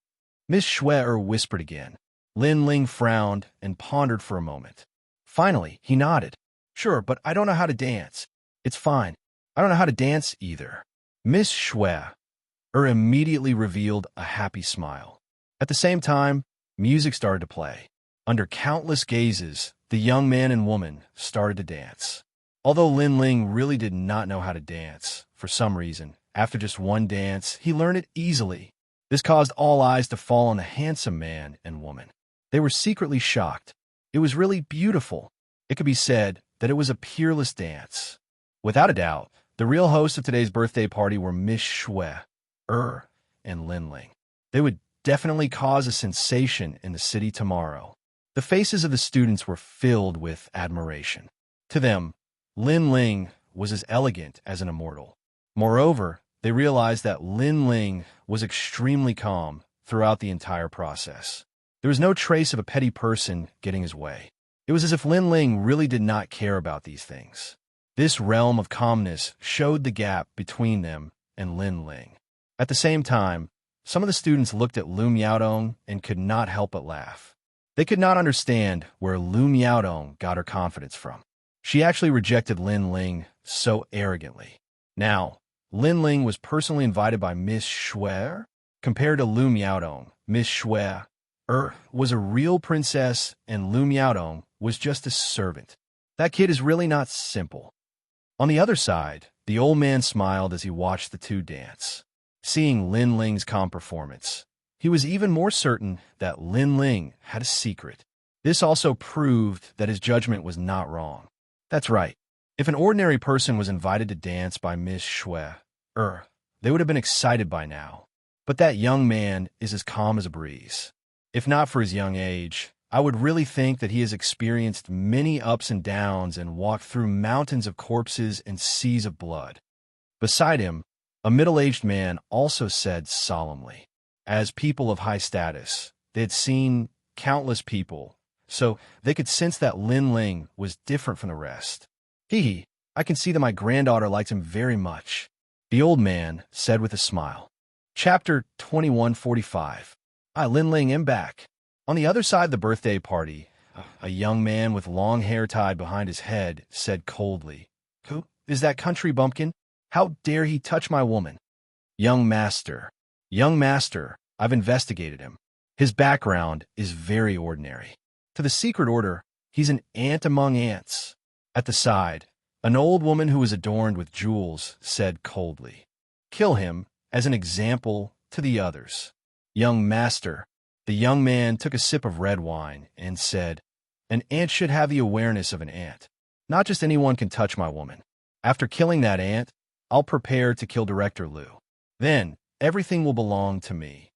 Miss Schwer whispered again. Lin Ling frowned and pondered for a moment. Finally, he nodded. "Sure, but I don't know how to dance." "It's fine. I don't know how to dance either." Miss Schwer immediately revealed a happy smile. At the same time, music started to play. Under countless gazes, the young man and woman started to dance. Although Lin Ling really did not know how to dance, for some reason, after just one dance, he learned it easily. This caused all eyes to fall on the handsome man and woman. They were secretly shocked. It was really beautiful. It could be said that it was a peerless dance. Without a doubt, the real hosts of today's birthday party were Miss Schwer, and Lin Ling. They would definitely cause a sensation in the city tomorrow. The faces of the students were filled with admiration. To them, Lin Ling was as elegant as an immortal. Moreover, they realized that Lin Ling was extremely calm throughout the entire process. There was no trace of a petty person getting his way. It was as if Lin Ling really did not care about these things. This realm of calmness showed the gap between them and Lin Ling. At the same time, some of the students looked at Lu Miaodong and could not help but laugh. They could not understand where Lu Miaodong got her confidence from. She actually rejected Lin Ling so arrogantly. Now, Lin Ling was personally invited by Miss Schwer. Compared to Lu Miaodong, Miss Schwer was a real princess and Lu Miaodong was just a servant. That kid is really not simple. On the other side, the old man smiled as he watched the two dance. Seeing Lin Ling's calm performance, he was even more certain that Lin Ling had a secret. This also proved that his judgment was not wrong. That's right. If an ordinary person was invited to dance by Miss Schwer, they would have been excited by now. But that young man is as calm as a breeze. If not for his young age, I would really think that he has experienced many ups and downs and walked through mountains of corpses and seas of blood. Beside him, a middle-aged man also said solemnly, as people of high status, they had seen countless people, so they could sense that Lin Ling was different from the rest. "Hee, I can see that my granddaughter likes him very much," the old man said with a smile. Chapter 2145. "I, Lin Ling, am back." On the other side of the birthday party, a young man with long hair tied behind his head said coldly, "Who is that country bumpkin? How dare he touch my woman?" Young master, I've investigated him. His background is very ordinary. To the secret order, he's an ant among ants." At the side, an old woman who was adorned with jewels said coldly, "Kill him as an example to the others." Young master, the young man took a sip of red wine and said, "An ant should have the awareness of an ant. Not just anyone can touch my woman. After killing that ant, I'll prepare to kill Director Liu. Then, everything will belong to me."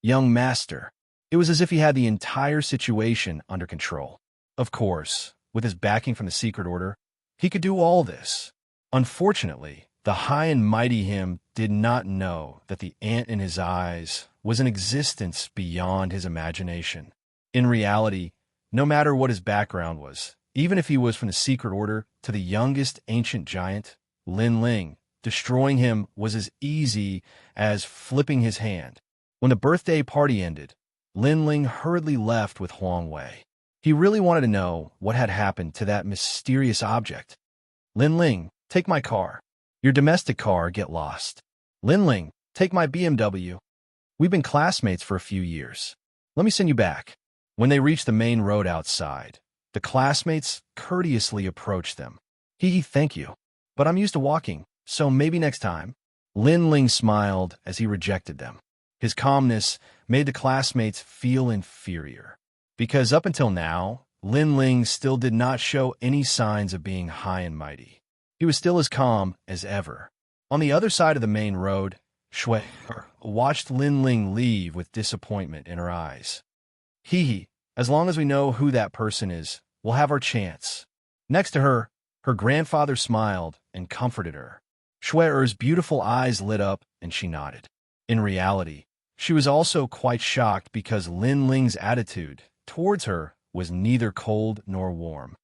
Young master, it was as if he had the entire situation under control. Of course, with his backing from the secret order, he could do all this. Unfortunately, the high and mighty him did not know that the ant in his eyes was an existence beyond his imagination. In reality, no matter what his background was, even if he was from the secret order to the youngest ancient giant, Lin Ling, destroying him was as easy as flipping his hand. When the birthday party ended, Lin Ling hurriedly left with Huang Wei. He really wanted to know what had happened to that mysterious object. "Lin Ling, take my car. Your domestic car get lost. Linling, take my BMW. We've been classmates for a few years. Let me send you back. When they reached the main road outside, the classmates courteously approached them. Hee, thank you. But I'm used to walking, so maybe next time. Linling smiled as he rejected them. His calmness made the classmates feel inferior, because up until now, Linling still did not show any signs of being high and mighty. He was still as calm as ever. On the other side of the main road, Shui watched Linling leave with disappointment in her eyes. Hee, as long as we know who that person is, we'll have our chance. Next to her, her grandfather smiled and comforted her. Shui's beautiful eyes lit up and she nodded. In reality, she was also quite shocked because Linling's attitude towards her was neither cold nor warm.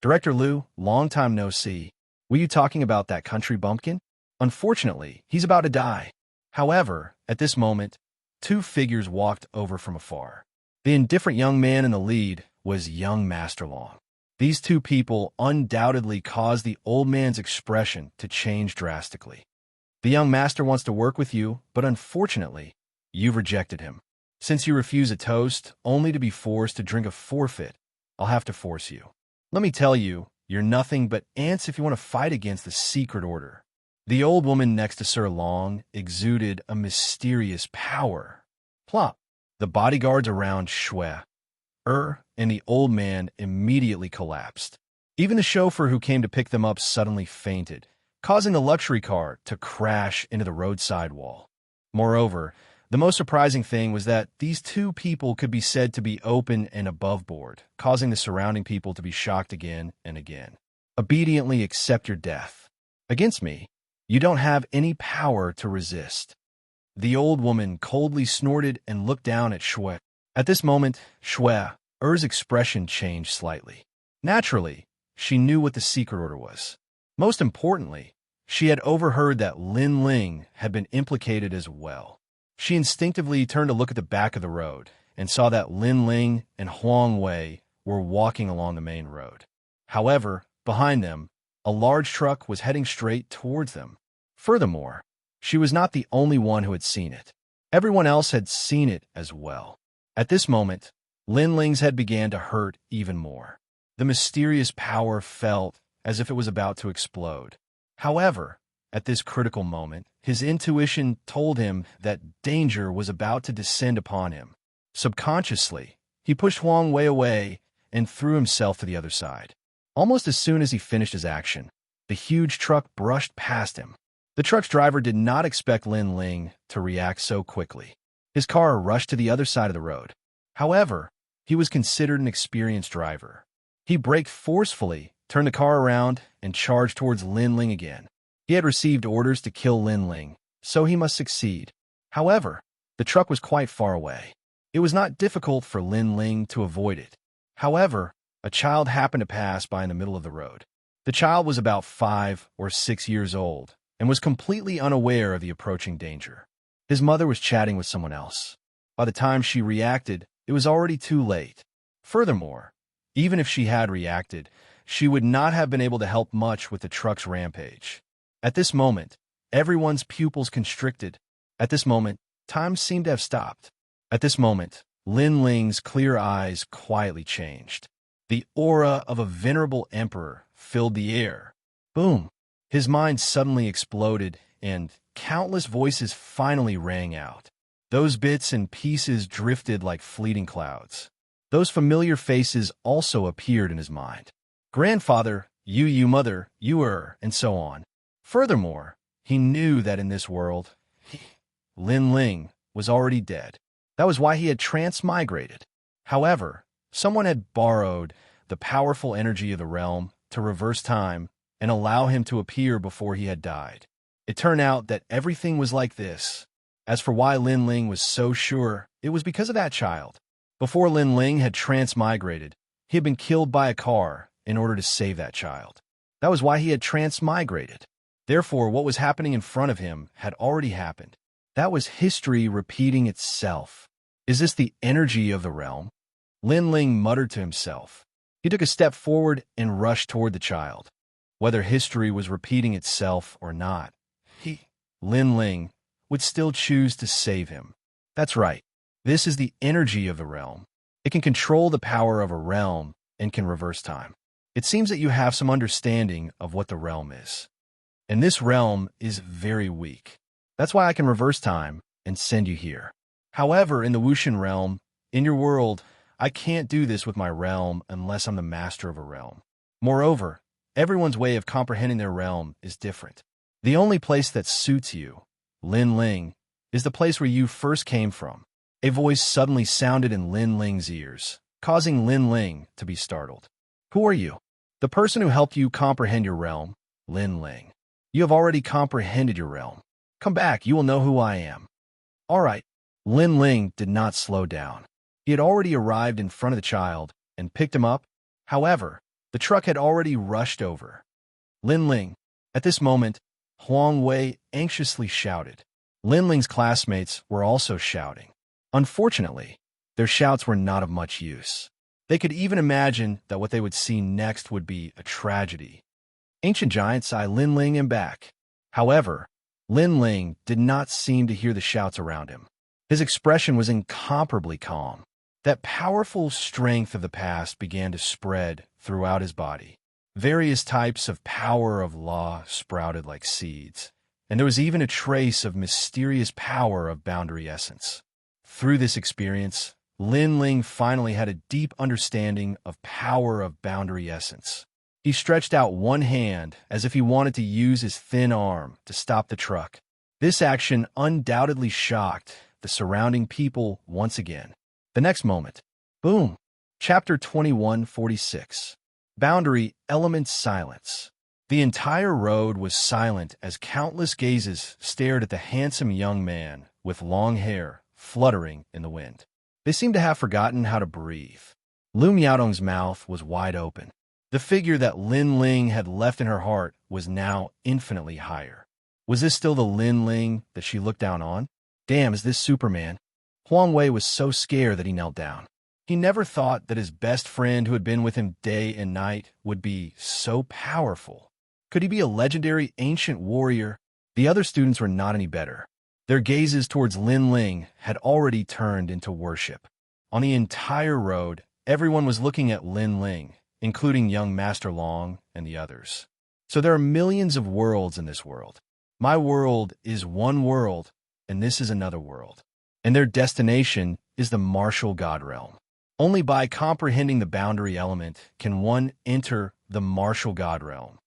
Director Liu, long time no see. Were you talking about that country bumpkin? Unfortunately, he's about to die. However, at this moment, two figures walked over from afar. The indifferent young man in the lead was young Master Long. These two people undoubtedly caused the old man's expression to change drastically. The young master wants to work with you, but unfortunately, you've rejected him. Since you refuse a toast only to be forced to drink a forfeit, I'll have to force you. Let me tell you, you're nothing but ants if you want to fight against the secret order. The old woman next to Sir Long exuded a mysterious power. Plop! The bodyguards around Shui, and the old man immediately collapsed. Even the chauffeur who came to pick them up suddenly fainted, causing the luxury car to crash into the roadside wall. Moreover, the most surprising thing was that these two people could be said to be open and above board, causing the surrounding people to be shocked again and again. Obediently accept your death. Against me, you don't have any power to resist. The old woman coldly snorted and looked down at Shui. At this moment, Shui's expression changed slightly. Naturally, she knew what the secret order was. Most importantly, she had overheard that Linling had been implicated as well. She instinctively turned to look at the back of the road and saw that Linling and Huang Wei were walking along the main road. However, behind them, a large truck was heading straight towards them. Furthermore, she was not the only one who had seen it. Everyone else had seen it as well. At this moment, Linling's head began to hurt even more. The mysterious power felt as if it was about to explode. However, at this critical moment, his intuition told him that danger was about to descend upon him. Subconsciously, he pushed Huang Wei away and threw himself to the other side. Almost as soon as he finished his action, the huge truck brushed past him. The truck's driver did not expect Linling to react so quickly. His car rushed to the other side of the road. However, he was considered an experienced driver. He braked forcefully, turned the car around, and charged towards Linling again. He had received orders to kill Linling, so he must succeed. However, the truck was quite far away. It was not difficult for Linling to avoid it. However, a child happened to pass by in the middle of the road. The child was about 5 or 6 years old and was completely unaware of the approaching danger. His mother was chatting with someone else. By the time she reacted, it was already too late. Furthermore, even if she had reacted, she would not have been able to help much with the truck's rampage. At this moment, everyone's pupils constricted. At this moment, time seemed to have stopped. At this moment, Linling's clear eyes quietly changed. The aura of a venerable emperor filled the air. Boom! His mind suddenly exploded, and countless voices finally rang out. Those bits and pieces drifted like fleeting clouds. Those familiar faces also appeared in his mind. Grandfather, you mother, and so on. Furthermore, he knew that in this world, Linling was already dead. That was why he had transmigrated. However, someone had borrowed the powerful energy of the realm to reverse time and allow him to appear before he had died. It turned out that everything was like this. As for why Linling was so sure, it was because of that child. Before Linling had transmigrated, he had been killed by a car in order to save that child. That was why he had transmigrated. Therefore, what was happening in front of him had already happened. That was history repeating itself. Is this the energy of the realm? Linling muttered to himself. He took a step forward and rushed toward the child. Whether history was repeating itself or not, Lin Ling, would still choose to save him. That's right. This is the energy of the realm. It can control the power of a realm and can reverse time. It seems that you have some understanding of what the realm is. And this realm is very weak. That's why I can reverse time and send you here. However, in the Wuxian realm, in your world, I can't do this with my realm unless I'm the master of a realm. Moreover, everyone's way of comprehending their realm is different. The only place that suits you, Lin Ling, is the place where you first came from. A voice suddenly sounded in Lin Ling's ears, causing Lin Ling to be startled. Who are you? The person who helped you comprehend your realm, Lin Ling. You have already comprehended your realm. Come back, you will know who I am. All right. Lin Ling did not slow down. He had already arrived in front of the child and picked him up. However, the truck had already rushed over. Lin Ling. At this moment, Huang Wei anxiously shouted. Lin Ling's classmates were also shouting. Unfortunately, their shouts were not of much use. They could even imagine that what they would see next would be a tragedy. Ancient giants, Lin Ling am back. However, Lin Ling did not seem to hear the shouts around him. His expression was incomparably calm. That powerful strength of the past began to spread throughout his body. Various types of power of law sprouted like seeds, and there was even a trace of mysterious power of boundary essence. Through this experience, Lin Ling finally had a deep understanding of power of boundary essence. He stretched out one hand as if he wanted to use his thin arm to stop the truck. This action undoubtedly shocked the surrounding people once again. The next moment, boom! Chapter 2146. Boundary Element Silence. The entire road was silent as countless gazes stared at the handsome young man with long hair fluttering in the wind. They seemed to have forgotten how to breathe. Lu Miaodong's mouth was wide open. The figure that Lin Ling had left in her heart was now infinitely higher. Was this still the Lin Ling that she looked down on? Damn, is this Superman? Huang Wei was so scared that he knelt down. He never thought that his best friend who had been with him day and night would be so powerful. Could he be a legendary ancient warrior? The other students were not any better. Their gazes towards Lin Ling had already turned into worship. On the entire road, everyone was looking at Lin Ling, including young Master Long and the others. So there are millions of worlds in this world. My world is one world, and this is another world. And their destination is the martial god realm. Only by comprehending the boundary element can one enter the martial god realm.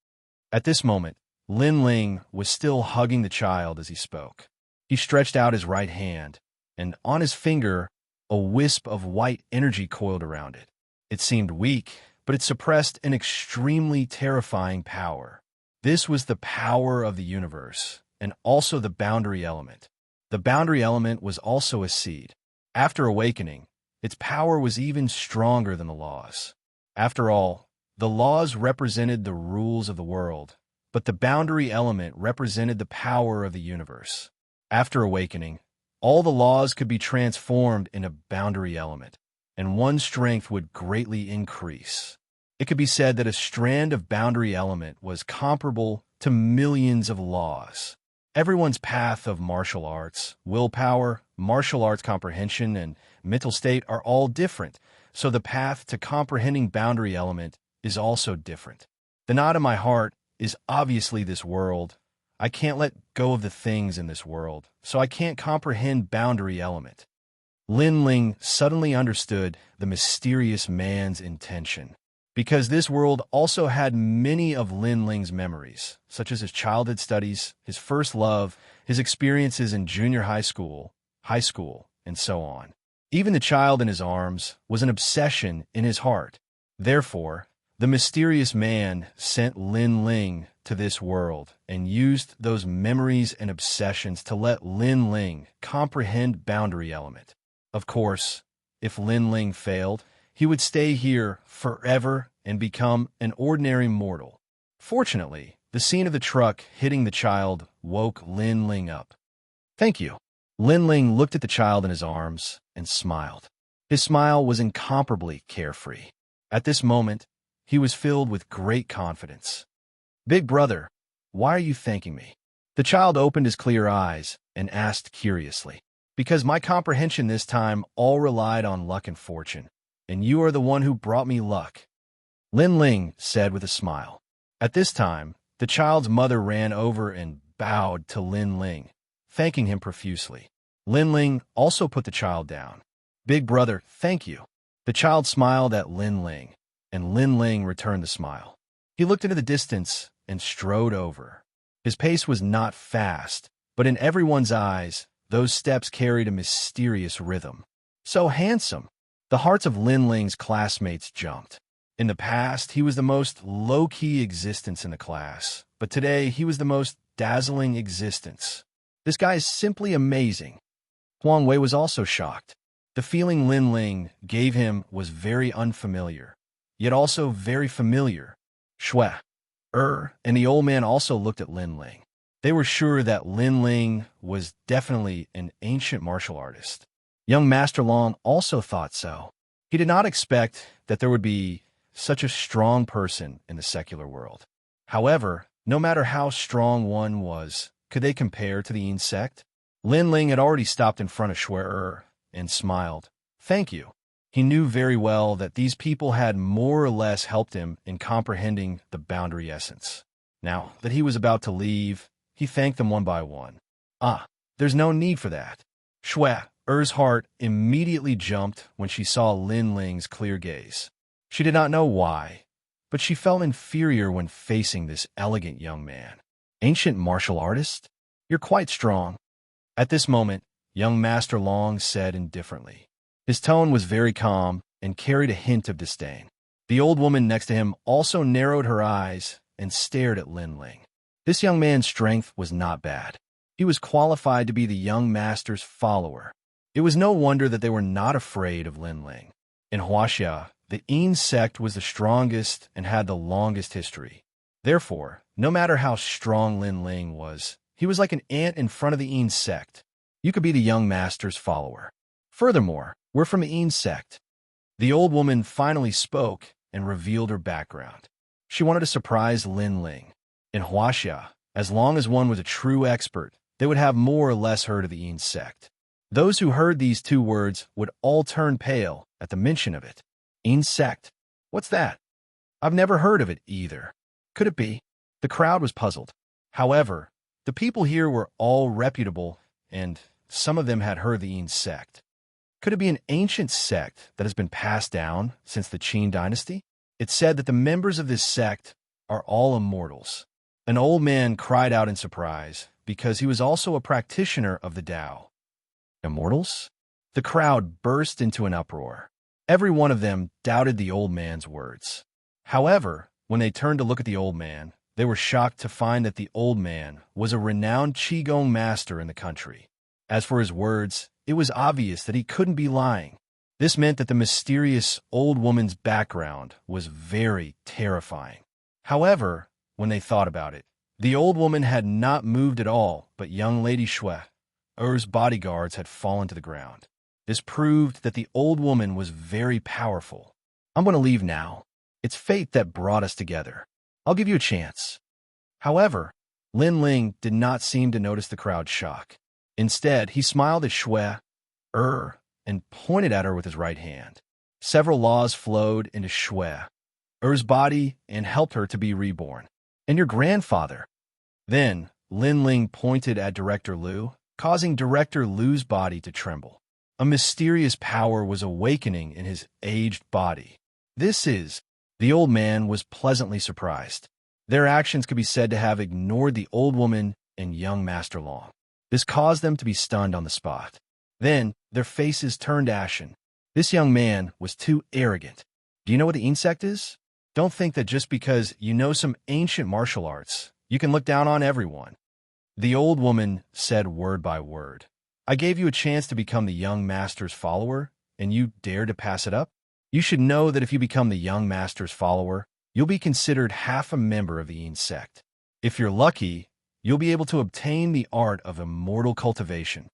At this moment, Lin Ling was still hugging the child as he spoke. He stretched out his right hand, and on his finger, a wisp of white energy coiled around it. It seemed weak, but it suppressed an extremely terrifying power. This was the power of the universe, and also the boundary element. The boundary element was also a seed. After awakening, its power was even stronger than the laws. After all, the laws represented the rules of the world, but the boundary element represented the power of the universe. After awakening, all the laws could be transformed into boundary element, and one's strength would greatly increase. It could be said that a strand of boundary element was comparable to millions of laws. Everyone's path of martial arts, willpower, martial arts comprehension, and mental state are all different, so the path to comprehending boundary element is also different. The knot in my heart is obviously this world. I can't let go of the things in this world, so I can't comprehend boundary element. Lin Ling suddenly understood the mysterious man's intention. Because this world also had many of Lin Ling's memories, such as his childhood studies, his first love, his experiences in junior high school, and so on. Even the child in his arms was an obsession in his heart. Therefore, the mysterious man sent Lin Ling to this world and used those memories and obsessions to let Lin Ling comprehend boundary element. Of course, if Lin Ling failed, he would stay here forever and become an ordinary mortal. Fortunately, the scene of the truck hitting the child woke Lin Ling up. Thank you. Lin Ling looked at the child in his arms and smiled. His smile was incomparably carefree. At this moment, he was filled with great confidence. Big brother, why are you thanking me? The child opened his clear eyes and asked curiously. Because my comprehension this time all relied on luck and fortune, and you are the one who brought me luck. Lin Ling said with a smile. At this time, the child's mother ran over and bowed to Lin Ling, thanking him profusely. Lin Ling also put the child down. Big brother, thank you. The child smiled at Lin Ling, and Lin Ling returned the smile. He looked into the distance and strode over. His pace was not fast, but in everyone's eyes, those steps carried a mysterious rhythm. So handsome. The hearts of Lin Ling's classmates jumped. In the past, he was the most low-key existence in the class, but today he was the most dazzling existence. This guy is simply amazing. Huang Wei was also shocked. The feeling Lin Ling gave him was very unfamiliar, yet also very familiar. Shui, and the old man also looked at Lin Ling. They were sure that Lin Ling was definitely an ancient martial artist. Young Master Long also thought so. He did not expect that there would be such a strong person in the secular world. However, no matter how strong one was, could they compare to the insect? Lin Ling had already stopped in front of Shui and smiled. Thank you. He knew very well that these people had more or less helped him in comprehending the boundary essence. Now that he was about to leave, he thanked them one by one. There's no need for that. Shui-er's heart immediately jumped when she saw Lin Ling's clear gaze. She did not know why, but she felt inferior when facing this elegant young man. Ancient martial artist? You're quite strong. At this moment, young Master Long said indifferently. His tone was very calm and carried a hint of disdain. The old woman next to him also narrowed her eyes and stared at Lin Ling. This young man's strength was not bad. He was qualified to be the young master's follower. It was no wonder that they were not afraid of Lin Ling. In Wuxia, the Yin sect was the strongest and had the longest history. Therefore, no matter how strong Lin Ling was, he was like an ant in front of the Yin sect. You could be the young master's follower. Furthermore, we're from the Yin sect. The old woman finally spoke and revealed her background. She wanted to surprise Lin Ling. In Wuxia, as long as one was a true expert, they would have more or less heard of the Yin sect. Those who heard these two words would all turn pale at the mention of it. Yin sect? What's that? I've never heard of it either. Could it be? The crowd was puzzled. However, the people here were all reputable, and some of them had heard the Yin sect. Could it be an ancient sect that has been passed down since the Qin dynasty? It's said that the members of this sect are all immortals. An old man cried out in surprise because he was also a practitioner of the Tao. Immortals? The crowd burst into an uproar. Every one of them doubted the old man's words. However, when they turned to look at the old man, they were shocked to find that the old man was a renowned Qigong master in the country. As for his words, it was obvious that he couldn't be lying. This meant that the mysterious old woman's background was very terrifying. However, when they thought about it, the old woman had not moved at all, but young Lady Shui-er's bodyguards had fallen to the ground. This proved that the old woman was very powerful. I'm going to leave now. It's fate that brought us together. I'll give you a chance. However, Lin Ling did not seem to notice the crowd's shock. Instead, he smiled at Shui-er and pointed at her with his right hand. Several laws flowed into Shui-er's body and helped her to be reborn. And your grandfather. Then, Lin Ling pointed at Director Liu, causing Director Liu's body to tremble. A mysterious power was awakening in his aged body. The old man was pleasantly surprised. Their actions could be said to have ignored the old woman and young Master Long. This caused them to be stunned on the spot. Then, their faces turned ashen. This young man was too arrogant. Do you know what the insect is? Don't think that just because you know some ancient martial arts, you can look down on everyone. The old woman said word by word. I gave you a chance to become the young master's follower, and you dared to pass it up? You should know that if you become the young master's follower, you'll be considered half a member of the Yin sect. If you're lucky, you'll be able to obtain the art of immortal cultivation.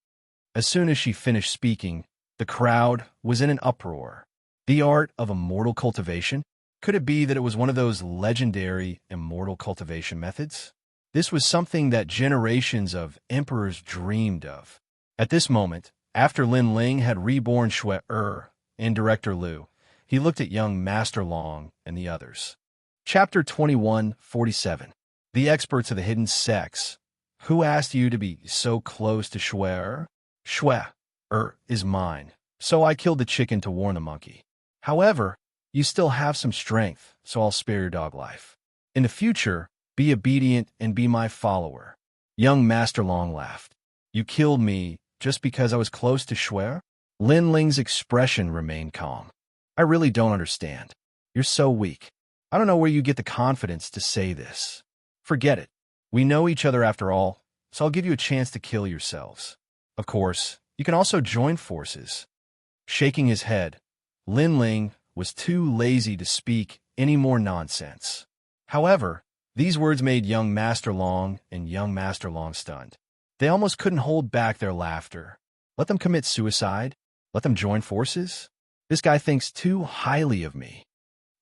As soon as she finished speaking, the crowd was in an uproar. The art of immortal cultivation? Could it be that it was one of those legendary immortal cultivation methods? This was something that generations of emperors dreamed of. At this moment, after Lin Ling had reborn Xue and Director Liu, he looked at young Master Long and the others. Chapter 21:47. The experts of the hidden sects. Who asked you to be so close to Xue? Xue is mine, so I killed the chicken to warn the monkey. However, you still have some strength, so I'll spare your dog life. In the future, be obedient and be my follower. Young Master Long laughed. You killed me just because I was close to Xue? Lin Ling's expression remained calm. I really don't understand. You're so weak. I don't know where you get the confidence to say this. Forget it. We know each other after all, so I'll give you a chance to kill yourselves. Of course, you can also join forces. Shaking his head, Lin Ling was too lazy to speak any more nonsense. However, these words made young Master Long and young Master Long stunned. They almost couldn't hold back their laughter. Let them commit suicide? Let them join forces? This guy thinks too highly of me.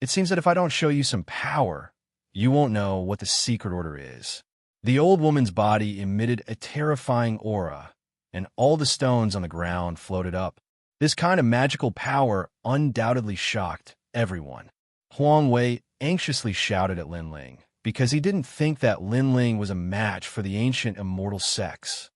It seems that if I don't show you some power, you won't know what the secret order is. The old woman's body emitted a terrifying aura, and all the stones on the ground floated up. This kind of magical power undoubtedly shocked everyone. Huang Wei anxiously shouted at Lin Ling, because he didn't think that Lin Ling was a match for the ancient immortal sects.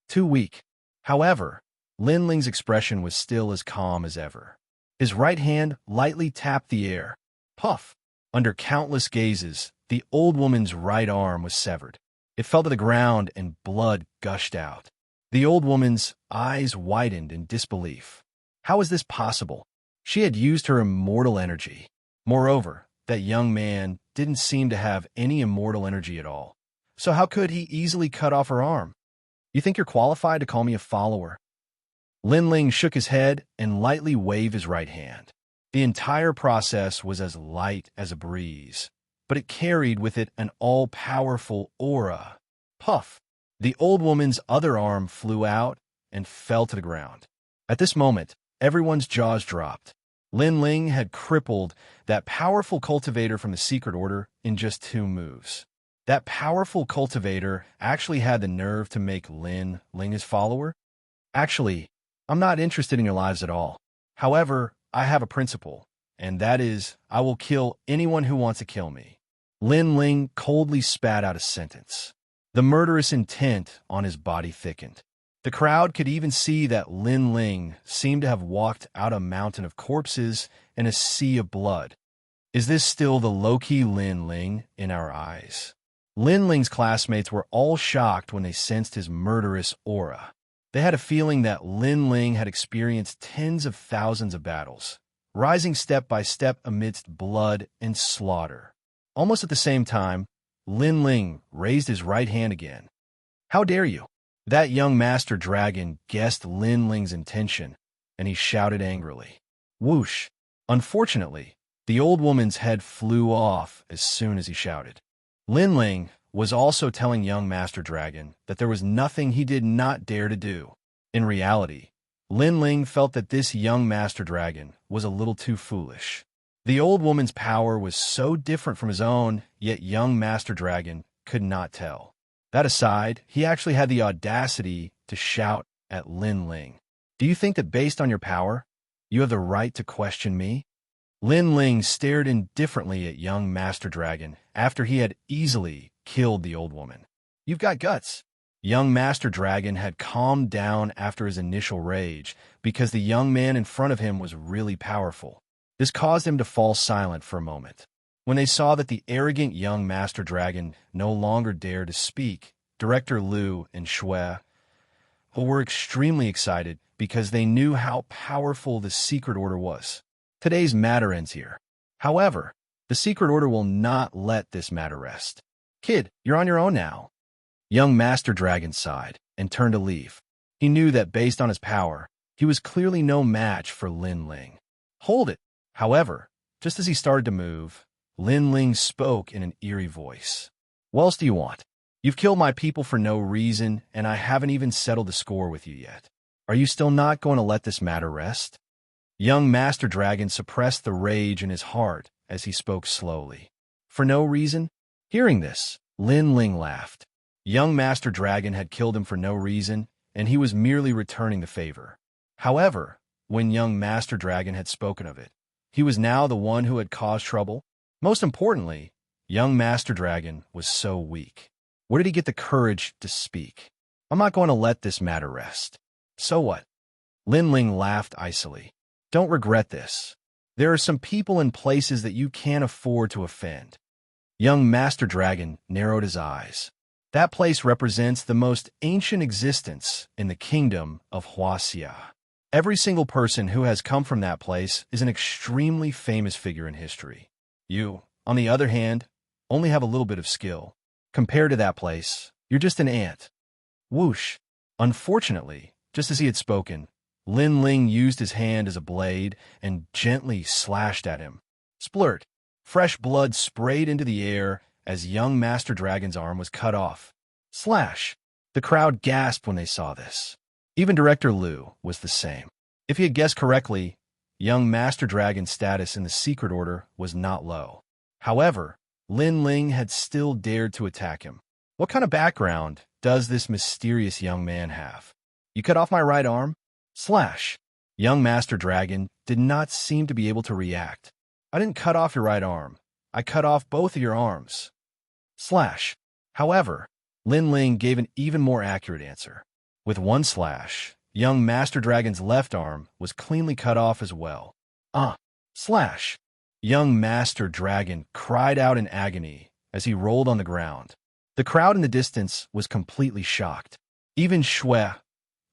Too weak. However, Lin Ling's expression was still as calm as ever. His right hand lightly tapped the air. Puff! Under countless gazes, the old woman's right arm was severed. It fell to the ground and blood gushed out. The old woman's eyes widened in disbelief. How was this possible? She had used her immortal energy. Moreover, that young man didn't seem to have any immortal energy at all. So how could he easily cut off her arm? You think you're qualified to call me a follower? Lin Ling shook his head and lightly waved his right hand. The entire process was as light as a breeze, but it carried with it an all-powerful aura. Puff! The old woman's other arm flew out and fell to the ground. At this moment, everyone's jaws dropped. Lin Ling had crippled that powerful cultivator from the secret order in just 2 moves. That powerful cultivator actually had the nerve to make Lin Ling his follower? Actually, I'm not interested in your lives at all. However, I have a principle, and that is, I will kill anyone who wants to kill me. Lin Ling coldly spat out a sentence. The murderous intent on his body thickened. The crowd could even see that Lin Ling seemed to have walked out a mountain of corpses and a sea of blood. Is this still the low-key Lin Ling in our eyes? Lin Ling's classmates were all shocked when they sensed his murderous aura. They had a feeling that Lin Ling had experienced tens of thousands of battles, rising step by step amidst blood and slaughter. Almost at the same time, Lin Ling raised his right hand again. How dare you? That young master dragon guessed Lin Ling's intention, and he shouted angrily. Whoosh! Unfortunately, the old woman's head flew off as soon as he shouted. Lin Ling was also telling young Master Dragon that there was nothing he did not dare to do. In reality, Lin Ling felt that this young Master Dragon was a little too foolish. The old woman's power was so different from his own, yet young Master Dragon could not tell. That aside, he actually had the audacity to shout at Lin Ling. Do you think that based on your power, you have the right to question me? Lin Ling stared indifferently at young Master Dragon after he had easily killed the old woman. You've got guts. Young Master Dragon had calmed down after his initial rage because the young man in front of him was really powerful. This caused him to fall silent for a moment. When they saw that the arrogant young Master Dragon no longer dared to speak, Director Liu and Xue were extremely excited because they knew how powerful the secret order was. Today's matter ends here. However, the secret order will not let this matter rest. Kid, you're on your own now. Young Master Dragon sighed and turned to leave. He knew that based on his power, he was clearly no match for Lin Ling. Hold it! However, just as he started to move, Lin Ling spoke in an eerie voice. What else do you want? You've killed my people for no reason, and I haven't even settled the score with you yet. Are you still not going to let this matter rest? Young Master Dragon suppressed the rage in his heart as he spoke slowly. For no reason? Hearing this, Lin Ling laughed. Young Master Dragon had killed him for no reason, and he was merely returning the favor. However, when young Master Dragon had spoken of it, he was now the one who had caused trouble. Most importantly, young Master Dragon was so weak. Where did he get the courage to speak? I'm not going to let this matter rest. So what? Lin Ling laughed icily. Don't regret this. There are some people and places that you can't afford to offend. Young Master Dragon narrowed his eyes. That place represents the most ancient existence in the kingdom of Wuxia. Every single person who has come from that place is an extremely famous figure in history. You, on the other hand, only have a little bit of skill. Compared to that place, you're just an ant. Whoosh. Unfortunately, just as he had spoken, Lin Ling used his hand as a blade and gently slashed at him. Splurt. Fresh blood sprayed into the air as young Master Dragon's arm was cut off. Slash. The crowd gasped when they saw this. Even Director Liu was the same. If he had guessed correctly, young Master Dragon's status in the secret order was not low. However, Lin Ling had still dared to attack him. What kind of background does this mysterious young man have? You cut off my right arm? Slash. Young Master Dragon did not seem to be able to react. I didn't cut off your right arm. I cut off both of your arms. Slash. However, Lin Ling gave an even more accurate answer. With one slash, young Master Dragon's left arm was cleanly cut off as well. Slash. Young Master Dragon cried out in agony as he rolled on the ground. The crowd in the distance was completely shocked. Even Shui,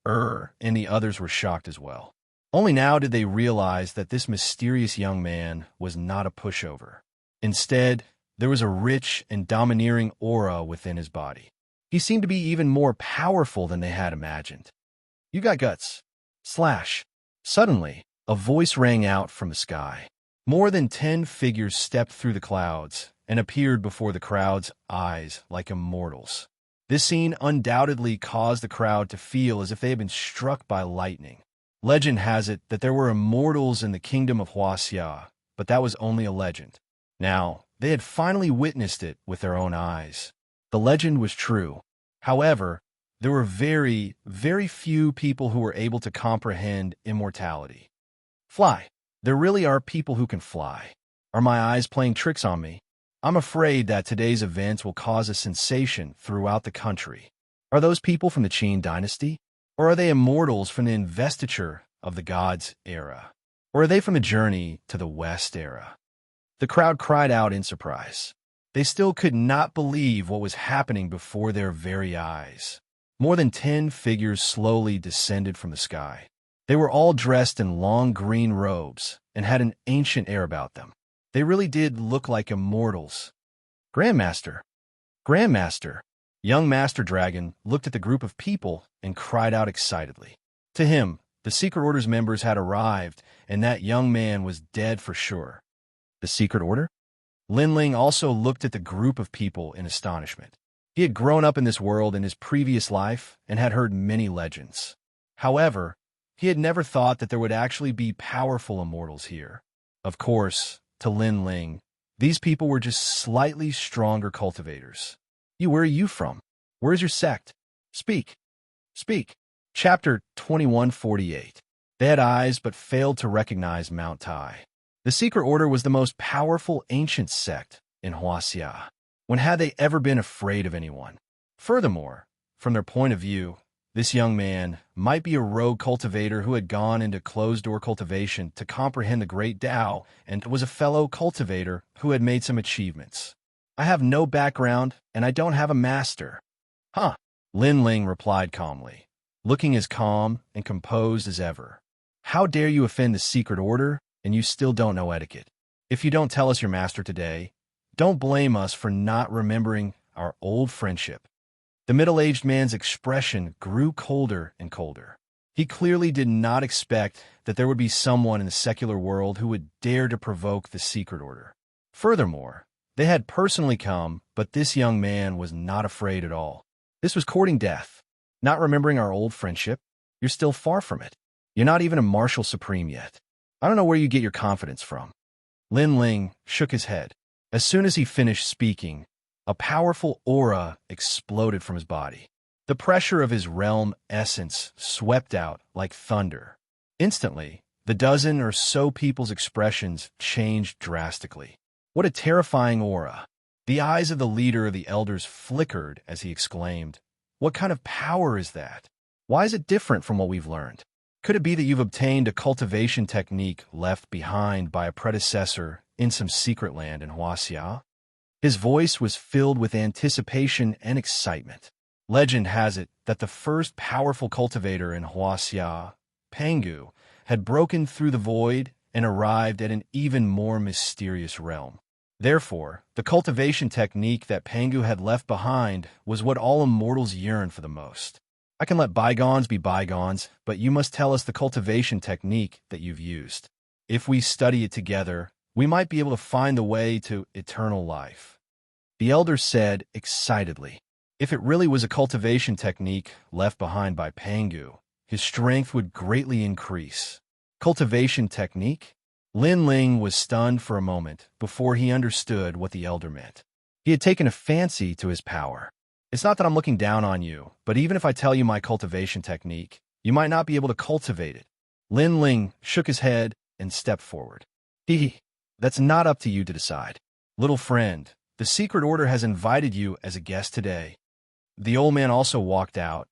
and the others were shocked as well. Only now did they realize that this mysterious young man was not a pushover. Instead, there was a rich and domineering aura within his body. He seemed to be even more powerful than they had imagined. You got guts. Slash. Suddenly, a voice rang out from the sky. More than 10 figures stepped through the clouds and appeared before the crowd's eyes like immortals. This scene undoubtedly caused the crowd to feel as if they had been struck by lightning. Legend has it that there were immortals in the kingdom of Wuxia, but that was only a legend. Now, they had finally witnessed it with their own eyes. The legend was true. However, there were very, very few people who were able to comprehend immortality. Fly. There really are people who can fly. Are my eyes playing tricks on me? I'm afraid that today's events will cause a sensation throughout the country. Are those people from the Qin dynasty? Or are they immortals from the investiture of the gods era? Or are they from the journey to the West era? The crowd cried out in surprise. They still could not believe what was happening before their very eyes. More than 10 figures slowly descended from the sky. They were all dressed in long green robes and had an ancient air about them. They really did look like immortals. Grandmaster! Grandmaster! Young Master Dragon looked at the group of people and cried out excitedly. To him, the Secret Order's members had arrived, and that young man was dead for sure. The Secret Order? Lin Ling also looked at the group of people in astonishment. He had grown up in this world in his previous life and had heard many legends. However, he had never thought that there would actually be powerful immortals here. Of course, to Lin Ling, these people were just slightly stronger cultivators. Where are you from? Where's your sect? Speak. Speak. Chapter 2148. They had eyes but failed to recognize Mount Tai. The Secret Order was the most powerful ancient sect in Wuxia. When had they ever been afraid of anyone? Furthermore, from their point of view, this young man might be a rogue cultivator who had gone into closed-door cultivation to comprehend the great Tao and was a fellow cultivator who had made some achievements. I have no background, and I don't have a master. Huh, Lin Ling replied calmly, looking as calm and composed as ever. How dare you offend the Secret Order, and you still don't know etiquette? If you don't tell us your master today, don't blame us for not remembering our old friendship. The middle-aged man's expression grew colder and colder. He clearly did not expect that there would be someone in the secular world who would dare to provoke the Secret Order. Furthermore, they had personally come, but this young man was not afraid at all. This was courting death. Not remembering our old friendship? You're still far from it. You're not even a Marshal Supreme yet. I don't know where you get your confidence from. Lin Ling shook his head. As soon as he finished speaking, a powerful aura exploded from his body. The pressure of his realm essence swept out like thunder. Instantly, the dozen or so people's expressions changed drastically. What a terrifying aura! The eyes of the leader of the elders flickered as he exclaimed, "What kind of power is that? Why is it different from what we've learned? Could it be that you've obtained a cultivation technique left behind by a predecessor in some secret land in Wuxia?" His voice was filled with anticipation and excitement. Legend has it that the first powerful cultivator in Wuxia, Pangu, had broken through the void and arrived at an even more mysterious realm. Therefore, the cultivation technique that Pangu had left behind was what all immortals yearn for the most. I can let bygones be bygones, but you must tell us the cultivation technique that you've used. If we study it together, we might be able to find the way to eternal life. The elder said excitedly. If it really was a cultivation technique left behind by Pangu, his strength would greatly increase. Cultivation technique? Lin Ling was stunned for a moment before he understood what the elder meant. He had taken a fancy to his power. It's not that I'm looking down on you, but even if I tell you my cultivation technique, you might not be able to cultivate it. Lin Ling shook his head and stepped forward. That's not up to you to decide. Little friend, the secret order has invited you as a guest today. The old man also walked out,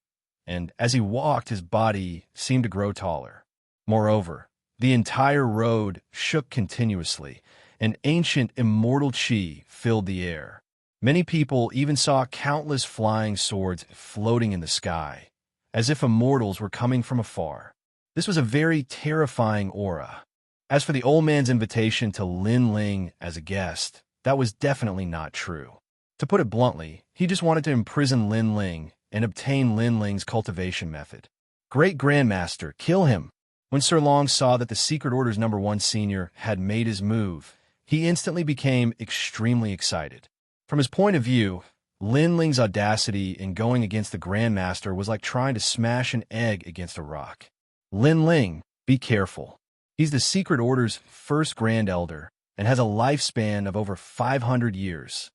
and as he walked, his body seemed to grow taller. Moreover, the entire road shook continuously. An ancient immortal qi filled the air. Many people even saw countless flying swords floating in the sky, as if immortals were coming from afar. This was a very terrifying aura. As for the old man's invitation to Lin Ling as a guest, that was definitely not true. To put it bluntly, he just wanted to imprison Lin Ling and obtain Lin Ling's cultivation method. Great Grandmaster, kill him! When Sir Long saw that the Secret Order's #1 senior had made his move, he instantly became extremely excited. From his point of view, Lin Ling's audacity in going against the Grandmaster was like trying to smash an egg against a rock. Lin Ling, be careful. He's the Secret Order's first Grand Elder and has a lifespan of over 500 years.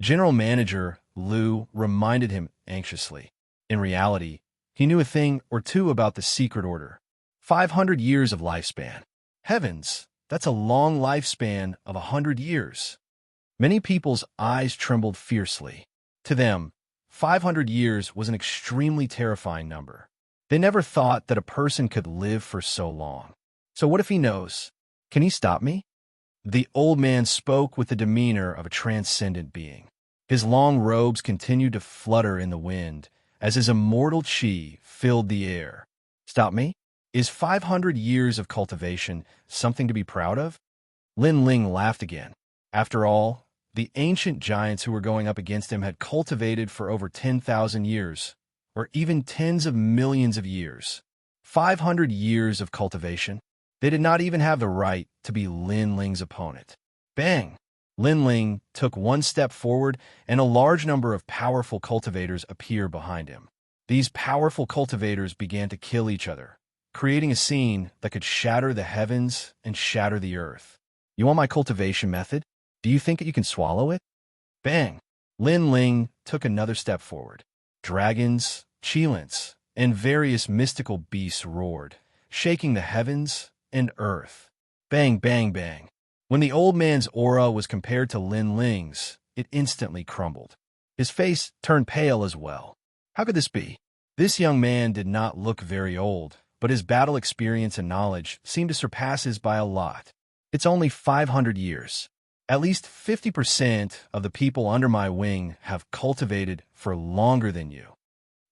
General Manager Liu reminded him anxiously. In reality, he knew a thing or two about the Secret Order. 500 years of lifespan. Heavens, that's a long lifespan of 100 years. Many people's eyes trembled fiercely. To them, 500 years was an extremely terrifying number. They never thought that a person could live for so long. So what if he knows? Can he stop me? The old man spoke with the demeanor of a transcendent being. His long robes continued to flutter in the wind as his immortal qi filled the air. Stop me? Is 500 years of cultivation something to be proud of? Lin Ling laughed again. After all, the ancient giants who were going up against him had cultivated for over 10,000 years, or even tens of millions of years. 500 years of cultivation? They did not even have the right to be Lin Ling's opponent. Bang! Lin Ling took one step forward, and a large number of powerful cultivators appeared behind him. These powerful cultivators began to kill each other, creating a scene that could shatter the heavens and shatter the earth. You want my cultivation method? Do you think that you can swallow it? Bang! Lin Ling took another step forward. Dragons, qilins, and various mystical beasts roared, shaking the heavens and earth. Bang, bang, bang. When the old man's aura was compared to Lin Ling's, it instantly crumbled. His face turned pale as well. How could this be? This young man did not look very old, but his battle experience and knowledge seemed to surpass his by a lot. It's only 500 years. At least 50% of the people under my wing have cultivated for longer than you.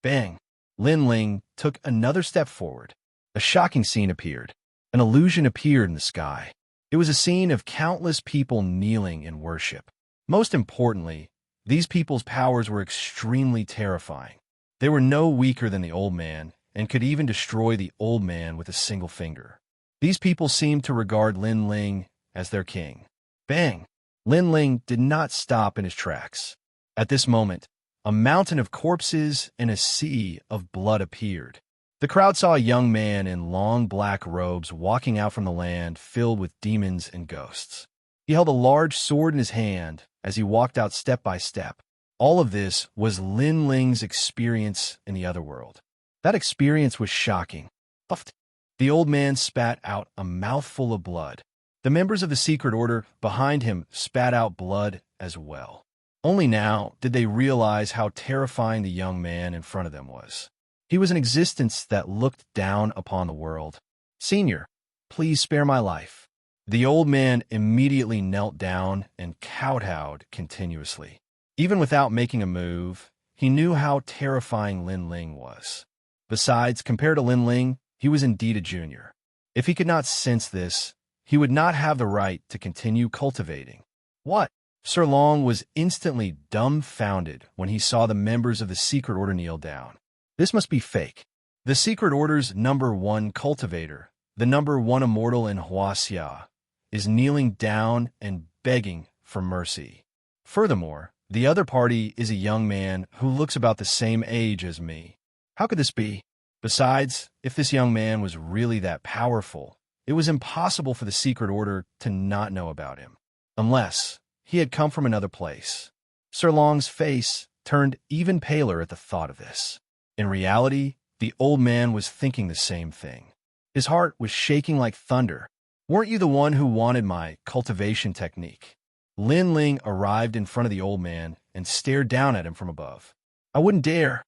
Bang! Lin Ling took another step forward. A shocking scene appeared. An illusion appeared in the sky. It was a scene of countless people kneeling in worship. Most importantly, these people's powers were extremely terrifying. They were no weaker than the old man and could even destroy the old man with a single finger. These people seemed to regard Lin Ling as their king. Bang! Lin Ling did not stop in his tracks. At this moment, a mountain of corpses and a sea of blood appeared. The crowd saw a young man in long black robes walking out from the land filled with demons and ghosts. He held a large sword in his hand as he walked out step by step. All of this was Lin Ling's experience in the other world. That experience was shocking. Puffed. The old man spat out a mouthful of blood. The members of the secret order behind him spat out blood as well. Only now did they realize how terrifying the young man in front of them was. He was an existence that looked down upon the world. "Senior, please spare my life." The old man immediately knelt down and kowtowed continuously. Even without making a move, he knew how terrifying Lin Ling was. Besides, compared to Lin Ling, he was indeed a junior. If he could not sense this, he would not have the right to continue cultivating. What? Sir Long was instantly dumbfounded when he saw the members of the secret order kneel down. This must be fake. The secret order's #1 cultivator, the #1 immortal in Wuxia, is kneeling down and begging for mercy. Furthermore, the other party is a young man who looks about the same age as me. How could this be? Besides, if this young man was really that powerful, it was impossible for the secret order to not know about him, unless he had come from another place. Sir Long's face turned even paler at the thought of this. In reality, the old man was thinking the same thing. His heart was shaking like thunder. "Weren't you the one who wanted my cultivation technique?" Lin Ling arrived in front of the old man and stared down at him from above. I wouldn't dare.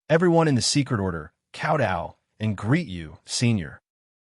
Everyone in the secret order, kowtow and greet you, senior."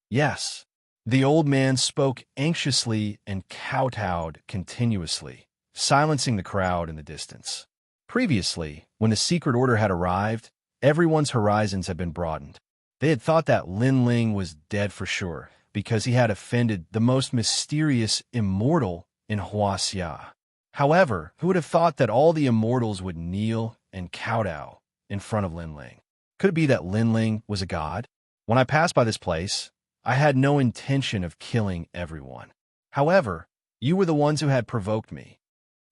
"Yes." The old man spoke anxiously and kowtowed continuously, silencing the crowd in the distance. Previously, when the secret order had arrived, everyone's horizons had been broadened. They had thought that Lin Ling was dead for sure, because he had offended the most mysterious immortal in Wuxia. However, who would have thought that all the immortals would kneel and kowtow in front of Lin Ling? Could it be that Lin Ling was a god? When I passed by this place, I had no intention of killing everyone. However, you were the ones who had provoked me.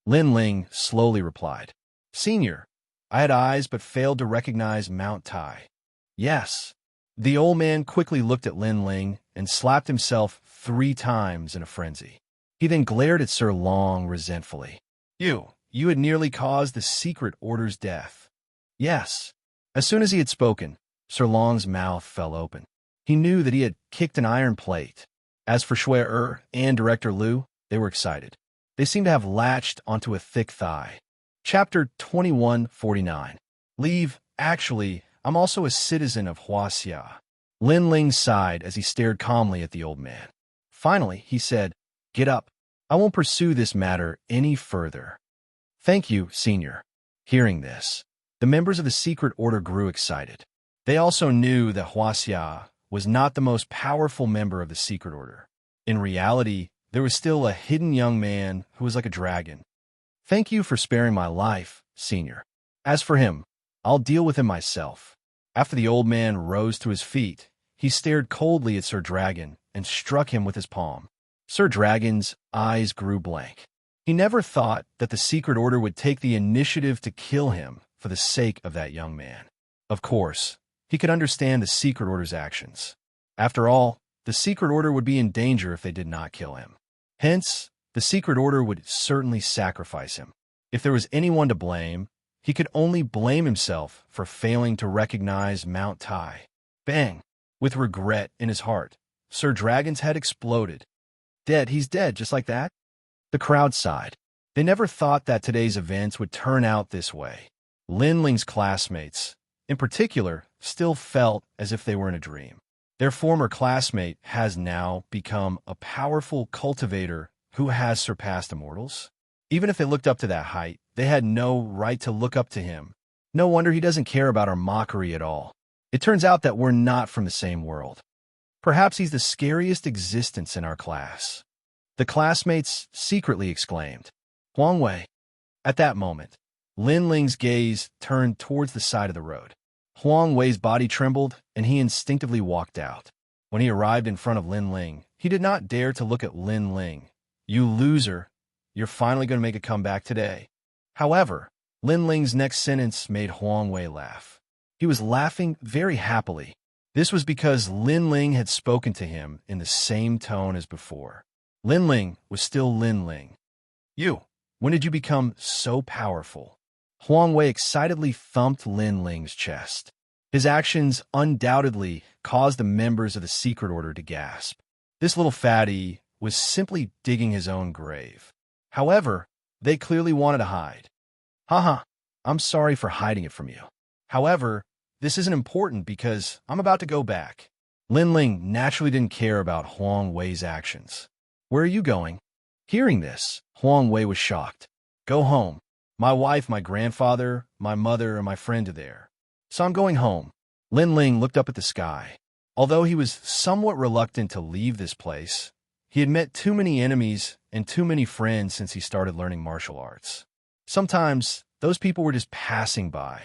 Lin Ling slowly replied. "Senior, I had eyes but failed to recognize Mount Tai." "Yes." The old man quickly looked at Lin Ling and slapped himself 3 times in a frenzy. He then glared at Sir Long resentfully. You had nearly caused the secret order's death." "Yes." As soon as he had spoken, Sir Long's mouth fell open. He knew that he had kicked an iron plate. As for Shui and Director Liu, they were excited. They seemed to have latched onto a thick thigh. Chapter 2149. Leave. Actually, I'm also a citizen of Wuxia. Lin Ling sighed as he stared calmly at the old man. Finally, he said, "Get up. I won't pursue this matter any further." "Thank you, senior." Hearing this, the members of the secret order grew excited. They also knew that Wuxia was not the most powerful member of the secret order. In reality, there was still a hidden young man who was like a dragon. "Thank you for sparing my life, senior. As for him, I'll deal with him myself." After the old man rose to his feet, he stared coldly at Sir Dragon and struck him with his palm. Sir Dragon's eyes grew blank. He never thought that the secret order would take the initiative to kill him for the sake of that young man. Of course, he could understand the secret order's actions. After all, the secret order would be in danger if they did not kill him. Hence, the secret order would certainly sacrifice him. If there was anyone to blame, he could only blame himself for failing to recognize Mount Tai. Bang! With regret in his heart, Sir Dragon's head exploded. "Dead, he's dead, just like that?" The crowd sighed. They never thought that today's events would turn out this way. Lin Ling's classmates, in particular, still felt as if they were in a dream. Their former classmate has now become a powerful cultivator who has surpassed immortals. Even if they looked up to that height, they had no right to look up to him. No wonder he doesn't care about our mockery at all. It turns out that we're not from the same world. Perhaps he's the scariest existence in our class. The classmates secretly exclaimed, "Huang Wei." At that moment, Lin Ling's gaze turned towards the side of the road. Huang Wei's body trembled, and he instinctively walked out. When he arrived in front of Lin Ling, he did not dare to look at Lin Ling. "You loser, you're finally going to make a comeback today." However, Lin Ling's next sentence made Huang Wei laugh. He was laughing very happily. This was because Lin Ling had spoken to him in the same tone as before. Lin Ling was still Lin Ling. When did you become so powerful? Huang Wei excitedly thumped Lin Ling's chest. His actions undoubtedly caused the members of the secret order to gasp. This little fatty was simply digging his own grave. However, they clearly wanted to hide. Haha, I'm sorry for hiding it from you. However, this isn't important because I'm about to go back. Lin Ling naturally didn't care about Huang Wei's actions. Where are you going? Hearing this, Huang Wei was shocked. Go home. My wife, my grandfather, my mother, and my friend are there. So I'm going home. Lin Ling looked up at the sky. Although he was somewhat reluctant to leave this place, he had met too many enemies and too many friends since he started learning martial arts. Sometimes, those people were just passing by.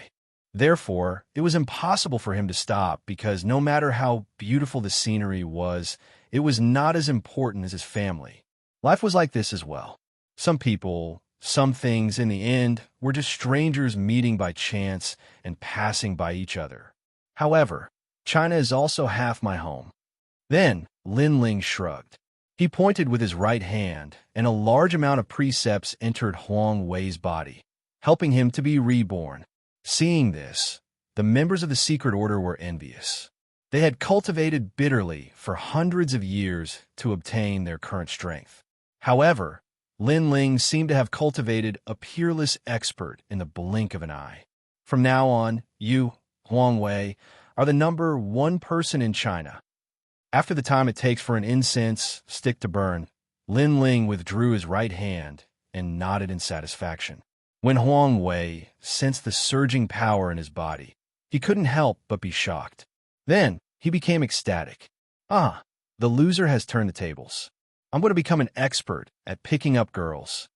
Therefore, it was impossible for him to stop because no matter how beautiful the scenery was, it was not as important as his family. Life was like this as well. Some people, some things, in the end, were just strangers meeting by chance and passing by each other. However, China is also half my home. Then, Lin Ling shrugged. He pointed with his right hand, and a large amount of precepts entered Huang Wei's body, helping him to be reborn. Seeing this, the members of the secret order were envious. They had cultivated bitterly for hundreds of years to obtain their current strength. However, Lin Ling seemed to have cultivated a peerless expert in the blink of an eye. From now on, you, Huang Wei, are the number one person in China. After the time it takes for an incense stick to burn, Lin Ling withdrew his right hand and nodded in satisfaction. When Huang Wei sensed the surging power in his body, he couldn't help but be shocked. Then, he became ecstatic. The loser has turned the tables. I'm going to become an expert at picking up girls.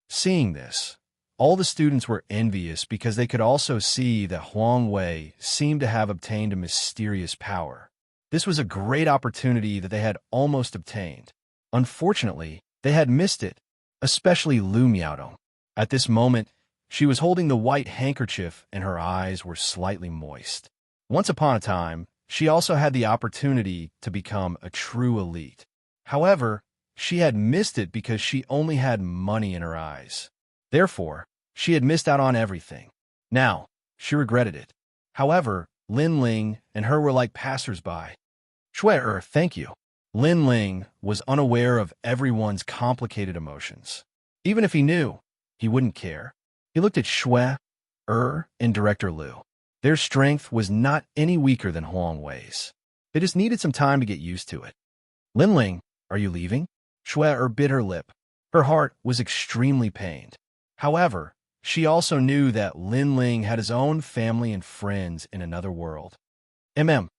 Seeing this, all the students were envious because they could also see that Huang Wei seemed to have obtained a mysterious power. This was a great opportunity that they had almost obtained. Unfortunately, they had missed it, especially Lu Miaodong. At this moment, she was holding the white handkerchief and her eyes were slightly moist. Once upon a time, she also had the opportunity to become a true elite. However, she had missed it because she only had money in her eyes. Therefore, she had missed out on everything. Now, she regretted it. However, Lin Ling and her were like passers-by. Thank you. Lin Ling was unaware of everyone's complicated emotions. Even if he knew, he wouldn't care. He looked at Shui, and Director Liu. Their strength was not any weaker than Huang Wei's. They just needed some time to get used to it. Lin Ling, are you leaving? Shui bit her lip. Her heart was extremely pained. However, she also knew that Lin Ling had his own family and friends in another world. Lin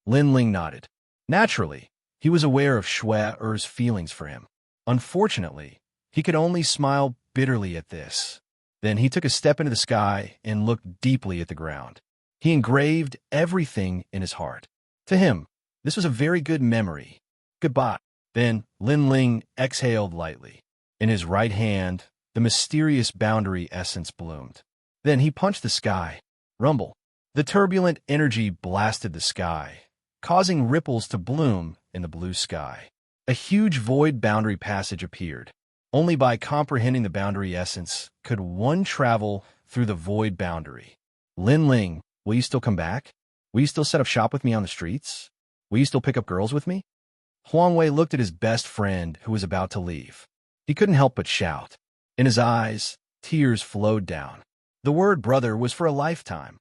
Ling nodded. Naturally, he was aware of Shui's feelings for him. Unfortunately, he could only smile bitterly at this. Then he took a step into the sky and looked deeply at the ground. He engraved everything in his heart. To him, this was a very good memory. Goodbye. Then Lin Ling exhaled lightly. In his right hand, the mysterious boundary essence bloomed. Then he punched the sky. Rumble. The turbulent energy blasted the sky, causing ripples to bloom in the blue sky. A huge void boundary passage appeared. Only by comprehending the boundary essence could one travel through the void boundary. Lin Ling, will you still come back? Will you still set up shop with me on the streets? Will you still pick up girls with me? Huang Wei looked at his best friend who was about to leave. He couldn't help but shout. In his eyes, tears flowed down. The word brother was for a lifetime.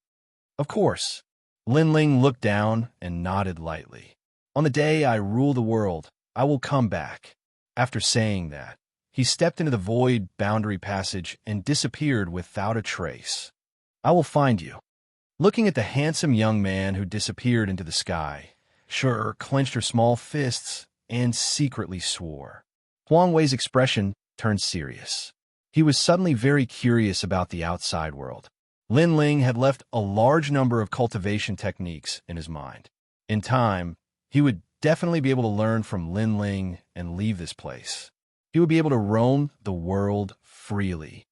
Of course. Lin Ling looked down and nodded lightly. On the day I rule the world, I will come back. After saying that, he stepped into the void boundary passage and disappeared without a trace. I will find you. Looking at the handsome young man who disappeared into the sky, Shui clenched her small fists and secretly swore. Huang Wei's expression turned serious. He was suddenly very curious about the outside world. Lin Ling had left a large number of cultivation techniques in his mind. In time, he would definitely be able to learn from Lin Ling and leave this place. He would be able to roam the world freely.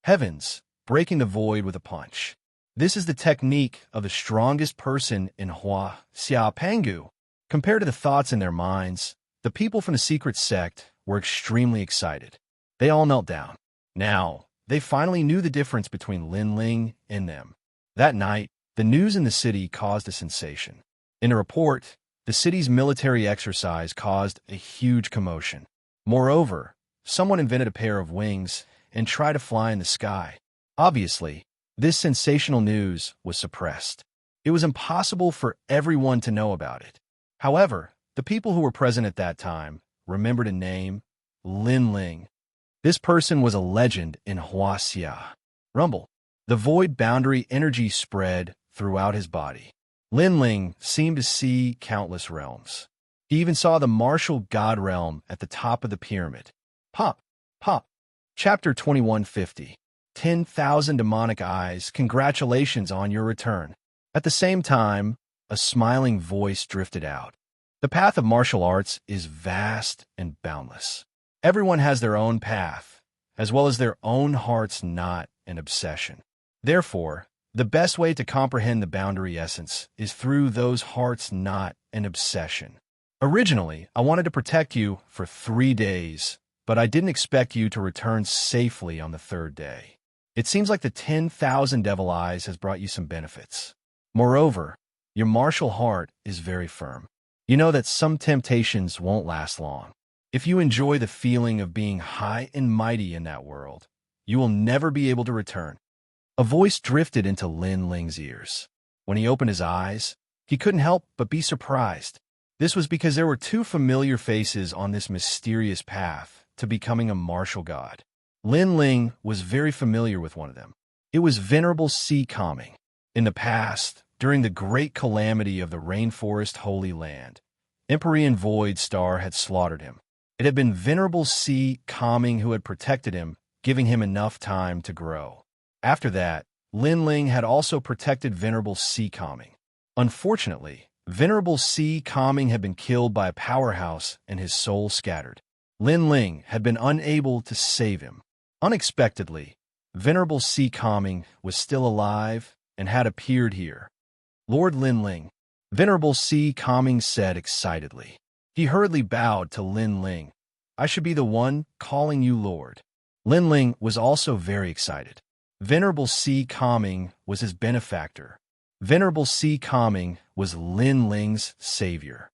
Heavens, breaking the void with a punch. This is the technique of the strongest person in Wuxia Pangu. Compared to the thoughts in their minds, The people from the secret sect were extremely excited. They all knelt down. Now, they finally knew the difference between Lin Ling and them. That night, the news in the city caused a sensation. In a report, the city's military exercise caused a huge commotion. Moreover, someone invented a pair of wings and tried to fly in the sky. Obviously, this sensational news was suppressed. It was impossible for everyone to know about it. However, the people who were present at that time remembered a name, Lin Ling. This person was a legend in Wuxia. Rumble. The void boundary energy spread throughout his body. Lin Ling seemed to see countless realms. He even saw the martial god realm at the top of the pyramid. Pop, pop. Chapter 2150. 10,000 demonic eyes. Congratulations on your return. At the same time, a smiling voice drifted out. The path of martial arts is vast and boundless. Everyone has their own path, as well as their own heart's knot and obsession. Therefore, the best way to comprehend the boundary essence is through those heart's knot and obsession. Originally, I wanted to protect you for 3 days, but I didn't expect you to return safely on the 3rd day. It seems like the 10,000 devil eyes has brought you some benefits. Moreover, your martial heart is very firm. You know that some temptations won't last long. If you enjoy the feeling of being high and mighty in that world, you will never be able to return. A voice drifted into Lin Ling's ears. When he opened his eyes, he couldn't help but be surprised. This was because there were 2 familiar faces on this mysterious path to becoming a martial god. Lin Ling was very familiar with one of them. It was Venerable Sea Calming. In the past, during the great calamity of the Rainforest Holy Land, Empyrean Void Star had slaughtered him. It had been Venerable Sea Calming who had protected him, giving him enough time to grow. After that, Lin Ling had also protected Venerable Sea Calming. Unfortunately, Venerable Sea Calming had been killed by a powerhouse and his soul scattered. Lin Ling had been unable to save him. Unexpectedly, Venerable Sea Calming was still alive and had appeared here. Lord Lin Ling, Venerable Sea Calming said excitedly. He hurriedly bowed to Lin Ling. I should be the one calling you Lord. Lin Ling was also very excited. Venerable Sea Calming was his benefactor. Venerable Sea Calming was Lin Ling's savior.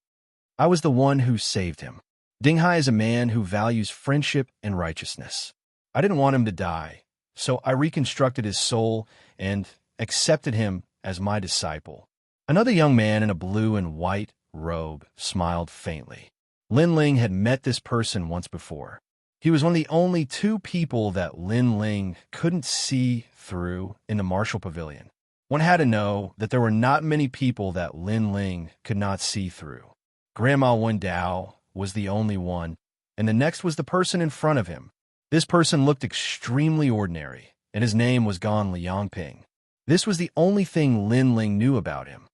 I was the one who saved him. Dinghai is a man who values friendship and righteousness. I didn't want him to die, so I reconstructed his soul and accepted him as my disciple. Another young man in a blue and white robe smiled faintly. Lin Ling had met this person once before. He was one of the only 2 people that Lin Ling couldn't see through in the martial pavilion. One had to know that there were not many people that Lin Ling could not see through. Grandma Wen Dao was the only one, and the next was the person in front of him. This person looked extremely ordinary, and his name was Gan Liangping. This was the only thing Lin Ling knew about him.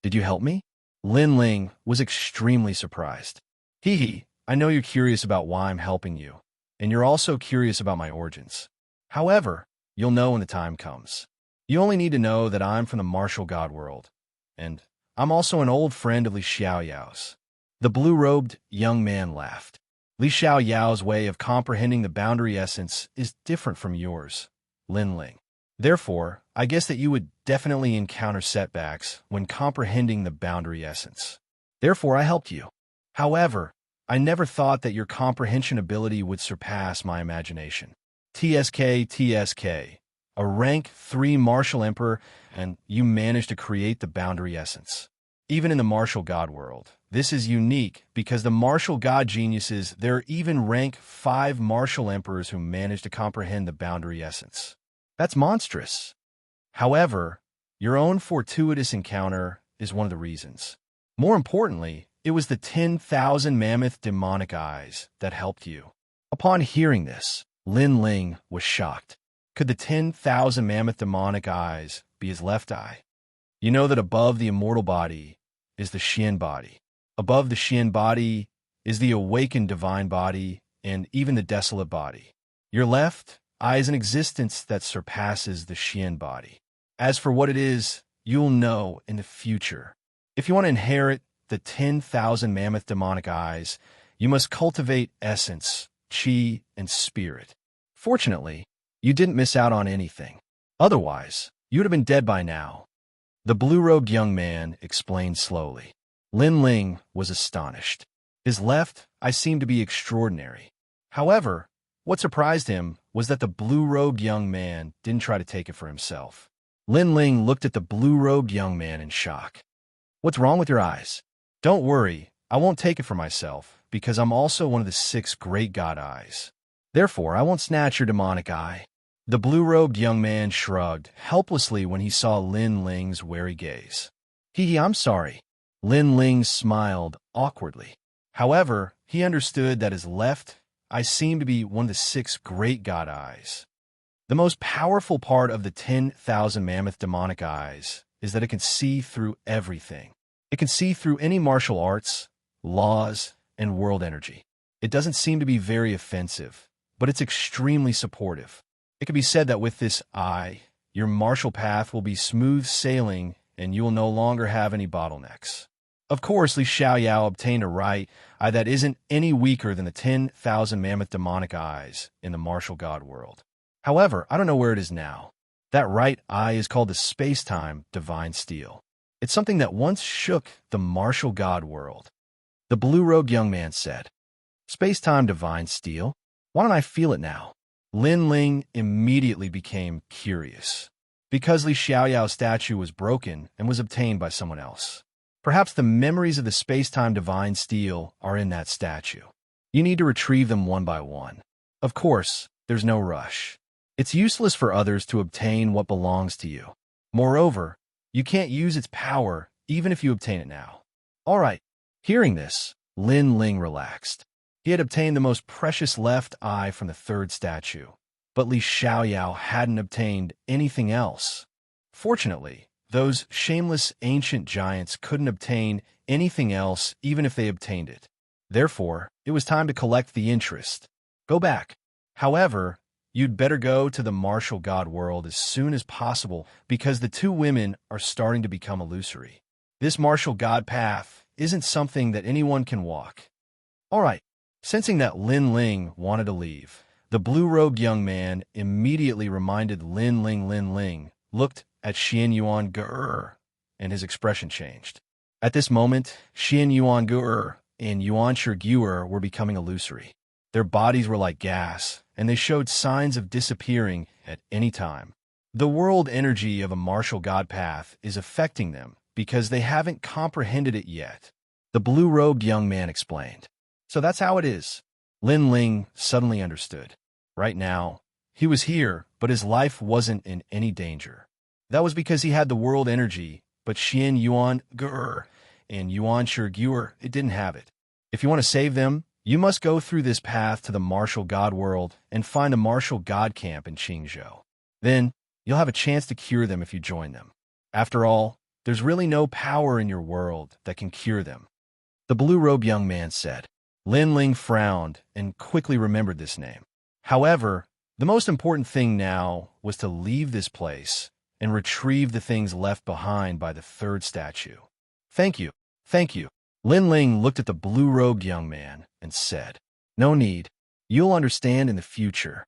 Did you help me? Lin Ling was extremely surprised. Hee, I know you're curious about why I'm helping you, and you're also curious about my origins. However, you'll know when the time comes. You only need to know that I'm from the martial god world, and I'm also an old friend of Li Xiaoyao's. The blue-robed young man laughed. Li Xiaoyao's way of comprehending the boundary essence is different from yours, Lin Ling. Therefore, I guess that you would definitely encounter setbacks when comprehending the boundary essence. Therefore, I helped you. However, I never thought that your comprehension ability would surpass my imagination. TSK, a rank 3 martial emperor, and you managed to create the boundary essence. Even in the martial god world, this is unique because the martial god geniuses, there are even rank 5 martial emperors who manage to comprehend the boundary essence. That's monstrous. However, your own fortuitous encounter is one of the reasons. More importantly, it was the 10,000 mammoth demonic eyes that helped you. Upon hearing this, Lin Ling was shocked. Could the 10,000 mammoth demonic eyes be his left eye? You know that above the immortal body is the Xian body. Above the Xian body is the awakened divine body and even the desolate body. Your left eye is an existence that surpasses the Xian body. As for what it is, you'll know in the future. If you want to inherit the 10,000 mammoth demonic eyes, You must cultivate essence, qi, and spirit. Fortunately, you didn't miss out on anything. Otherwise, you would have been dead by now. The blue-robed young man explained slowly. Lin Ling was astonished. His left eye seemed to be extraordinary. However, what surprised him was that the blue-robed young man didn't try to take it for himself. Lin Ling looked at the blue-robed young man in shock. What's wrong with your eyes? Don't worry, I won't take it for myself, because I'm also one of the 6 great god eyes. Therefore, I won't snatch your demonic eye. The blue-robed young man shrugged helplessly when he saw Lin Ling's wary gaze. I'm sorry. Lin Ling smiled awkwardly. However, he understood that his left eye seemed to be one of the 6 great god eyes. The most powerful part of the 10,000 mammoth demonic eyes is that it can see through everything. It can see through any martial arts, laws, and world energy. It doesn't seem to be very offensive, but it's extremely supportive. It can be said that with this eye, your martial path will be smooth sailing and you will no longer have any bottlenecks. Of course, Li Xiaoyao obtained a right eye that isn't any weaker than the 10,000 mammoth demonic eyes in the martial god world. However, I don't know where it is now. That right eye is called the space-time divine steel. It's something that once shook the martial god world. The blue-robed young man said, Space-time divine steel? Why don't I feel it now? Lin Ling immediately became curious. Because Li Xiaoyao's statue was broken and was obtained by someone else. Perhaps the memories of the space-time divine steel are in that statue. You need to retrieve them one by one. Of course, there's no rush. It's useless for others to obtain what belongs to you. Moreover, you can't use its power even if you obtain it now. All right. Hearing this, Lin Ling relaxed. He had obtained the most precious left eye from the 3rd statue, but Li Xiaoyao hadn't obtained anything else. Fortunately, those shameless ancient giants couldn't obtain anything else even if they obtained it. Therefore, it was time to collect the interest. Go back. However, you'd better go to the martial god world as soon as possible because the 2 women are starting to become illusory. This martial god path isn't something that anyone can walk. All right. Sensing that Lin Ling wanted to leave, the blue-robed young man immediately reminded Lin Ling, looked at Xian Yuan Ger, and his expression changed. At this moment, Xian Yuan Ger and Yuan Shiguer were becoming illusory. Their bodies were like gas, and they showed signs of disappearing at any time. The world energy of a martial god path is affecting them because they haven't comprehended it yet. The blue-robed young man explained. So that's how it is. Lin Ling suddenly understood. Right now, he was here, but his life wasn't in any danger. That was because he had the world energy, but Xian Yuan Ger and Yuan Shiguer, it didn't have it. If you want to save them, you must go through this path to the martial god world and find a martial god camp in Qingzhou. Then, you'll have a chance to cure them if you join them. After all, there's really no power in your world that can cure them. The blue-robed young man said. Lin Ling frowned and quickly remembered this name. However, the most important thing now was to leave this place and retrieve the things left behind by the 3rd statue. Thank you. Thank you. Lin Ling looked at the blue-robed young man and said, No need. You'll understand in the future.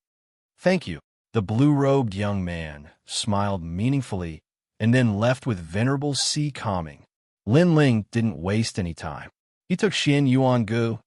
Thank you. The blue-robed young man smiled meaningfully and then left with venerable sea calming. Lin Ling didn't waste any time. He took Xian Yuan Gu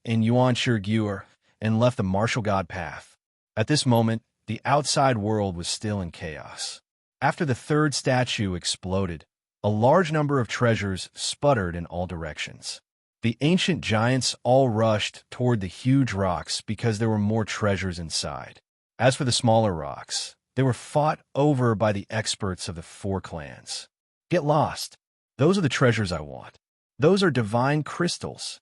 and Yuan Shiguer and left the martial god path. At this moment, the outside world was still in chaos. After the 3rd statue exploded, a large number of treasures sputtered in all directions. The ancient giants all rushed toward the huge rocks because there were more treasures inside. As for the smaller rocks, they were fought over by the experts of the 4 clans. Get lost. Those are the treasures I want. Those are divine crystals.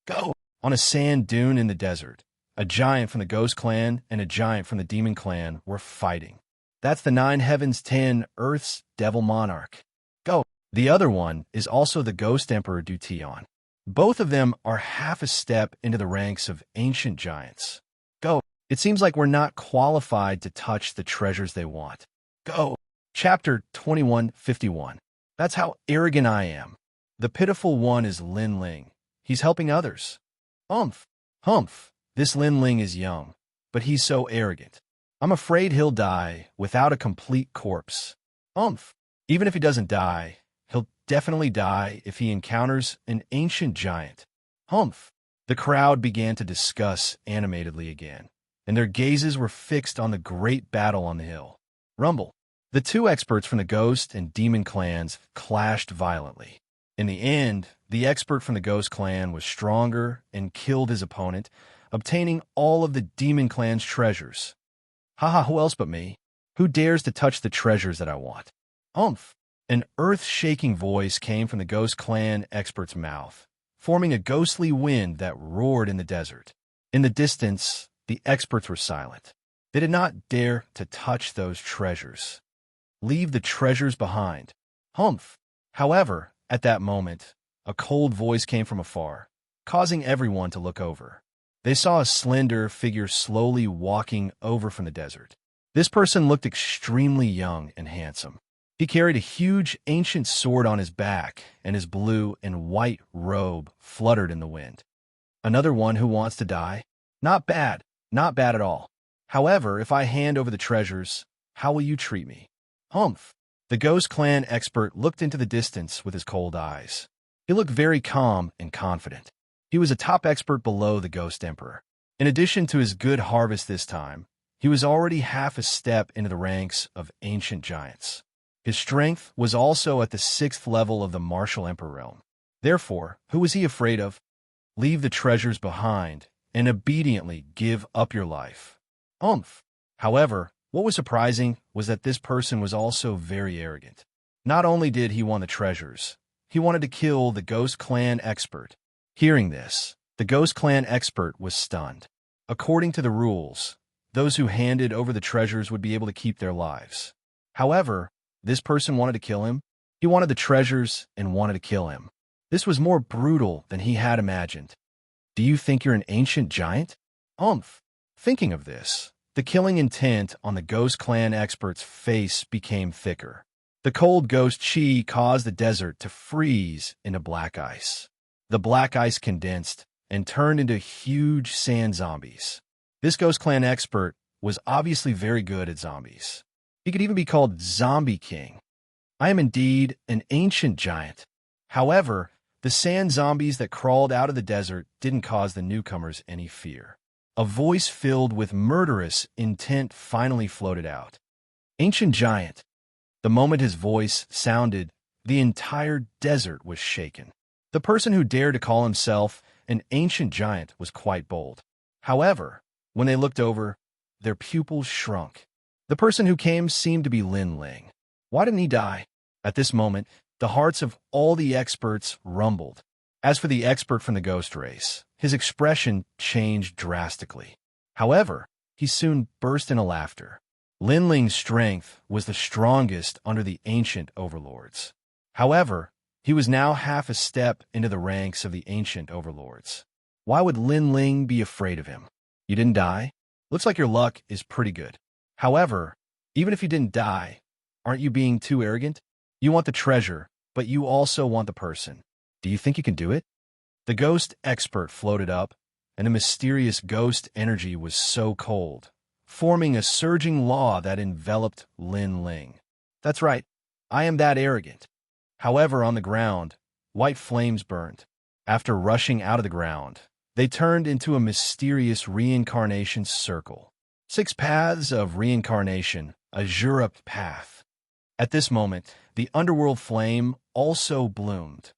Go! On a sand dune in the desert, a giant from the Ghost Clan and a giant from the Demon Clan were fighting. That's the 9 heavens 10 earths devil monarch. Go! The other one is also the Ghost Emperor Dutian. Both of them are half a step into the ranks of ancient giants. Go! It seems like we're not qualified to touch the treasures they want. Go! Chapter 2151. That's how arrogant I am. The pitiful one is Lin Ling. He's helping others. Humph, humph, this Lin Ling is young, but he's so arrogant. I'm afraid he'll die without a complete corpse. Humph, even if he doesn't die, he'll definitely die if he encounters an ancient giant. Humph. The crowd began to discuss animatedly again, and their gazes were fixed on the great battle on the hill. Rumble. The two experts from the Ghost and Demon clans clashed violently. In the end, the expert from the Ghost clan was stronger and killed his opponent, obtaining all of the Demon clan's treasures. Haha, who else but me? Who dares to touch the treasures that I want? Umph! An earth-shaking voice came from the Ghost clan expert's mouth, forming a ghostly wind that roared in the desert. In the distance, the experts were silent. They did not dare to touch those treasures. Leave the treasures behind. Humph! However, at that moment, a cold voice came from afar, causing everyone to look over. They saw a slender figure slowly walking over from the desert. This person looked extremely young and handsome. He carried a huge ancient sword on his back, and his blue and white robe fluttered in the wind. Another one who wants to die? Not bad at all. However, if I hand over the treasures, how will you treat me? Humph! The Ghost clan expert looked into the distance with his cold eyes. He looked very calm and confident. He was a top expert below the Ghost Emperor. In addition to his good harvest this time, he was already half a step into the ranks of ancient giants. His strength was also at the 6th level of the martial emperor realm. Therefore, who was he afraid of? Leave the treasures behind and obediently give up your life. Umph! However, what was surprising was that this person was also very arrogant. Not only did he want the treasures, he wanted to kill the Ghost clan expert. Hearing this, the Ghost clan expert was stunned. According to the rules, those who handed over the treasures would be able to keep their lives. However, this person wanted to kill him. He wanted the treasures and wanted to kill him. This was more brutal than he had imagined. Do you think you're an ancient giant? Umph! Thinking of this, the killing intent on the Ghost clan expert's face became thicker. The cold ghost chi caused the desert to freeze into black ice. The black ice condensed and turned into huge sand zombies. This Ghost clan expert was obviously very good at zombies. He could even be called Zombie King. I am indeed an ancient giant. However, the sand zombies that crawled out of the desert didn't cause the newcomers any fear. A voice filled with murderous intent finally floated out. Ancient giant. The moment his voice sounded, the entire desert was shaken. The person who dared to call himself an ancient giant was quite bold. However, when they looked over, their pupils shrunk. The person who came seemed to be Lin Ling. Why didn't he die? At this moment, the hearts of all the experts rumbled. As for the expert from the ghost race, his expression changed drastically. However, he soon burst into laughter. Lin Ling's strength was the strongest under the ancient overlords. However, he was now half a step into the ranks of the ancient overlords. Why would Lin Ling be afraid of him? You didn't die? Looks like your luck is pretty good. However, even if you didn't die, aren't you being too arrogant? You want the treasure, but you also want the person. Do you think you can do it? The ghost expert floated up, and a mysterious ghost energy was so cold, forming a surging law that enveloped Lin Ling. That's right, I am that arrogant. However, on the ground, white flames burned. After rushing out of the ground, they turned into a mysterious reincarnation circle. 6 paths of reincarnation, a Jurup path. At this moment, the underworld flame also bloomed.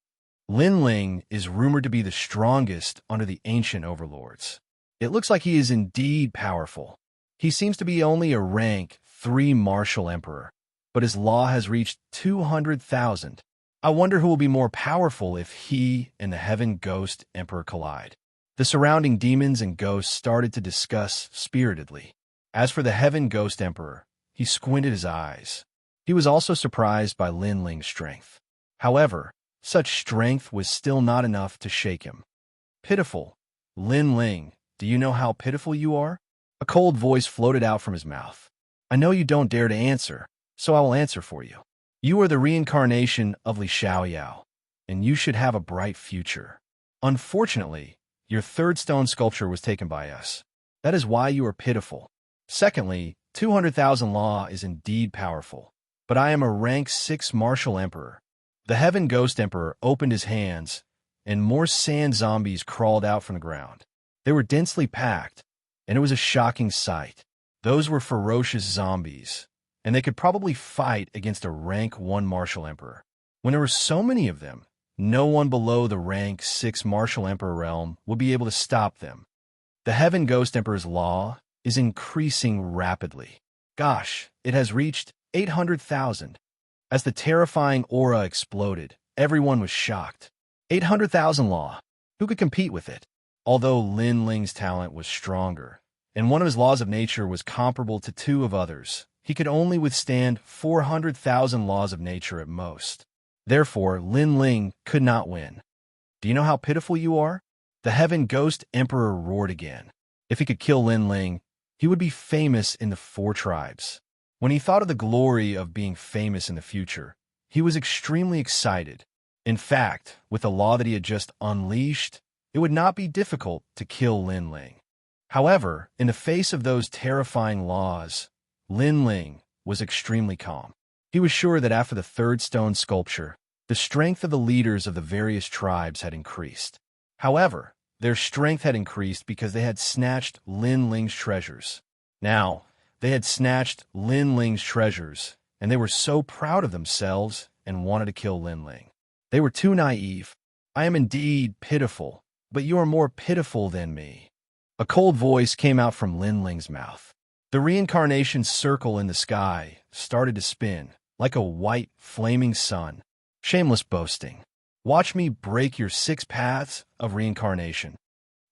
Lin Ling is rumored to be the strongest under the ancient overlords. It looks like he is indeed powerful. He seems to be only a rank 3 martial emperor, but his law has reached 200,000. I wonder who will be more powerful if he and the Heaven Ghost Emperor collide. The surrounding demons and ghosts started to discuss spiritedly. As for the Heaven Ghost Emperor, he squinted his eyes. He was also surprised by Lin Ling's strength. However, such strength was still not enough to shake him. Pitiful. Lin Ling, do you know how pitiful you are? A cold voice floated out from his mouth. I know you don't dare to answer, so I will answer for you. You are the reincarnation of Li Xiaoyao, and you should have a bright future. Unfortunately, your third stone sculpture was taken by us. That is why you are pitiful. Secondly, 200,000 law is indeed powerful. But I am a rank 6 martial emperor. The Heaven Ghost Emperor opened his hands, and more sand zombies crawled out from the ground. They were densely packed, and it was a shocking sight. Those were ferocious zombies, and they could probably fight against a rank 1 martial emperor. When there were so many of them, no one below the rank 6 martial emperor realm would be able to stop them. The Heaven Ghost Emperor's law is increasing rapidly. Gosh, it has reached 800,000. As the terrifying aura exploded, everyone was shocked. 800,000 law. Who could compete with it? Although Lin Ling's talent was stronger, and one of his laws of nature was comparable to 2 of others, he could only withstand 400,000 laws of nature at most. Therefore, Lin Ling could not win. Do you know how pitiful you are? The Heaven Ghost Emperor roared again. If he could kill Lin Ling, he would be famous in the 4 tribes. When he thought of the glory of being famous in the future, he was extremely excited. In fact, with the law that he had just unleashed, it would not be difficult to kill Lin Ling. However, in the face of those terrifying laws, Lin Ling was extremely calm. He was sure that after the third stone sculpture, the strength of the leaders of the various tribes had increased. However, their strength had increased because they had snatched Lin Ling's treasures. Now, they had snatched Lin Ling's treasures, and they were so proud of themselves and wanted to kill Lin Ling. They were too naive. I am indeed pitiful, but you are more pitiful than me. A cold voice came out from Lin Ling's mouth. The reincarnation circle in the sky started to spin, like a white, flaming sun. Shameless boasting. Watch me break your 6 paths of reincarnation.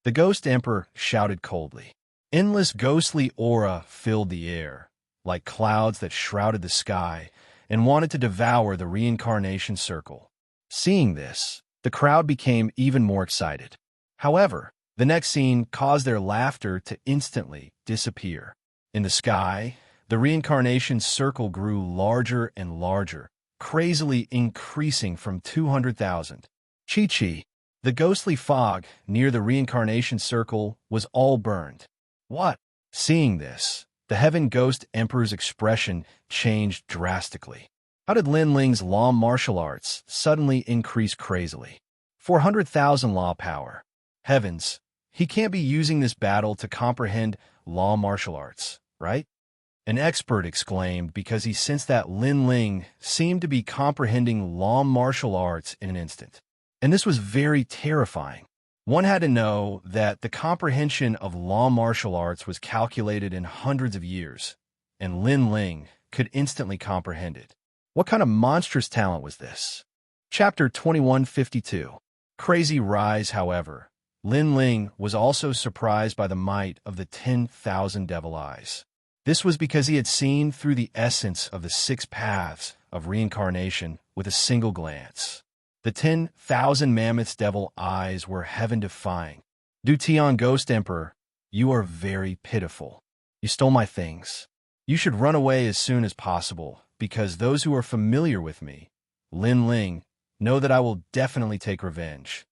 The Ghost Emperor shouted coldly. Endless ghostly aura filled the air, like clouds that shrouded the sky, and wanted to devour the reincarnation circle. Seeing this, the crowd became even more excited. However, the next scene caused their laughter to instantly disappear. In the sky, the reincarnation circle grew larger and larger, crazily increasing from 200,000. Chi-Chi, the ghostly fog near the reincarnation circle, was all burned. What? Seeing this, the Heaven Ghost Emperor's expression changed drastically. How did Lin Ling's law martial arts suddenly increase crazily? 400,000 law power. Heavens, he can't be using this battle to comprehend law martial arts, right? An expert exclaimed because he sensed that Lin Ling seemed to be comprehending law martial arts in an instant. And this was very terrifying. One had to know that the comprehension of law martial arts was calculated in hundreds of years, and Lin Ling could instantly comprehend it. What kind of monstrous talent was this? Chapter 2152. Crazy Rise, however. Lin Ling was also surprised by the might of the 10,000 devil eyes. This was because he had seen through the essence of the 6 paths of reincarnation with a single glance. The 10,000 mammoth's devil eyes were heaven-defying. Dutian Ghost Emperor, you are very pitiful. You stole my things. You should run away as soon as possible, because those who are familiar with me, Lin Ling, know that I will definitely take revenge.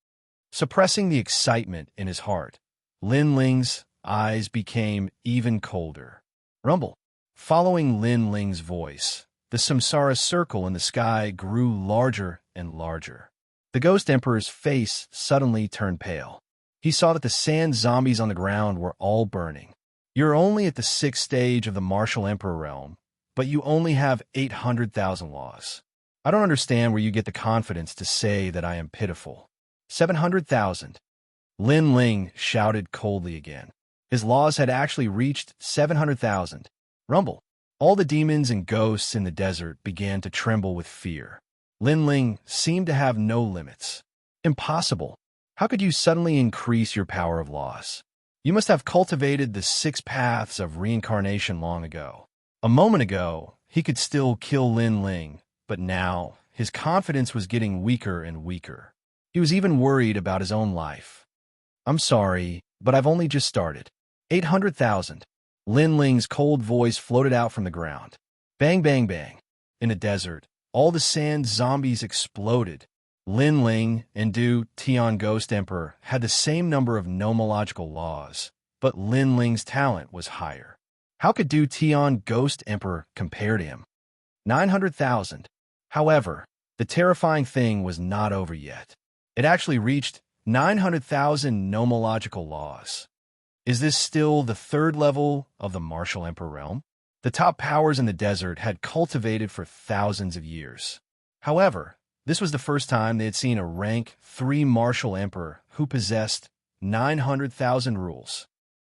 Suppressing the excitement in his heart, Lin Ling's eyes became even colder. Rumble. Following Lin Ling's voice, the samsara circle in the sky grew larger and larger. The Ghost Emperor's face suddenly turned pale. He saw that the sand zombies on the ground were all burning. You're only at the 6th stage of the Martial Emperor realm, but you only have 800,000 laws. I don't understand where you get the confidence to say that I am pitiful. 700,000. Lin Ling shouted coldly again. His laws had actually reached 700,000. Rumble. All the demons and ghosts in the desert began to tremble with fear. Lin Ling seemed to have no limits. Impossible. How could you suddenly increase your power of laws? You must have cultivated the 6 paths of reincarnation long ago. A moment ago, he could still kill Lin Ling, but now his confidence was getting weaker and weaker. He was even worried about his own life. I'm sorry, but I've only just started. 800,000. Lin Ling's cold voice floated out from the ground. Bang, bang, bang. In the desert, all the sand zombies exploded, Lin Ling and Du Tian Ghost Emperor had the same number of nomological laws, but Lin Ling's talent was higher. How could Du Tian Ghost Emperor compare to him? 900,000. However, the terrifying thing was not over yet. It actually reached 900,000 nomological laws. Is this still the third level of the martial emperor realm? The top powers in the desert had cultivated for thousands of years. However, this was the first time they had seen a rank 3 martial emperor who possessed 900,000 rules.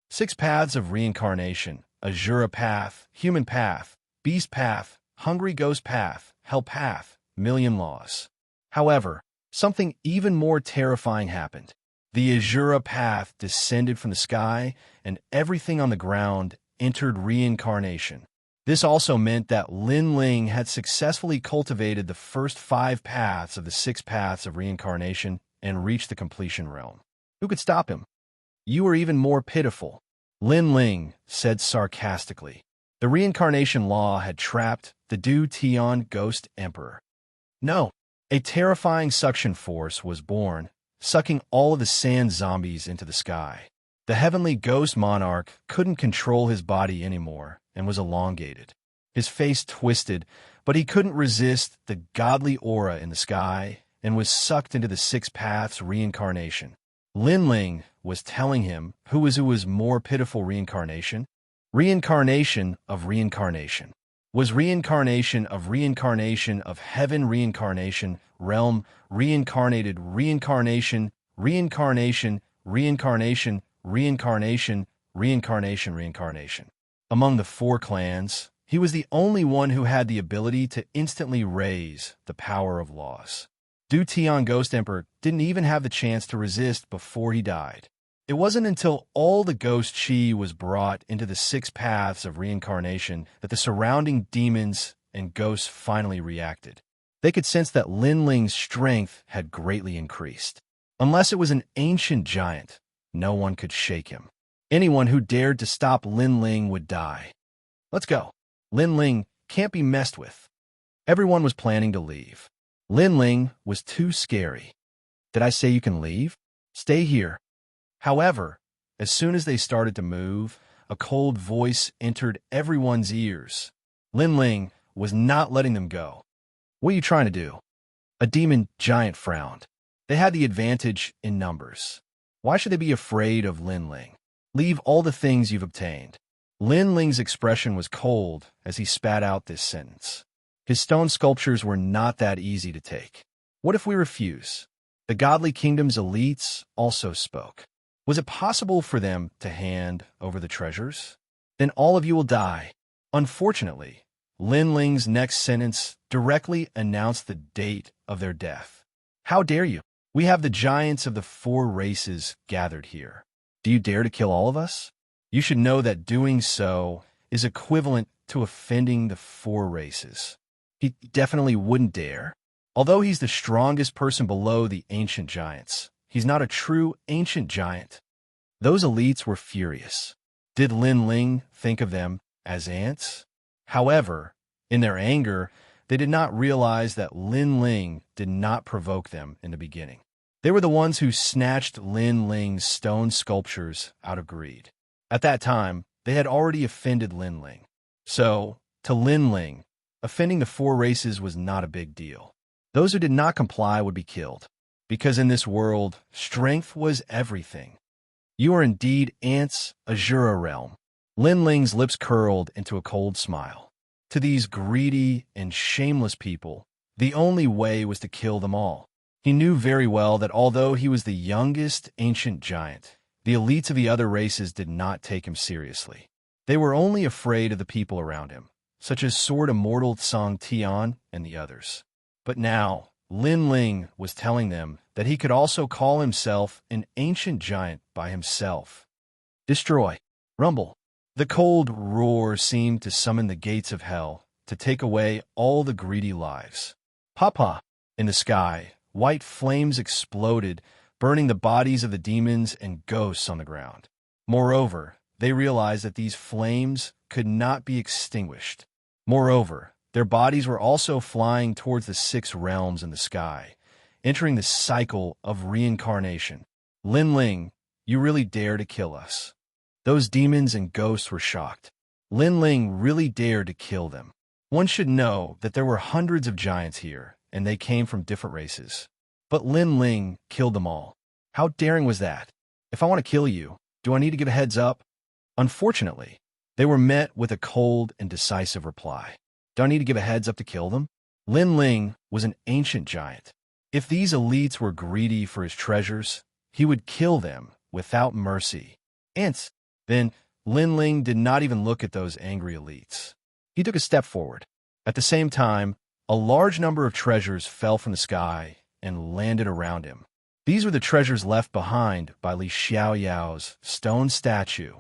6 paths of reincarnation: Azura path, human path, beast path, hungry ghost path, hell path, million laws. However, something even more terrifying happened. The Azura path descended from the sky, and everything on the ground entered reincarnation. This also meant that Lin Ling had successfully cultivated the first 5 paths of the 6 paths of reincarnation and reached the completion realm. Who could stop him? You are even more pitiful, Lin Ling said sarcastically. The reincarnation law had trapped the Du Tian Ghost Emperor. No, a terrifying suction force was born, sucking all of the sand zombies into the sky. The heavenly ghost monarch couldn't control his body anymore and was elongated. His face twisted, but he couldn't resist the godly aura in the sky and was sucked into the 6 paths reincarnation. Lin Ling was telling him who was more pitiful: reincarnation? Reincarnation of reincarnation. Was reincarnation of heaven, reincarnation, realm, reincarnated, reincarnation, reincarnation, reincarnation, reincarnation, reincarnation, reincarnation. Among the 4 clans, he was the only one who had the ability to instantly raise the power of laws. Du Tian Ghost Emperor didn't even have the chance to resist before he died. It wasn't until all the ghost chi was brought into the 6 paths of reincarnation that the surrounding demons and ghosts finally reacted. They could sense that Lin Ling's strength had greatly increased. Unless it was an ancient giant, no one could shake him. Anyone who dared to stop Lin Ling would die. Let's go. Lin Ling can't be messed with. Everyone was planning to leave. Lin Ling was too scary. Did I say you can leave? Stay here. However, as soon as they started to move, a cold voice entered everyone's ears. Lin Ling was not letting them go. What are you trying to do? A demon giant frowned. They had the advantage in numbers. Why should they be afraid of Lin Ling? Leave all the things you've obtained. Lin Ling's expression was cold as he spat out this sentence. His stone sculptures were not that easy to take. What if we refuse? The godly kingdom's elites also spoke. Was it possible for them to hand over the treasures? Then all of you will die. Unfortunately, Lin Ling's next sentence directly announced the date of their death. How dare you? We have the giants of the 4 races gathered here. Do you dare to kill all of us? You should know that doing so is equivalent to offending the 4 races. He definitely wouldn't dare. Although he's the strongest person below the ancient giants, he's not a true ancient giant. Those elites were furious. Did Lin Ling think of them as ants? However, in their anger, they did not realize that Lin Ling did not provoke them in the beginning. They were the ones who snatched Lin Ling's stone sculptures out of greed. At that time, they had already offended Lin Ling. So, to Lin Ling, offending the 4 races was not a big deal. Those who did not comply would be killed, because in this world, strength was everything. You are indeed ants, Azura realm. Lin Ling's lips curled into a cold smile. To these greedy and shameless people, the only way was to kill them all. He knew very well that although he was the youngest ancient giant, the elites of the other races did not take him seriously. They were only afraid of the people around him, such as Sword Immortal Song Tian and the others. But now, Lin Ling was telling them that he could also call himself an ancient giant by himself. Destroy. Rumble. The cold roar seemed to summon the gates of hell to take away all the greedy lives. Papa. In the sky, white flames exploded, burning the bodies of the demons and ghosts on the ground. Moreover, they realized that these flames could not be extinguished. Moreover, their bodies were also flying towards the 6 realms in the sky, entering the cycle of reincarnation. Lin Ling, you really dare to kill us. Those demons and ghosts were shocked. Lin Ling really dared to kill them. One should know that there were hundreds of giants here, and they came from different races. But Lin Ling killed them all. How daring was that? If I want to kill you, do I need to give a heads up? Unfortunately, they were met with a cold and decisive reply. Do I need to give a heads up to kill them? Lin Ling was an ancient giant. If these elites were greedy for his treasures, he would kill them without mercy. And then Lin Ling did not even look at those angry elites. He took a step forward. At the same time, a large number of treasures fell from the sky and landed around him. These were the treasures left behind by Li Xiaoyao's stone statue.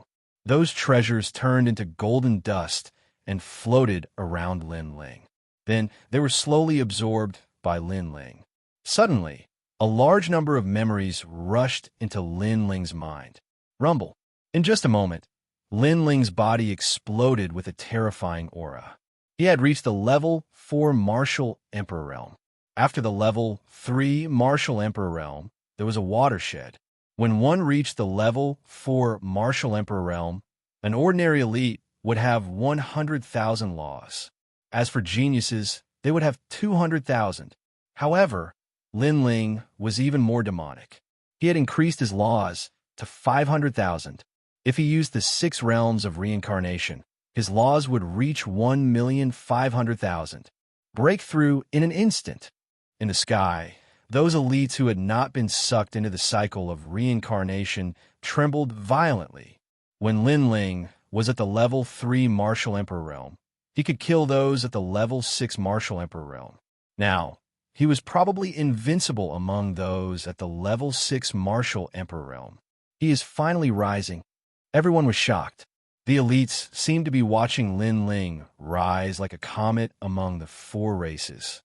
Those treasures turned into golden dust and floated around Lin Ling. Then they were slowly absorbed by Lin Ling. Suddenly, a large number of memories rushed into Lin Ling's mind. Rumble. In just a moment, Lin Ling's body exploded with a terrifying aura. He had reached the level 4 Martial Emperor Realm. After the level 3 Martial Emperor Realm, there was a watershed. When one reached the level 4 Martial Emperor Realm, an ordinary elite would have 100,000 laws. As for geniuses, they would have 200,000. However, Lin Ling was even more demonic. He had increased his laws to 500,000. If he used the 6 realms of reincarnation, his laws would reach 1,500,000. Breakthrough in an instant. In the sky, those elites who had not been sucked into the cycle of reincarnation trembled violently. When Lin Ling was at the level 3 Martial Emperor Realm, he could kill those at the level 6 Martial Emperor Realm. Now, he was probably invincible among those at the level 6 Martial Emperor Realm. He is finally rising. Everyone was shocked. The elites seemed to be watching Lin Ling rise like a comet among the 4 races.